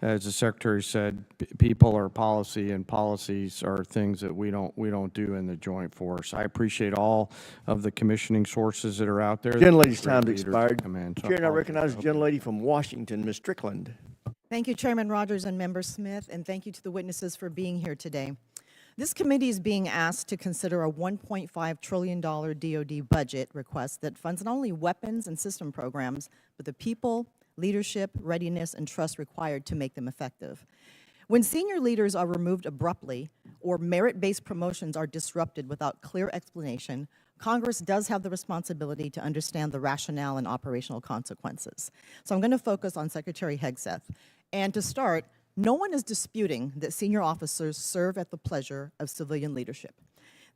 As the secretary said, people are policy, and policies are things that we don't do in the joint force. I appreciate all of the commissioning sources that are out there. Gentlelady's Great time's leaders expired. come in, so Chair, now I'll- recognize the gentlelady from Washington, Ms. Strickland. Thank you, Chairman Rogers and Member Smith, and thank you to the witnesses for being here today. This committee is being asked to consider a $1.5 trillion DoD budget request that funds not only weapons and system programs, but the people, leadership, readiness, and trust required to make them effective. When senior leaders are removed abruptly or merit-based promotions are disrupted without clear explanation, Congress does have the responsibility to understand the rationale and operational consequences. So I'm going to focus on Secretary Hegseth. And to start, no one is disputing that senior officers serve at the pleasure of civilian leadership.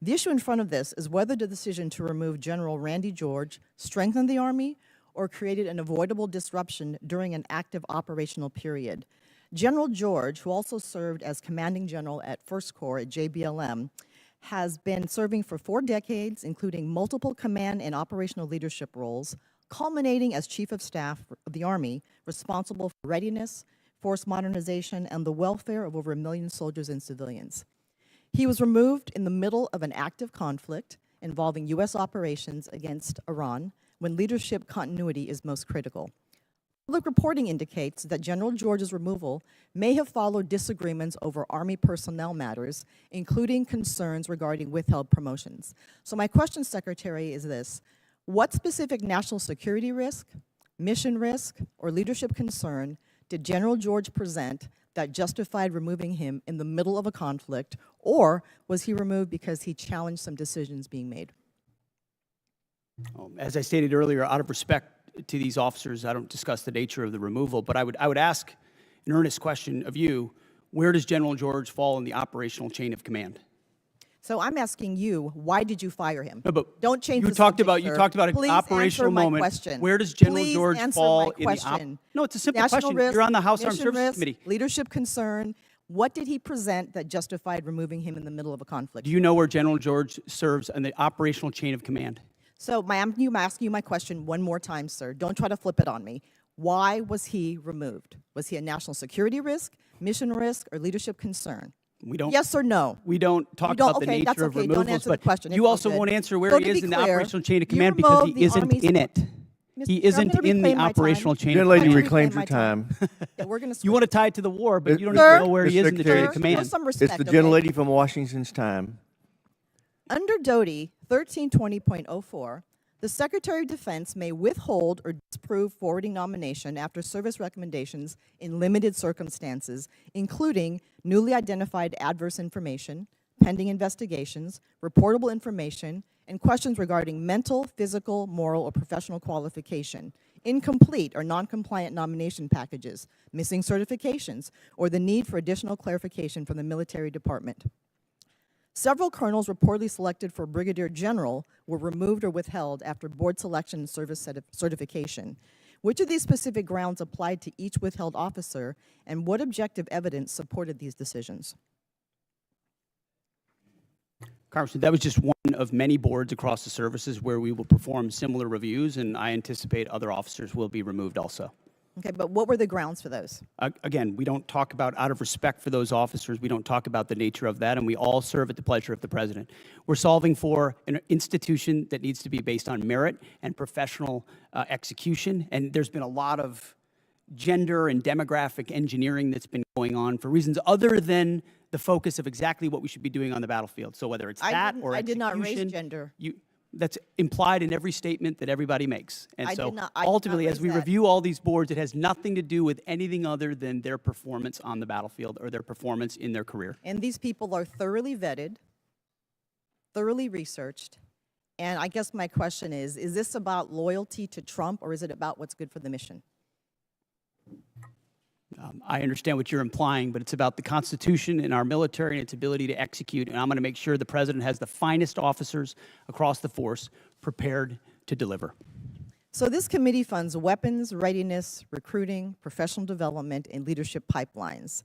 The issue in front of this is whether the decision to remove General Randy George strengthened the Army or created an avoidable disruption during an active operational period. General George, who also served as commanding general at 1st Corps at JBLM, has been serving for 4 decades, including multiple command and operational leadership roles, culminating as Chief of Staff of the Army, responsible for readiness, force modernization, and the welfare of over 1 million soldiers and civilians. He was removed in the middle of an active conflict involving U.S. operations against Iran when leadership continuity is most critical. Public reporting indicates that General George's removal may have followed disagreements over Army personnel matters, including concerns regarding withheld promotions. So my question, Secretary, is this: what specific national security risk, mission risk, or leadership concern did General George present that justified removing him in the middle of a conflict, or was he removed because he challenged some decisions being made? As I stated earlier, out of respect to these officers, I don't discuss the nature of the removal, but I would ask an earnest question of you: where does General George fall in the operational chain of command? So I'm asking you, why did you fire him? No, but don't change you the talked subject, about sir. you talked about an Please operational answer my moment. question. Where does General Please George answer fall my in the question. No, it's a simple National question. risk, You're on the House Armed mission Services risk, Committee. Leadership concern. What did he present that justified removing him in the middle of a conflict? Do you know where General George serves in the operational chain of command? So I'm asking you my question one more time, sir. Don't try to flip it on me. Why was he removed? Was he a national security risk, mission risk, or leadership concern? We don't. Yes or no? We don't talk about the nature of removals, don't answer the but question. you It's all also good. won't answer where So he to is be in the clear, operational chain of you command because he removed the isn't Army's- in it. Mr. He Chair, I'm isn't gonna in the reclaim my time. operational chain of Gentlelady, command. reclaimed your time. Yeah, we're going to You want to tie it to the war, but you don't Sir? even know where he is in the chain of command. Show some It's respect, the okay? gentlelady from Washington's time. Under DOD 1320.04, the Secretary of Defense may withhold or disapprove forwarding nomination after service recommendations in limited circumstances, including newly identified adverse information, pending investigations, reportable information, and questions regarding mental, physical, moral, or professional qualification, incomplete or non-compliant nomination packages, missing certifications, or the need for additional clarification from the military department. Several colonels reportedly selected for brigadier general were removed or withheld after board selection and service certification. Which of these specific grounds applied to each withheld officer, and what objective evidence supported these decisions? Congressman, that was just one of many boards across the services where we will perform similar reviews, and I anticipate other officers will be removed also. Okay, but what were the grounds for those? Again, we don't talk about, out of respect for those officers, we don't talk about the nature of that, and we all serve at the pleasure of the president. We're solving for an institution that needs to be based on merit and professional execution, and there's been a lot of gender and demographic engineering that's been going on for reasons other than the focus of exactly what we should be doing on the battlefield. So whether it's that or I did not raise execution, gender. That's implied in every statement that everybody makes. And I so did not ultimately, as raise we that. review all these boards, it has nothing to do with anything other than their performance on the battlefield or their performance in their career. And these people are thoroughly vetted, thoroughly researched. And I guess my question is this about loyalty to Trump or is it about what's good for the mission? I understand what you're implying, but it's about the Constitution and our military and its ability to execute. And I'm going to make sure the president has the finest officers across the force prepared to deliver. So this committee funds weapons, readiness, recruiting, professional development, and leadership pipelines.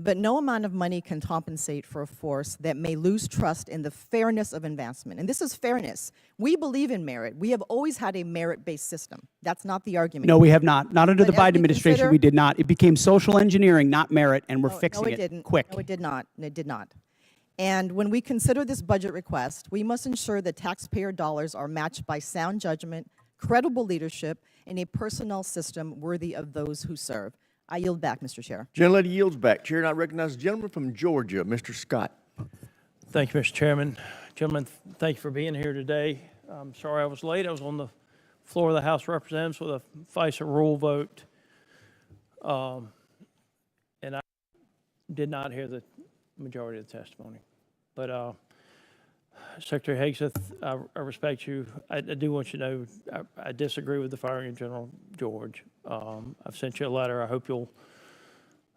But no amount of money can compensate for a force that may lose trust in the fairness of advancement. And this is fairness. We believe in merit. We have always had a merit-based system. That's not the argument. No, we have not. Not under the But as Biden we administration, consider- we did not. It became social engineering, not merit, and we're fixing no, it didn't. quick. No, it did not. It did not. And when we consider this budget request, we must ensure that taxpayer dollars are matched by sound judgment, credible leadership, and a personnel system worthy of those who serve. I yield back, Mr. Chair. Gentlelady yields back. Chair, and I recognize the gentleman from Georgia, Mr. Scott. Thank you, Mr. Chairman. Gentlemen, thank you for being here today. I'm sorry I was late. I was on the floor of the House of Representatives with a FISA rule vote, and I did not hear the majority of the testimony. But Secretary Hegseth, I respect you. I do want you to know I disagree with the firing of General George. I've sent you a letter. I hope you'll,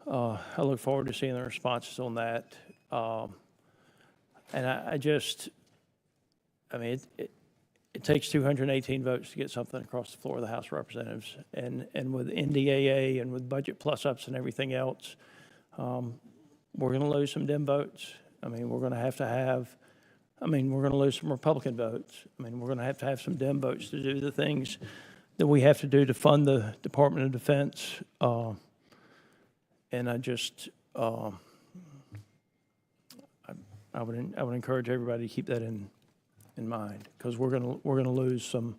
I look forward to seeing the responses on that. And I mean, it takes 218 votes to get something across the floor of the House of Representatives. And with NDAA and with budget plus-ups and everything else, we're going to lose some Dem votes. I mean, we're going to have, we're going to lose some Republican votes. I mean, we're going to have some Dem votes to do the things that we have to do to fund the Department of Defense. And I just, I would encourage everybody to keep that in mind, because we're gonna lose some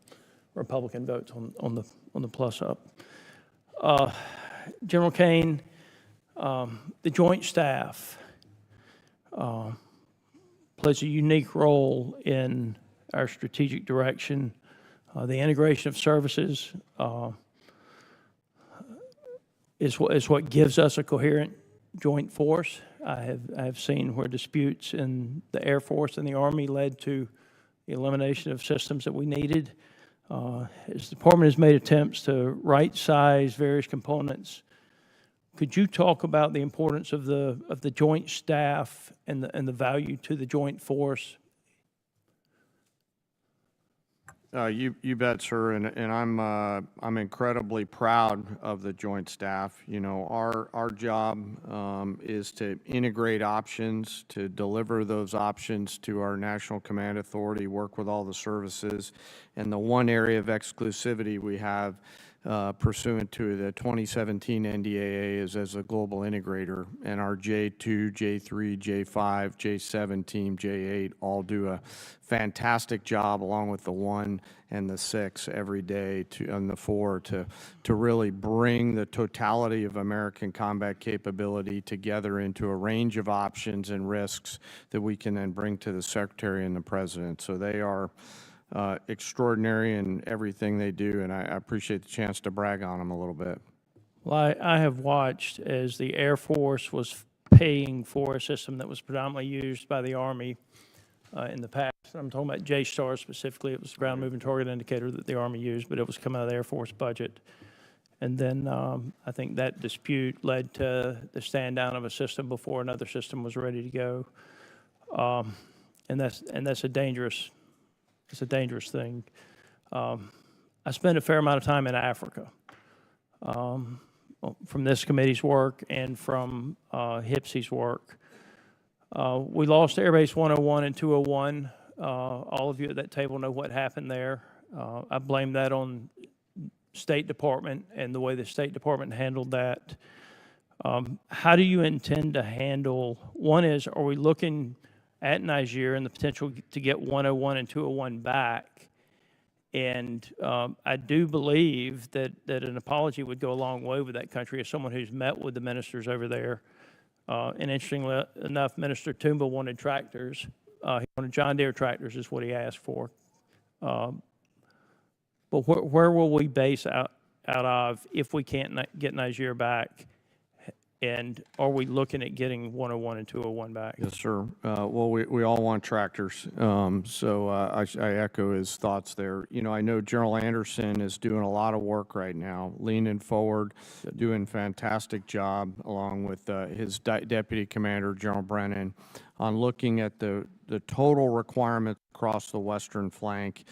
Republican votes on the plus up. General Caine, the Joint Staff plays a unique role in our strategic direction. The integration of services is what gives us a coherent joint force. I have seen where disputes in the Air Force and the Army led to the elimination of systems that we needed. As the department has made attempts to right-size various components, could you talk about the importance of the joint staff and the value to the joint force? You bet, sir, and I'm incredibly proud of the Joint Staff. You know, our job is to integrate options, to deliver those options to our National Command Authority, work with all the services, and the one area of exclusivity we have pursuant to the 2017 NDAA is as a global integrator, and our J2, J3, J5, J7 team, J8 all do a fantastic job along with the 1 and the 6 every day and the 4 to really bring the totality of American combat capability together into a range of options and risks that we can then bring to the Secretary and the President. So they are extraordinary in everything they do, and I appreciate the chance to brag on them a little bit. Well, I have watched as the Air Force was paying for a system that was predominantly used by the Army in the past. I'm talking about JSTAR specifically. It was the ground moving target indicator that the Army used, but it was coming out of the Air Force budget. And then I think that dispute led to the stand down of a system before another system was ready to go. And that's a dangerous. It's a dangerous thing. I spent a fair amount of time in Africa from this committee's work and from HIPSI's work. We lost Air Base 101 and 201. All of you at that table know what happened there. I blame that on State Department and the way the State Department handled that. How do you intend to handle, one is, are we looking at Niger and the potential to get 101 and 201 back? And I do believe that an apology would go a long way with that country as someone who's met with the ministers over there. And interestingly enough, Minister Toomba wanted tractors. He wanted John Deere tractors is what he asked for. But where will we base out of if we can't get Nigeria back? And are we looking at getting 101 and 201 back? Yes, sir. Well, we all want tractors, so I echo his thoughts there. You know, I know General Anderson is doing a lot of work right now, leaning forward, doing a fantastic job, along with his Deputy Commander, General Brennan, on looking at the total requirements across the western flank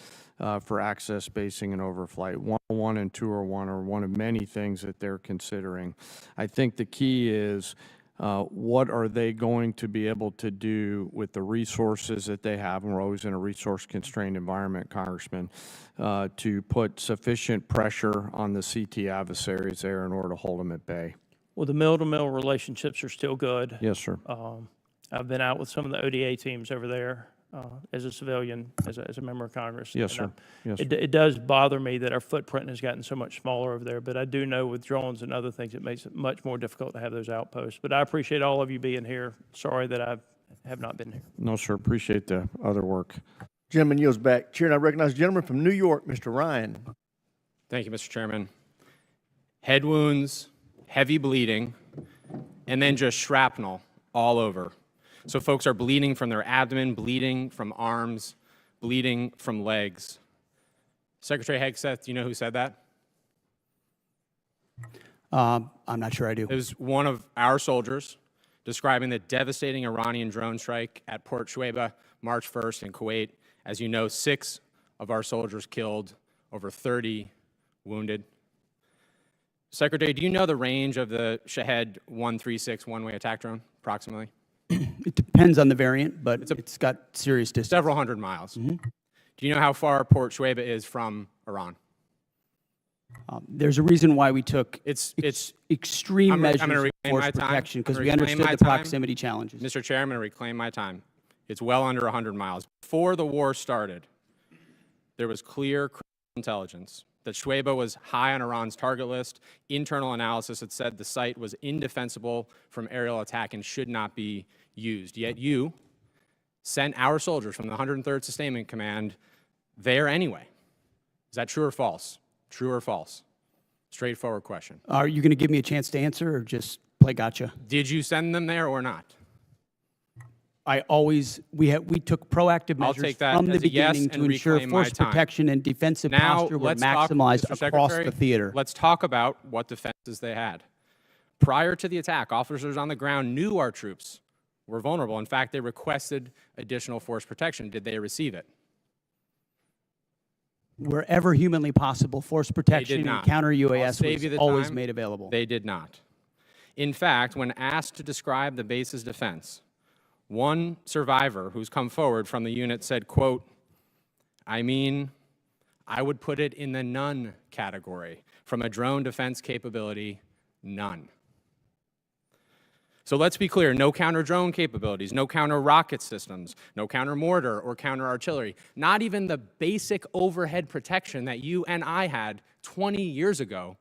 for access, basing, and overflight. 101 and 201 are one of many things that they're considering. I think the key is what are they going to be able to do with the resources that they have, and we're always in a resource-constrained environment, Congressman, to put sufficient pressure on the CT adversaries there in order to hold them at bay. Well, the mill-to-mill relationships are still good. Yes, sir. I've been out with some of the ODA teams over there as a civilian, as a member of Congress. Yes, And, sir. Yes, sir. It does bother me that our footprint has gotten so much smaller over there, but I do know with drones and other things, it makes it much more difficult to have those outposts. But I appreciate all of you being here. Sorry that I have not been here. No, sir. Appreciate the other work. Gentleman yields back. Chair, and I recognize the gentleman from New York, Mr. Ryan. Thank you, Mr. Chairman. Head wounds, heavy bleeding, and then just shrapnel all over. So folks are bleeding from their abdomen, bleeding from arms, bleeding from legs. Secretary Hegseth, do you know who said that? I'm not sure I do. It was one of our soldiers describing the devastating Iranian drone strike at Port Shuaibah, March 1st in Kuwait. As you know, 6 of our soldiers killed, over 30 wounded. Secretary, do you know the range of the Shahed 136 one-way attack drone, approximately? It depends on the variant, but it's got serious distance. Several hundred miles. Do you know how far Port Shuaibah is from Iran? There's a reason why we took extreme measures I'm gonna of reclaim force my time. protection, because I'm we gonna reclaim understood my the time. proximity challenges. Mr. Chair, I'm going to reclaim my time. It's well under 100 miles. Before the war started, there was clear intelligence that Shuaibah was high on Iran's target list. Internal analysis had said the site was indefensible from aerial attack and should not be used. Yet you sent our soldiers from the 103rd Sustainment Command there anyway. Is that true or false? True or false? Straightforward question. Are you going to give me a chance to answer, or just play gotcha? Did you send them there or not? We took proactive I'll measures take that from the as a yes beginning to and ensure reclaim my force time. protection and defensive Now, posture were let's talk, maximized Mr. across Secretary, the theater. Let's talk about what defenses they had. Prior to the attack, officers on the ground knew our troops were vulnerable. In fact, they requested additional force protection. Did they receive it? Wherever humanly possible, force They protection did and not. counter I'll UAS save you was the always time. made available. They did not. In fact, when asked to describe the base's defense, one survivor who's come forward from the unit said, quote, I would put it in the none category. From a drone defense capability, none. So let's be clear, no counter-drone capabilities, no counter-rocket systems, no counter-mortar or counter-artillery, not even the basic overhead protection that you and I had 20 years ago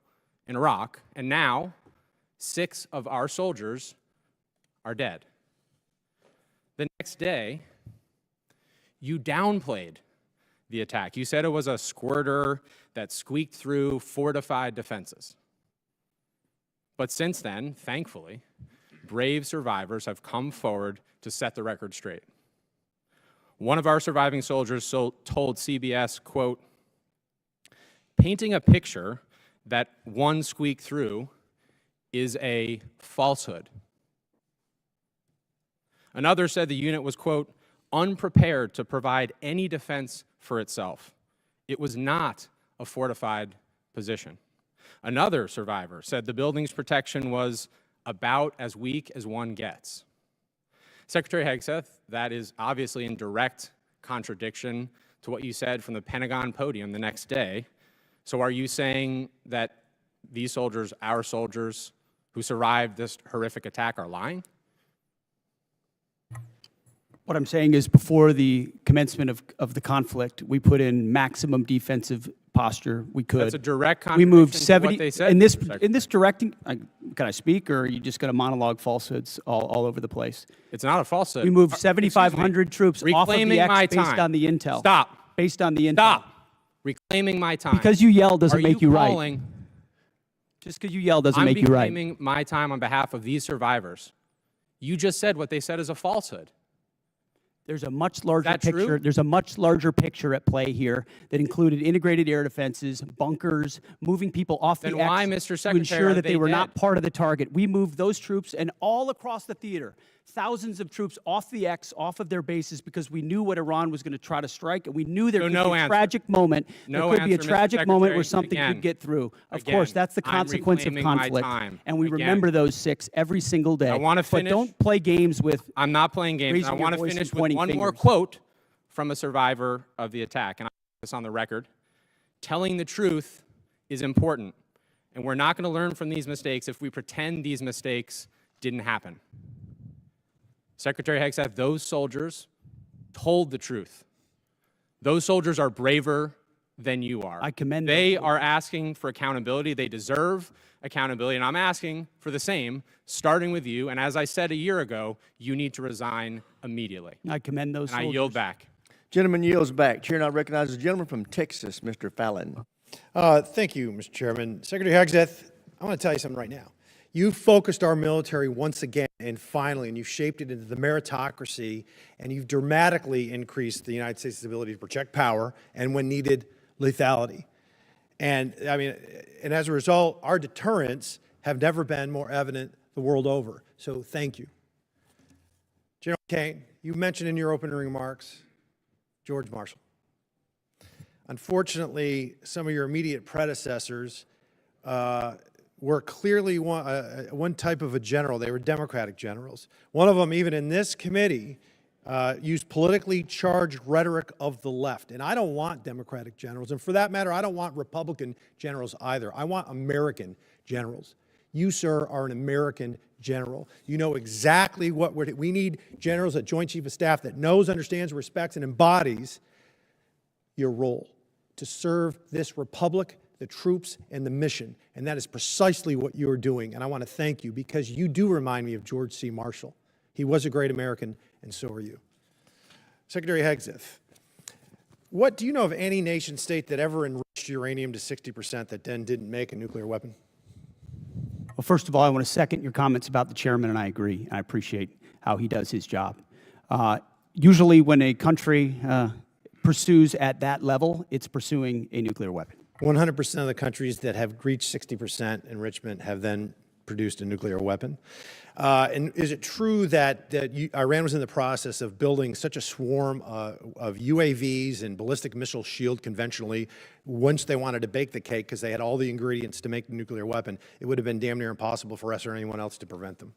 in Iraq, and now 6 of our soldiers are dead. The next day, you downplayed the attack. You said it was a squirter that squeaked through fortified defenses. But since then, thankfully, brave survivors have come forward to set the record straight. One of our surviving soldiers told CBS, quote, painting a picture that one squeaked through is a falsehood. Another said the unit was, quote, unprepared to provide any defense for itself. It was not a fortified position. Another survivor said the building's protection was about as weak as one gets. Secretary Hegseth, that is obviously in direct contradiction to what you said from the Pentagon podium the next day. So are you saying that these soldiers, our soldiers who survived this horrific attack, are lying? What I'm saying is, before the commencement of the conflict, we put in maximum defensive posture we could. That's a direct We moved contradiction to 70 what they said, in this Mr. Secretary. in this directing. Can I speak, or are you just going to monologue falsehoods all over the place? It's not a falsehood. We moved Excuse 7,500 me. troops off of Reclaiming the my X based time. on the intel. Stop. based on the intel. Stop reclaiming my time. Because you yell doesn't make you right. Calling, Just because you yell doesn't I'm make you right. reclaiming my time on behalf of these survivors. You just said what they said is a falsehood. There's a much larger Is that picture. true? There's a much larger picture at play here that included integrated air defenses, bunkers, moving people off Then the why, X Mr. to Secretary, ensure are that they they were not dead? part of the target. We moved those troops and all across the theater, thousands of troops off the X, off of their bases, because we knew what Iran was going to try to strike, and we knew there So could no be a answer. tragic moment. No there could be a answer, Mr. tragic moment where Secretary. something Again. could get through. Of Again, course, that's the I'm consequence of reclaiming my conflict, time. and we Again. remember those 6 every single day. I want to finish. But don't play games with. I'm not playing games. raising I your want to voice finish and with pointing one more fingers. quote from a survivor of the attack, and I put this on the record. Telling the truth is important, and we're not going to learn from these mistakes if we pretend these mistakes didn't happen. Secretary Hegseth, those soldiers told the truth. Those soldiers are braver than you are. I commend They are asking for accountability. They deserve accountability, and I'm asking for the same, starting with you. And as I said a year ago, you need to resign immediately. I commend those And I soldiers. yield back. Gentleman yields back. Chair now recognizes the gentleman from Texas, Mr. Fallon. Thank you, Mr. Chairman. Secretary Hegseth, I want to tell you something right now. You focused our military once again, and finally, and you've shaped it into the meritocracy, and you've dramatically increased the United States' ability to project power, and when needed, lethality. And I mean, and as a result, our deterrents have never been more evident the world over. So thank you. General Caine, you mentioned in your opening remarks George Marshall. Unfortunately, some of your immediate predecessors were clearly one type of a general. They were Democratic generals. One of them, even in this committee, used politically charged rhetoric of the left. And I don't want Democratic generals. And for that matter, I don't want Republican generals either. I want American generals. You, sir, are an American general. You know exactly what we need generals at Joint Chief of Staff that knows, understands, respects, and embodies your role to serve this republic, the troops, and the mission. And that is precisely what you are doing. And I want to thank you because you do remind me of George C. Marshall. He was a great American, and so are you. Secretary Hegseth, what do you know of any nation state that ever enriched uranium to 60% that then didn't make a nuclear weapon? Well, first of all, I want to second your comments about the chairman, and I agree. I appreciate how he does his job. Usually when a country pursues at that level, it's pursuing a nuclear weapon. 100% of the countries that have reached 60% enrichment have then produced a nuclear weapon. And is it true that Iran was in the process of building such a swarm of UAVs and ballistic missile shield conventionally once they wanted to bake the cake because they had all the ingredients to make the nuclear weapon, it would have been damn near impossible for us or anyone else to prevent them?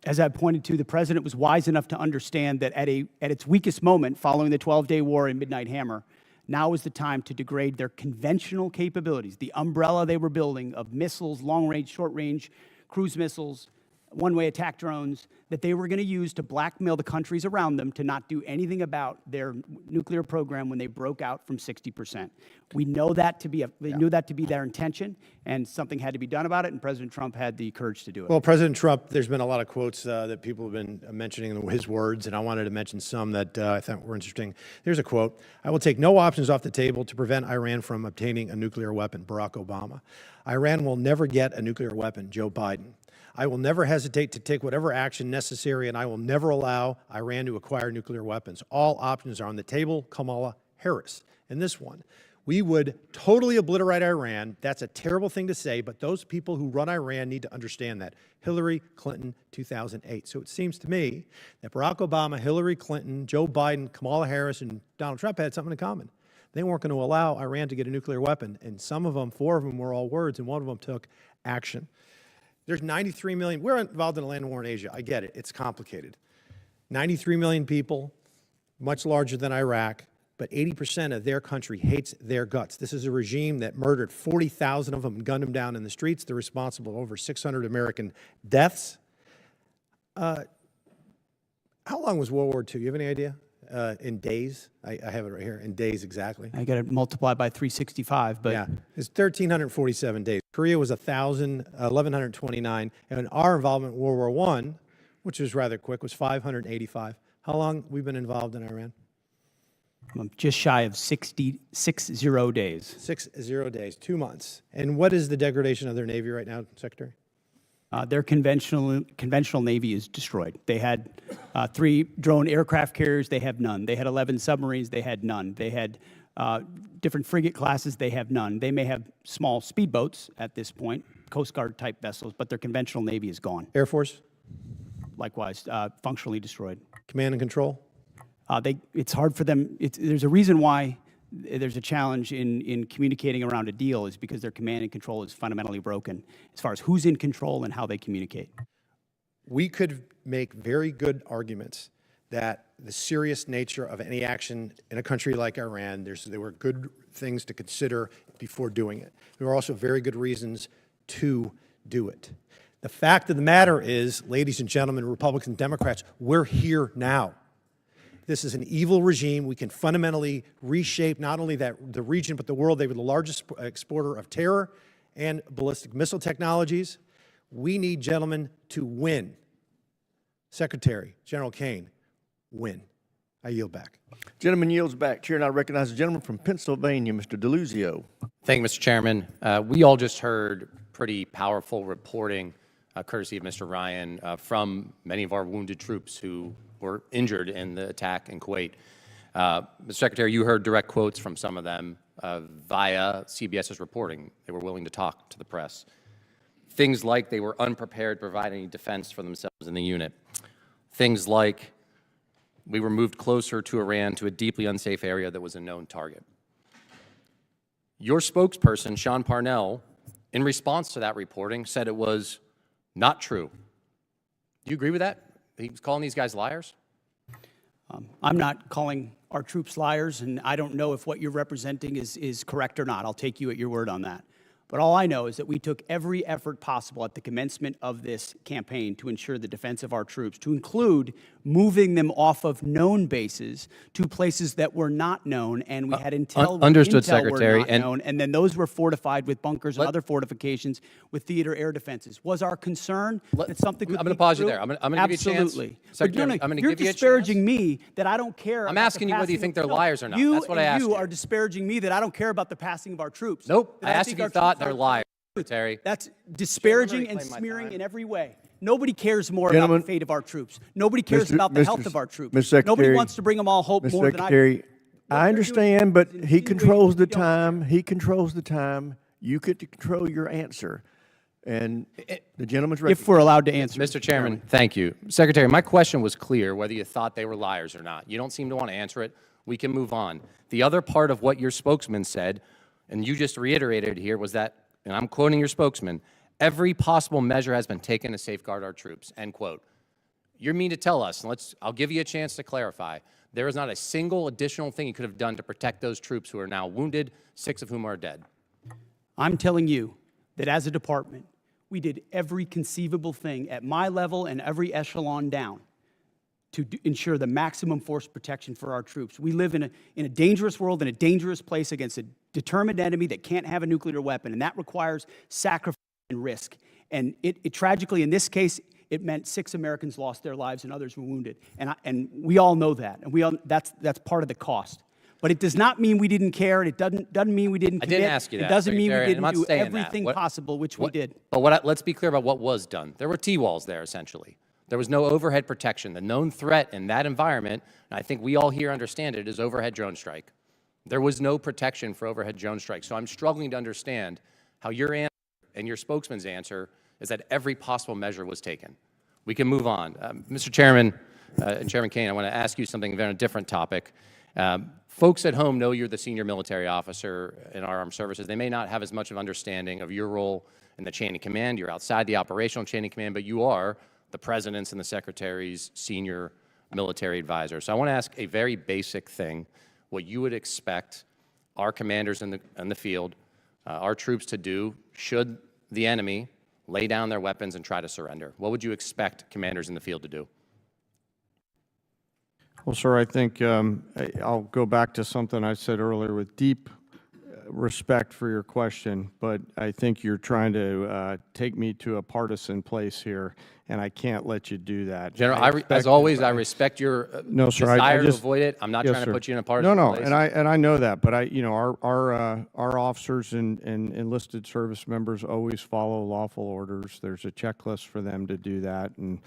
As I pointed to, the president was wise enough to understand that at its weakest moment following the 12-day war in Midnight Hammer, now is the time to degrade their conventional capabilities, the umbrella they were building of missiles, long-range, short-range, cruise missiles, one-way attack drones, that they were going to use to blackmail the countries around them to not do anything about their nuclear program when they broke out from 60%. We know that to be knew that to be their intention, and something had to be done about it, and President Trump had the courage to do it. Well, President Trump, there's been a lot of quotes that people have been mentioning his words, and I wanted to mention some that I thought were interesting. Here's a quote: "I will take no options off the table to prevent Iran from obtaining a nuclear weapon," Barack Obama. "Iran will never get a nuclear weapon," Joe Biden. "I will never hesitate to take whatever action necessary, and I will never allow Iran to acquire nuclear weapons. All options are on the table," Kamala Harris. And this one: "We would totally obliterate Iran. That's a terrible thing to say, but those people who run Iran need to understand that." Hillary Clinton, 2008. So it seems to me that Barack Obama, Hillary Clinton, Joe Biden, Kamala Harris, and Donald Trump had something in common. They weren't going to allow Iran to get a nuclear weapon, and some of them, 4 of them, were all words, and one of them took action. There's 93 million. We're involved in a land war in Asia. I get it. It's complicated. 93 million people, much larger than Iraq, but 80% of their country hates their guts. This is a regime that murdered 40,000 of them and gunned them down in the streets. They're responsible for over 600 American deaths. How long was World War II? You have any idea? In days? I have it right here. In days, exactly. I got to multiply by 365, but yeah, it's 1,347 days. Korea was 1,129, and our involvement in World War I, which was rather quick, was 585. How long we've been involved in Iran? Just shy of 60 days. 60 days, 2 months. And what is the degradation of their Navy right now, Secretary? Their conventional Navy is destroyed. They had 3 drone aircraft carriers, they have none. They had 11 submarines, they had none. They had different frigate classes, they have none. They may have small speedboats at this point, Coast Guard type vessels, but their conventional Navy is gone. Air Force? Likewise, functionally destroyed. Command and control? It's hard for them. There's a reason why there's a challenge in communicating around a deal is because their command and control is fundamentally broken as far as who's in control and how they communicate. We could make very good arguments that the serious nature of any action in a country like Iran, there were good things to consider before doing it. There were also very good reasons to do it. The fact of the matter is, ladies and gentlemen, Republicans and Democrats, we're here now. This is an evil regime. We can fundamentally reshape not only the region, but the world. They were the largest exporter of terror and ballistic missile technologies. We need, gentlemen, to win. Secretary, General Caine, win. I yield back. Gentleman yields back. Chair, and I recognize the gentleman from Pennsylvania, Mr. DeLuzio. Thank you, Mr. Chairman. We all just heard pretty powerful reporting, courtesy of Mr. Ryan, from many of our wounded troops who were injured in the attack in Kuwait. Mr. Secretary, you heard direct quotes from some of them via CBS's reporting. They were willing to talk to the press. Things like they were unprepared to provide any defense for themselves in the unit. Things like we were moved closer to Iran to a deeply unsafe area that was a known target. Your spokesperson, Sean Parnell, in response to that reporting, said it was not true. Do you agree with that? He was calling these guys liars? I'm not calling our troops liars, and I don't know if what you're representing is correct or not. I'll take you at your word on that. But all I know is that we took every effort possible at the commencement of this campaign to ensure the defense of our troops, to include moving them off of known bases to places that were not known, and we had intel. Understood, intel Secretary. Were not known, and then those were fortified with bunkers and other fortifications with theater air defenses. Was our concern that something could I'm going to pause you there. I'm going to give you a chance. Absolutely. Secretary, I'm going to You're give you a chance. disparaging me that I don't care. I'm about asking the you whether you passing think they're of- liars or not. You That's what I asked you you. are disparaging me that I don't care about the passing of our troops. Nope. That I asked think if you our thought troops they're are- liars, Secretary. That's disparaging and reclaim my smearing time. in every way. Nobody cares more Gentlemen, about the fate of our troops. Nobody cares Mr. about the Mr. health of our troops. Mr. Secretary, Nobody wants to bring them all hope Mr. more than I do. Secretary, I understand, but he insinuating controls the we don't time. He controls the time. You get to control your answer. And the gentleman's If we're allowed to answer. Mr. Chairman, thank you. Secretary, my question was clear, whether you thought they were liars or not. You don't seem to want to answer it. We can move on. The other part of what your spokesman said, and you just reiterated here, was that, and I'm quoting your spokesman, every possible measure has been taken to safeguard our troops, end quote. You mean to tell us, and I'll give you a chance to clarify, there is not a single additional thing you could have done to protect those troops who are now wounded, 6 of whom are dead? I'm telling you that as a department, we did every conceivable thing at my level and every echelon down to ensure the maximum force protection for our troops. We live in a dangerous world, in a dangerous place against a determined enemy that can't have a nuclear weapon, and that requires sacrifice and risk. And it tragically, in this case, it meant 6 Americans lost their lives and others were wounded. And we all know that, and that's part of the cost. But it does not mean we didn't care, and it doesn't mean we didn't commit. I didn't ask you that, It doesn't mean we Secretary, and I'm didn't not do saying that. everything possible, which we did. But let's be clear about what was done. There were T-walls there, essentially. There was no overhead protection. The known threat in that environment, and I think we all here understand it, is overhead drone strike. There was no protection for overhead drone strike. So I'm struggling to understand how your answer and your spokesman's answer is that every possible measure was taken. We can move on. Mr. Chairman, and Chairman Caine, I want to ask you something on a different topic. Folks at home know you're the senior military officer in our armed services. They may not have as much of understanding of your role in the chain of command. You're outside the operational chain of command, but you are the President's and the Secretary's senior military advisor. So I want to ask a very basic thing, what you would expect our commanders in the field, our troops to do should the enemy lay down their weapons and try to surrender. What would you expect commanders in the field to do? Well, sir, I think I'll go back to something I said earlier with deep respect for your question, but I think you're trying to take me to a partisan place here. and I can't let you do that. General, I as expect- always, I respect your No, sir, desire just, to avoid it. I'm not yes, trying sir. to put you in a partisan No, place. and I know that, but our officers and enlisted service members always follow lawful orders. There's a checklist for them to do that, and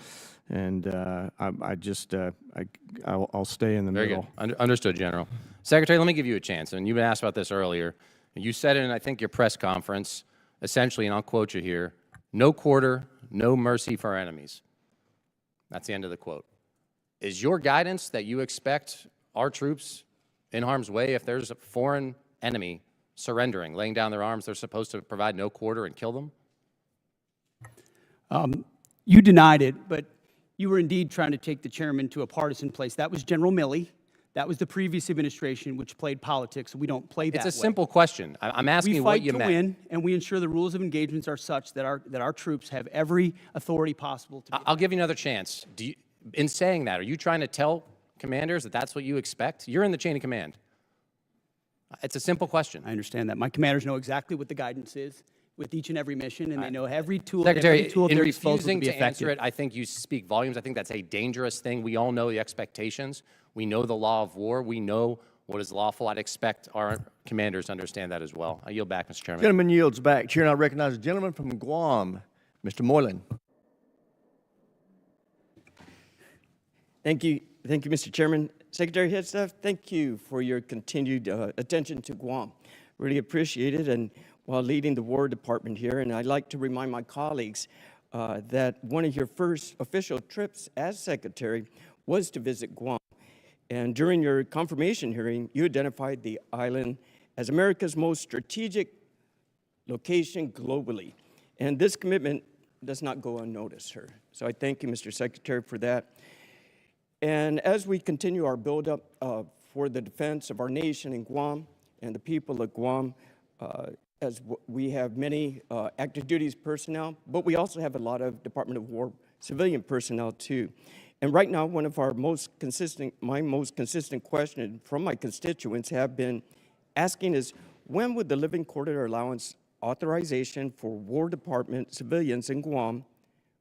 I'll stay in the Very middle. good. Understood, General. Secretary, let me give you a chance. And you've been asked about this earlier. You said in, I think, your press conference, essentially, and I'll quote you here, "No quarter, no mercy for our enemies." That's the end of the quote. Is your guidance that you expect our troops in harm's way, if there's a foreign enemy surrendering, laying down their arms, they're supposed to provide no quarter and kill them? You denied it, but you were indeed trying to take the chairman to a partisan place. That was General Milley. That was the previous administration, which played politics. We don't play that way. It's a simple question. I'm asking you what you meant. We fight to win, and we ensure the rules of engagements are such that our troops have every authority possible to. I'll give you another chance. In saying that, are you trying to tell commanders that that's what you expect? You're in the chain of command. It's a simple question. I understand that. My commanders know exactly what the guidance is with each and every mission, and they know every tool. Secretary, every tool at in their disposal refusing be to effective. answer it, I think you speak volumes. I think that's a dangerous thing. We all know the expectations. We know the law of war. We know what is lawful. I'd expect our commanders to understand that as well. I yield back, Mr. Chairman. Gentleman yields back. Chair now recognizes the gentleman from Guam, Mr. Moylan. Thank you, Mr. Chairman. Secretary Hegseth, thank you for your continued attention to Guam. Really appreciate it, and while leading the War Department here, and I'd like to remind my colleagues that one of your first official trips as Secretary was to visit Guam. And during your confirmation hearing, you identified the island as America's most strategic location globally. And this commitment does not go unnoticed, sir. So I thank you, Mr. Secretary, for that. And as we continue our buildup for the defense of our nation in Guam and the people of Guam, we have many active duties personnel, but we also have a lot of Department of War civilian personnel too. And right now, my most consistent question from my constituents have been asking is, when would the living quarter allowance authorization for War Department civilians in Guam,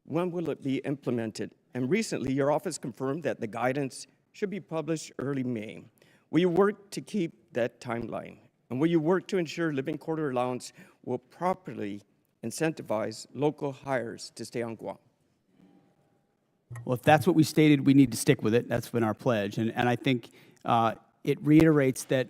when will it be implemented? And recently, your office confirmed that the guidance should be published early May. Will you work to keep that timeline? And will you work to ensure living quarter allowance will properly incentivize local hires to stay on Guam? Well, if that's what we stated, we need to stick with it. That's been our pledge. And I think it reiterates that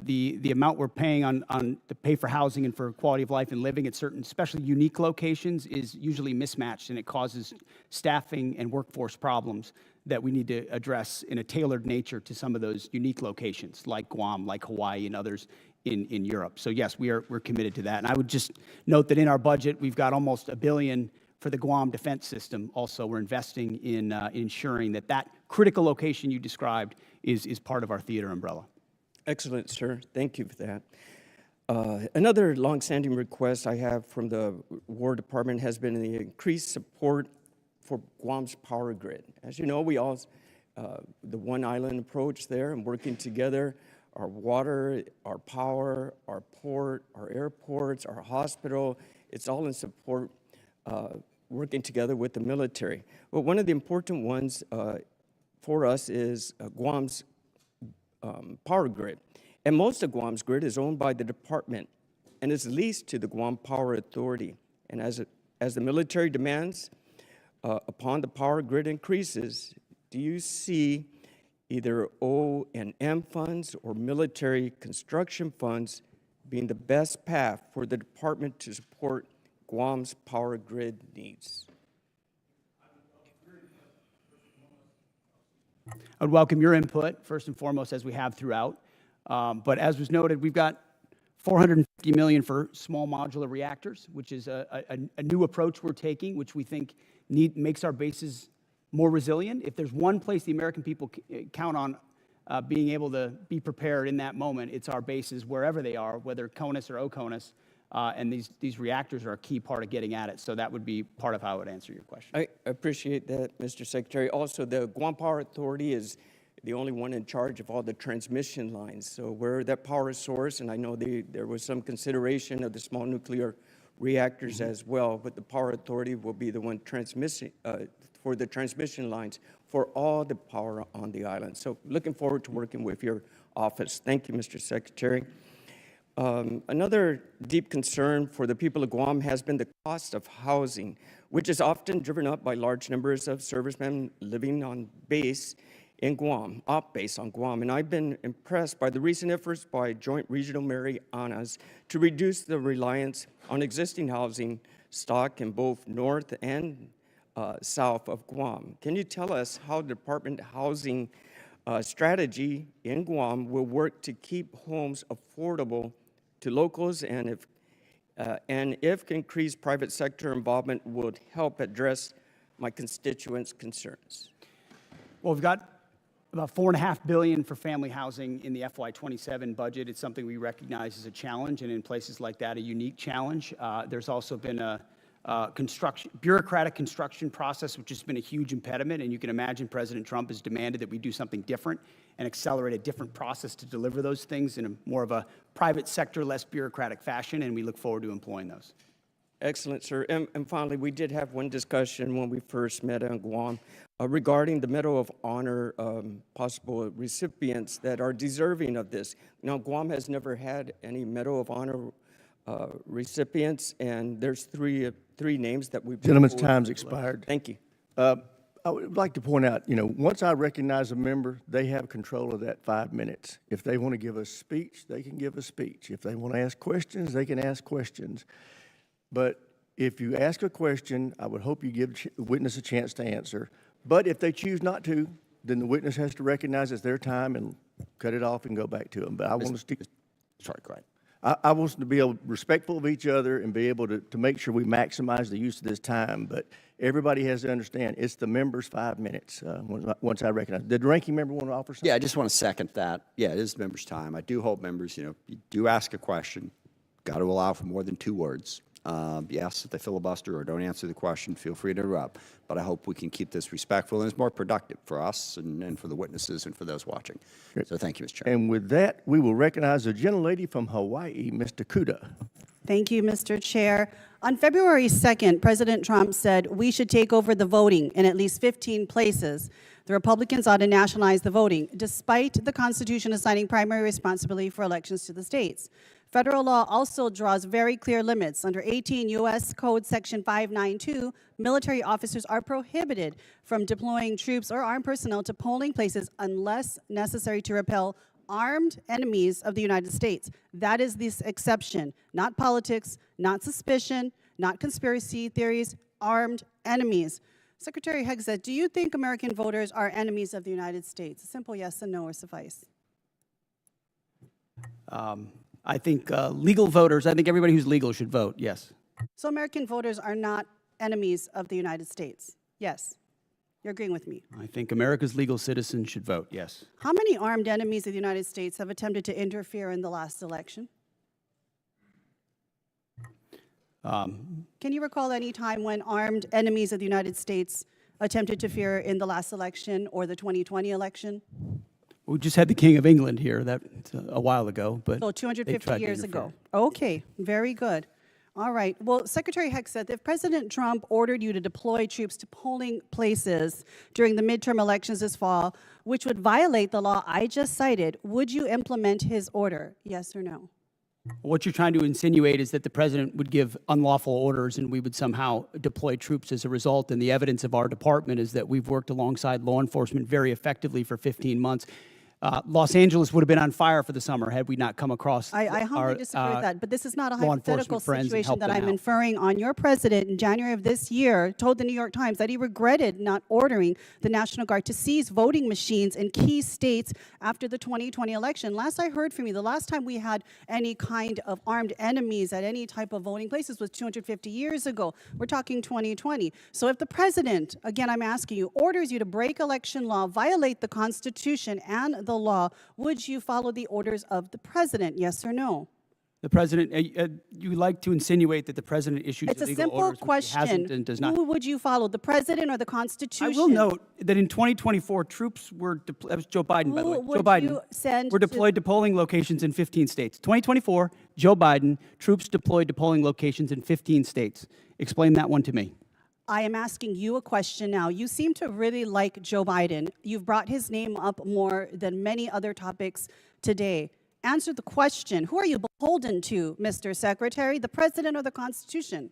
the amount we're paying on to pay for housing and for quality of life and living at certain, especially unique locations, is usually mismatched, and it causes staffing and workforce problems that we need to address in a tailored nature to some of those unique locations, like Guam, like Hawaii, and others in Europe. So yes, we're committed to that. And I would just note that in our budget, we've got almost $1 billion for the Guam defense system. Also, we're investing in ensuring that that critical location you described is part of our theater umbrella. Excellent, sir. Thank you for that. Another longstanding request I have from the War Department has been the increased support for Guam's power grid. As you know, we all, the one island approach there and working together, our water, our power, our port, our airports, our hospital, it's all in support, working together with the military. But one of the important ones for us is Guam's power grid. And most of Guam's grid is owned by the department and is leased to the Guam Power Authority. And as the military demands upon the power grid increases, do you see either O&M funds or military construction funds being the best path for the department to support Guam's power grid needs? I would welcome your input, first and foremost, as we have throughout. But as was noted, we've got $450 million for small modular reactors, which is a new approach we're taking, which we think makes our bases more resilient. If there's one place the American people count on being able to be prepared in that moment, it's our bases wherever they are, whether CONUS or OCONUS. And these reactors are a key part of getting at it. So that would be part of how I would answer your question. I appreciate that, Mr. Secretary. Also, the Guam Power Authority is the only one in charge of all the transmission lines. So we're that power source, and I know there was some consideration of the small nuclear reactors as well, but the Power Authority will be the one transmitting for the transmission lines for all the power on the island. So looking forward to working with your office. Thank you, Mr. Secretary. Another deep concern for the people of Guam has been the cost of housing, which is often driven up by large numbers of servicemen living on base in Guam, off base on Guam. And I've been impressed by the recent efforts by Joint Regional Marianas to reduce the reliance on existing housing stock in both north and south of Guam. Can you tell us how the Department of Housing strategy in Guam will work to keep homes affordable to locals, and if increased private sector involvement would help address my constituents' concerns? Well, we've got about $4.5 billion for family housing in the FY27 budget. It's something we recognize as a challenge, and in places like that, a unique challenge. There's also been a bureaucratic construction process, which has been a huge impediment, and you can imagine President Trump has demanded that we do something different and accelerate a different process to deliver those things in a more of a private sector, less bureaucratic fashion, and we look forward to employing those. Excellent, sir. And finally, we did have one discussion when we first met on Guam regarding the Medal of Honor possible recipients that are deserving of this. Now, Guam has never had any Medal of Honor recipients, and there's three names that we've... Gentleman's time's expired. Thank you. I would like to point out, once I recognize a member, they have control of that 5 minutes. If they want to give a speech, they can give a speech. If they want to ask questions, they can ask questions. But if you ask a question, I would hope you give the witness a chance to answer. But if they choose not to, then the witness has to recognize it's their time and cut it off and go back to them. But I want to stick... Sorry, go ahead. I want us to be respectful of each other and be able to make sure we maximize the use of this time. But everybody has to understand it's the members' 5 minutes once I recognize. Did the ranking member want to offer something? Yeah, I just want to second that. Yeah, it is members' time. I do hope members, you do ask a question. Got to allow for more than 2 words. Yes, if they filibuster or don't answer the question, feel free to interrupt. But I hope we can keep this respectful and it's more productive for us and for the witnesses and for those watching. Great. So thank you, Mr. Chairman. And with that, we will recognize the gentlelady from Hawaii, Mr. Kuda. Thank you, Mr. Chair. On February 2nd, President Trump said we should take over the voting in at least 15 places. The Republicans ought to nationalize the voting, despite the Constitution assigning primary responsibility for elections to the states. Federal law also draws very clear limits. Under 18 U.S. Code Section 592, military officers are prohibited from deploying troops or armed personnel to polling places unless necessary to repel armed enemies of the United States. That is this exception, not politics, not suspicion, not conspiracy theories, armed enemies. Secretary Hegseth, do you think American voters are enemies of the United States? A simple yes and no will suffice. I think legal voters, I think everybody who's legal should vote, yes. So American voters are not enemies of the United States? Yes. You're agreeing with me? I think America's legal citizens should vote, yes. How many armed enemies of the United States have attempted to interfere in the last election? Can you recall any time when armed enemies of the United States attempted to interfere in the last election or the 2020 election? We just had the King of England here a while ago, but so 250 years ago. Okay, very good. All right. Well, Secretary Hegseth, if President Trump ordered you to deploy troops to polling places during the midterm elections this fall, which would violate the law I just cited, would you implement his order? Yes or no? What you're trying to insinuate is that the president would give unlawful orders and we would somehow deploy troops as a result. And the evidence of our department is that we've worked alongside law enforcement very effectively for 15 months. Los Angeles would have been on fire for the summer had we not come across I humbly disagree with that, but this is not a hypothetical situation that I'm inferring on. Your president, in January of this year, told the New York Times that he regretted not ordering the National Guard to seize voting machines in key states after the 2020 election. Last I heard from you, the last time we had any kind of armed enemies at any type of voting places was 250 years ago. We're talking 2020. So if the president, again I'm asking you, orders you to break election law, violate the Constitution and the law, would you follow the orders of the president, yes or no? The president, you like to insinuate that the president issues It's a illegal simple orders, which he hasn't question. and does not. Who would you follow, the president or the I Constitution? will note that in 2024, troops were that was Joe Biden, by the way. Who Joe would Biden you send were deployed to polling locations in 15 states. 2024, Joe Biden, troops deployed to polling locations in 15 states. Explain that one to me. I am asking you a question now. You seem to really like Joe Biden. You've brought his name up more than many other topics today. Answer the question. Who are you beholden to, Mr. Secretary, the president or the Constitution?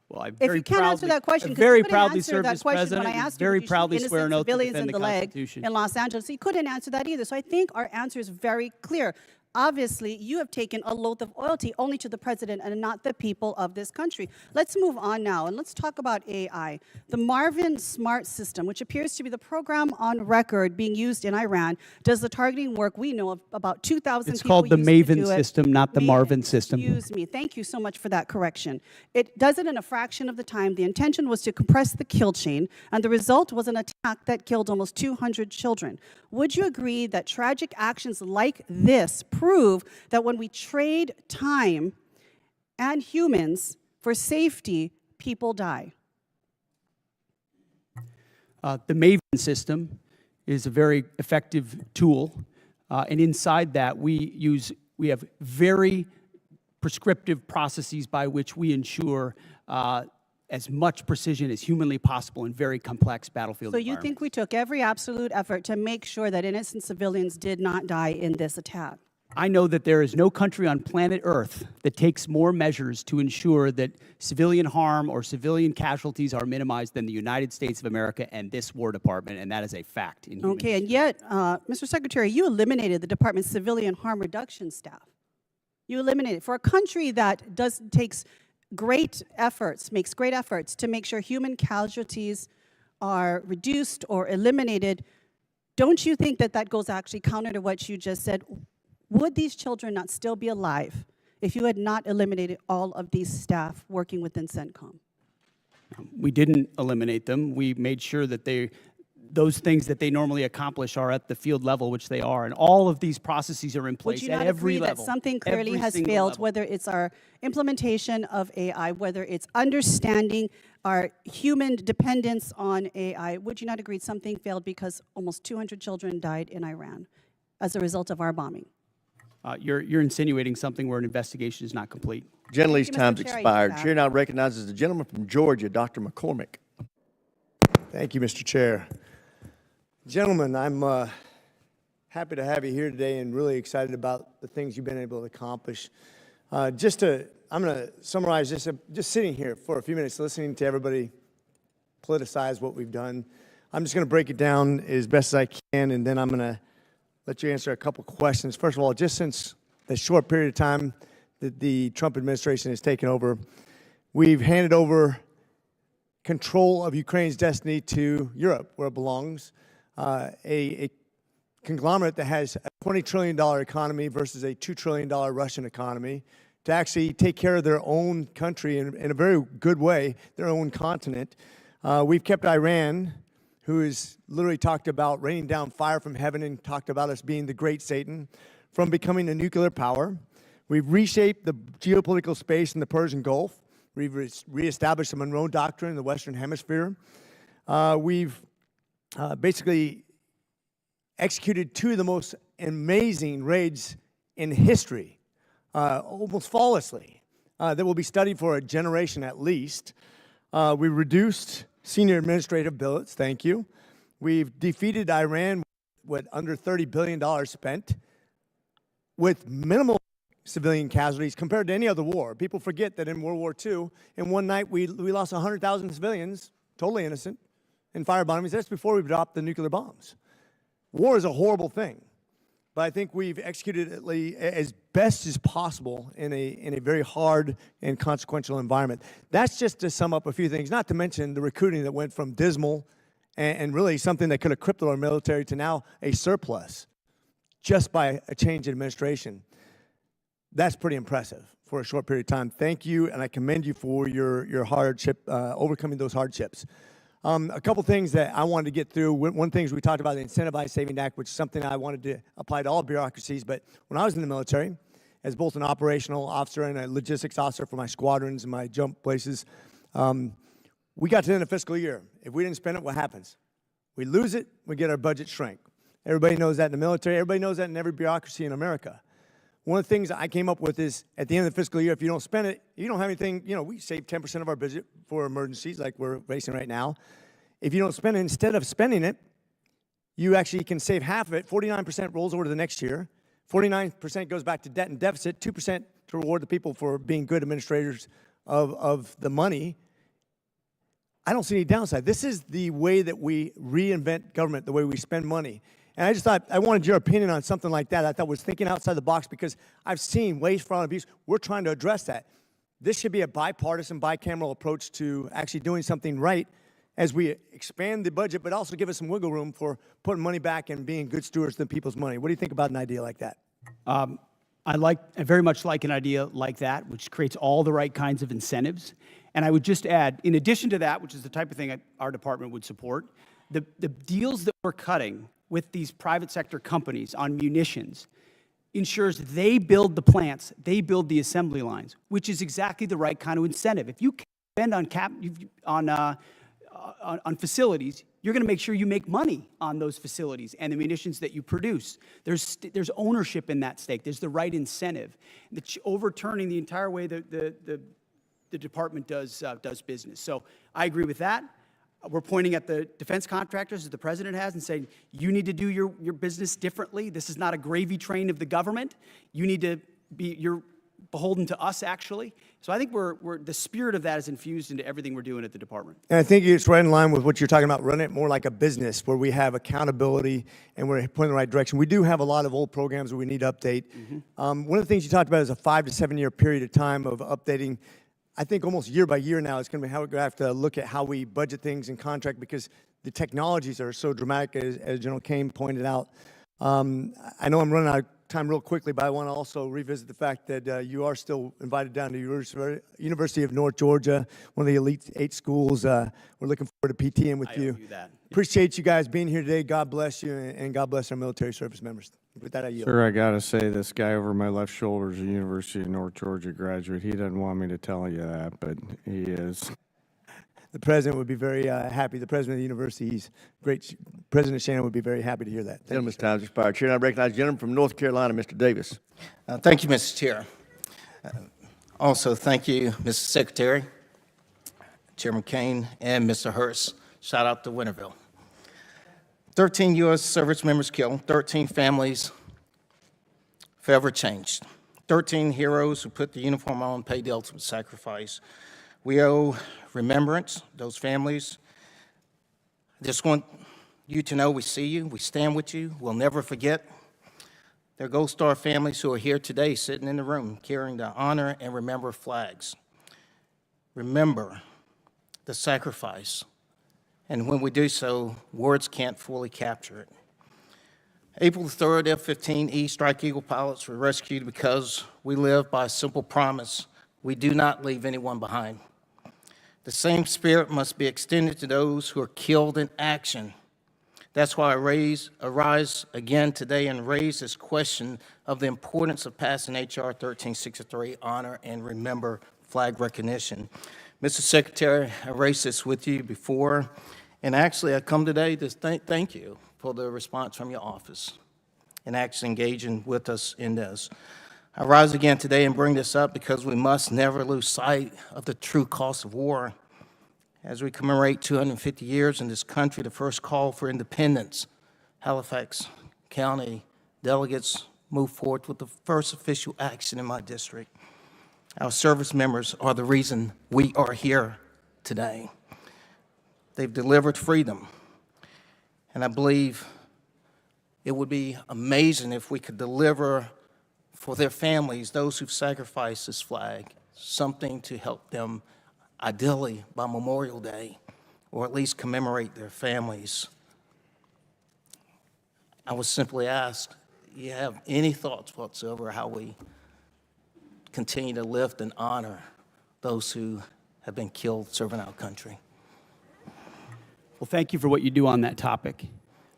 Well, I If very you can't answer proudly, that question, I 'cause very you couldn't proudly answer served that as question president. when I and asked you very to shoot proudly swear an innocent oath to civilians defend in the the leg Constitution. in Los Angeles. He couldn't answer that either. So I think our answer is very clear. Obviously, you have taken a loath of loyalty only to the president and not the people of this country. Let's move on now, and let's talk about AI. The Marvin Smart System, which appears to be the program on record being used in Iran, does the targeting work we know of about 2,000 It's people called the use to Maven do it. system, not the Marvin system. Excuse me. Thank you so much for that correction. It does it in a fraction of the time. The intention was to compress the kill chain, and the result was an attack that killed almost 200 children. Would you agree that tragic actions like this prove that when we trade time and humans for safety, people die? The Maven system is a very effective tool, and inside that we have very prescriptive processes by which we ensure as much precision as humanly possible in very complex battlefield So environments. you think we took every absolute effort to make sure that innocent civilians did not die in this attack? I know that there is no country on planet Earth that takes more measures to ensure that civilian harm or civilian casualties are minimized than the United States of America and this War Department, and that is a fact. In human Okay, and yet, Mr. Secretary, you eliminated the department's civilian harm reduction staff. You eliminated for a country that makes great efforts to make sure human casualties are reduced or eliminated. Don't you think that that goes actually counter to what you just said? Would these children not still be alive if you had not eliminated all of these staff working within CENTCOM? We didn't eliminate them. We made sure that those things that they normally accomplish are at the field level, which they are, and all of these processes are in place Would you at not every agree level. that something clearly every has single failed, level. whether it's our implementation of AI, whether it's understanding our human dependence on AI? Would you not agree something failed because almost 200 children died in Iran as a result of our bombing? You're insinuating something where an investigation is not complete. Gentlelady's Thank you, Mr. time's Chair, I did expired. that. Chair now recognizes the gentleman from Georgia, Dr. McCormick. Thank you, Mr. Chair. Gentlemen, I'm happy to have you here today and really excited about the things you've been able to accomplish. I'm going to summarize this, just sitting here for a few minutes, listening to everybody politicize what we've done. I'm just going to break it down as best as I can, and then I'm going to let you answer a couple questions. First of all, just since the short period of time that the Trump administration has taken over, we've handed over control of Ukraine's destiny to Europe, where it belongs, a conglomerate that has a $20 trillion economy versus a $2 trillion Russian economy, to actually take care of their own country in a very good way, their own continent. We've kept Iran, who has literally talked about raining down fire from heaven and talked about us being the great Satan, from becoming a nuclear power. We've reshaped the geopolitical space in the Persian Gulf. We've reestablished the Monroe Doctrine in the Western Hemisphere. We've basically executed two of the most amazing raids in history, almost flawlessly, that will be studied for a generation at least. We reduced senior administrative billets, thank you. We've defeated Iran with under $30 billion spent, with minimal civilian casualties compared to any other war. People forget that in World War II, in one night we lost 100,000 civilians, totally innocent, in fire bombings. That's before we dropped the nuclear bombs. War is a horrible thing, but I think we've executed it as best as possible in a very hard and consequential environment. That's just to sum up a few things, not to mention the recruiting that went from dismal and really something that could have crippled our military to now a surplus just by a change in administration. That's pretty impressive for a short period of time. Thank you, and I commend you for your hardship, overcoming those hardships. A couple things that I wanted to get through. One thing is we talked about the Incentivized Saving Act, which is something I wanted to apply to all bureaucracies. But when I was in the military, as both an operational officer and a logistics officer for my squadrons and my jump places. We got to the end of the fiscal year. If we didn't spend it, what happens? We lose it, we get our budget shrink. Everybody knows that in the military. Everybody knows that in every bureaucracy in America. One of the things I came up with is at the end of the fiscal year, if you don't spend it, you don't have anything, we save 10% of our budget for emergencies like we're facing right now. If you don't spend it, instead of spending it, you actually can save half of it. 49% rolls over to the next year. 49% goes back to debt and deficit, 2% to reward the people for being good administrators of the money. I don't see any downside. This is the way that we reinvent government, the way we spend money. And I just thought, I wanted your opinion on something like that. I thought was thinking outside the box because I've seen waste, fraud, and abuse. We're trying to address that. This should be a bipartisan, bicameral approach to actually doing something right as we expand the budget, but also give us some wiggle room for putting money back and being good stewards of the people's money. What do you think about an idea like that? I very much like an idea like that, which creates all the right kinds of incentives. And I would just add, in addition to that, which is the type of thing our department would support, the deals that we're cutting with these private sector companies on munitions ensures they build the plants, they build the assembly lines, which is exactly the right kind of incentive. If you spend on facilities, you're going to make sure you make money on those facilities and the munitions that you produce. There's ownership in that stake. There's the right incentive. Overturning the entire way the department does business. So I agree with that. We're pointing at the defense contractors that the president has and saying, you need to do your business differently. This is not a gravy train of the government. You're beholden to us, actually. So I think the spirit of that is infused into everything we're doing at the department. And I think it's right in line with what you're talking about, running it more like a business where we have accountability and we're pointing in the right direction. We do have a lot of old programs that we need to update. One of the things you talked about is a 5 to 7 year period of time of updating. I think almost year by year now, it's going to be how we're going to have to look at how we budget things and contract because the technologies are so dramatic, as General Caine pointed out. I know I'm running out of time real quickly, but I want to also revisit the fact that you are still invited down to University of North Georgia, one of the elite 8 schools. We're looking forward to PTing with you. Appreciate you guys being here today. God bless you, and God bless our military service members. With that, I yield. Sir, I got to say, this guy over my left shoulder is a University of North Georgia graduate. He doesn't want me to tell you that, but he is. The president would be very happy. The president of the university, he's great. President Shannon would be very happy to hear that. Gentleman's time has expired. Chair, I recognize the gentleman from North Carolina, Mr. Davis. Thank you, Mr. Chair. Also, thank you, Mr. Secretary, Chairman Caine, and Mr. Hurst. Shout out to Winterville. 13 U.S. service members killed, 13 families forever changed, 13 heroes who put the uniform on, paid the ultimate sacrifice. We owe remembrance, those families. I just want you to know we see you, we stand with you, we'll never forget. There are Gold Star families who are here today sitting in the room carrying the honor and remember flags. Remember the sacrifice. And when we do so, words can't fully capture it. April the 3rd, F-15E Strike Eagle pilots were rescued because we live by a simple promise. We do not leave anyone behind. The same spirit must be extended to those who are killed in action. That's why I arise again today and raise this question of the importance of passing H.R. 1363, Honor and Remember Flag Recognition. Mr. Secretary, I raised this with you before, and actually I come today to thank you for the response from your office and actually engaging with us in this. I rise again today and bring this up because we must never lose sight of the true cost of war. As we commemorate 250 years in this country, the first call for independence, Halifax County delegates moved forward with the first official action in my district. Our service members are the reason we are here today. They've delivered freedom, and I believe it would be amazing if we could deliver for their families, those who've sacrificed this flag, something to help them, ideally by Memorial Day, or at least commemorate their families. I was simply asked, do you have any thoughts whatsoever how we continue to lift and honor those who have been killed serving our country? Well, thank you for what you do on that topic.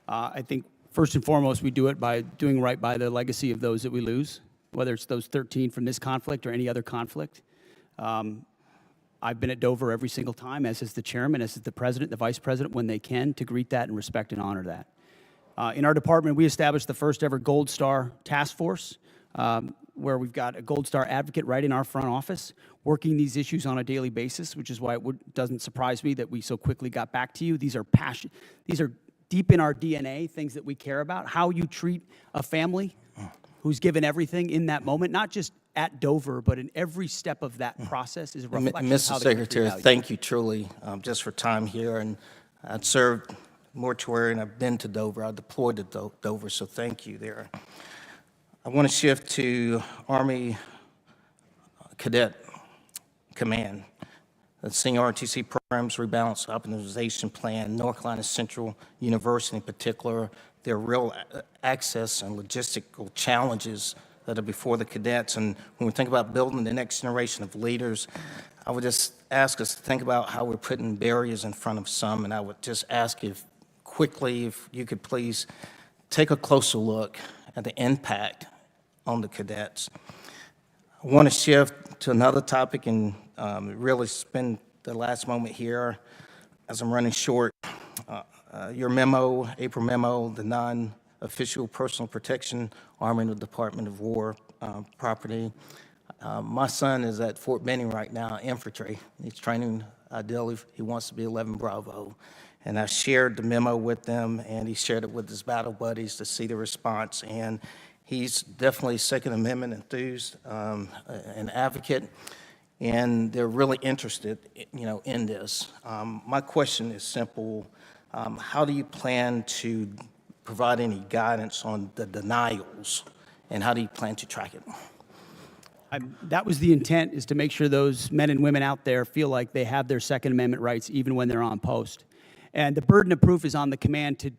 I think first and foremost, we do it by doing right by the legacy of those that we lose. whether it's those 13 from this conflict or any other conflict. I've been at Dover every single time, as is the chairman, as is the president, the vice president, when they can, to greet that and respect and honor that. In our department, we established the first ever Gold Star task force, where we've got a Gold Star advocate right in our front office working these issues on a daily basis, which is why it doesn't surprise me that we so quickly got back to you. These are deep in our DNA, things that we care about. How you treat a family who's given everything in that moment, not just at Dover, but in every step of that process is a reflection of how Mr. they Secretary, thank you truly just for time here. And I've served mortuary and I've been to Dover. I deployed to Dover, so thank you there. I want to shift to Army Cadet Command. The Senior ROTC Programs Rebalance Optimization Plan, North Carolina Central University in particular, there are real access and logistical challenges that are before the cadets. And when we think about building the next generation of leaders, I would just ask us to think about how we're putting barriers in front of some. And I would just ask if you could please take a closer look at the impact on the cadets. I want to shift to another topic and really spend the last moment here as I'm running short. Your memo, April memo, the non-official personal protection arm in the Department of War property. My son is at Fort Benning right now, infantry. He's training, ideally, he wants to be 11 Bravo. And I shared the memo with them, and he shared it with his battle buddies to see the response. And he's definitely Second Amendment enthused, an advocate, and they're really interested, in this. My question is simple. How do you plan to provide any guidance on the denials, and how do you plan to track it? That was the intent, is to make sure those men and women out there feel like they have their Second Amendment rights even when they're on post. And the burden of proof is on the command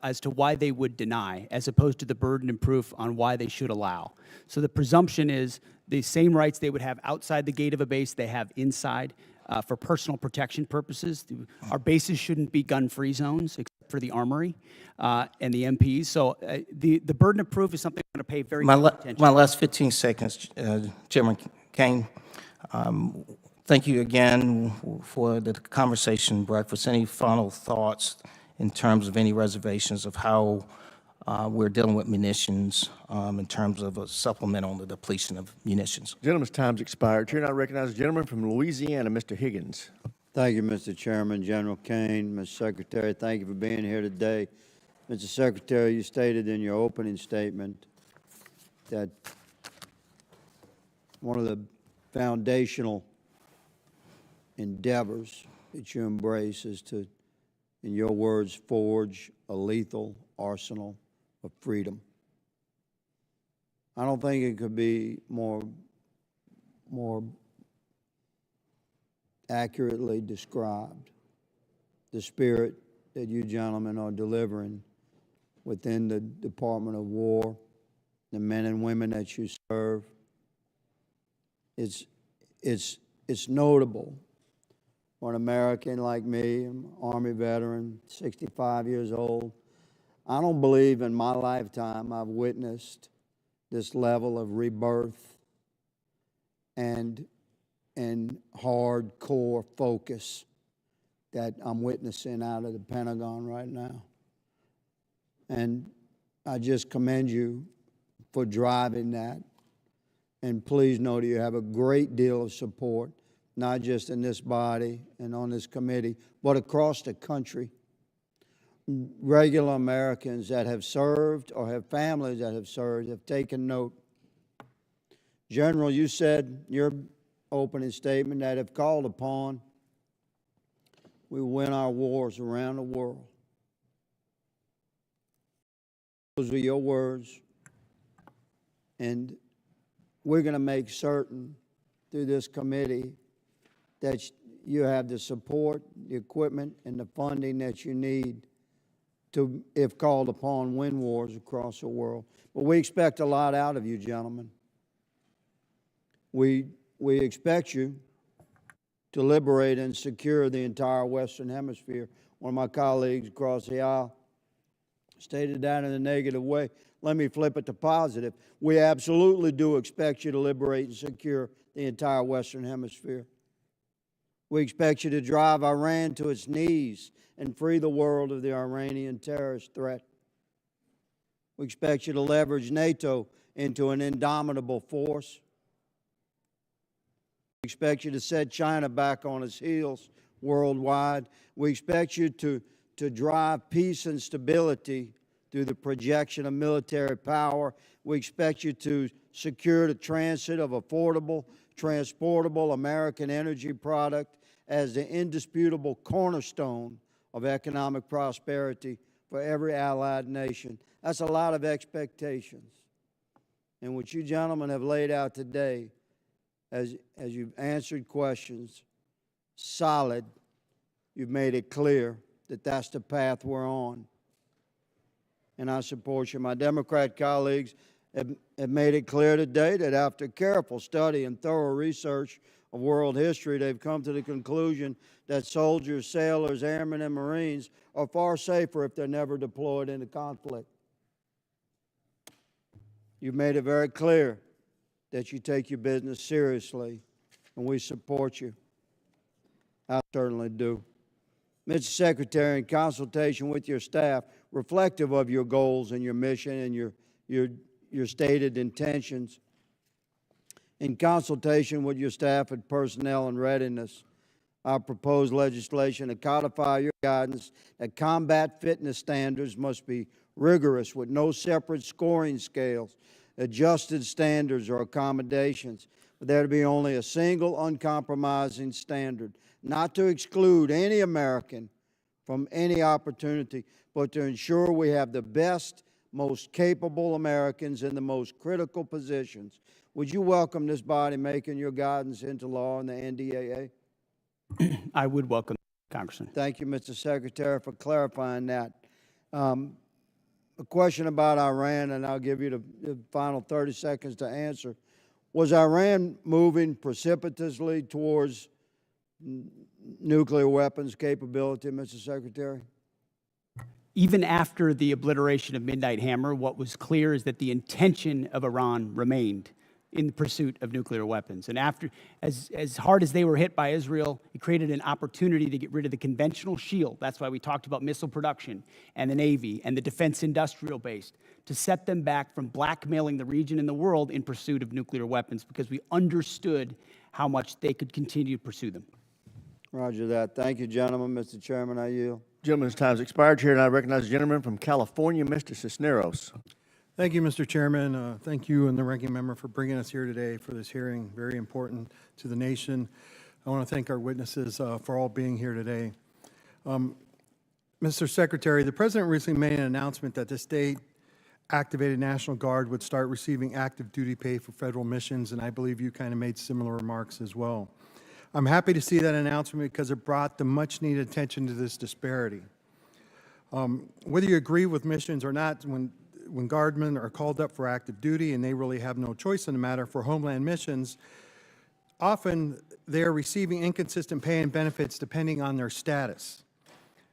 as to why they would deny, as opposed to the burden of proof on why they should allow. So the presumption is the same rights they would have outside the gate of a base they have inside for personal protection purposes. Our bases shouldn't be gun-free zones, except for the Armory and the MPs. So the burden of proof is something I'm going to pay very close attention to. My last 15 seconds, Chairman Caine. Thank you again for the conversation breakfast. Any final thoughts in terms of any reservations of how we're dealing with munitions in terms of a supplement on the depletion of munitions? Gentleman's time's expired. Chair, I recognize the gentleman from Louisiana, Mr. Higgins. Thank you, Mr. Chairman, General Caine, Mr. Secretary. Thank you for being here today. Mr. Secretary, you stated in your opening statement that one of the foundational endeavors that you embrace is to, in your words, forge a lethal arsenal of freedom. I don't think it could be more accurately described, the spirit that you gentlemen are delivering within the Department of War, the men and women that you serve. It's notable for an American like me, I'm an Army veteran, 65 years old. I don't believe in my lifetime I've witnessed this level of rebirth and hardcore focus that I'm witnessing out of the Pentagon right now. And I just commend you for driving that. And please know that you have a great deal of support, not just in this body and on this committee, but across the country. Regular Americans that have served or have families that have served have taken note. General, you said in your opening statement that if called upon, we win our wars around the world. Those were your words. And we're going to make certain through this committee that you have the support, the equipment, and the funding that you need to, if called upon, win wars across the world. But we expect a lot out of you, gentlemen. We expect you to liberate and secure the entire Western Hemisphere. One of my colleagues across the aisle stated that in a negative way. let me flip it to positive. We absolutely do expect you to liberate and secure the entire Western Hemisphere. We expect you to drive Iran to its knees and free the world of the Iranian terrorist threat. We expect you to leverage NATO into an indomitable force. We expect you to set China back on its heels worldwide. We expect you to drive peace and stability through the projection of military power. We expect you to secure the transit of affordable, transportable American energy product as the indisputable cornerstone of economic prosperity for every allied nation. That's a lot of expectations. And what you gentlemen have laid out today, as you've answered questions, solid, you've made it clear that that's the path we're on. And I support you. My Democrat colleagues have made it clear today that after careful study and thorough research of world history, they've come to the conclusion that soldiers, sailors, airmen, and Marines are far safer if they're never deployed into conflict. You've made it very clear that you take your business seriously, and we support you. I certainly do. Mr. Secretary, in consultation with your staff, reflective of your goals and your mission and your stated intentions, in consultation with your staff and personnel and readiness, I propose legislation to codify your guidance that combat fitness standards must be rigorous with no separate scoring scales, adjusted standards, or accommodations, but there to be only a single uncompromising standard, not to exclude any American from any opportunity, but to ensure we have the best, most capable Americans in the most critical positions. Would you welcome this body making your guidance into law in the NDAA? I would welcome, Congressman. Thank you, Mr. Secretary, for clarifying that. A question about Iran, and I'll give you the final 30 seconds to answer. Was Iran moving precipitously towards nuclear weapons capability, Mr. Secretary? Even after the obliteration of Midnight Hammer, what was clear is that the intention of Iran remained in the pursuit of nuclear weapons. And after, as hard as they were hit by Israel, it created an opportunity to get rid of the conventional shield. That's why we talked about missile production and the Navy and the defense industrial base, to set them back from blackmailing the region and the world in pursuit of nuclear weapons, because we understood how much they could continue to pursue them. Roger that. Thank you, gentlemen. Mr. Chairman, I yield. Gentleman's time's expired. Chair, and I recognize the gentleman from California, Mr. Cisneros. Thank you, Mr. Chairman. Thank you and the ranking member for bringing us here today for this hearing. Very important to the nation. I want to thank our witnesses for all being here today. Mr. Secretary, the President recently made an announcement that the state-activated National Guard would start receiving active duty pay for federal missions, and I believe you kind of made similar remarks as well. I'm happy to see that announcement because it brought the much-needed attention to this disparity. Whether you agree with missions or not, when guardmen are called up for active duty and they really have no choice in the matter for homeland missions, often they are receiving inconsistent pay and benefits depending on their status.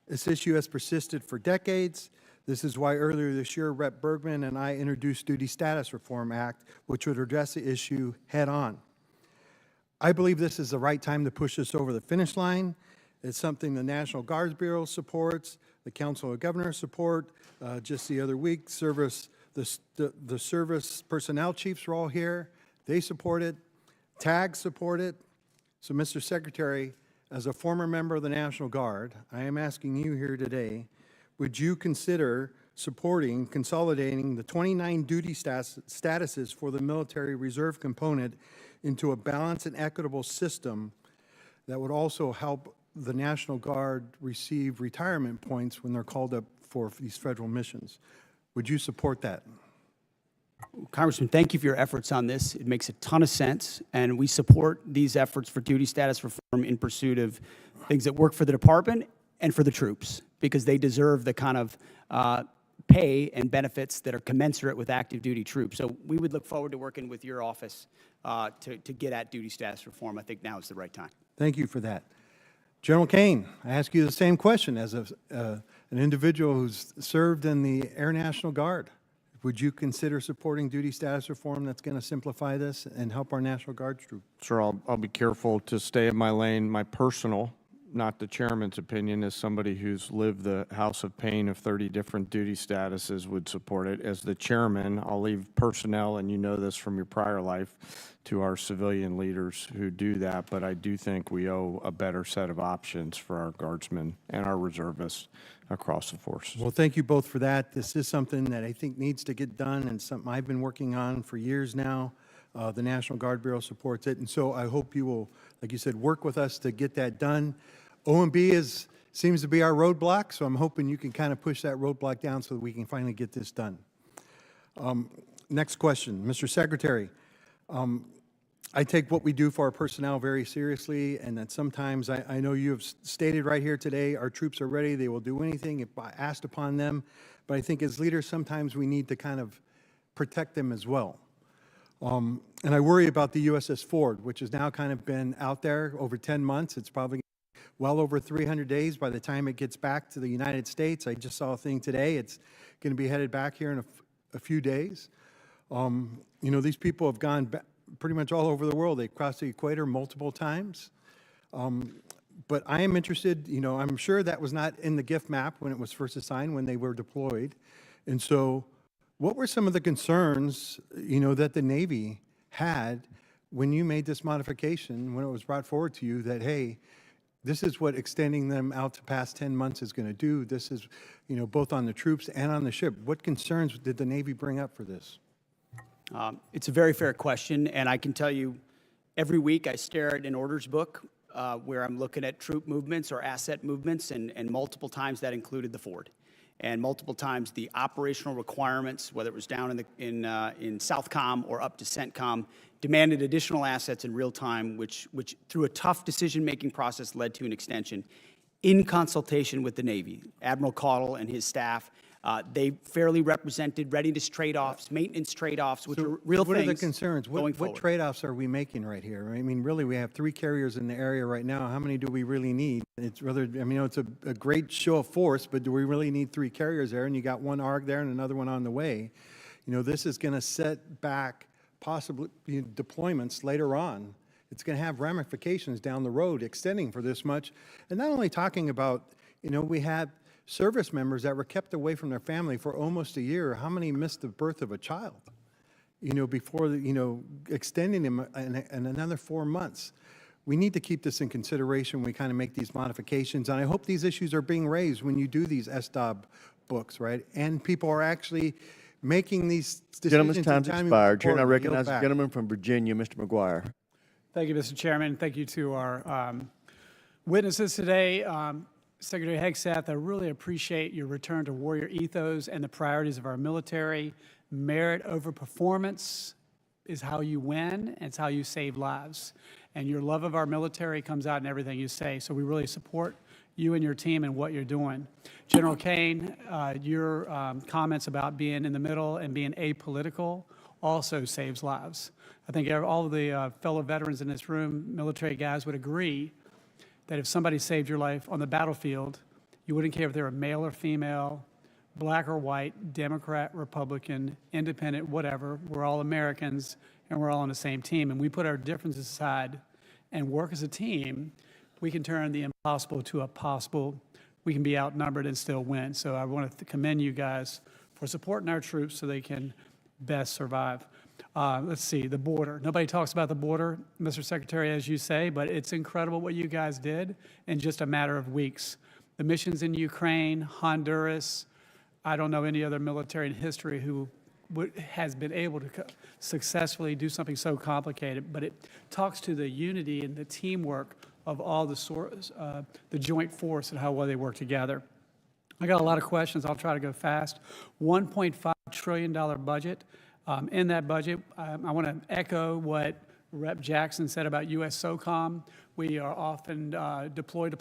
This issue has persisted for decades. This is why earlier this year, Rep. Bergman and I introduced Duty Status Reform Act, which would address the issue head on. I believe this is the right time to push this over the finish line. It's something the National Guards Bureau supports, the Council of Governors support. Just the other week, the service personnel chiefs are all here. They support it. TAG support it. So, Mr. Secretary, as a former member of the National Guard, I am asking you here today, would you consider supporting consolidating the 29 duty statuses for the military reserve component into a balanced and equitable system that would also help the National Guard receive retirement points when they're called up for these federal missions? Would you support that? Congressman, thank you for your efforts on this. It makes a ton of sense, and we support these efforts for duty status reform in pursuit of things that work for the department and for the troops, because they deserve the kind of pay and benefits that are commensurate with active duty troops. So we would look forward to working with your office to get at duty status reform. I think now is the right time. Thank you for that. General Caine, I ask you the same question as an individual who's served in the Air National Guard, would you consider supporting duty status reform that's going to simplify this and help our National Guard troops? Sir, I'll be careful to stay in my lane. My personal, not the chairman's opinion, as somebody who's lived the house of pain of 30 different duty statuses would support it. As the chairman, I'll leave personnel, and you know this from your prior life, to our civilian leaders who do that, but I do think we owe a better set of options for our guardsmen and our reservists across the forces. Well, thank you both for that. This is something that I think needs to get done and something I've been working on for years now. The National Guard Bureau supports it, and so I hope you will, like you said, work with us to get that done. OMB seems to be our roadblock, so I'm hoping you can kind of push that roadblock down so that we can finally get this done. Next question, Mr. Secretary. I take what we do for our personnel very seriously, and that sometimes I know you have stated right here today, our troops are ready, they will do anything if asked upon them, but I think as leaders sometimes we need to kind of protect them as well. And I worry about the USS Ford, which has now kind of been out there over 10 months. It's probably well over 300 days by the time it gets back to the United States. I just saw a thing today. It's going to be headed back here in a few days. You know, these people have gone back pretty much all over the world. They've crossed the equator multiple times. But I am interested, you know, I'm sure that was not in the gift map when it was first assigned, when they were deployed. And so what were some of the concerns, you know, that the Navy had when you made this modification, when it was brought forward to you that, hey, this is what extending them out to past 10 months is going to do. This is, you know, both on the troops and on the ship. What concerns did the Navy bring up for this? It's a very fair question, and I can tell you every week I stare at an orders book where I'm looking at troop movements or asset movements, and multiple times that included the Ford. And multiple times the operational requirements, whether it was down in Southcom or up to CENTCOM, demanded additional assets in real time, which through a tough decision-making process led to an extension in consultation with the Navy. Admiral Caudle and his staff, they fairly represented readiness trade-offs, maintenance trade-offs, which are real things. What are the concerns? Going What forward. trade-offs are we making right here? I mean, really, we have 3 carriers in the area right now. How many do we really need? It's rather, I mean, you know, it's a great show of force, but do we really need 3 carriers there? And you got 1 ARG there and another one on the way. You know, this is going to set back possibly deployments later on. It's going to have ramifications down the road extending for this much. And not only talking about, you know, we had service members that were kept away from their family for almost a year. How many missed the birth of a child, you know, before, you know, extending them in another 4 months? We need to keep this in consideration when we kind of make these modifications. And I hope these issues are being raised when you do these SDOB books, right? And people are actually making these decisions. Gentleman's time's expired. Chair, I recognize the back. gentleman from Virginia, Mr. McGuire. Thank you, Mr. Chairman. Thank you to our witnesses today. Secretary Hegseth, I really appreciate your return to warrior ethos and the priorities of our military. Merit over performance is how you win, and it's how you save lives. And your love of our military comes out in everything you say. So we really support you and your team and what you're doing. General Caine, your comments about being in the middle and being apolitical also saves lives. I think all of the fellow veterans in this room, military guys, would agree that if somebody saved your life on the battlefield, you wouldn't care if they were male or female, black or white, Democrat, Republican, independent, whatever. We're all Americans, and we're all on the same team. And we put our differences aside and work as a team, we can turn the impossible to a possible. We can be outnumbered and still win. So I want to commend you guys for supporting our troops so they can best survive. Let's see, the border. Nobody talks about the border, Mr. Secretary, as you say, but it's incredible what you guys did in just a matter of weeks. The missions in Ukraine, Honduras, I don't know any other military in history who has been able to successfully do something so complicated, but it talks to the unity and the teamwork of all the joint force and how well they work together. I got a lot of questions. I'll try to go fast. $1.5 trillion budget. In that budget, I want to echo what Rep. Jackson said about U.S. SOCOM. We are often deploy,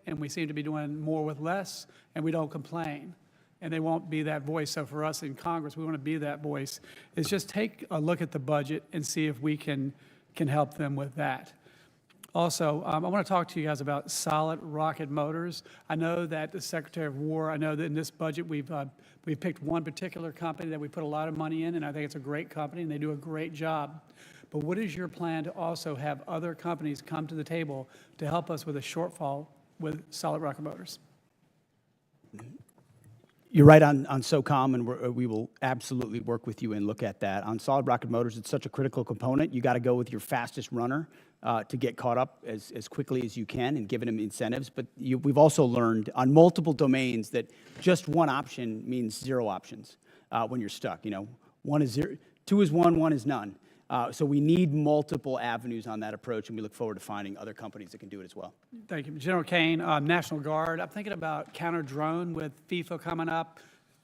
and we seem to be doing more with less, and we don't complain. And they won't be that voice. So for us in Congress, we want to be that voice. Is just take a look at the budget and see if we can help them with that. Also, I want to talk to you guys about solid rocket motors. I know that the Secretary of War, I know that in this budget we've picked one particular company that we put a lot of money in, and I think it's a great company, and they do a great job. But what is your plan to also have other companies come to the table to help us with a shortfall with solid rocket motors? You're right on SOCOM, and we will absolutely work with you and look at that. On solid rocket motors, it's such a critical component. You got to go with your fastest runner to get caught up as quickly as you can and giving them incentives. But we've also learned on multiple domains that just one option means zero options when you're stuck. You know, one is zero, two is one is none. So we need multiple avenues on that approach, and we look forward to finding other companies that can do it as well. Thank you. General Caine, National Guard. I'm thinking about counter-drone with FIFA coming up,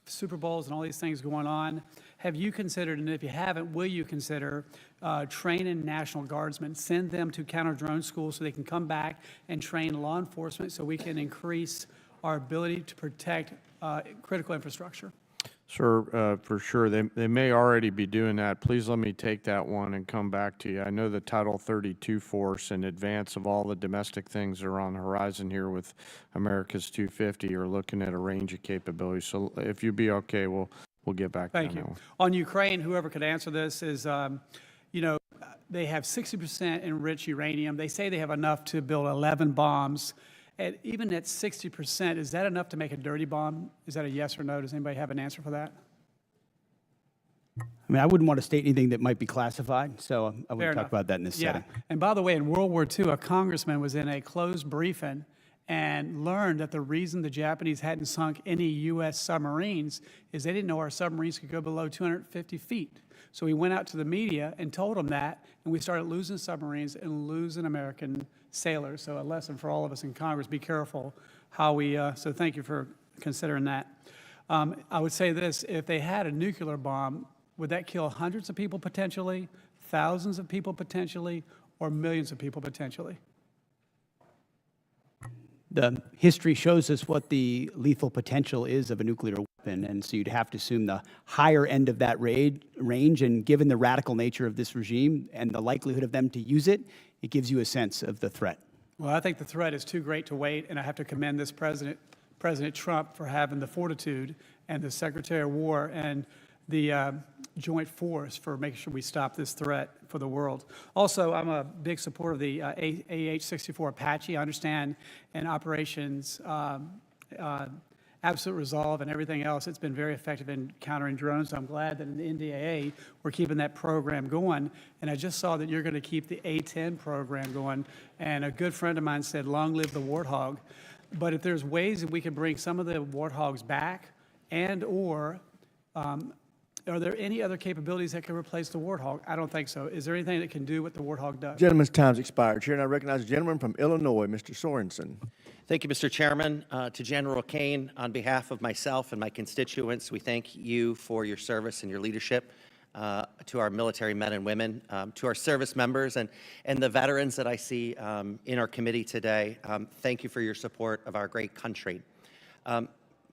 Super Bowls and all these things going on. Have you considered, and if you haven't, will you consider training National Guardsmen, send them to counter-drone schools so they can come back and train law enforcement so we can increase our ability to protect critical infrastructure? Sir, for sure. They may already be doing that. Please let me take that one and come back to you. I know the Title 32 force, in advance of all the domestic things that are on the horizon here with America's 250, are looking at a range of capabilities. So if you'd be okay, we'll get back to you. Thank you. On Ukraine, whoever could answer this is, you know, they have 60% enriched uranium. They say they have enough to build 11 bombs. Even at 60%, is that enough to make a dirty bomb? Is that a yes or no? Does anybody have an answer for that? I mean, I wouldn't want to state anything that might be classified, so I wouldn't talk about that in this setting. And by the way, in World War II, a congressman was in a closed briefing and learned that the reason the Japanese hadn't sunk any U.S. submarines is they didn't know our submarines could go below 250 feet. So he went out to the media and told them that, and we started losing submarines and losing American sailors. So a lesson for all of us in Congress: be careful how we. So thank you for considering that. I would say this: if they had a nuclear bomb, would that kill hundreds of people potentially, thousands of people potentially, or millions of people potentially? The history shows us what the lethal potential is of a nuclear weapon, and so you'd have to assume the higher end of that range, and given the radical nature of this regime and the likelihood of them to use it, it gives you a sense of the threat. Well, I think the threat is too great to wait, and I have to commend this President Trump for having the fortitude, and the Secretary of War and the Joint Force for making sure we stop this threat for the world. Also, I'm a big supporter of the AH-64 Apache. I understand in operations Absolute Resolve and everything else, it's been very effective in countering drones. So I'm glad that in the NDAA, we're keeping that program going. And I just saw that you're going to keep the A-10 program going. And a good friend of mine said, long live the Warthog. But if there's ways that we can bring some of the Warthogs back, and or are there any other capabilities that can replace the Warthog? I don't think so. Is there anything that can do what the Warthog does? Gentleman's time's expired. Chair, and I recognize the gentleman from Illinois, Mr. Sorensen. Thank you, Mr. Chairman. To General Caine, on behalf of myself and my constituents, we thank you for your service and your leadership to our military men and women, to our service members and the veterans that I see in our committee today. Thank you for your support of our great country.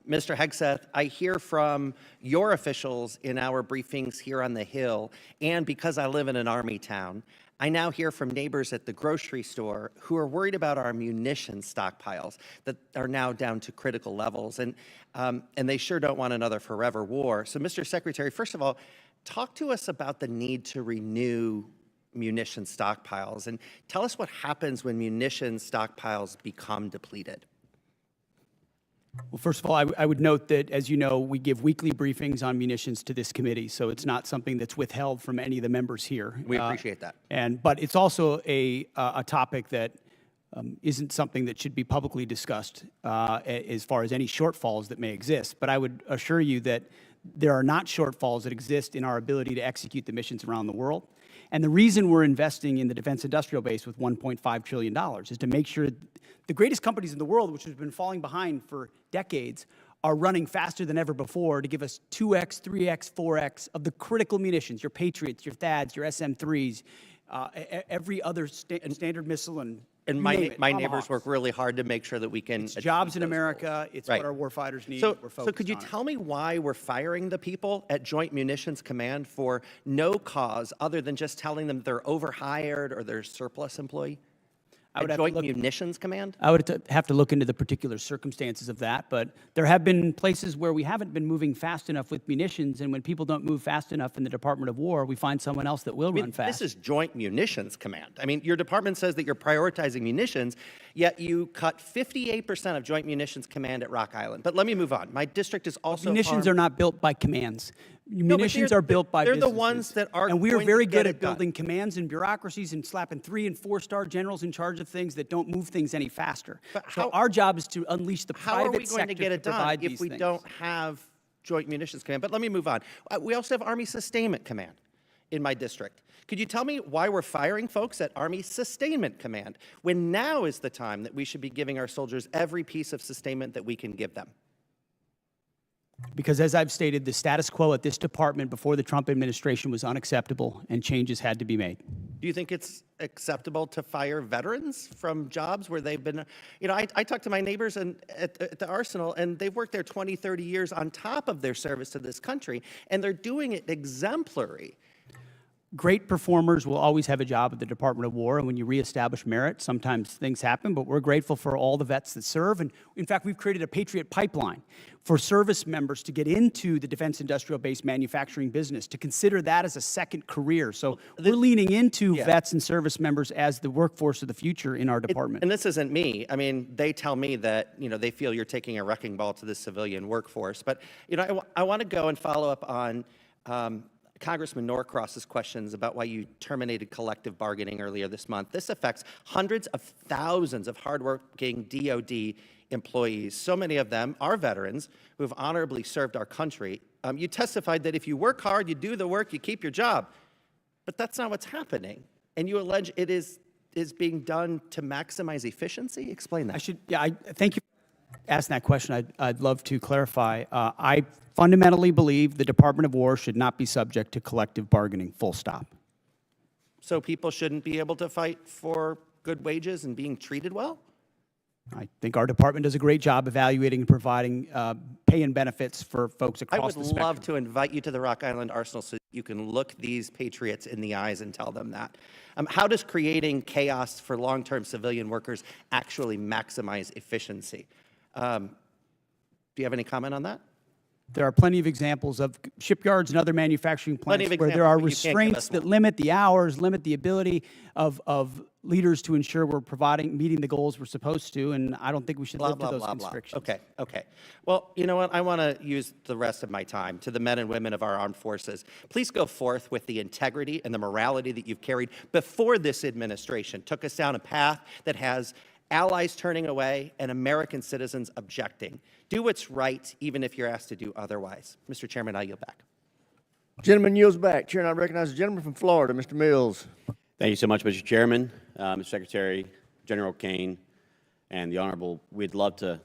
Mr. Hegseth, I hear from your officials in our briefings here on the Hill, and because I live in an Army town, I now hear from neighbors at the grocery store who are worried about our munition stockpiles that are now down to critical levels, and they sure don't want another forever war. So, Mr. Secretary, first of all, talk to us about the need to renew munition stockpiles, and tell us what happens when munition stockpiles become depleted. Well, first of all, I would note that, as you know, we give weekly briefings on munitions to this committee, so it's not something that's withheld from any of the members here. We appreciate that. But it's also a topic that isn't something that should be publicly discussed as far as any shortfalls that may exist. But I would assure you that there are not shortfalls that exist in our ability to execute the missions around the world. And the reason we're investing in the defense industrial base with $1.5 trillion is to make sure the greatest companies in the world, which have been falling behind for decades, are running faster than ever before to give us 2x, 3x, 4x of the critical munitions, your Patriots, your THAADs, your SM-3s, every other standard missile, and my neighbors work really hard to make sure that we can. It's jobs in America. It's what our warfighters need. So could you tell me why we're firing the people at Joint Munitions Command for no cause other than just telling them they're overhired or they're surplus employee? I would a have to Joint look- Munitions Command? I would have to look into the particular circumstances of that, but there have been places where we haven't been moving fast enough with munitions, and when people don't move fast enough in the Department of War, we find someone else that will run fast. This is Joint Munitions Command. I mean, your department says that you're prioritizing munitions, yet you cut 58% of Joint Munitions Command at Rock Island. But let me move on. My district is also Munitions are not built by commands. No, but Munitions are built by they're the businesses. ones that are And we are going to very get good it at building commands and bureaucracies and slapping 3- and 4-star generals in charge of things that don't move things any faster. So our job is to unleash the How are we private going to sector get to it done provide if these we things. don't have Joint Munitions Command? But let me move on. We also have Army Sustainment Command in my district. Could you tell me why we're firing folks at Army Sustainment Command when now is the time that we should be giving our soldiers every piece of sustainment that we can give them? Because as I've stated, the status quo at this department before the Trump administration was unacceptable, and changes had to be made. Do you think it's acceptable to fire veterans from jobs where they've been, I talk to my neighbors at the Arsenal, and they've worked there 20, 30 years on top of their service to this country, and they're doing it exemplary. Great performers will always have a job at the Department of War, and when you reestablish merit, sometimes things happen, but we're grateful for all the vets that serve. And in fact, we've created a Patriot pipeline for service members to get into the defense industrial base manufacturing business, to consider that as a second career. So we're leaning into vets and service members as the workforce of the future in our department. And this isn't me. I mean, they tell me that, they feel you're taking a wrecking ball to the civilian workforce. But, I want to go and follow up on Congressman Norcross's questions about why you terminated collective bargaining earlier this month. This affects hundreds of thousands of hardworking DOD employees. So many of them are veterans who have honorably served our country. You testified that if you work hard, you do the work, you keep your job. But that's not what's happening. And you allege it is being done to maximize efficiency? Explain that. I thank you for asking that question. I'd love to clarify. I fundamentally believe the Department of War should not be subject to collective bargaining, full stop. So people shouldn't be able to fight for good wages and being treated well? I think our department does a great job evaluating and providing pay and benefits for folks across the spectrum. I would love to invite you to the Rock Island Arsenal so you can look these patriots in the eyes and tell them that. How does creating chaos for long-term civilian workers actually maximize efficiency? Do you have any comment on that? There are plenty of examples of shipyards and other manufacturing plants where there are restraints that limit the hours, limit the ability of leaders to ensure we're meeting the goals we're supposed to, and I don't think we should live to those constrictions. Okay. Well, you know what? I want to use the rest of my time to the men and women of our armed forces. Please go forth with the integrity and the morality that you've carried before this administration took us down a path that has allies turning away and American citizens objecting. Do what's right, even if you're asked to do otherwise. Mr. Chairman, I yield back. Gentleman yields back. Chair, I recognize the gentleman from Florida, Mr. Mills. Thank you so much, Mr. Chairman, Mr. Secretary, General Caine, and the Honorable. We'd love to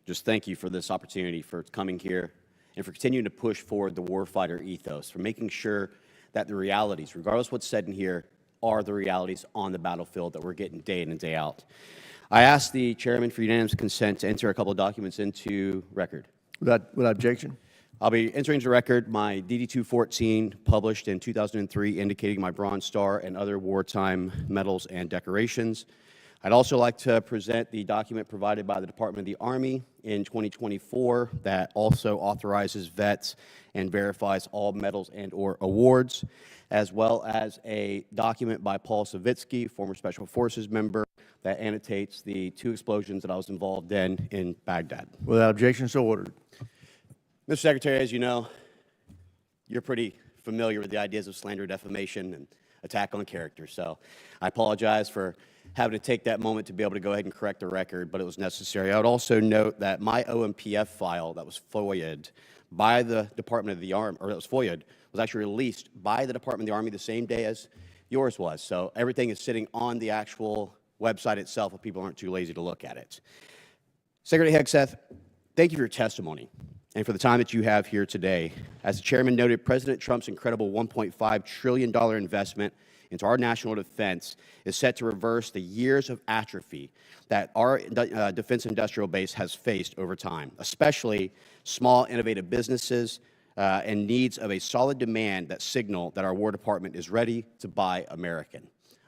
just thank you for this opportunity, for coming here, and for continuing to push forward the warfighter ethos, for making sure that the realities, regardless of what's said in here, are the realities on the battlefield that we're getting day in and day out. I ask the chairman for unanimous consent to enter a couple of documents into record. Without objection. I'll be entering into record my DD-214, published in 2003, indicating my Bronze Star and other wartime medals and decorations. I'd also like to present the document provided by the Department of the Army in 2024 that also authorizes vets and verifies all medals and/or awards, as well as a document by Paul Savitsky, former Special Forces member, that annotates the 2 explosions that I was involved in Baghdad. Without objection, so ordered. Mr. Secretary, as you know, you're pretty familiar with the ideas of slander, defamation, and attack on character. So I apologize for having to take that moment to be able to go ahead and correct the record, but it was necessary. I would also note that my OMPF file that was FOIA'd by the Department of the Army, or that was FOIA'd, was actually released by the Department of the Army the same day as yours was. So everything is sitting on the actual website itself if people aren't too lazy to look at it. Secretary Hegseth, thank you for your testimony and for the time that you have here today. As the chairman noted, President Trump's incredible $1.5 trillion investment into our national defense is set to reverse the years of atrophy that our defense industrial base has faced over time, especially small, innovative businesses and needs of a solid demand that signal that our War Department is ready to buy American.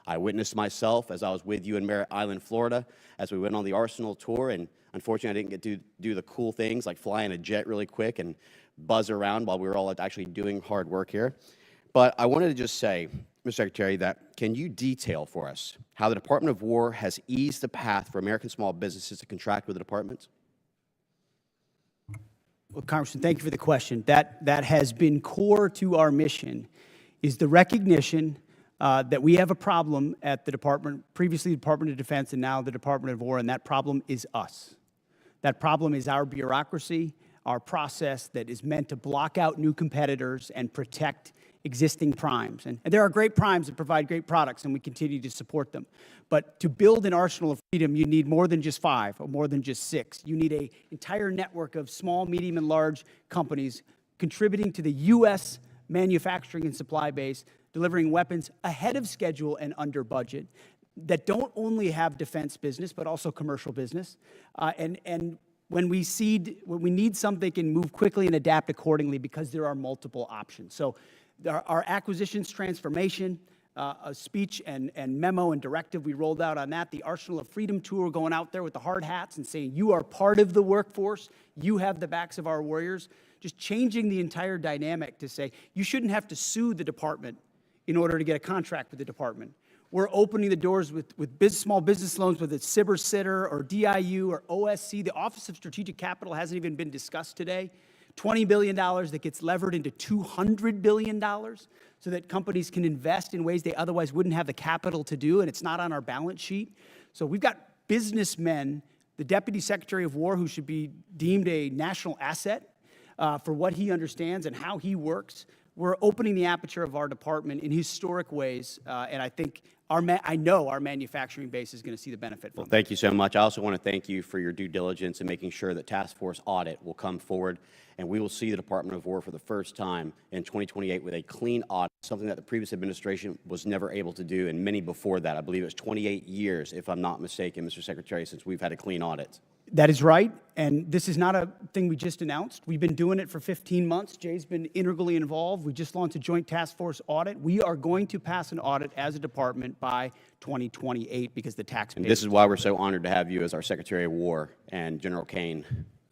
I witnessed myself as I was with you in Merritt Island, Florida, as we went on the Arsenal tour, and unfortunately I didn't get to do the cool things like fly in a jet really quick and buzz around while we were all actually doing hard work here. But I wanted to just say, Mr. Secretary, that can you detail for us how the Department of War has eased the path for American small businesses to contract with the department? Well, Congressman, thank you for the question. That has been core to our mission, is the recognition that we have a problem at the department, previously the Department of Defense and now the Department of War, and that problem is us. That problem is our bureaucracy, our process that is meant to block out new competitors and protect existing primes. And there are great primes that provide great products, and we continue to support them. But to build an arsenal of freedom, you need more than just 5 or more than just 6. You need an entire network of small, medium, and large companies contributing to the U.S. manufacturing and supply base, delivering weapons ahead of schedule and under budget that don't only have defense business, but also commercial business. And when we need something, can move quickly and adapt accordingly because there are multiple options. So our acquisitions transformation, a speech and memo and directive we rolled out on that, the Arsenal of Freedom tour, going out there with the hard hats and saying, you are part of the workforce, you have the backs of our warriors, just changing the entire dynamic to say, you shouldn't have to sue the department in order to get a contract with the department. We're opening the doors with small business loans, whether it's SIBR Sitter or DIU or OSC. The Office of Strategic Capital hasn't even been discussed today. $20 billion that gets levered into $200 billion so that companies can invest in ways they otherwise wouldn't have the capital to do, and it's not on our balance sheet. So we've got businessmen, the Deputy Secretary of War, who should be deemed a national asset for what he understands and how he works. We're opening the aperture of our department in historic ways, and I think I know our manufacturing base is going to see the benefit from it. Thank you so much. I also want to thank you for your due diligence in making sure that task force audit will come forward, and we will see the Department of War for the first time in 2028 with a clean audit, something that the previous administration was never able to do, and many before that. I believe it was 28 years, if I'm not mistaken, Mr. Secretary, since we've had a clean audit. That is right, and this is not a thing we just announced. We've been doing it for 15 months. Jay's been integrally involved. We just launched a joint task force audit. We are going to pass an audit as a department by 2028 because the taxpayers. And this is why we're so honored to have you as our Secretary of War, and General Caine.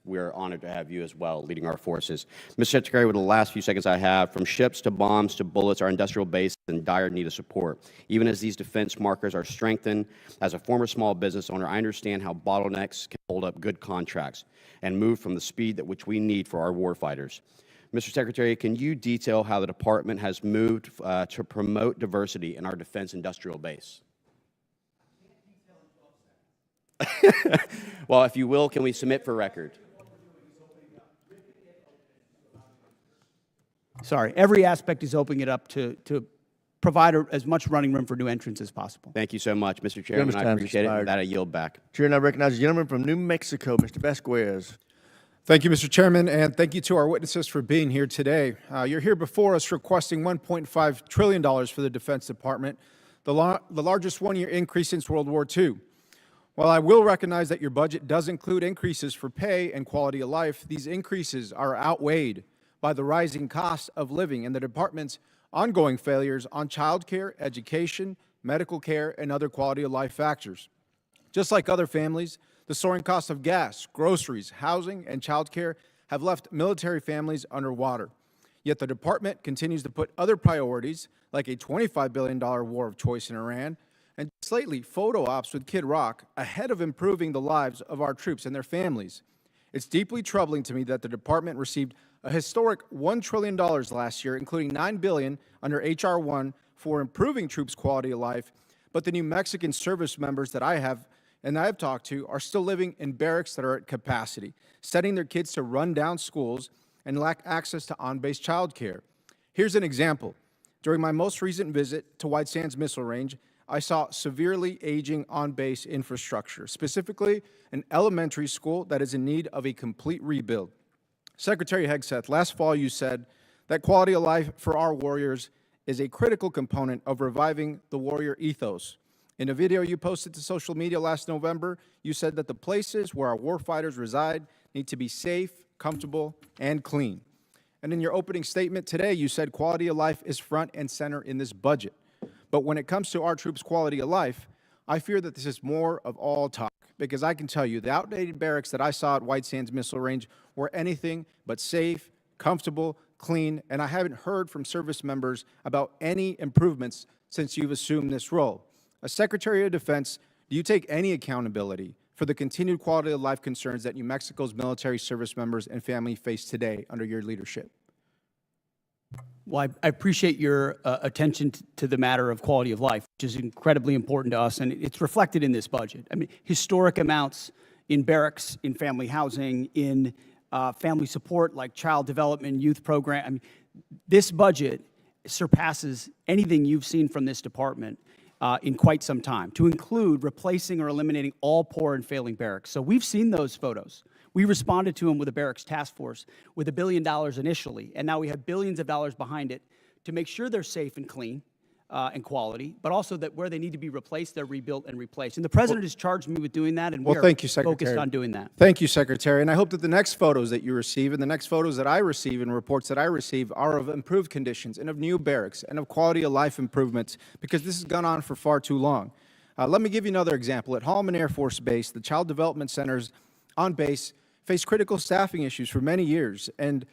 We are honored to have you as well, leading our forces. Mr. Secretary, with the last few seconds I have, from ships to bombs to bullets, our industrial base is in dire need of support. Even as these defense markers are strengthened, as a former small business owner, I understand how bottlenecks can hold up good contracts and move from the speed at which we need for our warfighters. Mr. Secretary, can you detail how the department has moved to promote diversity in our defense industrial base? Well, if you will, can we submit for record? Sorry, every aspect is opening it up to provide as much running room for new entrants as possible. Thank you so much, Mr. Chairman. I appreciate it. With that, I yield back. Chair, and I recognize the gentleman from New Mexico, Mr. Vasquez. Thank you, Mr. Chairman, and thank you to our witnesses for being here today. You're here before us requesting $1.5 trillion for the Defense Department, the largest one-year increase since World War II. While I will recognize that your budget does include increases for pay and quality of life, these increases are outweighed by the rising cost of living and the department's ongoing failures on child care, education, medical care, and other quality of life factors. Just like other families, the soaring cost of gas, groceries, housing, and child care have left military families underwater. Yet the department continues to put other priorities, like a $25 billion war of choice in Iran, and just lately photo ops with Kid Rock, ahead of improving the lives of our troops and their families. It's deeply troubling to me that the department received a historic $1 trillion last year, including $9 billion under H.R. 1 for improving troops' quality of life, but the New Mexican service members that I have talked to are still living in barracks that are at capacity, sending their kids to run-down schools and lack access to on-base child care. Here's an example. During my most recent visit to White Sands Missile Range, I saw severely aging on-base infrastructure, specifically an elementary school that is in need of a complete rebuild. Secretary Hegseth, last fall you said that quality of life for our warriors is a critical component of reviving the warrior ethos. In a video you posted to social media last November, you said that the places where our warfighters reside need to be safe, comfortable, and clean. And in your opening statement today, you said quality of life is front and center in this budget. But when it comes to our troops' quality of life, I fear that this is more of all talk, because I can tell you the outdated barracks that I saw at White Sands Missile Range were anything but safe, comfortable, clean, and I haven't heard from service members about any improvements since you've assumed this role. As Secretary of Defense, do you take any accountability for the continued quality of life concerns that New Mexico's military service members and family face today under your leadership? Well, I appreciate your attention to the matter of quality of life, which is incredibly important to us, and it's reflected in this budget. I mean, historic amounts in barracks, in family housing, in family support like child development, youth program. I mean, this budget surpasses anything you've seen from this department in quite some time, to include replacing or eliminating all poor and failing barracks. So we've seen those photos. We responded to them with a barracks task force with $1 billion initially, and now we have billions of dollars behind it to make sure they're safe and clean and quality, but also that where they need to be replaced, they're rebuilt and replaced. And the President has charged me with doing that, and we're thank you, Secretary. focused on doing that. Thank you, Secretary. And I hope that the next photos that you receive and the next photos that I receive and reports that I receive are of improved conditions and of new barracks and of quality of life improvements, because this has gone on for far too long. Let me give you another example. At Holloman Air Force Base, the Child Development Centers on base faced critical staffing issues for many years, and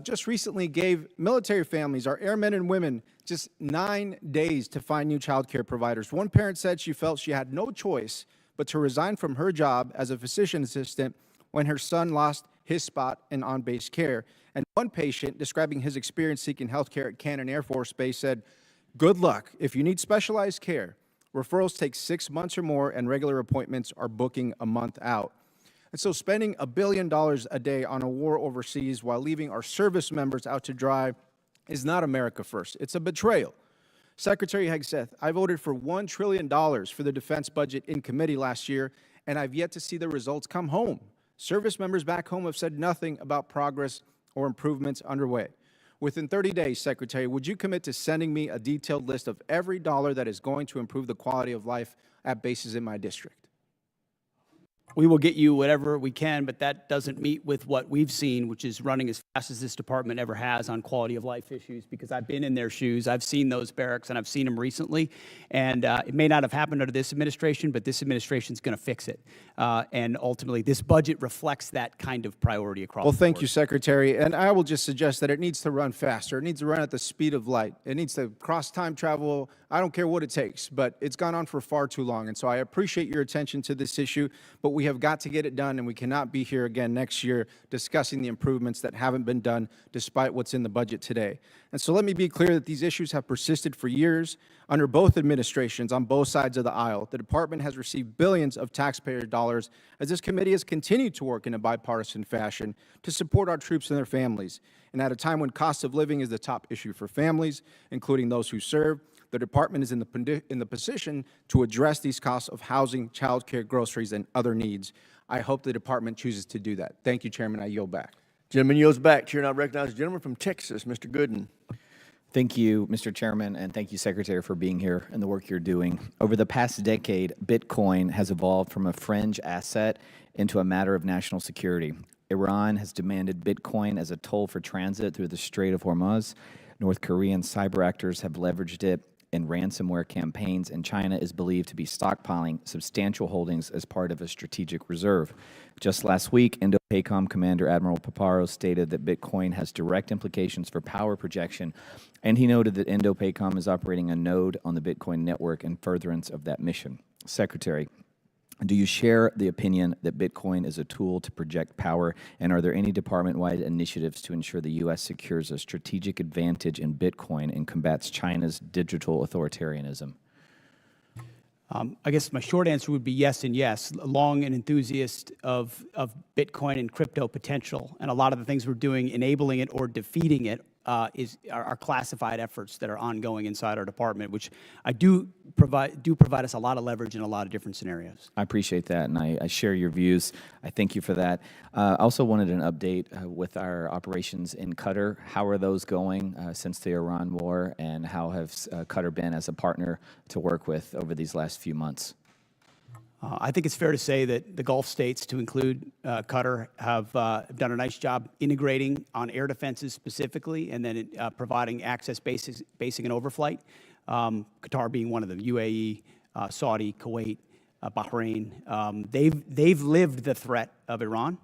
just recently gave military families, our airmen and women, just 9 days to find new child care providers. One parent said she felt she had no choice but to resign from her job as a physician assistant when her son lost his spot in on-base care. And one patient, describing his experience seeking health care at Caine Air Force Base, said, "Good luck. If you need specialized care, referrals take 6 months or more, and regular appointments are booking a month out." And so spending $1 billion a day on a war overseas while leaving our service members out to dry is not America first. It's a betrayal. Secretary Hegseth, I voted for $1 trillion for the defense budget in committee last year, and I've yet to see the results come home. Service members back home have said nothing about progress or improvements underway. Within 30 days, Secretary, would you commit to sending me a detailed list of every dollar that is going to improve the quality of life at bases in my district? We will get you whatever we can, but that doesn't meet with what we've seen, which is running as fast as this department ever has on quality of life issues, because I've been in their shoes. I've seen those barracks, and I've seen them recently. And it may not have happened under this administration, but this administration is going to fix it. And ultimately, this budget reflects that kind of priority across the board. Well, thank you, Secretary. And I will just suggest that it needs to run faster. It needs to run at the speed of light. It needs to cross time travel. I don't care what it takes, but it's gone on for far too long. And so I appreciate your attention to this issue, but we have got to get it done, and we cannot be here again next year discussing the improvements that haven't been done despite what's in the budget today. And so let me be clear that these issues have persisted for years under both administrations on both sides of the aisle. The department has received billions of taxpayer dollars as this committee has continued to work in a bipartisan fashion to support our troops and their families. And at a time when cost of living is the top issue for families, including those who serve, the department is in the position to address these costs of housing, child care, groceries, and other needs. I hope the department chooses to do that. Thank you, Chairman. I yield back. Gentleman yields back. Chair now recognizes the gentleman from Texas, Mr. Gooden. Thank you, Mr. Chairman, and thank you, Secretary, for being here and the work you're doing. Over the past decade, Bitcoin has evolved from a fringe asset into a matter of national security. Iran has demanded Bitcoin as a toll for transit through the Strait of Hormuz. North Korean cyber actors have leveraged it in ransomware campaigns, and China is believed to be stockpiling substantial holdings as part of a strategic reserve. Just last week, Indo-PACOM Commander Admiral Paparo stated that Bitcoin has direct implications for power projection, and he noted that Indo-PACOM is operating a node on the Bitcoin network in furtherance of that mission. Secretary, do you share the opinion that Bitcoin is a tool to project power, and are there any department-wide initiatives to ensure the U.S. secures a strategic advantage in Bitcoin and combats China's digital authoritarianism? I guess my short answer would be yes and yes. Long an enthusiast of Bitcoin and crypto potential, and a lot of the things we're doing enabling it or defeating it are classified efforts that are ongoing inside our department, which do provide us a lot of leverage in a lot of different scenarios. I appreciate that, and I share your views. I thank you for that. I also wanted an update with our operations in Qatar. How are those going since the Iran war, and how has Qatar been as a partner to work with over these last few months? I think it's fair to say that the Gulf states, to include Qatar, have done a nice job integrating on air defenses specifically, and then providing access basing and overflight. Qatar being one of them, UAE, Saudi, Kuwait, Bahrain. They've lived the threat of Iran.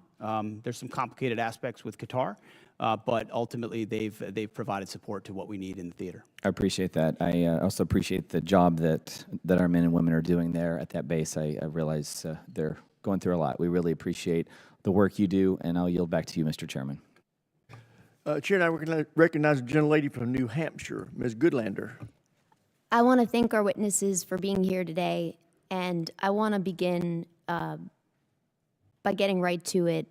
There's some complicated aspects with Qatar, but ultimately they've provided support to what we need in the theater. I appreciate that. I also appreciate the job that our men and women are doing there at that base. I realize they're going through a lot. We really appreciate the work you do, and I'll yield back to you, Mr. Chairman. Chair, I recognize the gentlelady from New Hampshire, Ms. Goodlander. I want to thank our witnesses for being here today, and I want to begin by getting right to it,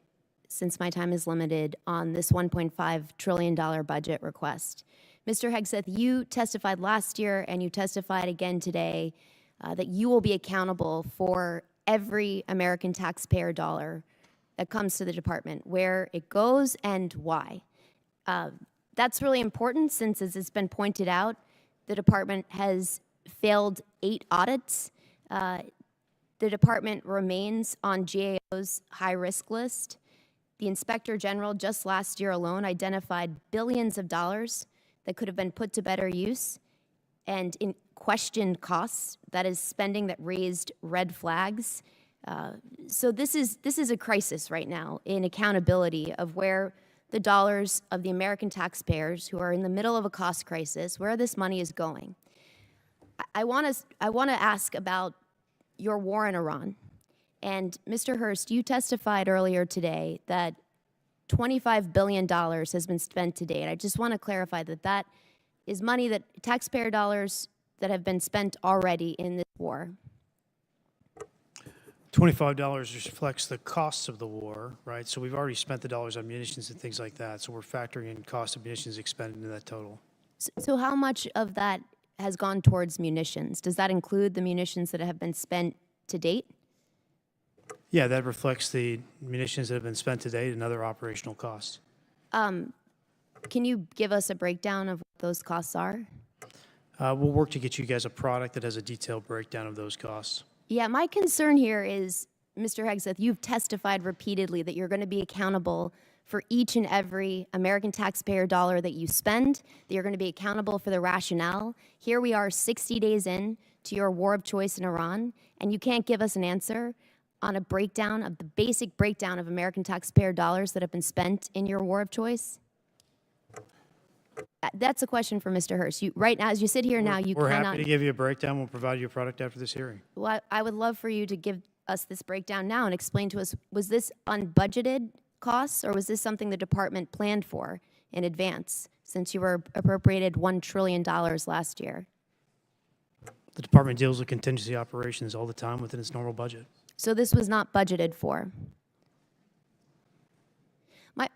since my time is limited, on this $1.5 trillion budget request. Mr. Hegseth, you testified last year and you testified again today that you will be accountable for every American taxpayer dollar that comes to the department, where it goes and why. That's really important since, as it's been pointed out, the department has failed 8 audits. The department remains on GAO's high-risk list. The Inspector General just last year alone identified billions of dollars that could have been put to better use, and in questioned costs, that is spending that raised red flags. So this is a crisis right now in accountability of where the dollars of the American taxpayers who are in the middle of a cost crisis, where this money is going. I want to ask about your war in Iran. And Mr. Hurst, you testified earlier today that $25 billion has been spent to date. I just want to clarify that that is money, that taxpayer dollars that have been spent already in this war. $25 reflects the costs of the war, right? So we've already spent the dollars on munitions and things like that. So we're factoring in cost of munitions expended into that total. So how much of that has gone towards munitions? Does that include the munitions that have been spent to date? Yeah, that reflects the munitions that have been spent to date and other operational costs. Can you give us a breakdown of what those costs are? We'll work to get you guys a product that has a detailed breakdown of those costs. Yeah, my concern here is, Mr. Hegseth, you've testified repeatedly that you're going to be accountable for each and every American taxpayer dollar that you spend, that you're going to be accountable for the rationale. Here we are 60 days in to your war of choice in Iran, and you can't give us an answer on a breakdown of the basic breakdown of American taxpayer dollars that have been spent in your war of choice? That's a question for Mr. Hurst. Right now, as you sit here now, you We're cannot... happy to give you a breakdown. We'll provide you a product after this hearing. Well, I would love for you to give us this breakdown now and explain to us, was this unbudgeted costs, or was this something the department planned for in advance, since you were appropriated $1 trillion last year? The department deals with contingency operations all the time within its normal budget. So this was not budgeted for.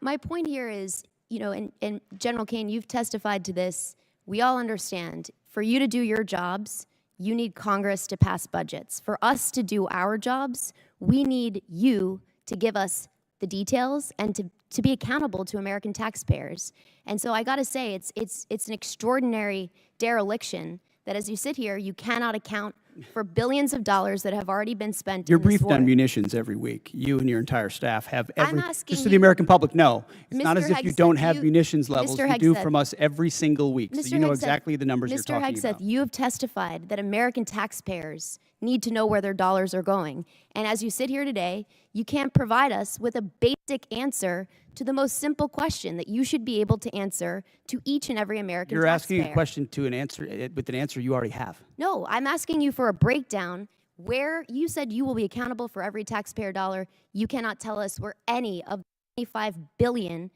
My point here is, you know, and General Caine, you've testified to this. We all understand, for you to do your jobs, you need Congress to pass budgets. For us to do our jobs, we need you to give us the details and to be accountable to American taxpayers. And so I got to say, it's an extraordinary dereliction that as you sit here, you cannot account for billions of dollars that have already been spent. You're in this briefed war. on munitions every week. You and your entire staff have every, asking just so the you- American public know, it's not Mr. as if you Hegseth, don't have you- munitions levels. Mr. You do Hegseth. from us every single week. So Mr. you know Hegseth, exactly the numbers you're Mr. talking Hegseth, about. you have testified that American taxpayers need to know where their dollars are going. And as you sit here today, you can't provide us with a basic answer to the most simple question that you should be able to answer to each and every American You're asking taxpayer. a question to an answer with an answer you already have. No, I'm asking you for a breakdown where you said you will be accountable for every taxpayer dollar. You cannot tell us where any of the $25 billion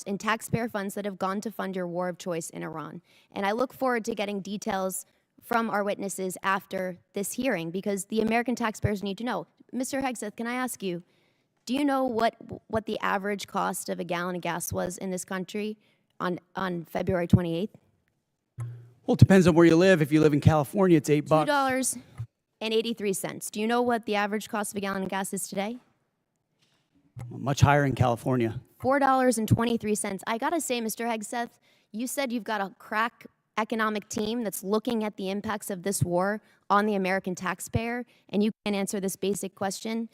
in taxpayer funds that have gone to fund your war of choice in Iran. And I look forward to getting details from our witnesses after this hearing, because the American taxpayers need to know. Mr. Hegseth, can I ask you, do you know what the average cost of a gallon of gas was in this country on February 28th? Well, it depends on where you live. If you live in California, it's $8. $2.83. Do you know what the average cost of a gallon of gas is today? Much higher in California. $4.23. I gotta say, Mr. Hegseth, you said you've got a crack economic team that's looking at the impacts of this war on the American taxpayer, and you can't answer this basic question.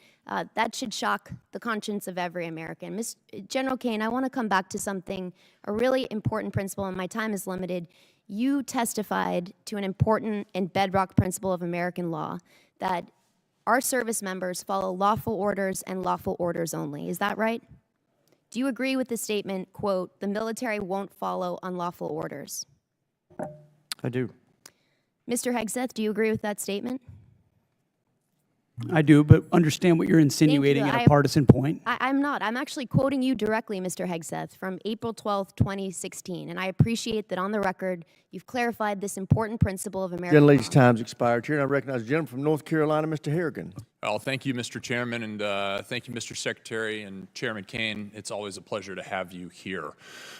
That should shock the conscience of every American. General Caine, I want to come back to something, a really important principle, and my time is limited. you testified to an important and bedrock principle of American law, that our service members follow lawful orders and lawful orders only. Is that right? Do you agree with the statement, quote, "The military won't follow unlawful orders"? I do. Mr. Hegseth, do you agree with that statement? I do, but understand what you're insinuating at a partisan point. I'm not. I'm actually quoting you directly, Mr. Hegseth, from April 12th, 2016. And I appreciate that on the record, you've clarified this important principle of American Gentlelady's law. time's expired. Chair, and I recognize the gentleman from North Carolina, Mr. Harrigan. Well, thank you, Mr. Chairman, and thank you, Mr. Secretary and Chairman Caine. It's always a pleasure to have you here.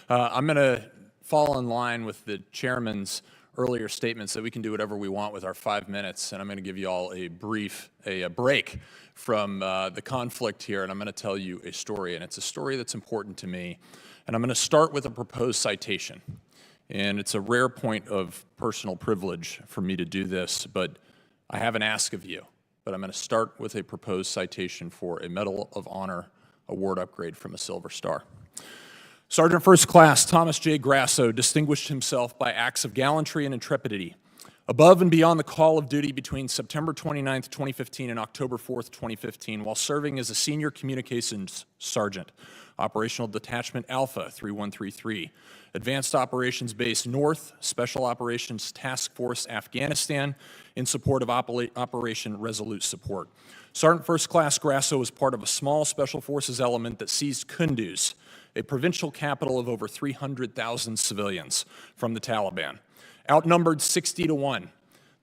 I'm going to fall in line with the chairman's earlier statements that we can do whatever we want with our 5 minutes, and I'm going to give you all a break from the conflict here, and I'm going to tell you a story, and it's a story that's important to me. And I'm going to start with a proposed citation. And it's a rare point of personal privilege for me to do this, but I have an ask of you. But I'm going to start with a proposed citation for a Medal of Honor award upgrade from a Silver Star. Sergeant First Class Thomas J. Grasso distinguished himself by acts of gallantry and intrepidity above and beyond the call of duty between September 29th, 2015 and October 4th, 2015, while serving as a senior communications sergeant, Operational Detachment Alpha 3133, Advanced Operations Base North, Special Operations Task Force Afghanistan, in support of Operation Resolute Support. Sergeant First Class Grasso was part of a small Special Forces element that seized Kunduz, a provincial capital of over 300,000 civilians, from the Taliban. Outnumbered 60-1,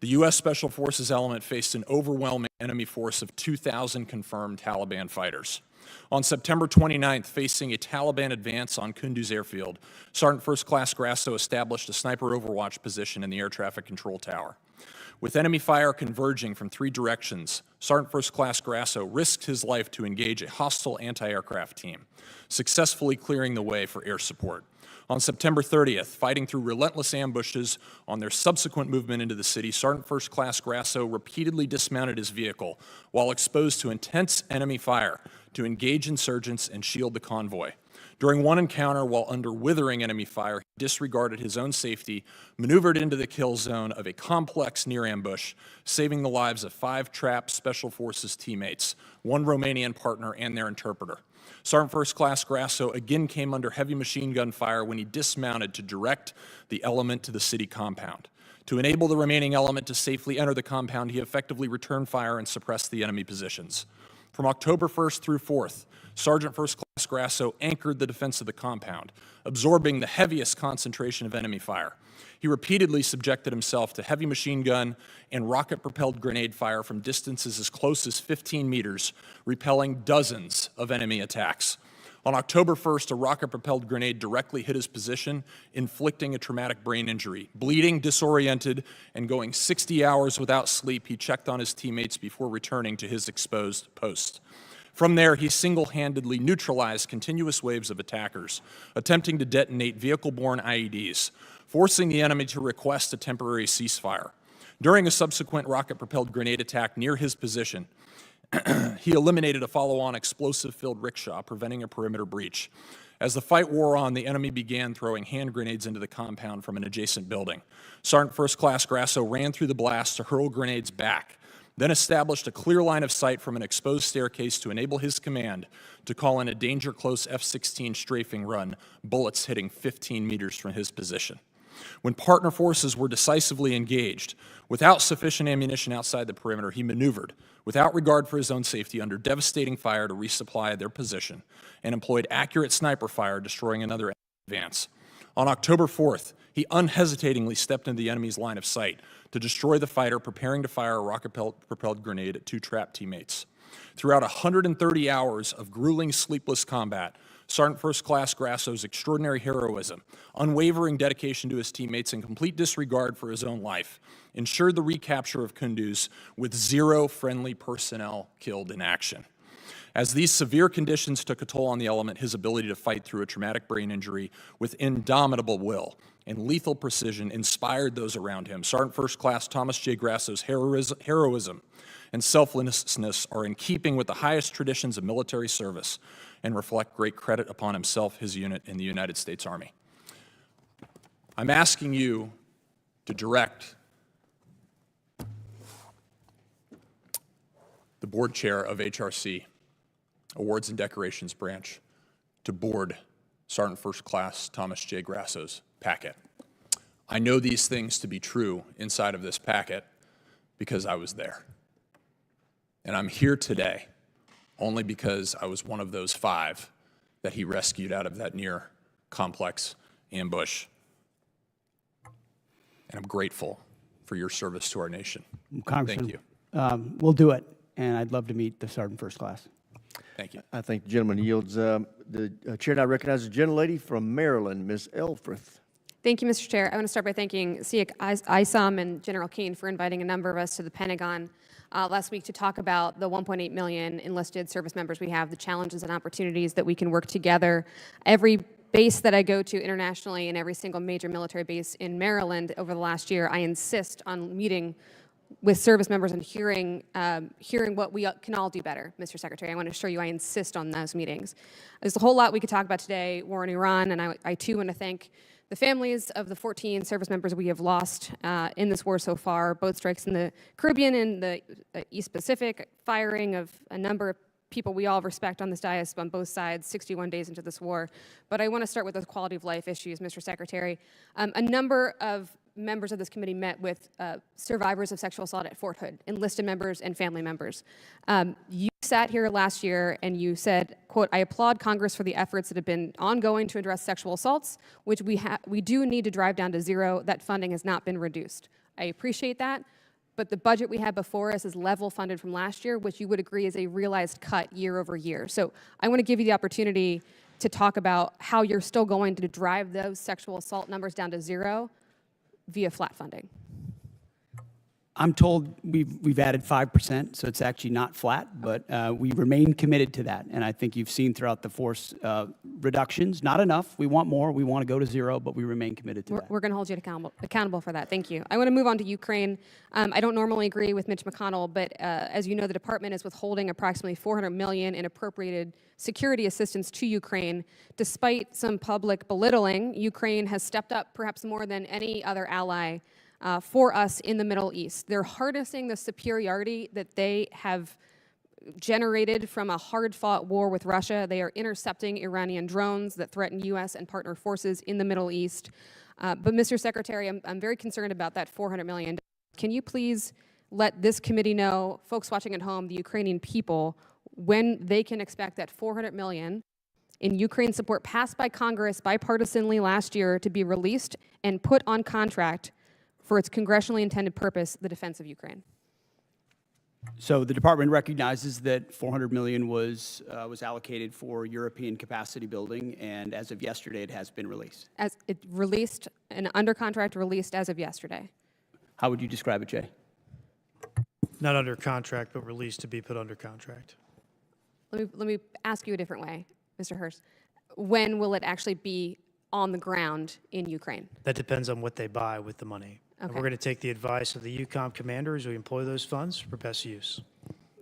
the U.S. Special Forces element faced an overwhelming enemy force of 2,000 confirmed Taliban fighters. On September 29th, facing a Taliban advance on Kunduz airfield, Sergeant First Class Grasso established a sniper overwatch position in the air traffic control tower. With enemy fire converging from 3 directions, Sergeant First Class Grasso risked his life to engage a hostile anti-aircraft team, successfully clearing the way for air support. On September 30th, fighting through relentless ambushes on their subsequent movement into the city, Sergeant First Class Grasso repeatedly dismounted his vehicle while exposed to intense enemy fire to engage insurgents and shield the convoy. During one encounter, while under withering enemy fire, he disregarded his own safety, maneuvered into the kill zone of a complex near ambush, saving the lives of 5 trapped Special Forces teammates, 1 Romanian partner, and their interpreter. Sergeant First Class Grasso again came under heavy machine gun fire when he dismounted to direct the element to the city compound. To enable the remaining element to safely enter the compound, he effectively returned fire and suppressed the enemy positions. From October 1st through 4th, Sergeant First Class Grasso anchored the defense of the compound, absorbing the heaviest concentration of enemy fire. He repeatedly subjected himself to heavy machine gun and rocket-propelled grenade fire from distances as close as 15 meters, repelling dozens of enemy attacks. On October 1st, a rocket-propelled grenade directly hit his position, inflicting a traumatic brain injury. Bleeding, disoriented, and going 60 hours without sleep, he checked on his teammates before returning to his exposed post. From there, he single-handedly neutralized continuous waves of attackers, attempting to detonate vehicle-borne IEDs, forcing the enemy to request a temporary ceasefire. During a subsequent rocket-propelled grenade attack near his position, he eliminated a follow-on explosive-filled rickshaw, preventing a perimeter breach. As the fight wore on, the enemy began throwing hand grenades into the compound from an adjacent building. Sergeant First Class Grasso ran through the blast to hurl grenades back, then established a clear line of sight from an exposed staircase to enable his command to call in a danger-close F-16 strafing run, bullets hitting 15 meters from his position. When partner forces were decisively engaged, without sufficient ammunition outside the perimeter, he maneuvered, without regard for his own safety, under devastating fire to resupply their position, and employed accurate sniper fire, destroying another advance. On October 4th, he unhesitatingly stepped into the enemy's line of sight to destroy the fighter preparing to fire a rocket-propelled grenade at 2 trapped teammates. Throughout 130 hours of grueling, sleepless combat, Sergeant First Class Grasso's extraordinary heroism, unwavering dedication to his teammates, and complete disregard for his own life ensured the recapture of Kunduz with 0 friendly personnel killed in action. As these severe conditions took a toll on the element, his ability to fight through a traumatic brain injury with indomitable will and lethal precision inspired those around him. Sergeant First Class Thomas J. Grasso's heroism and selflessness are in keeping with the highest traditions of military service and reflect great credit upon himself, his unit, and the United States Army. I'm asking you to direct the board chair of HRC, Awards and Decorations Branch, to board Sergeant First Class Thomas J. Grasso's packet. I know these things to be true inside of this packet because I was there. And I'm here today only because I was one of those 5 that he rescued out of that near complex ambush. And I'm grateful for your service to our nation. Congressman, Thank you. We'll do it, and I'd love to meet the Sergeant First Class. Thank you. I think the gentleman yields. The chair now recognizes the gentlelady from Maryland, Ms. Elfreth. Thank you, Mr. Chair. I want to start by thanking SEAC ISOM and General Caine for inviting a number of us to the Pentagon last week to talk about the 1.8 million enlisted service members we have, the challenges and opportunities that we can work together. Every base that I go to internationally and every single major military base in Maryland over the last year, I insist on meeting with service members and hearing what we can all do better, Mr. Secretary. I want to assure you I insist on those meetings. There's a whole lot we could talk about today, war in Iran, and I too want to thank the families of the 14 service members we have lost in this war so far, both strikes in the Caribbean and the East Pacific, firing of a number of people we all respect on this dais on both sides 61 days into this war. But I want to start with those quality of life issues, Mr. Secretary. A number of members of this committee met with survivors of sexual assault at Fort Hood, enlisted members and family members. You sat here last year and you said, quote, "I applaud Congress for the efforts that have been ongoing to address sexual assaults, which we do need to drive down to zero. That funding has not been reduced." I appreciate that, but the budget we have before us is level funded from last year, which you would agree is a realized cut year over year. So I want to give you the opportunity to talk about how you're still going to drive those sexual assault numbers down to zero via flat funding. I'm told we've added 5%, so it's actually not flat, but we remain committed to that. And I think you've seen throughout the force reductions, not enough. We want more. We want to go to zero, but we remain committed to that. We're going to hold you accountable for that. Thank you. I want to move on to Ukraine. I don't normally agree with Mitch McConnell, but as you know, the department is withholding approximately $400 million in appropriated security assistance to Ukraine. Despite some public belittling, Ukraine has stepped up perhaps more than any other ally for us in the Middle East. They're harnessing the superiority that they have generated from a hard-fought war with Russia. They are intercepting Iranian drones that threaten U.S. and partner forces in the Middle East. But Mr. Secretary, I'm very concerned about that $400 million. Can you please let this committee know, folks watching at home, the Ukrainian people, when they can expect that $400 million in Ukraine support passed by Congress bipartisanly last year to be released and put on contract for its congressionally intended purpose, the defense of Ukraine? So the department recognizes that $400 million was allocated for European capacity building, and as of yesterday, it has been released. As it released, and under contract released as of yesterday. How would you describe it, Jay? Not under contract, but released to be put under contract. Let me ask you a different way, Mr. Hurst. When will it actually be on the ground in Ukraine? That depends on what they buy with the money. And Okay. we're going to take the advice of the EUCOM commander as we employ those funds for best use.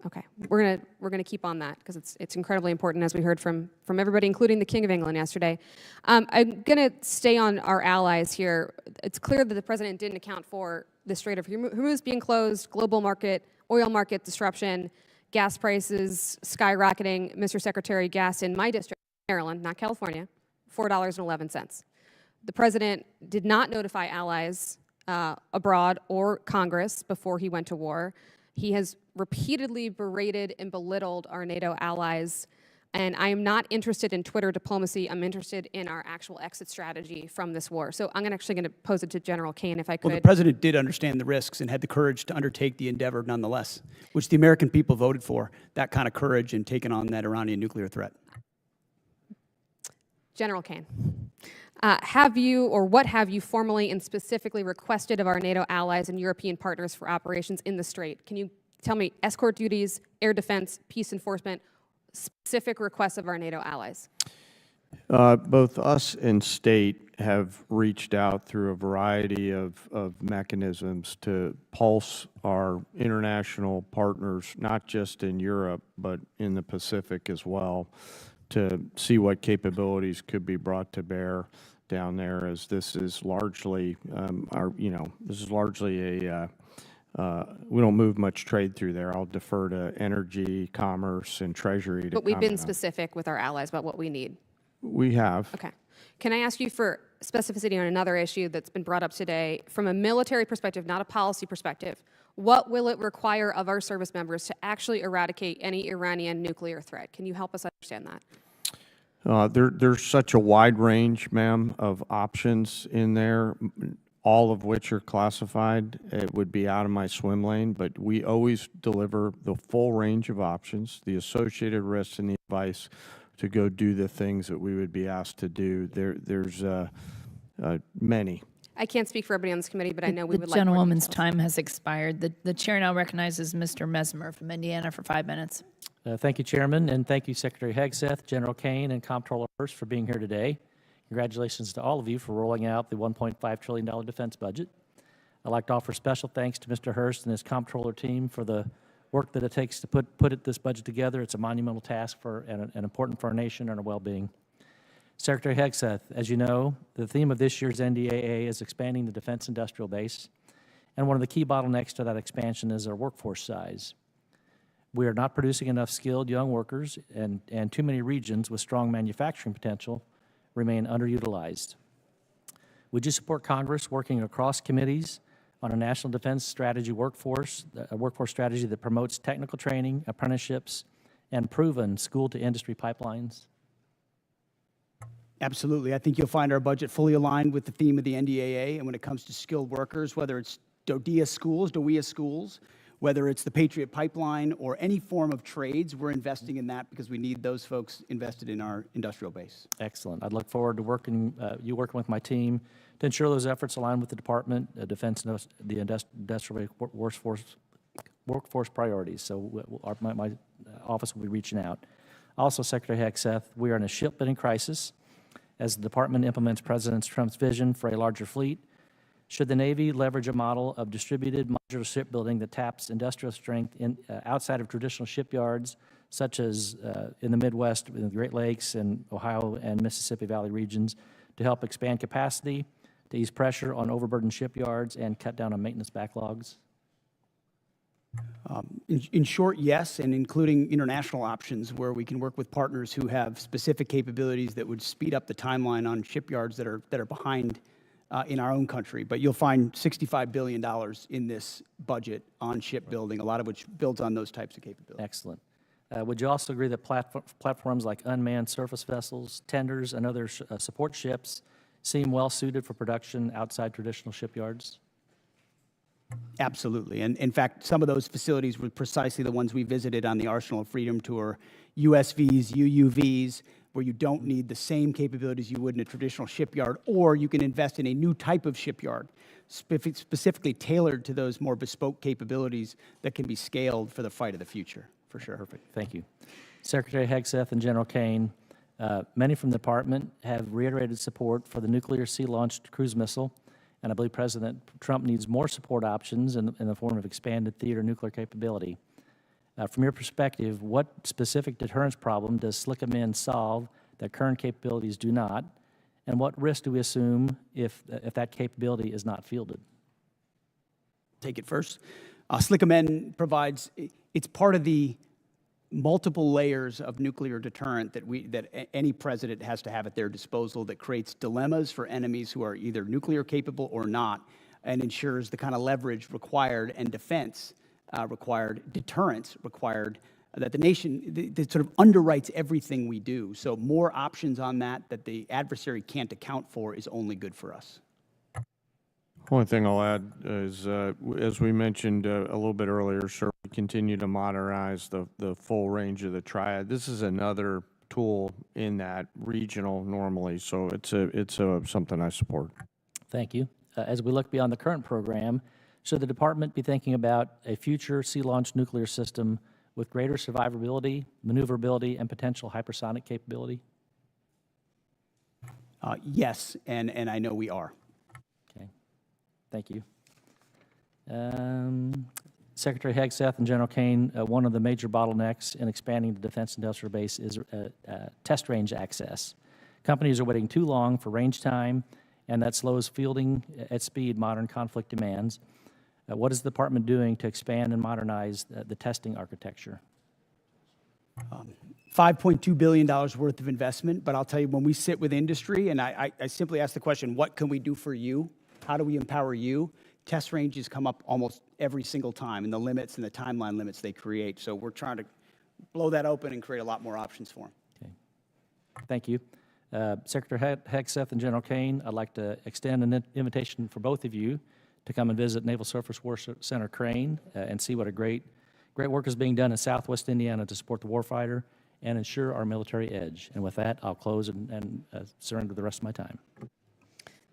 Okay, we're gonna keep on that because it's incredibly important, as we heard from everybody, including the King of England yesterday. I'm gonna stay on our allies here. It's clear that the president didn't account for the Strait of Hormuz being closed, global market, oil market disruption, gas prices skyrocketing. Mr. Secretary, gas in my district, Maryland, not California, $4.11. The president did not notify allies abroad or Congress before he went to war. He has repeatedly berated and belittled our NATO allies, and I am not interested in Twitter diplomacy. I'm interested in our actual exit strategy from this war. So I'm actually going to pose it to General Caine, if I could. Well, the president did understand the risks and had the courage to undertake the endeavor nonetheless, which the American people voted for, that kind of courage in taking on that Iranian nuclear threat. General Caine, have you, or what have you formally and specifically requested of our NATO allies and European partners for operations in the Strait? Can you tell me escort duties, air defense, peace enforcement, specific requests of our NATO allies? Both us and state have reached out through a variety of mechanisms to pulse our international partners, not just in Europe, but in the Pacific as well, to see what capabilities could be brought to bear down there, as this is largely, this is largely a, we don't move much trade through there. I'll defer to Energy, Commerce, and Treasury to But we've been comment on. specific with our allies about what we need. We have. Okay. Can I ask you for specificity on another issue that's been brought up today? From a military perspective, not a policy perspective, what will it require of our service members to actually eradicate any Iranian nuclear threat? Can you help us understand that? There's such a wide range, ma'am, of options in there, all of which are classified. It would be out of my swim lane, but we always deliver the full range of options, the associated risks, and the advice to go do the things that we would be asked to do. There's many. I can't speak for everybody on this committee, but I know we would The like more gentlewoman's details. time has expired. The chair now recognizes Mr. Mesmer from Indiana for 5 minutes. Thank you, Chairman, and thank you, Secretary Hegseth, General Caine, and Comptroller Hurst for being here today. Congratulations to all of you for rolling out the $1.5 trillion defense budget. I'd like to offer special thanks to Mr. Hurst and his Comptroller team for the work that it takes to put this budget together. It's a monumental task and important for our nation and our well-being. Secretary Hegseth, as you know, the theme of this year's NDAA is expanding the defense industrial base, and one of the key bottlenecks to that expansion is our workforce size. We are not producing enough skilled young workers, and too many regions with strong manufacturing potential remain underutilized. Would you support Congress working across committees on a national defense strategy workforce, a workforce strategy that promotes technical training, apprenticeships, and proven school-to-industry pipelines? Absolutely. I think you'll find our budget fully aligned with the theme of the NDAA. And when it comes to skilled workers, whether it's DODEA schools, whether it's the Patriot Pipeline or any form of trades, we're investing in that because we need those folks invested in our industrial base. Excellent. I'd look forward to working with my team to ensure those efforts align with the Department of Defense and the industrial workforce priorities. So my office will be reaching out. Also, Secretary Hegseth, we are in a shipbuilding crisis as the department implements President Trump's vision for a larger fleet. Should the Navy leverage a model of distributed modular shipbuilding that taps industrial strength outside of traditional shipyards, such as in the Midwest, in the Great Lakes, and Ohio and Mississippi Valley regions, to help expand capacity, to ease pressure on overburdened shipyards, and cut down on maintenance backlogs? In short, yes, and including international options where we can work with partners who have specific capabilities that would speed up the timeline on shipyards that are behind in our own country. But you'll find $65 billion in this budget on shipbuilding, a lot of which builds on those types of capabilities. Excellent. Would you also agree that platforms like unmanned surface vessels, tenders, and other support ships seem well suited for production outside traditional shipyards? Absolutely. And in fact, some of those facilities were precisely the ones we visited on the Arsenal of Freedom tour, USVs, UUVs, where you don't need the same capabilities you would in a traditional shipyard, or you can invest in a new type of shipyard, specifically tailored to those more bespoke capabilities that can be scaled for the fight of the future, for sure. Perfect. Thank you. Secretary Hegseth and General Caine, many from the department have reiterated support for the nuclear sea-launched cruise missile, and I believe President Trump needs more support options in the form of expanded theater nuclear capability. From your perspective, what specific deterrence problem does SLCM solve that current capabilities do not, and what risk do we assume if that capability is not fielded? Take it first. SLCM provides, it's part of the multiple layers of nuclear deterrent that any president has to have at their disposal that creates dilemmas for enemies who are either nuclear capable or not, and ensures the kind of leverage required and defense required, deterrence required, that the nation that sort of underwrites everything we do. So more options on that the adversary can't account for is only good for us. Only thing I'll add is, as we mentioned a little bit earlier, sir, we continue to modernize the full range of the triad. This is another tool in that regional normally, so it's something I support. Thank you. As we look beyond the current program, should the department be thinking about a future sea-launched nuclear system with greater survivability, maneuverability, and potential hypersonic capability? Yes, and I know we are. Okay, thank you. Secretary Hegseth and General Caine, one of the major bottlenecks in expanding the defense industrial base is test range access. Companies are waiting too long for range time, and that slows fielding at speed modern conflict demands. What is the department doing to expand and modernize the testing architecture? $5.2 billion worth of investment, but I'll tell you, when we sit with industry, and I simply ask the question, what can we do for you? How do we empower you? Test ranges come up almost every single time, and the limits and the timeline limits they create. So we're trying to blow that open and create a lot more options for them. Okay. Thank you. Secretary Hegseth and General Caine, I'd like to extend an invitation for both of you to come and visit Naval Surface Warship Center Caine and see what a great work is being done in Southwest Indiana to support the warfighter and ensure our military edge. And with that, I'll close and surrender the rest of my time.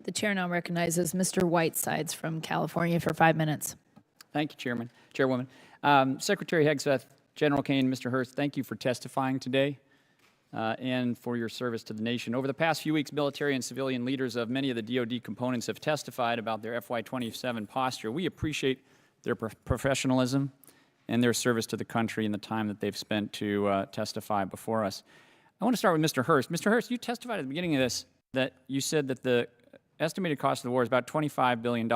The chair now recognizes Mr. Whitesides from California for 5 minutes. Thank you, Chairwoman. Secretary Hegseth, General Caine, Mr. Hurst, thank you for testifying today and for your service to the nation. Over the past few weeks, military and civilian leaders of many of the DoD components have testified about their FY27 posture. We appreciate their professionalism and their service to the country and the time that they've spent to testify before us. I want to start with Mr. Hurst. Mr. Hurst, you testified at the beginning of this that you said that the estimated cost of the war is about $25 billion.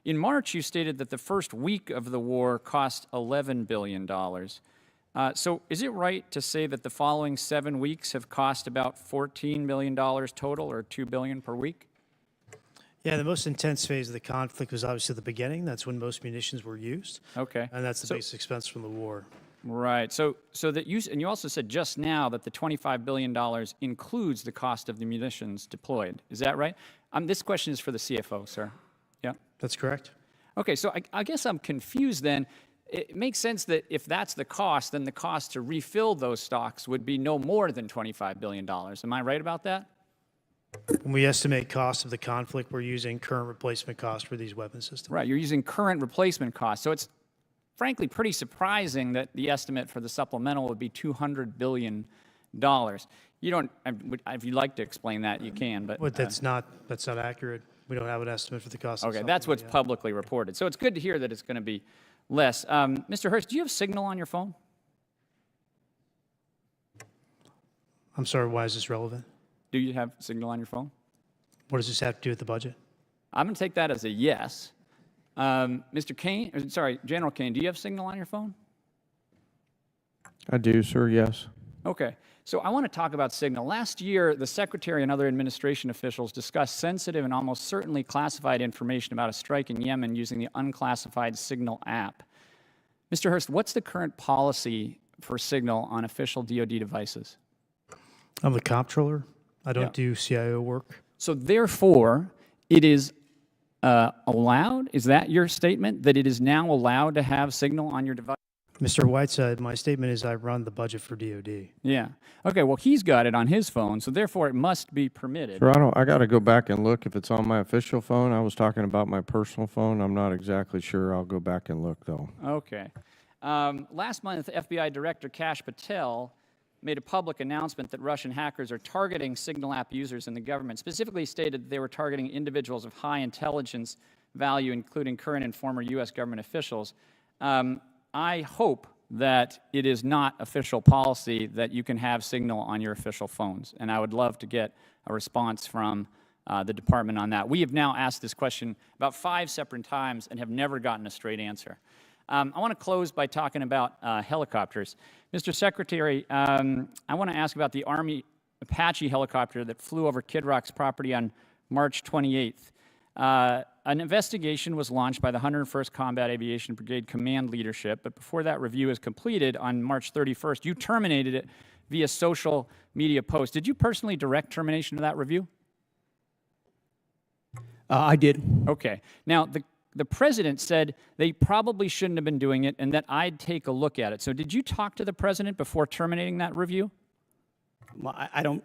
In March, you stated that the first week of the war cost $11 billion. So is it right to say that the following 7 weeks have cost about $14 billion total, or $2 billion per week? Yeah, the most intense phase of the conflict was obviously the beginning. That's when most munitions were used. Okay. And that's the base expense from the war. Right. So that you also said just now that the $25 billion includes the cost of the munitions deployed. Is that right? This question is for the CFO, sir. Yeah. That's correct. Okay. So I guess I'm confused then. It makes sense that if that's the cost, then the cost to refill those stocks would be no more than $25 billion. Am I right about that? When we estimate costs of the conflict, we're using current replacement cost for these weapon systems. Right. You're using current replacement costs. So it's frankly pretty surprising that the estimate for the supplemental would be $200 billion. You don't, if you'd like to explain that, you can, but. That's not accurate. We don't have an estimate for the cost. Okay, that's what's publicly reported. So it's good to hear that it's going to be less. Mr. Hurst, do you have Signal on your phone? I'm sorry, why is this relevant? Do you have Signal on your phone? What does this have to do with the budget? I'm going to take that as a yes. Mr. Caine, sorry, General Caine, do you have Signal on your phone? I do, sir, yes. Okay, so I want to talk about Signal. Last year, the Secretary and other administration officials discussed sensitive and almost certainly classified information about a strike in Yemen using the unclassified Signal app. Mr. Hurst, what's the current policy for Signal on official DoD devices? I'm the comptroller. I don't do CIO work. So therefore, it is allowed? Is that your statement, that it is now allowed to have Signal on your device? Mr. Whiteside, my statement is I run the budget for DoD. Yeah. Okay, well, he's got it on his phone, so therefore it must be permitted. Sir, I got to go back and look if it's on my official phone. I was talking about my personal phone. I'm not exactly sure. I'll go back and look, though. Okay. Last month, FBI Director Kash Patel made a public announcement that Russian hackers are targeting Signal app users in the government, specifically stated that they were targeting individuals of high intelligence value, including current and former U.S. government officials. I hope that it is not official policy that you can have Signal on your official phones, and I would love to get a response from the department on that. We have now asked this question about 5 separate times and have never gotten a straight answer. I want to close by talking about helicopters. Mr. Secretary, I want to ask about the Army Apache helicopter that flew over Kid Rock's property on March 28th. An investigation was launched by the 101st Combat Aviation Brigade Command Leadership, but before that review is completed on March 31st, you terminated it via social media post. Did you personally direct termination of that review? I did. Okay. Now, the president said they probably shouldn't have been doing it and that I'd take a look at it. So did you talk to the president before terminating that review? Well, I don't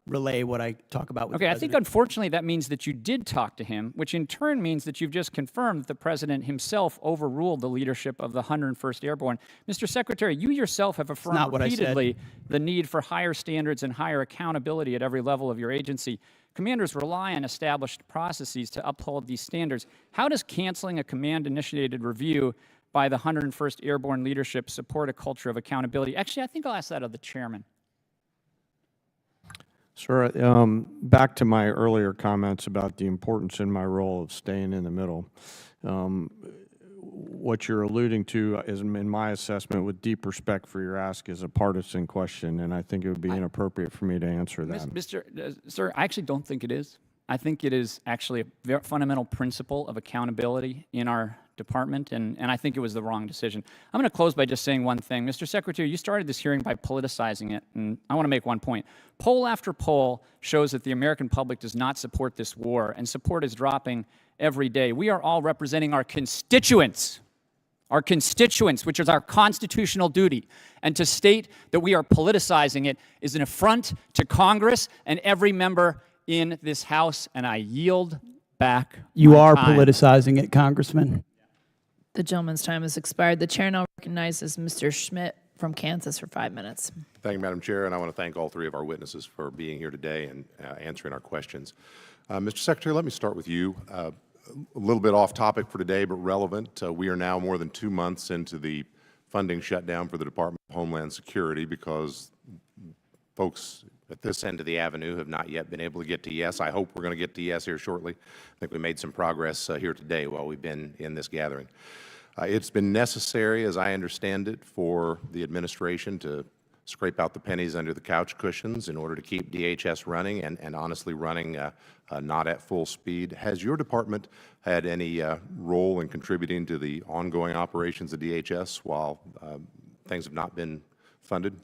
relay what I talk about with the Okay, I president. think unfortunately that means that you did talk to him, which in turn means that you've just confirmed that the president himself overruled the leadership of the 101st Airborne. Mr. Secretary, you yourself have affirmed not what I said. repeatedly the need for higher standards and higher accountability at every level of your agency. Commanders rely on established processes to uphold these standards. How does canceling a command-initiated review by the 101st Airborne leadership support a culture of accountability? Actually, I think I'll ask that of the chairman. Sir, back to my earlier comments about the importance in my role of staying in the middle. What you're alluding to is, in my assessment, with deep respect for your ask, is a partisan question, and I think it would be inappropriate for me to answer that. Sir, I actually don't think it is. I think it is actually a very fundamental principle of accountability in our department, and I think it was the wrong decision. I'm going to close by just saying one thing. Mr. Secretary, you started this hearing by politicizing it, and I want to make one point. Poll after poll shows that the American public does not support this war, and support is dropping every day. We are all representing our constituents, which is our constitutional duty. And to state that we are politicizing it is an affront to Congress and every member in this House, and I yield back You my are time. politicizing it, Congressman. The gentleman's time has expired. The chair now recognizes Mr. Schmidt from Kansas for 5 minutes. Thank you, Madam Chair, and I want to thank all three of our witnesses for being here today and answering our questions. Mr. Secretary, let me start with you. A little bit off topic for today, but relevant. We are now more than 2 months into the funding shutdown for the Department of Homeland Security because folks at this end of the avenue have not yet been able to get to yes. I hope we're going to get to yes here shortly. I think we made some progress here today while we've been in this gathering. It's been necessary, as I understand it, for the administration to scrape out the pennies under the couch cushions in order to keep DHS running and honestly running not at full speed. Has your department had any role in contributing to the ongoing operations of DHS while things have not been funded?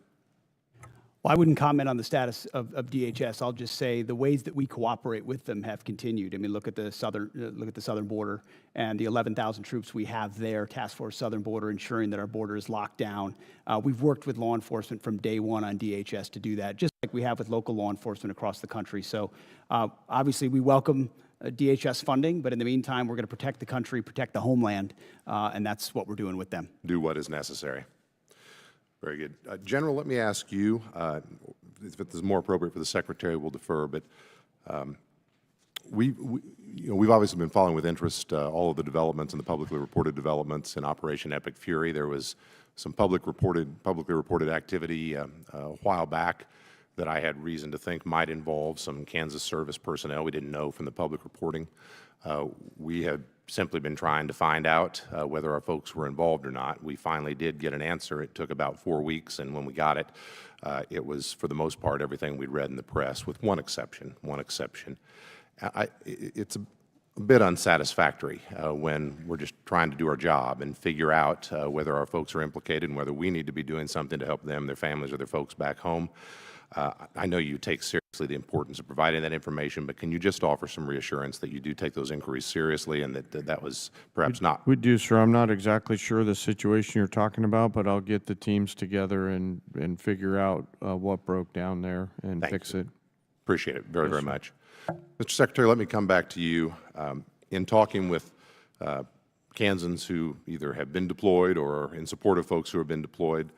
Well, I wouldn't comment on the status of DHS. I'll just say the ways that we cooperate with them have continued. I mean, look at the southern border and the 11,000 troops we have there, Task Force Southern Border, ensuring that our border is locked down. We've worked with law enforcement from day one on DHS to do that, just like we have with local law enforcement across the country. So obviously we welcome DHS funding, but in the meantime, we're going to protect the country, protect the homeland, and that's what we're doing with them. Do what is necessary. Very good. General, let me ask you, if it is more appropriate for the Secretary, we'll defer, but we've obviously been following with interest all of the developments and the publicly reported developments in Operation Epic Fury. There was some publicly reported activity a while back that I had reason to think might involve some Kansas service personnel. We didn't know from the public reporting. We have simply been trying to find out whether our folks were involved or not. We finally did get an answer. It took about 4 weeks, and when we got it, it was, for the most part, everything we'd read in the press, with one exception. It's a bit unsatisfactory when we're just trying to do our job and figure out whether our folks are implicated and whether we need to be doing something to help them, their families, or their folks back home. I know you take seriously the importance of providing that information, but can you just offer some reassurance that you do take those inquiries seriously and that was perhaps not? We do, sir. I'm not exactly sure the situation you're talking about, but I'll get the teams together and figure out what broke down there and fix it. Appreciate it very, very much. Mr. Secretary, let me come back to you. In talking with Kansans who either have been deployed or are in support of folks who have been deployed,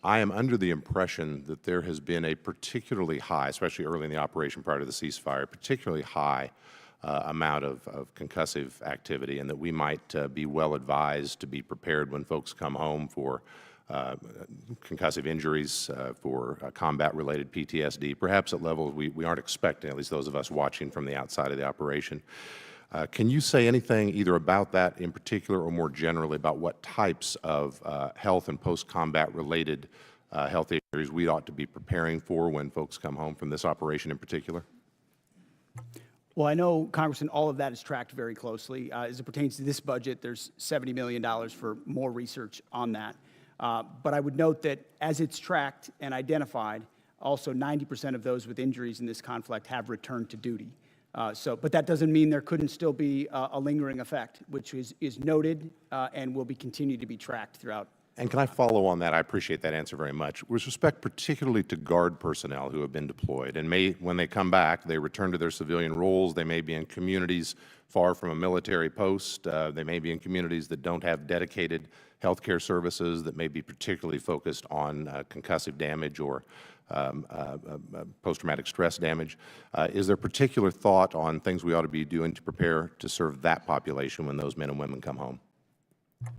I am under the impression that there has been a particularly high, especially early in the operation prior to the ceasefire, particularly high amount of concussive activity, and that we might be well advised to be prepared when folks come home for concussive injuries, for combat-related PTSD, perhaps at levels we aren't expecting, at least those of us watching from the outside of the operation. Can you say anything either about that in particular or more generally about what types of health and post-combat related health injuries we ought to be preparing for when folks come home from this operation in particular? Well, I know, Congressman, all of that is tracked very closely. As it pertains to this budget, there's $70 million for more research on that. But I would note that as it's tracked and identified, also 90% of those with injuries in this conflict have returned to duty. But that doesn't mean there couldn't still be a lingering effect, which is noted and will be continued to be tracked throughout. And can I follow on that? I appreciate that answer very much. With respect particularly to Guard personnel who have been deployed, and when they come back, they return to their civilian roles. They may be in communities far from a military post. They may be in communities that don't have dedicated health care services, that may be particularly focused on concussive damage or post-traumatic stress damage. Is there particular thought on things we ought to be doing to prepare to serve that population when those men and women come home?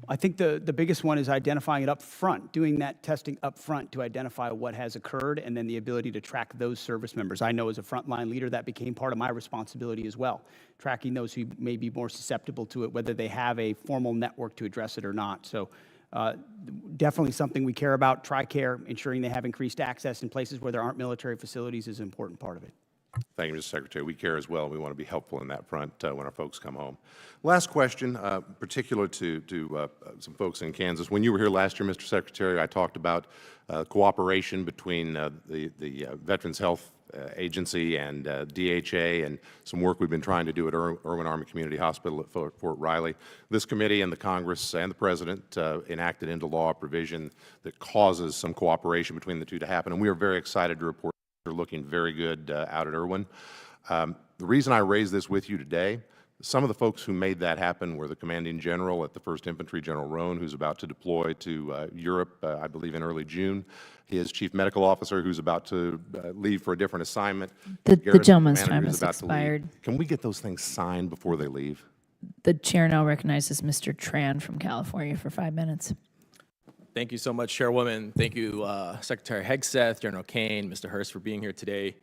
I think the biggest one is identifying it up front, doing that testing up front to identify what has occurred, and then the ability to track those service members. I know as a frontline leader that became part of my responsibility as well, tracking those who may be more susceptible to it, whether they have a formal network to address it or not. So definitely something we care about. TRICARE, ensuring they have increased access in places where there aren't military facilities is an important part of it. Thank you, Mr. Secretary. We care as well. We want to be helpful in that front when our folks come home. Last question, particular to some folks in Kansas. When you were here last year, Mr. Secretary, I talked about cooperation between the Veterans Health Agency and DHA and some work we've been trying to do at Irwin Army Community Hospital at Fort Riley. This committee and the Congress and the President enacted into law a provision that causes some cooperation between the two to happen, and we are very excited to report are looking very good out at Irwin. The reason I raise this with you today, some of the folks who made that happen were the commanding general at the 1st Infantry, General Roan, who's about to deploy to Europe, I believe in early June. His chief medical officer, who's about to leave for a different assignment. The gentleman's commander time who's has about to leave. expired. Can we get those things signed before they leave? The chair now recognizes Mr. Tran from California for 5 minutes. Thank you so much, Chairwoman. Thank you, Secretary Hegseth, General Caine, Mr. Hurst, for being here today.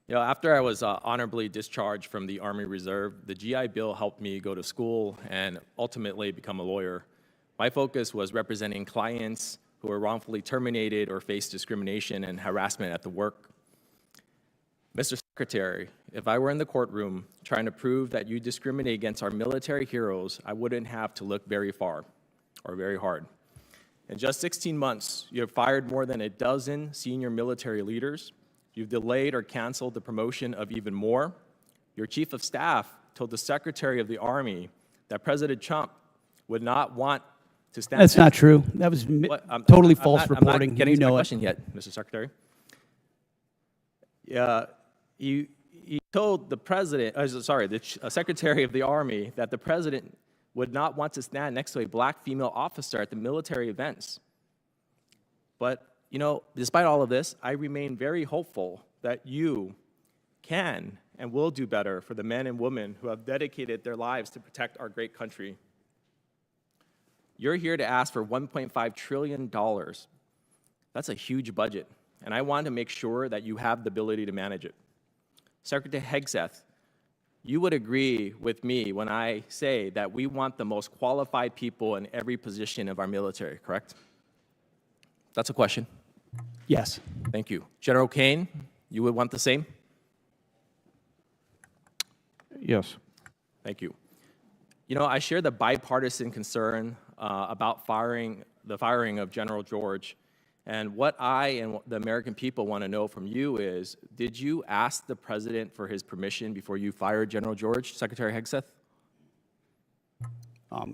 You know, after I was honorably discharged from the Army Reserve, the GI Bill helped me go to school and ultimately become a lawyer. My focus was representing clients who were wrongfully terminated or faced discrimination and harassment at the work. Mr. Secretary, if I were in the courtroom trying to prove that you discriminate against our military heroes, I wouldn't have to look very far or very hard. In just 16 months, you have fired more than a dozen senior military leaders. You've delayed or canceled the promotion of even more. Your chief of staff told the Secretary of the Army that President Trump would not want to stand. That's not true. That was totally false reporting. I'm not getting You to my know it. question yet, Mr. Secretary. You told the President, the Secretary of the Army that the President would not want to stand next to a black female officer at the military events. But, you know, despite all of this, I remain very hopeful that you can and will do better for the men and women who have dedicated their lives to protect our great country. You're here to ask for $1.5 trillion. That's a huge budget, and I want to make sure that you have the ability to manage it. Secretary Hegseth, you would agree with me when I say that we want the most qualified people in every position of our military, correct? That's a question. Yes. Thank you. General Caine, you would want the same? Yes. Thank you. You know, I share the bipartisan concern about the firing of General George. And what I and the American people want to know from you is, did you ask the President for his permission before you fired General George, Secretary Hegseth?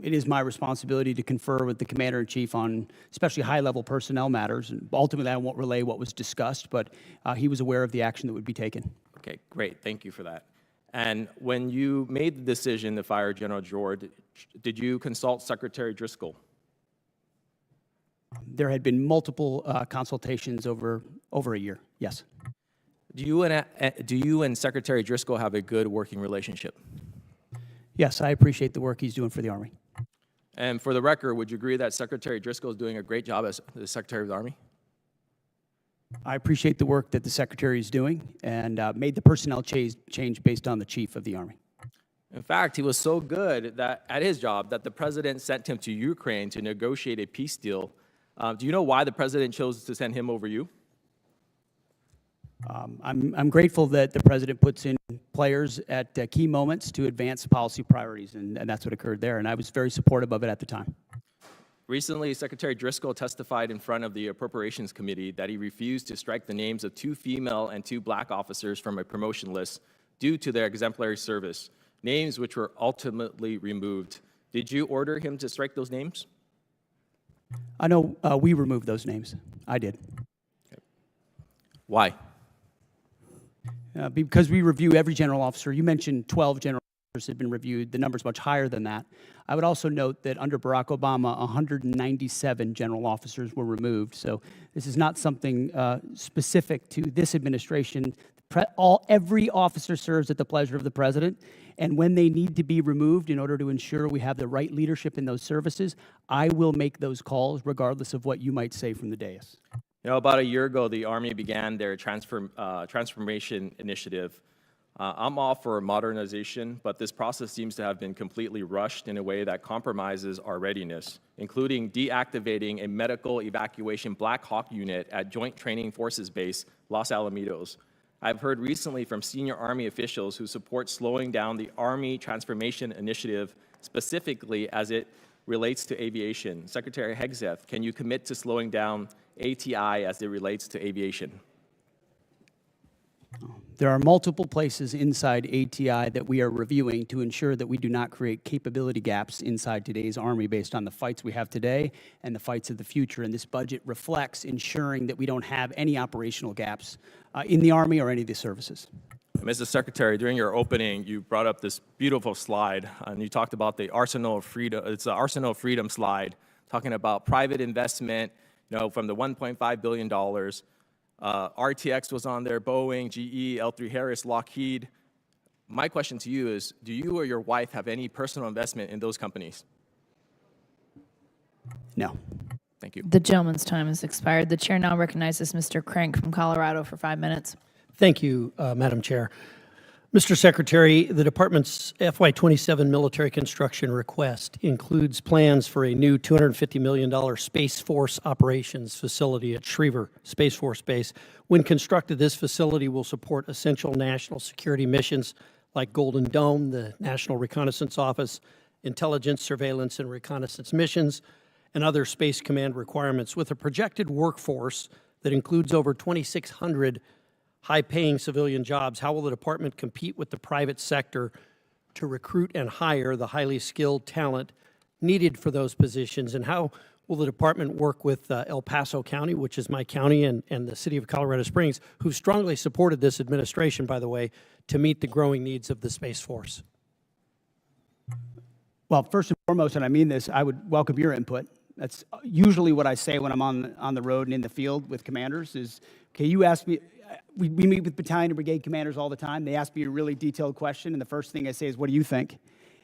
It is my responsibility to confer with the Commander-in-Chief on especially high-level personnel matters. And ultimately, I won't relay what was discussed, but he was aware of the action that would be taken. Okay, great. Thank you for that. And when you made the decision to fire General George, did you consult Secretary Driscoll? There had been multiple consultations over a year, yes. Do you and Secretary Driscoll have a good working relationship? Yes, I appreciate the work he's doing for the Army. And for the record, would you agree that Secretary Driscoll is doing a great job as the Secretary of the Army? I appreciate the work that the Secretary is doing and made the personnel change based on the Chief of the Army. In fact, he was so good that at his job that the President sent him to Ukraine to negotiate a peace deal. Do you know why the President chose to send him over you? I'm grateful that the President puts in players at key moments to advance policy priorities, and that's what occurred there, and I was very supportive of it at the time. Recently, Secretary Driscoll testified in front of the Appropriations Committee that he refused to strike the names of 2 female and 2 black officers from a promotion list due to their exemplary service, names which were ultimately removed. Did you order him to strike those names? I know we removed those names. I did. Okay. Why? Because we review every general officer. You mentioned 12 general had been reviewed. The number's much higher than that. I would also note that under Barack Obama, 197 general officers were removed. So this is not something specific to this administration. Every officer serves at the pleasure of the president, and when they need to be removed in order to ensure we have the right leadership in those services, I will make those calls regardless of what you might say from the dais. You know, about a year ago, the Army began their transformation initiative. I'm all for modernization, but this process seems to have been completely rushed in a way that compromises our readiness, including deactivating a medical evacuation Black Hawk unit at Joint Training Forces Base, Los Alamitos. I've heard recently from senior Army officials who support slowing down the Army Transformation Initiative, specifically as it relates to aviation. Secretary Hegseth, can you commit to slowing down ATI as it relates to aviation? There are multiple places inside ATI that we are reviewing to ensure that we do not create capability gaps inside today's Army based on the fights we have today and the fights of the future. And this budget reflects ensuring that we don't have any operational gaps in the Army or any of the services. Mr. Secretary, during your opening, you brought up this beautiful slide, and you talked about the Arsenal of Freedom. It's the Arsenal of Freedom slide, talking about private investment, you know, from the $1.5 billion. RTX was on there, Boeing, GE, L3 Harris, Lockheed. My question to you is, do you or your wife have any personal investment in those companies? No. Thank you. The gentleman's time has expired. The chair now recognizes Mr. Crank from Colorado for 5 minutes. Thank you, Madam Chair. Mr. Secretary, the Department's FY27 military construction request includes plans for a new $250 million Space Force operations facility at Schriever Space Force Base. When constructed, this facility will support essential national security missions like Golden Dome, the National Reconnaissance Office, intelligence, surveillance, and reconnaissance missions, and other Space Command requirements. With a projected workforce that includes over 2,600 high-paying civilian jobs, how will the department compete with the private sector to recruit and hire the highly skilled talent needed for those positions? And how will the department work with El Paso County, which is my county, and the city of Colorado Springs, who strongly supported this administration, by the way, to meet the growing needs of the Space Force? Well, first and foremost, and I mean this, I would welcome your input. That's usually what I say when I'm on the road and in the field with commanders is, okay, you ask me, we meet with battalion and brigade commanders all the time. They ask me a really detailed question, and the first thing I say is, what do you think?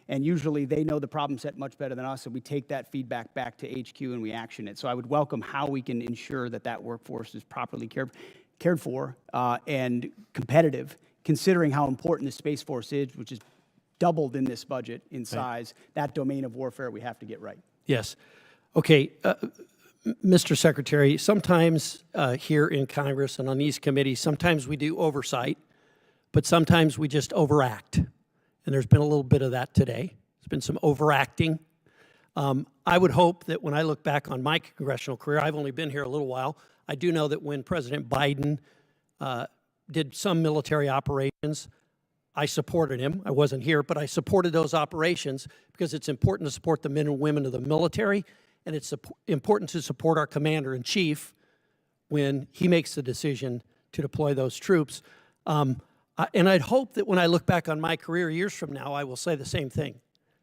And usually they know the problem set much better than us, so we take that feedback back to HQ and we action it. So I would welcome how we can ensure that that workforce is properly cared for and competitive, considering how important the Space Force is, which is doubled in this budget in size. That domain of warfare we have to get right. Yes. Okay. Mr. Secretary, sometimes here in Congress and on these committees, sometimes we do oversight, but sometimes we just overact. And there's been a little bit of that today. There's been some overacting. I would hope that when I look back on my congressional career, I've only been here a little while, I do know that when President Biden did some military operations, I supported him. I wasn't here, but I supported those operations because it's important to support the men and women of the military, and it's important to support our commander-in-chief when he makes the decision to deploy those troops. And I'd hope that when I look back on my career years from now, I will say the same thing,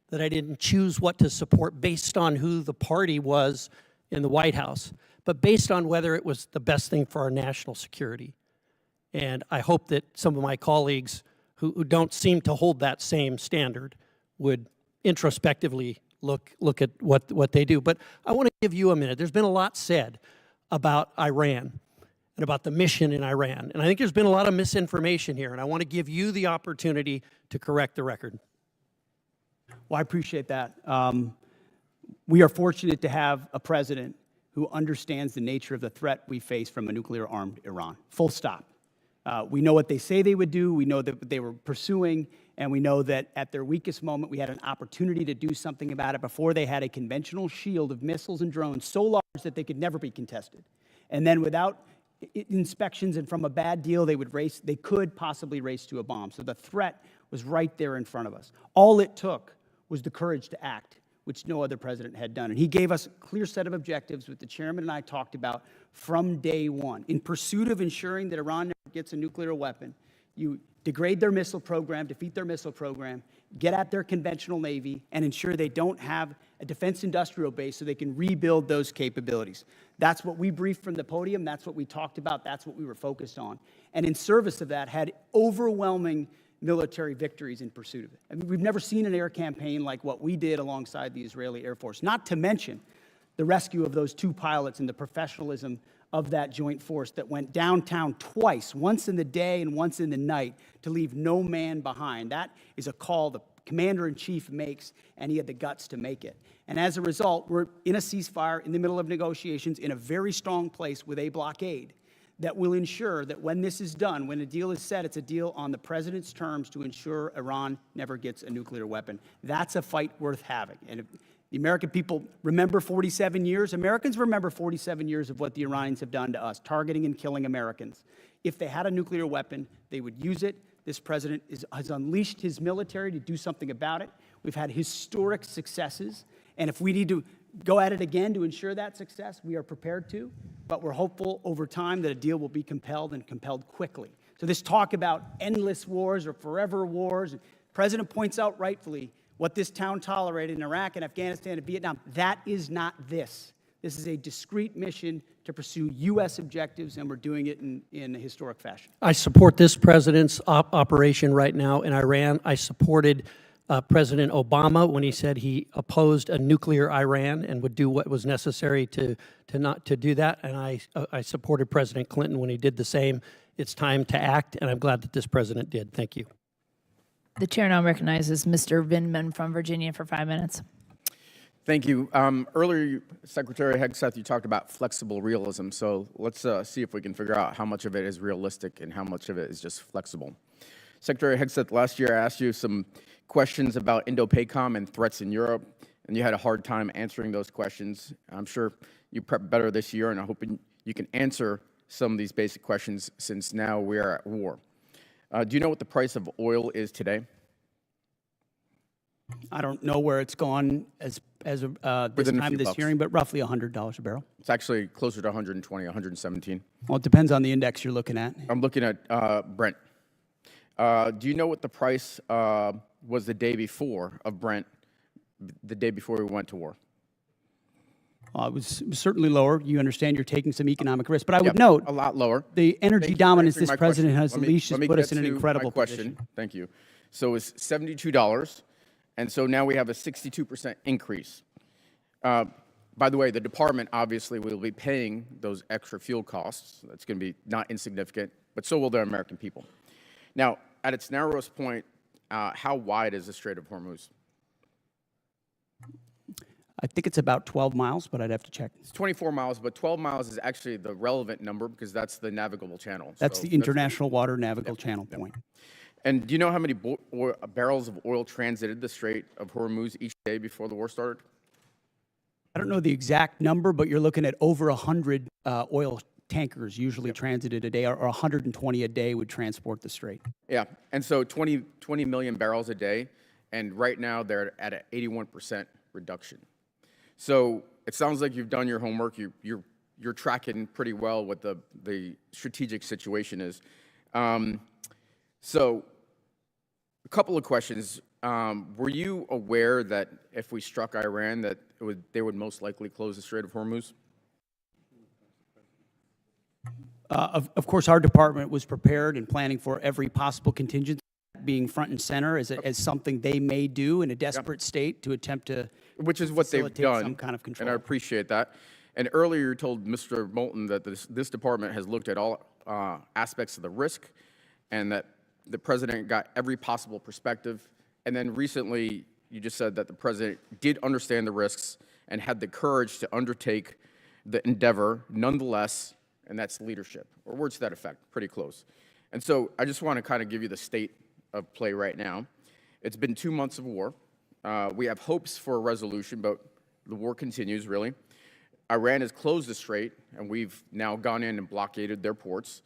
that I didn't choose what to support based on who the party was in the White House, but based on whether it was the best thing for our national security. And I hope that some of my colleagues who don't seem to hold that same standard would introspectively look at what they do. But I want to give you a minute. There's been a lot said about Iran and about the mission in Iran. And I think there's been a lot of misinformation here, and I want to give you the opportunity to correct the record. Well, I appreciate that. We are fortunate to have a president who understands the nature of the threat we face from a nuclear-armed Iran. Full stop. We know what they say they would do, we know that they were pursuing, and we know that at their weakest moment, we had an opportunity to do something about it before they had a conventional shield of missiles and drones so large that they could never be contested. And then without inspections and from a bad deal, they could possibly race to a bomb. So the threat was right there in front of us. All it took was the courage to act, which no other president had done. And he gave us a clear set of objectives, which the chairman and I talked about from day one. In pursuit of ensuring that Iran never gets a nuclear weapon, you degrade their missile program, defeat their missile program, get at their conventional Navy, and ensure they don't have a defense industrial base so they can rebuild those capabilities. That's what we briefed from the podium. That's what we talked about. That's what we were focused on. And in service of that, had overwhelming military victories in pursuit of it. I mean, we've never seen an air campaign like what we did alongside the Israeli Air Force, not to mention the rescue of those 2 pilots and the professionalism of that joint force that went downtown twice, once in the day and once in the night, to leave no man behind. That is a call the commander-in-chief makes, and he had the guts to make it. And as a result, we're in a ceasefire, in the middle of negotiations, in a very strong place with a blockade that will ensure that when this is done, when a deal is set, it's a deal on the president's terms to ensure Iran never gets a nuclear weapon. That's a fight worth having. And if the American people remember 47 years, Americans remember 47 years of what the Iranians have done to us, targeting and killing Americans. If they had a nuclear weapon, they would use it. This president has unleashed his military to do something about it. We've had historic successes. And if we need to go at it again to ensure that success, we are prepared to. But we're hopeful over time that a deal will be compelled and compelled quickly. So this talk about endless wars or forever wars, the president points out rightfully what this town tolerated in Iraq and Afghanistan and Vietnam. That is not this. This is a discrete mission to pursue U.S. objectives, and we're doing it in a historic fashion. I support this president's operation right now in Iran. I supported President Obama when he said he opposed a nuclear Iran and would do what was necessary to do that. And I supported President Clinton when he did the same. It's time to act, and I'm glad that this president did. Thank you. The chair now recognizes Mr. Vindman from Virginia for 5 minutes. Thank you. Earlier, Secretary Hegseth, you talked about flexible realism. So let's see if we can figure out how much of it is realistic and how much of it is just flexible. Secretary Hegseth, last year I asked you some questions about Indo-PACOM and threats in Europe, and you had a hard time answering those questions. I'm sure you prepped better this year, and I'm hoping you can answer some of these basic questions since now we are at war. Do you know what the price of oil is today? I don't know where it's gone as this time of this hearing, but roughly $100 a barrel. It's actually closer to 120, 117. Well, it depends on the index you're looking at. I'm looking at Brent. Do you know what the price was the day before of Brent, the day before we went to war? It was certainly lower. You understand you're taking some economic risk. But I would note, a lot lower. The energy dominance this president has Let unleashed me has put get us in an to incredible my question. position. Thank you. So it's $72, and so now we have a 62% increase. By the way, the department obviously will be paying those extra fuel costs. That's going to be not insignificant, but so will the American people. Now, at its narrowest point, how wide is the Strait of Hormuz? I think it's about 12 miles, but I'd have to check. It's 24 miles, but 12 miles is actually the relevant number because that's the navigable channel. That's the international water navigable channel point. And do you know how many barrels of oil transited the Strait of Hormuz each day before the war started? I don't know the exact number, but you're looking at over 100 oil tankers usually transited a day, or 120 a day would transport the strait. Yeah, and so 20 million barrels a day, and right now they're at an 81% reduction. So it sounds like you've done your homework. You're tracking pretty well what the strategic situation is. So a couple of questions. Were you aware that if we struck Iran, that they would most likely close the Strait of Hormuz? Of course, our department was prepared and planning for every possible contingency, being front and center as something they may do in a desperate state to attempt to which is what they've done, some kind of control. And I appreciate that. And earlier you told Mr. Moulton that this department has looked at all aspects of the risk and that the president got every possible perspective. And then recently you just said that the president did understand the risks and had the courage to undertake the endeavor nonetheless, and that's leadership, or words to that effect, pretty close. And so I just want to kind of give you the state of play right now. It's been 2 months of war. We have hopes for a resolution, but the war continues, really. Iran has closed the strait, and we've now gone in and blockaded their ports.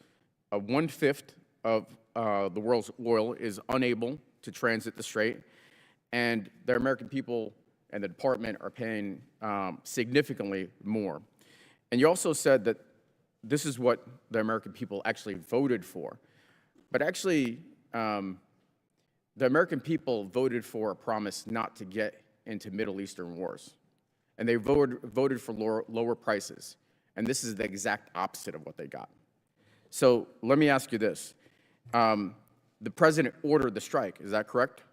1/5 of the world's oil is unable to transit the strait, and the American people and the department are paying significantly more. And you also said that this is what the American people actually voted for. But actually, The American people voted for a promise not to get into Middle Eastern wars. And they voted for lower prices. And this is the exact opposite of what they got. So let me ask you this. The president ordered the strike, is that correct?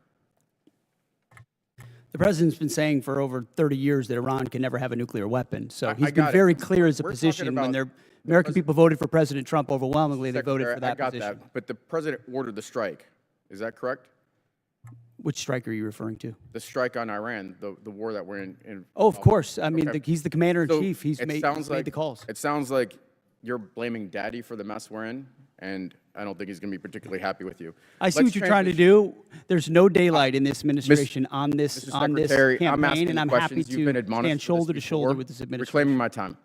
The president's been saying for over 30 years that Iran can never have a nuclear weapon. So he's been got very it. clear as a We're position talking when about the American people voted for President Trump overwhelmingly. They voted for that I got position. that, but the president ordered the strike. Is that correct? Which strike are you referring to? The strike on Iran, the war that we're in. Oh, of course. I mean, Okay. he's the commander in So chief. He's it made sounds like the calls. It sounds like you're blaming Daddy for the mess we're in, and I don't think he's going to be particularly happy with you. I see what you're trying to do. There's no daylight in this administration on this Mr. Secretary, I'm campaign, asking and you I'm happy questions. You've been to admonished stand for this shoulder to shoulder before. with this administration. Reclaiming my time.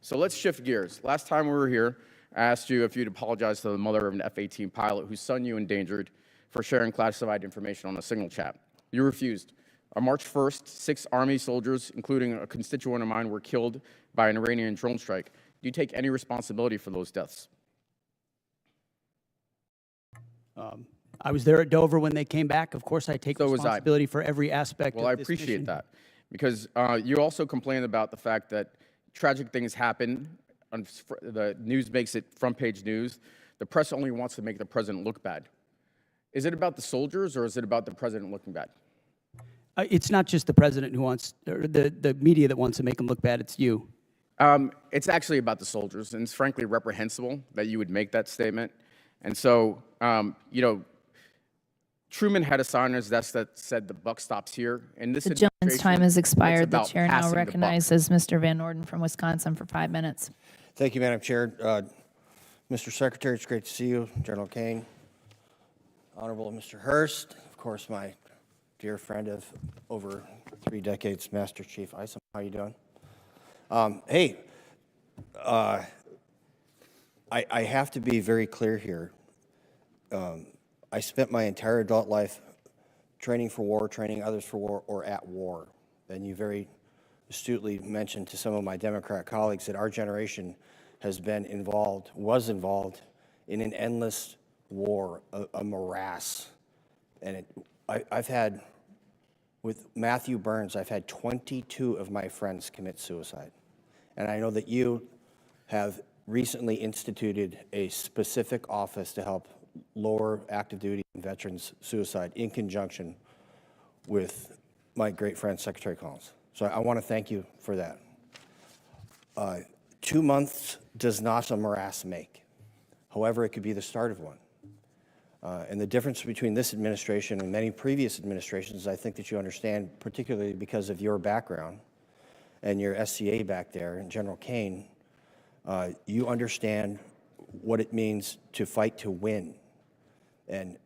So let's shift gears. Last time we were here, I asked you if you'd apologize to the mother of an F-18 pilot whose son you endangered for sharing classified information on a signal chat. You refused. On March 1st, 6 Army soldiers, including a constituent of mine, were killed by an Iranian drone strike. Do you take any responsibility for those deaths? I was there at Dover when they came back. Of course, I take So was I. responsibility for every aspect Well, of I this appreciate mission. that, because you also complained about the fact that tragic things happen. The news makes it front-page news. The press only wants to make the president look bad. Is it about the soldiers, or is it about the president looking bad? It's not just the president who wants, or the media that wants to make him look bad. It's you. It's actually about the soldiers, and it's frankly reprehensible that you would make that statement. And so, you know, Truman had a sign on his desk that said the buck stops here. And this The gentleman's time has expired. The about chair now passing the buck. recognizes Mr. Van Orden from Wisconsin for 5 minutes. Thank you, Madam Chair. Mr. Secretary, it's great to see you. General Caine, Honorable Mr. Hurst, of course, my dear friend of over 3 decades, Master Chief Isom. How you doing? I have to be very clear here. I spent my entire adult life training for war, training others for war, or at war. And you very astutely mentioned to some of my Democrat colleagues that our generation was involved in an endless war, a morass. And I've had, with Matthew Burns, I've had 22 of my friends commit suicide. And I know that you have recently instituted a specific office to help lower active duty and veterans suicide in conjunction with my great friend, Secretary Collins. So I want to thank you for that. 2 months does not a morass make. However, it could be the start of one. And the difference between this administration and many previous administrations, I think that you understand, particularly because of your background and your SCA back there, and General Caine, you understand what it means to fight to win. And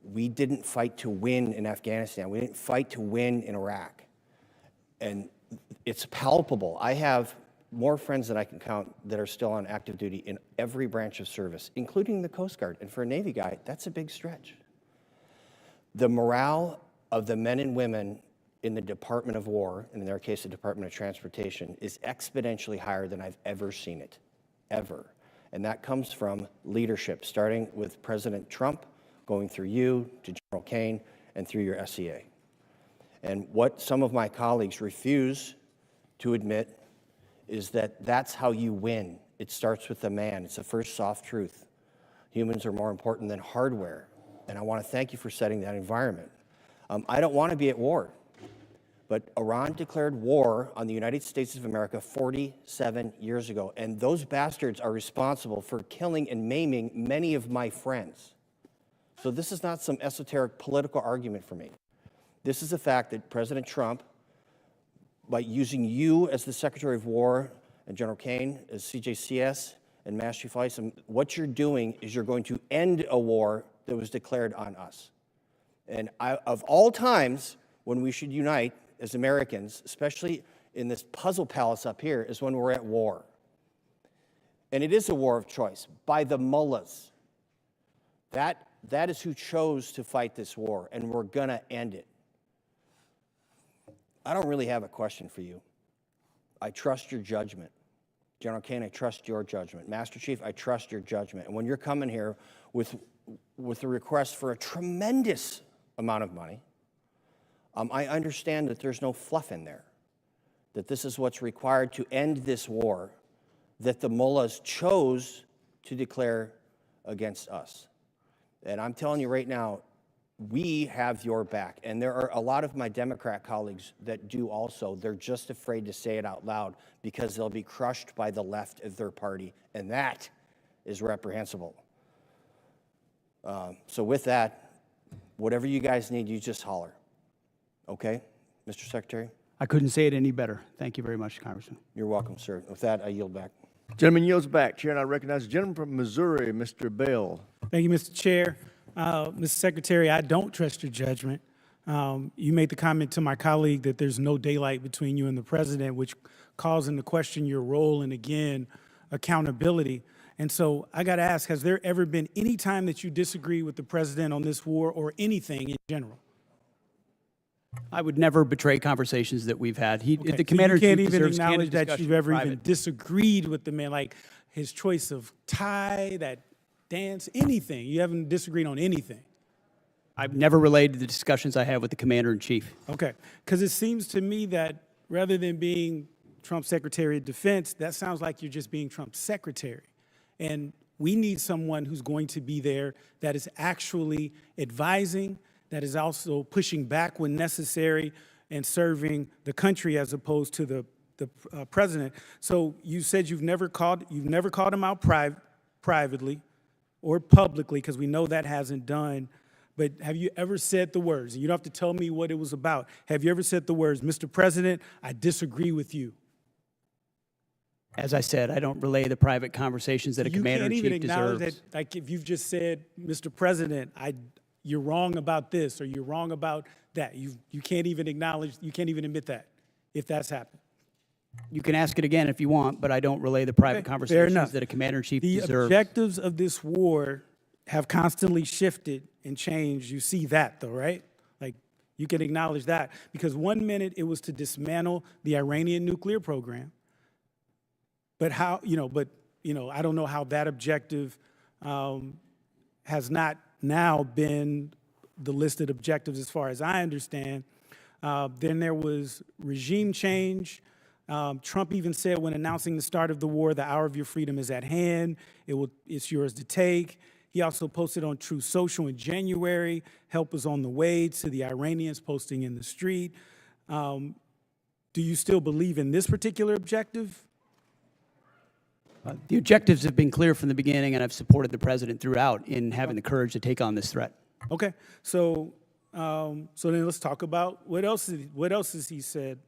we didn't fight to win in Afghanistan. We didn't fight to win in Iraq. And it's palpable. I have more friends than I can count that are still on active duty in every branch of service, including the Coast Guard. And for a Navy guy, that's a big stretch. The morale of the men and women in the Department of War, and in their case, the Department of Transportation, is exponentially higher than I've ever seen it, ever. And that comes from leadership, starting with President Trump, going through you, to General Caine, and through your SCA. And what some of my colleagues refuse to admit is that that's how you win. It starts with the man. It's the first soft truth. Humans are more important than hardware. And I want to thank you for setting that environment. I don't want to be at war, but Iran declared war on the United States of America 47 years ago, and those bastards are responsible for killing and maiming many of my friends. So this is not some esoteric political argument for me. This is the fact that President Trump, by using you as the Secretary of War and General Caine as CJCS and Master Chief Isom, what you're doing is you're going to end a war that was declared on us. And of all times when we should unite as Americans, especially in this puzzle palace up here, is when we're at war. And it is a war of choice by the mullahs. That is who chose to fight this war, and we're gonna end it. I don't really have a question for you. I trust your judgment. General Caine, I trust your judgment. Master Chief, I trust your judgment. And when you're coming here with with a request for a tremendous amount of money. I understand that there's no fluff in there, that this is what's required to end this war that the mullahs chose to declare against us. And I'm telling you right now, we have your back. And there are a lot of my Democrat colleagues that do also. They're just afraid to say it out loud because they'll be crushed by the left of their party, and that is reprehensible. So with that, whatever you guys need, you just holler. Okay, Mr. Secretary? I couldn't say it any better. Thank you very much, Congressman. You're welcome, sir. With that, I yield back. Gentleman yields back. Chair, and I recognize the gentleman from Missouri, Mr. Bell. Thank you, Mr. Chair. Mr. Secretary, I don't trust your judgment. You made the comment to my colleague that there's no daylight between you and the president, which calls into question your role and, again, accountability. And so I got to ask, has there ever been any time that you disagree with the president on this war or anything in general? I would never betray conversations that we've had. Okay, The commander-in-chief you can't even deserves candid acknowledge that discussion you've ever in even private. disagreed with the man, like his choice of tie, that dance, anything. You haven't disagreed on anything. I've never relayed the discussions I have with the commander-in-chief. Okay, because it seems to me that rather than being Trump's Secretary of Defense, that sounds like you're just being Trump's secretary. And we need someone who's going to be there that is actually advising, that is also pushing back when necessary and serving the country as opposed to the president. So you said you've never called him out privately or publicly, because we know that hasn't done. But have you ever said the words, and you don't have to tell me what it was about, have you ever said the words, Mr. President, I disagree with you? As I said, I don't relay the private conversations that a commander-in-chief You can't even acknowledge deserves. that, like if you've just said, Mr. President, you're wrong about this or you're wrong about that. You can't even acknowledge, you can't even admit that, if that's happened. You can ask it again if you want, but I don't relay the private Fair conversations enough. that a commander-in-chief The deserves. objectives of this war have constantly shifted and changed. You see that though, right? Like you can acknowledge that, because 1 minute it was to dismantle the Iranian nuclear program. But I don't know how that objective has not now been the listed objectives as far as I understand. Then there was regime change. Trump even said when announcing the start of the war, the hour of your freedom is at hand. It's yours to take. He also posted on Truth Social in January, help is on the way, to the Iranians posting in the street. Do you still believe in this particular objective? The objectives have been clear from the beginning, and I've supported the president throughout in having the courage to take on this threat. Okay, so then let's talk about what else has he said.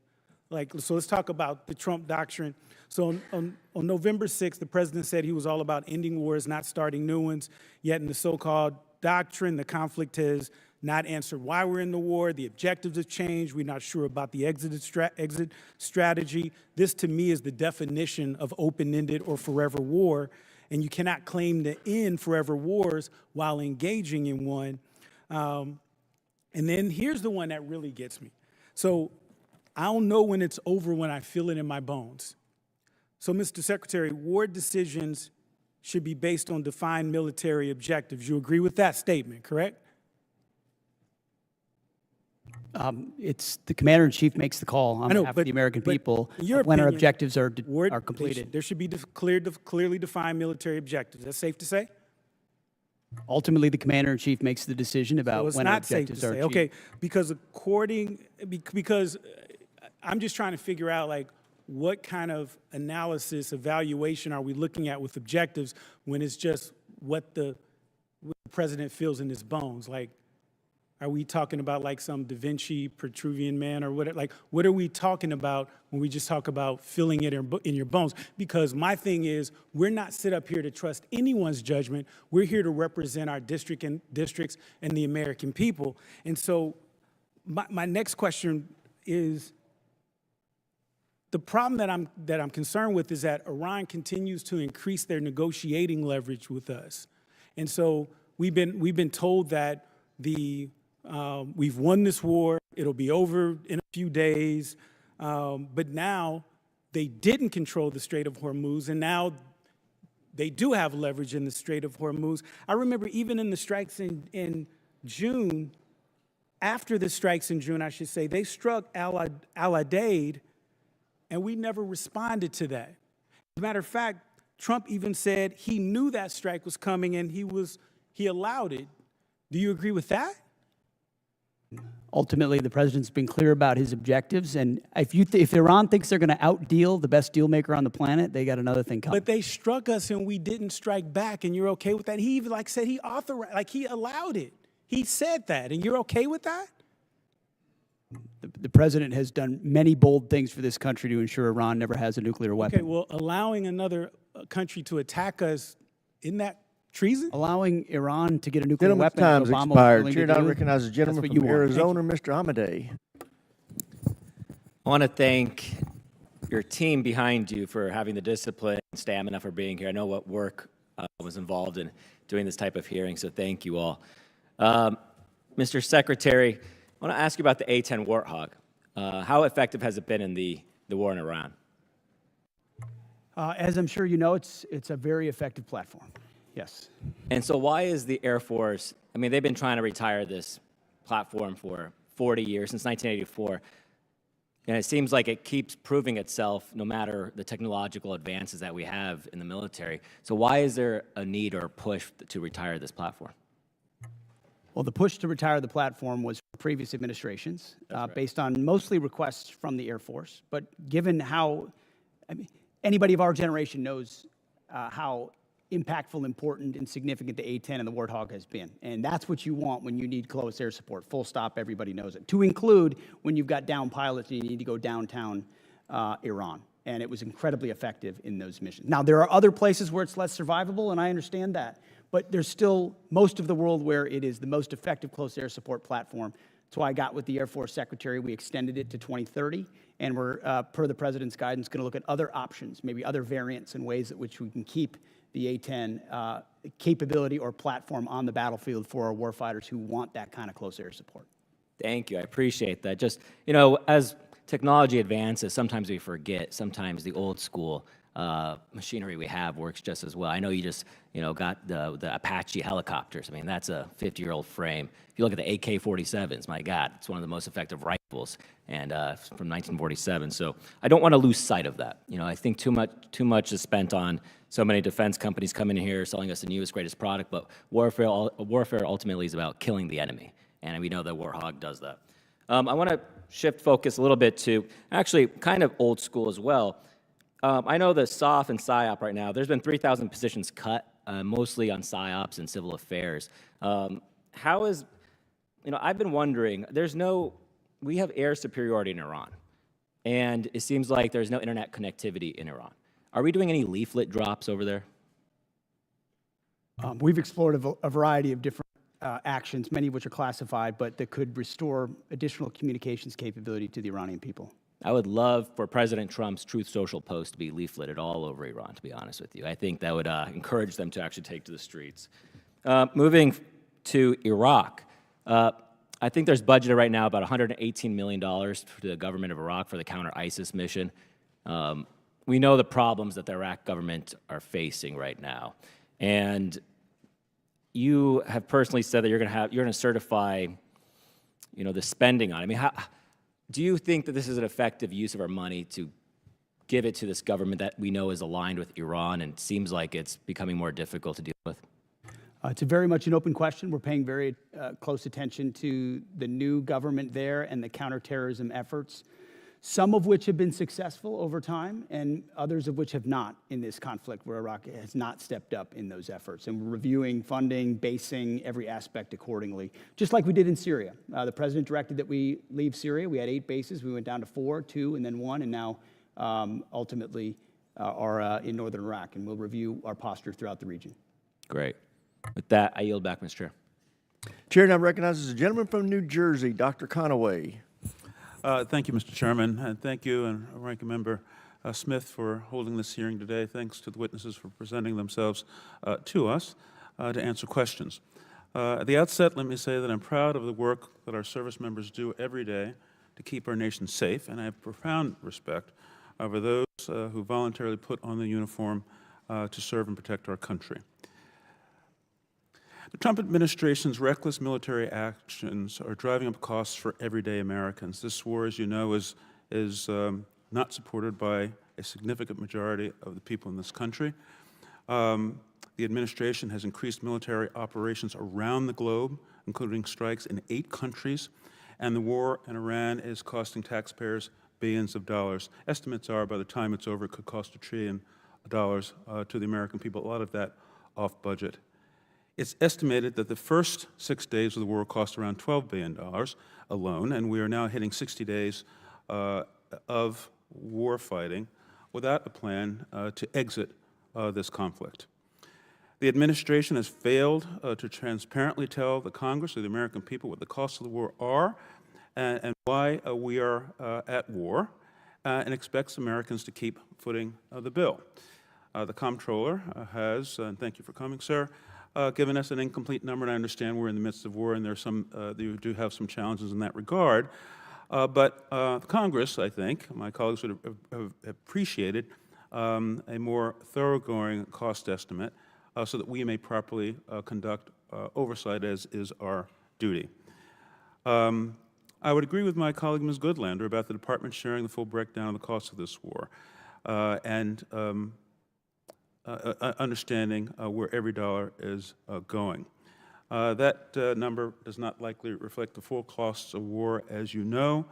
So let's talk about the Trump doctrine. So on November 6th, the president said he was all about ending wars, not starting new ones. Yet in the so-called doctrine, the conflict has not answered why we're in the war. The objectives have changed. We're not sure about the exit strategy. This, to me, is the definition of open-ended or forever war. And you cannot claim to end forever wars while engaging in one. And then here's the one that really gets me. So I don't know when it's over when I feel it in my bones. So, Mr. Secretary, war decisions should be based on defined military objectives. You agree with that statement, correct? It's the commander-in-chief makes the call on behalf of the American people when our objectives are completed. There should be clearly defined military objectives. That's safe to say? Ultimately, the commander-in-chief makes the decision about when our objectives are achieved. Okay, because because I'm just trying to figure out, like, what kind of analysis, evaluation are we looking at with objectives when it's just what the president feels in his bones? Like, are we talking about like some Da Vinci Petruvian man or what? Like, what are we talking about when we just talk about feeling it in your bones? Because my thing is, we're not set up here to trust anyone's judgment. We're here to represent our districts and the American people. And so my next question is, the problem that I'm concerned with is that Iran continues to increase their negotiating leverage with us. And so we've been told that we've won this war, it'll be over in a few days, but now they didn't control the Strait of Hormuz, and now they do have leverage in the Strait of Hormuz. I remember even in the strikes in June, after the strikes in June, I should say, they struck Al-Udeid, and we never responded to that. As a matter of fact, Trump even said he knew that strike was coming and he allowed it. Do you agree with that? Ultimately, the president's been clear about his objectives, and if Iran thinks they're going to outdeal the best deal maker on the planet, they got another thing coming. But they struck us and we didn't strike back, and you're okay with that? He even said he authorized, he allowed it. He said that, and you're okay with that? The president has done many bold things for this country to ensure Iran never has a nuclear weapon. Okay, well, allowing another country to attack us, isn't that treason? Allowing Iran to get a nuclear Gentleman's weapon, time's Obama was expired. willing Chair to now do, recognizes the gentleman that's what from you want. Arizona, Mr. Amadei. I want to thank your team behind you for having the discipline and stamina for being here. I know what work was involved in doing this type of hearing, so thank you all. Mr. Secretary, I want to ask you about the A-10 Warthog. How effective has it been in the war in Iran? As I'm sure you know, it's a very effective platform. Yes. And so why is the Air Force, I mean, they've been trying to retire this platform for 40 years, since 1984, and it seems like it keeps proving itself no matter the technological advances that we have in the military. So why is there a need or a push to retire this platform? Well, the push to retire the platform was from previous administrations, based on mostly requests from the Air Force. But given how, anybody of our generation knows how impactful, important, and significant the A-10 and the Warthog has been. And that's what you want when you need close air support. Full stop, everybody knows it. To include when you've got down pilots and you need to go downtown Iran. And it was incredibly effective in those missions. Now, there are other places where it's less survivable, and I understand that. But there's still most of the world where it is the most effective close air support platform. That's why I got with the Air Force Secretary. We extended it to 2030, and we're, per the President's guidance, going to look at other options, maybe other variants and ways at which we can keep the A-10 capability or platform on the battlefield for our warfighters who want that kind of close air support. Thank you. I appreciate that. Just, you know, as technology advances, sometimes we forget, sometimes the old school machinery we have works just as well. I know you just, got the Apache helicopters. I mean, that's a 50-year-old frame. If you look at the AK-47s, my God, it's one of the most effective rifles, and from 1947. So I don't want to lose sight of that. I think too much is spent on so many defense companies coming in here selling us the newest, greatest product, but warfare ultimately is about killing the enemy, and we know that Warthog does that. I want to shift focus a little bit to actually kind of old school as well. I know the SOF and PSYOP right now, there's been 3,000 positions cut, mostly on PSYOPs and civil affairs. How is, I've been wondering, we have air superiority in Iran, and it seems like there's no internet connectivity in Iran. Are we doing any leaflet drops over there? We've explored a variety of different actions, many of which are classified, but that could restore additional communications capability to the Iranian people. I would love for President Trump's Truth Social post to be leafleted all over Iran, to be honest with you. I think that would encourage them to actually take to the streets. Moving to Iraq, I think there's budgeted right now about $118 million to the government of Iraq for the counter-ISIS mission. We know the problems that the Iraq government are facing right now. And you have personally said that you're going to certify, the spending on it. I mean, do you think that this is an effective use of our money to give it to this government that we know is aligned with Iran and seems like it's becoming more difficult to deal with? It's very much an open question. We're paying very close attention to the new government there and the counterterrorism efforts, some of which have been successful over time and others of which have not in this conflict where Iraq has not stepped up in those efforts. And we're reviewing funding, basing every aspect accordingly, just like we did in Syria. The president directed that we leave Syria. We had 8 bases. We went down to 4, 2, and then 1, and now ultimately are in northern Iraq. And we'll review our posture throughout the region. Great. With that, I yield back, Mr. Chair. Chair now recognizes the gentleman from New Jersey, Dr. Conaway. Thank you, Mr. Chairman, and thank you and Ranking Member Smith for holding this hearing today. Thanks to the witnesses for presenting themselves to us to answer questions. At the outset, let me say that I'm proud of the work that our service members do every day to keep our nation safe, and I have profound respect for those who voluntarily put on the uniform to serve and protect our country. The Trump administration's reckless military actions are driving up costs for everyday Americans. This war, as you know, is not supported by a significant majority of the people in this country. The administration has increased military operations around the globe, including strikes in 8 countries, and the war in Iran is costing taxpayers billions of dollars. Estimates are by the time it's over, it could cost $1 trillion to the American people, a lot of that off budget. It's estimated that the first 6 days of the war cost around $12 billion alone, and we are now hitting 60 days of war fighting without a plan to exit this conflict. The administration has failed to transparently tell the Congress or the American people what the costs of the war are and why we are at war, and expects Americans to keep footing the bill. The comptroller has, and thank you for coming, sir, given us an incomplete number, and I understand we're in the midst of war and there's you do have some challenges in that regard. But Congress, I think, my colleagues would have appreciated a more thoroughgoing cost estimate so that we may properly conduct oversight as is our duty. I would agree with my colleague, Ms. Goodlander, about the Department sharing the full breakdown of the cost of this war and understanding where every dollar is going. That number does not likely reflect the full costs of war, as you know.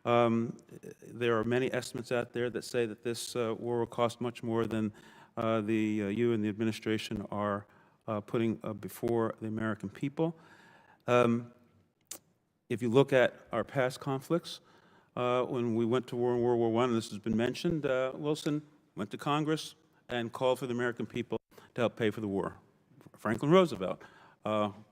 There are many estimates out there that say that this war will cost much more than you and the administration are putting before the American people. If you look at our past conflicts, when we went to war in World War I, and this has been mentioned, Wilson went to Congress and called for the American people to help pay for the war. Franklin Roosevelt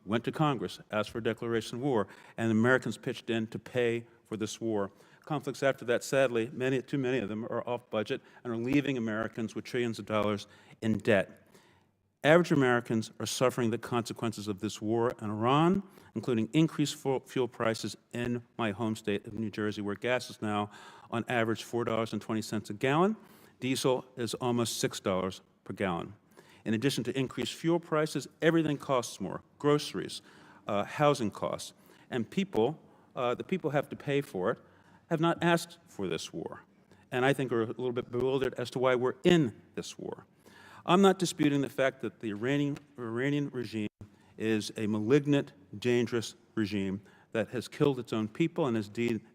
went to Congress, asked for a declaration of war, and the Americans pitched in to pay for this war. Conflicts after that, sadly, too many of them are off budget and are leaving Americans with trillions of dollars in debt. Average Americans are suffering the consequences of this war in Iran, including increased fuel prices in my home state of New Jersey, where gas is now on average $4.20 a gallon. Diesel is almost $6 per gallon. In addition to increased fuel prices, everything costs more: groceries, housing costs. And the people have to pay for it, have not asked for this war, and I think are a little bit bewildered as to why we're in this war. I'm not disputing the fact that the Iranian regime is a malignant, dangerous regime that has killed its own people and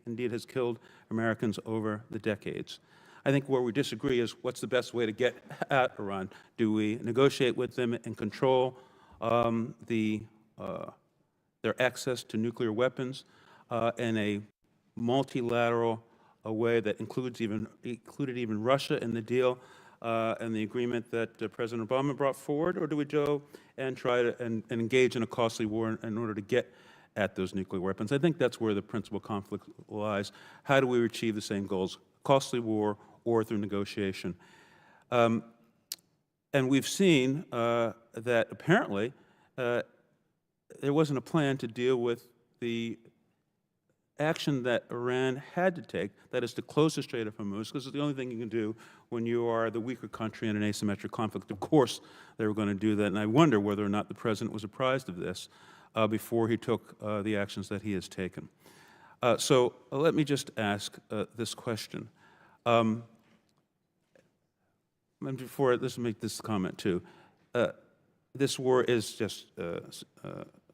indeed has killed Americans over the decades. I think where we disagree is what's the best way to get at Iran. Do we negotiate with them and control their access to nuclear weapons in a multilateral way that included even Russia in the deal and the agreement that President Obama brought forward, or do we go and try to and engage in a costly war in order to get at those nuclear weapons? I think that's where the principal conflict lies. How do we achieve the same goals, costly war or through negotiation? And we've seen that apparently there wasn't a plan to deal with the action that Iran had to take, that is to close the Strait of Hormuz, because it's the only thing you can do when you are the weaker country in an asymmetric conflict. Of course they were going to do that, and I wonder whether or not the President was apprised of this before he took the actions that he has taken. So let me just ask this question. And before, let's make this comment too. This war is just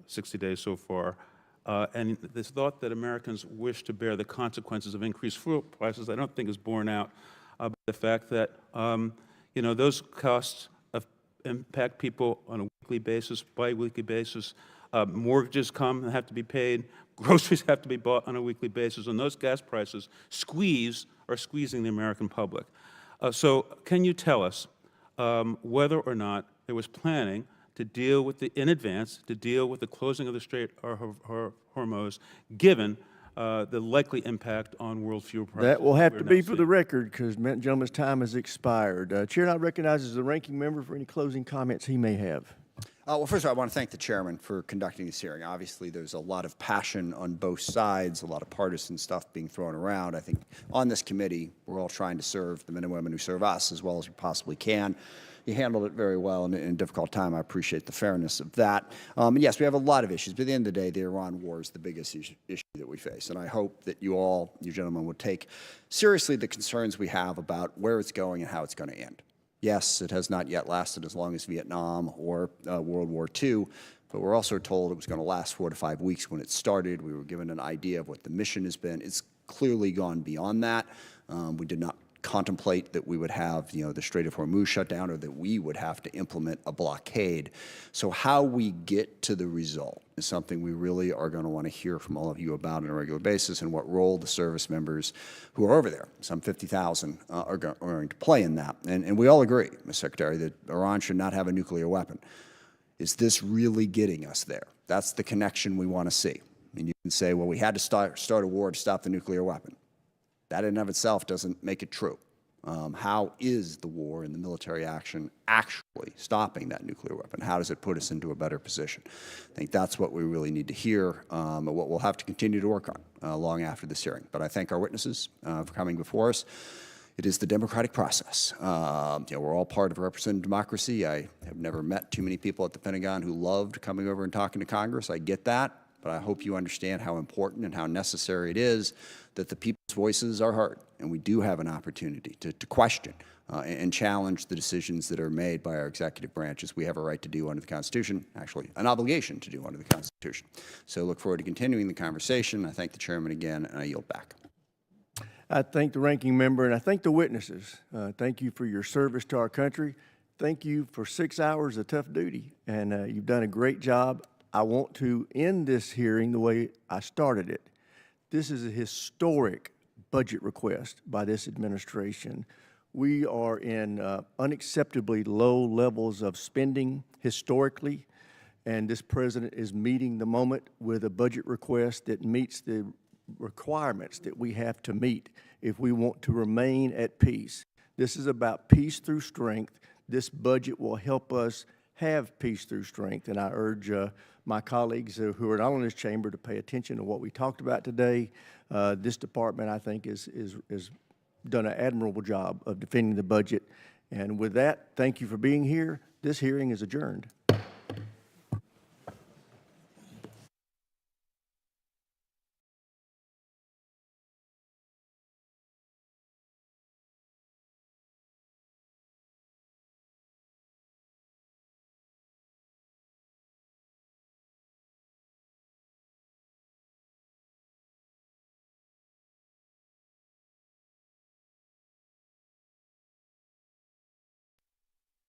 60 days so far. And this thought that Americans wish to bear the consequences of increased fuel prices, I don't think is borne out by the fact that, those costs impact people on a weekly basis, bi-weekly basis. Mortgages come and have to be paid. Groceries have to be bought on a weekly basis. And those gas prices are squeezing the American public. So can you tell us whether or not there was planning to deal with in advance, to deal with the closing of the Strait of Hormuz, given the likely impact on world fuel prices? That will have to be for the record, because the gentleman's time has expired. Chair now recognizes the ranking member for any closing comments he may have. Well, first of all, I want to thank the chairman for conducting this hearing. Obviously, there's a lot of passion on both sides, a lot of partisan stuff being thrown around. I think on this committee, we're all trying to serve the men and women who serve us as well as we possibly can. he handled it very well in a difficult time. I appreciate the fairness of that. And yes, we have a lot of issues, but at the end of the day, the Iran war is the biggest issue that we face. And I hope that you gentlemen, would take seriously the concerns we have about where it's going and how it's going to end. Yes, it has not yet lasted as long as Vietnam or World War II, but we're also told it was going to last 4 to 5 weeks when it started. We were given an idea of what the mission has been. It's clearly gone beyond that. We did not contemplate that we would have, the Strait of Hormuz shut down or that we would have to implement a blockade. So how we get to the result is something we really are going to want to hear from all of you about on a regular basis, and what role the service members who are over there, some 50,000, are going to play in that. And we all agree, Mr. Secretary, that Iran should not have a nuclear weapon. Is this really getting us there? That's the connection we want to see. I mean, you can say, well, we had to start a war to stop the nuclear weapon. That in and of itself doesn't make it true. How is the war and the military action actually stopping that nuclear weapon? How does it put us into a better position? I think that's what we really need to hear, and what we'll have to continue to work on long after this hearing. But I thank our witnesses for coming before us. It is the democratic process. We're all part of a representative democracy. I have never met too many people at the Pentagon who loved coming over and talking to Congress. I get that. But I hope you understand how important and how necessary it is that the people's voices are heard, and we do have an opportunity to question and challenge the decisions that are made by our executive branches. We have a right to do under the Constitution, actually an obligation to do under the Constitution. So look forward to continuing the conversation. I thank the chairman again, and I yield back. I thank the ranking member, and I thank the witnesses. Thank you for your service to our country. Thank you for 6 hours of tough duty, and you've done a great job. I want to end this hearing the way I started it. This is a historic budget request by this administration. We are in unacceptably low levels of spending historically, and this president is meeting the moment with a budget request that meets the requirements that we have to meet if we want to remain at peace. This is about peace through strength. This budget will help us have peace through strength, and I urge my colleagues who are not in this chamber to pay attention to what we talked about today. This department, I think, is done an admirable job of defending the budget. And with that, thank you for being here. This hearing is adjourned.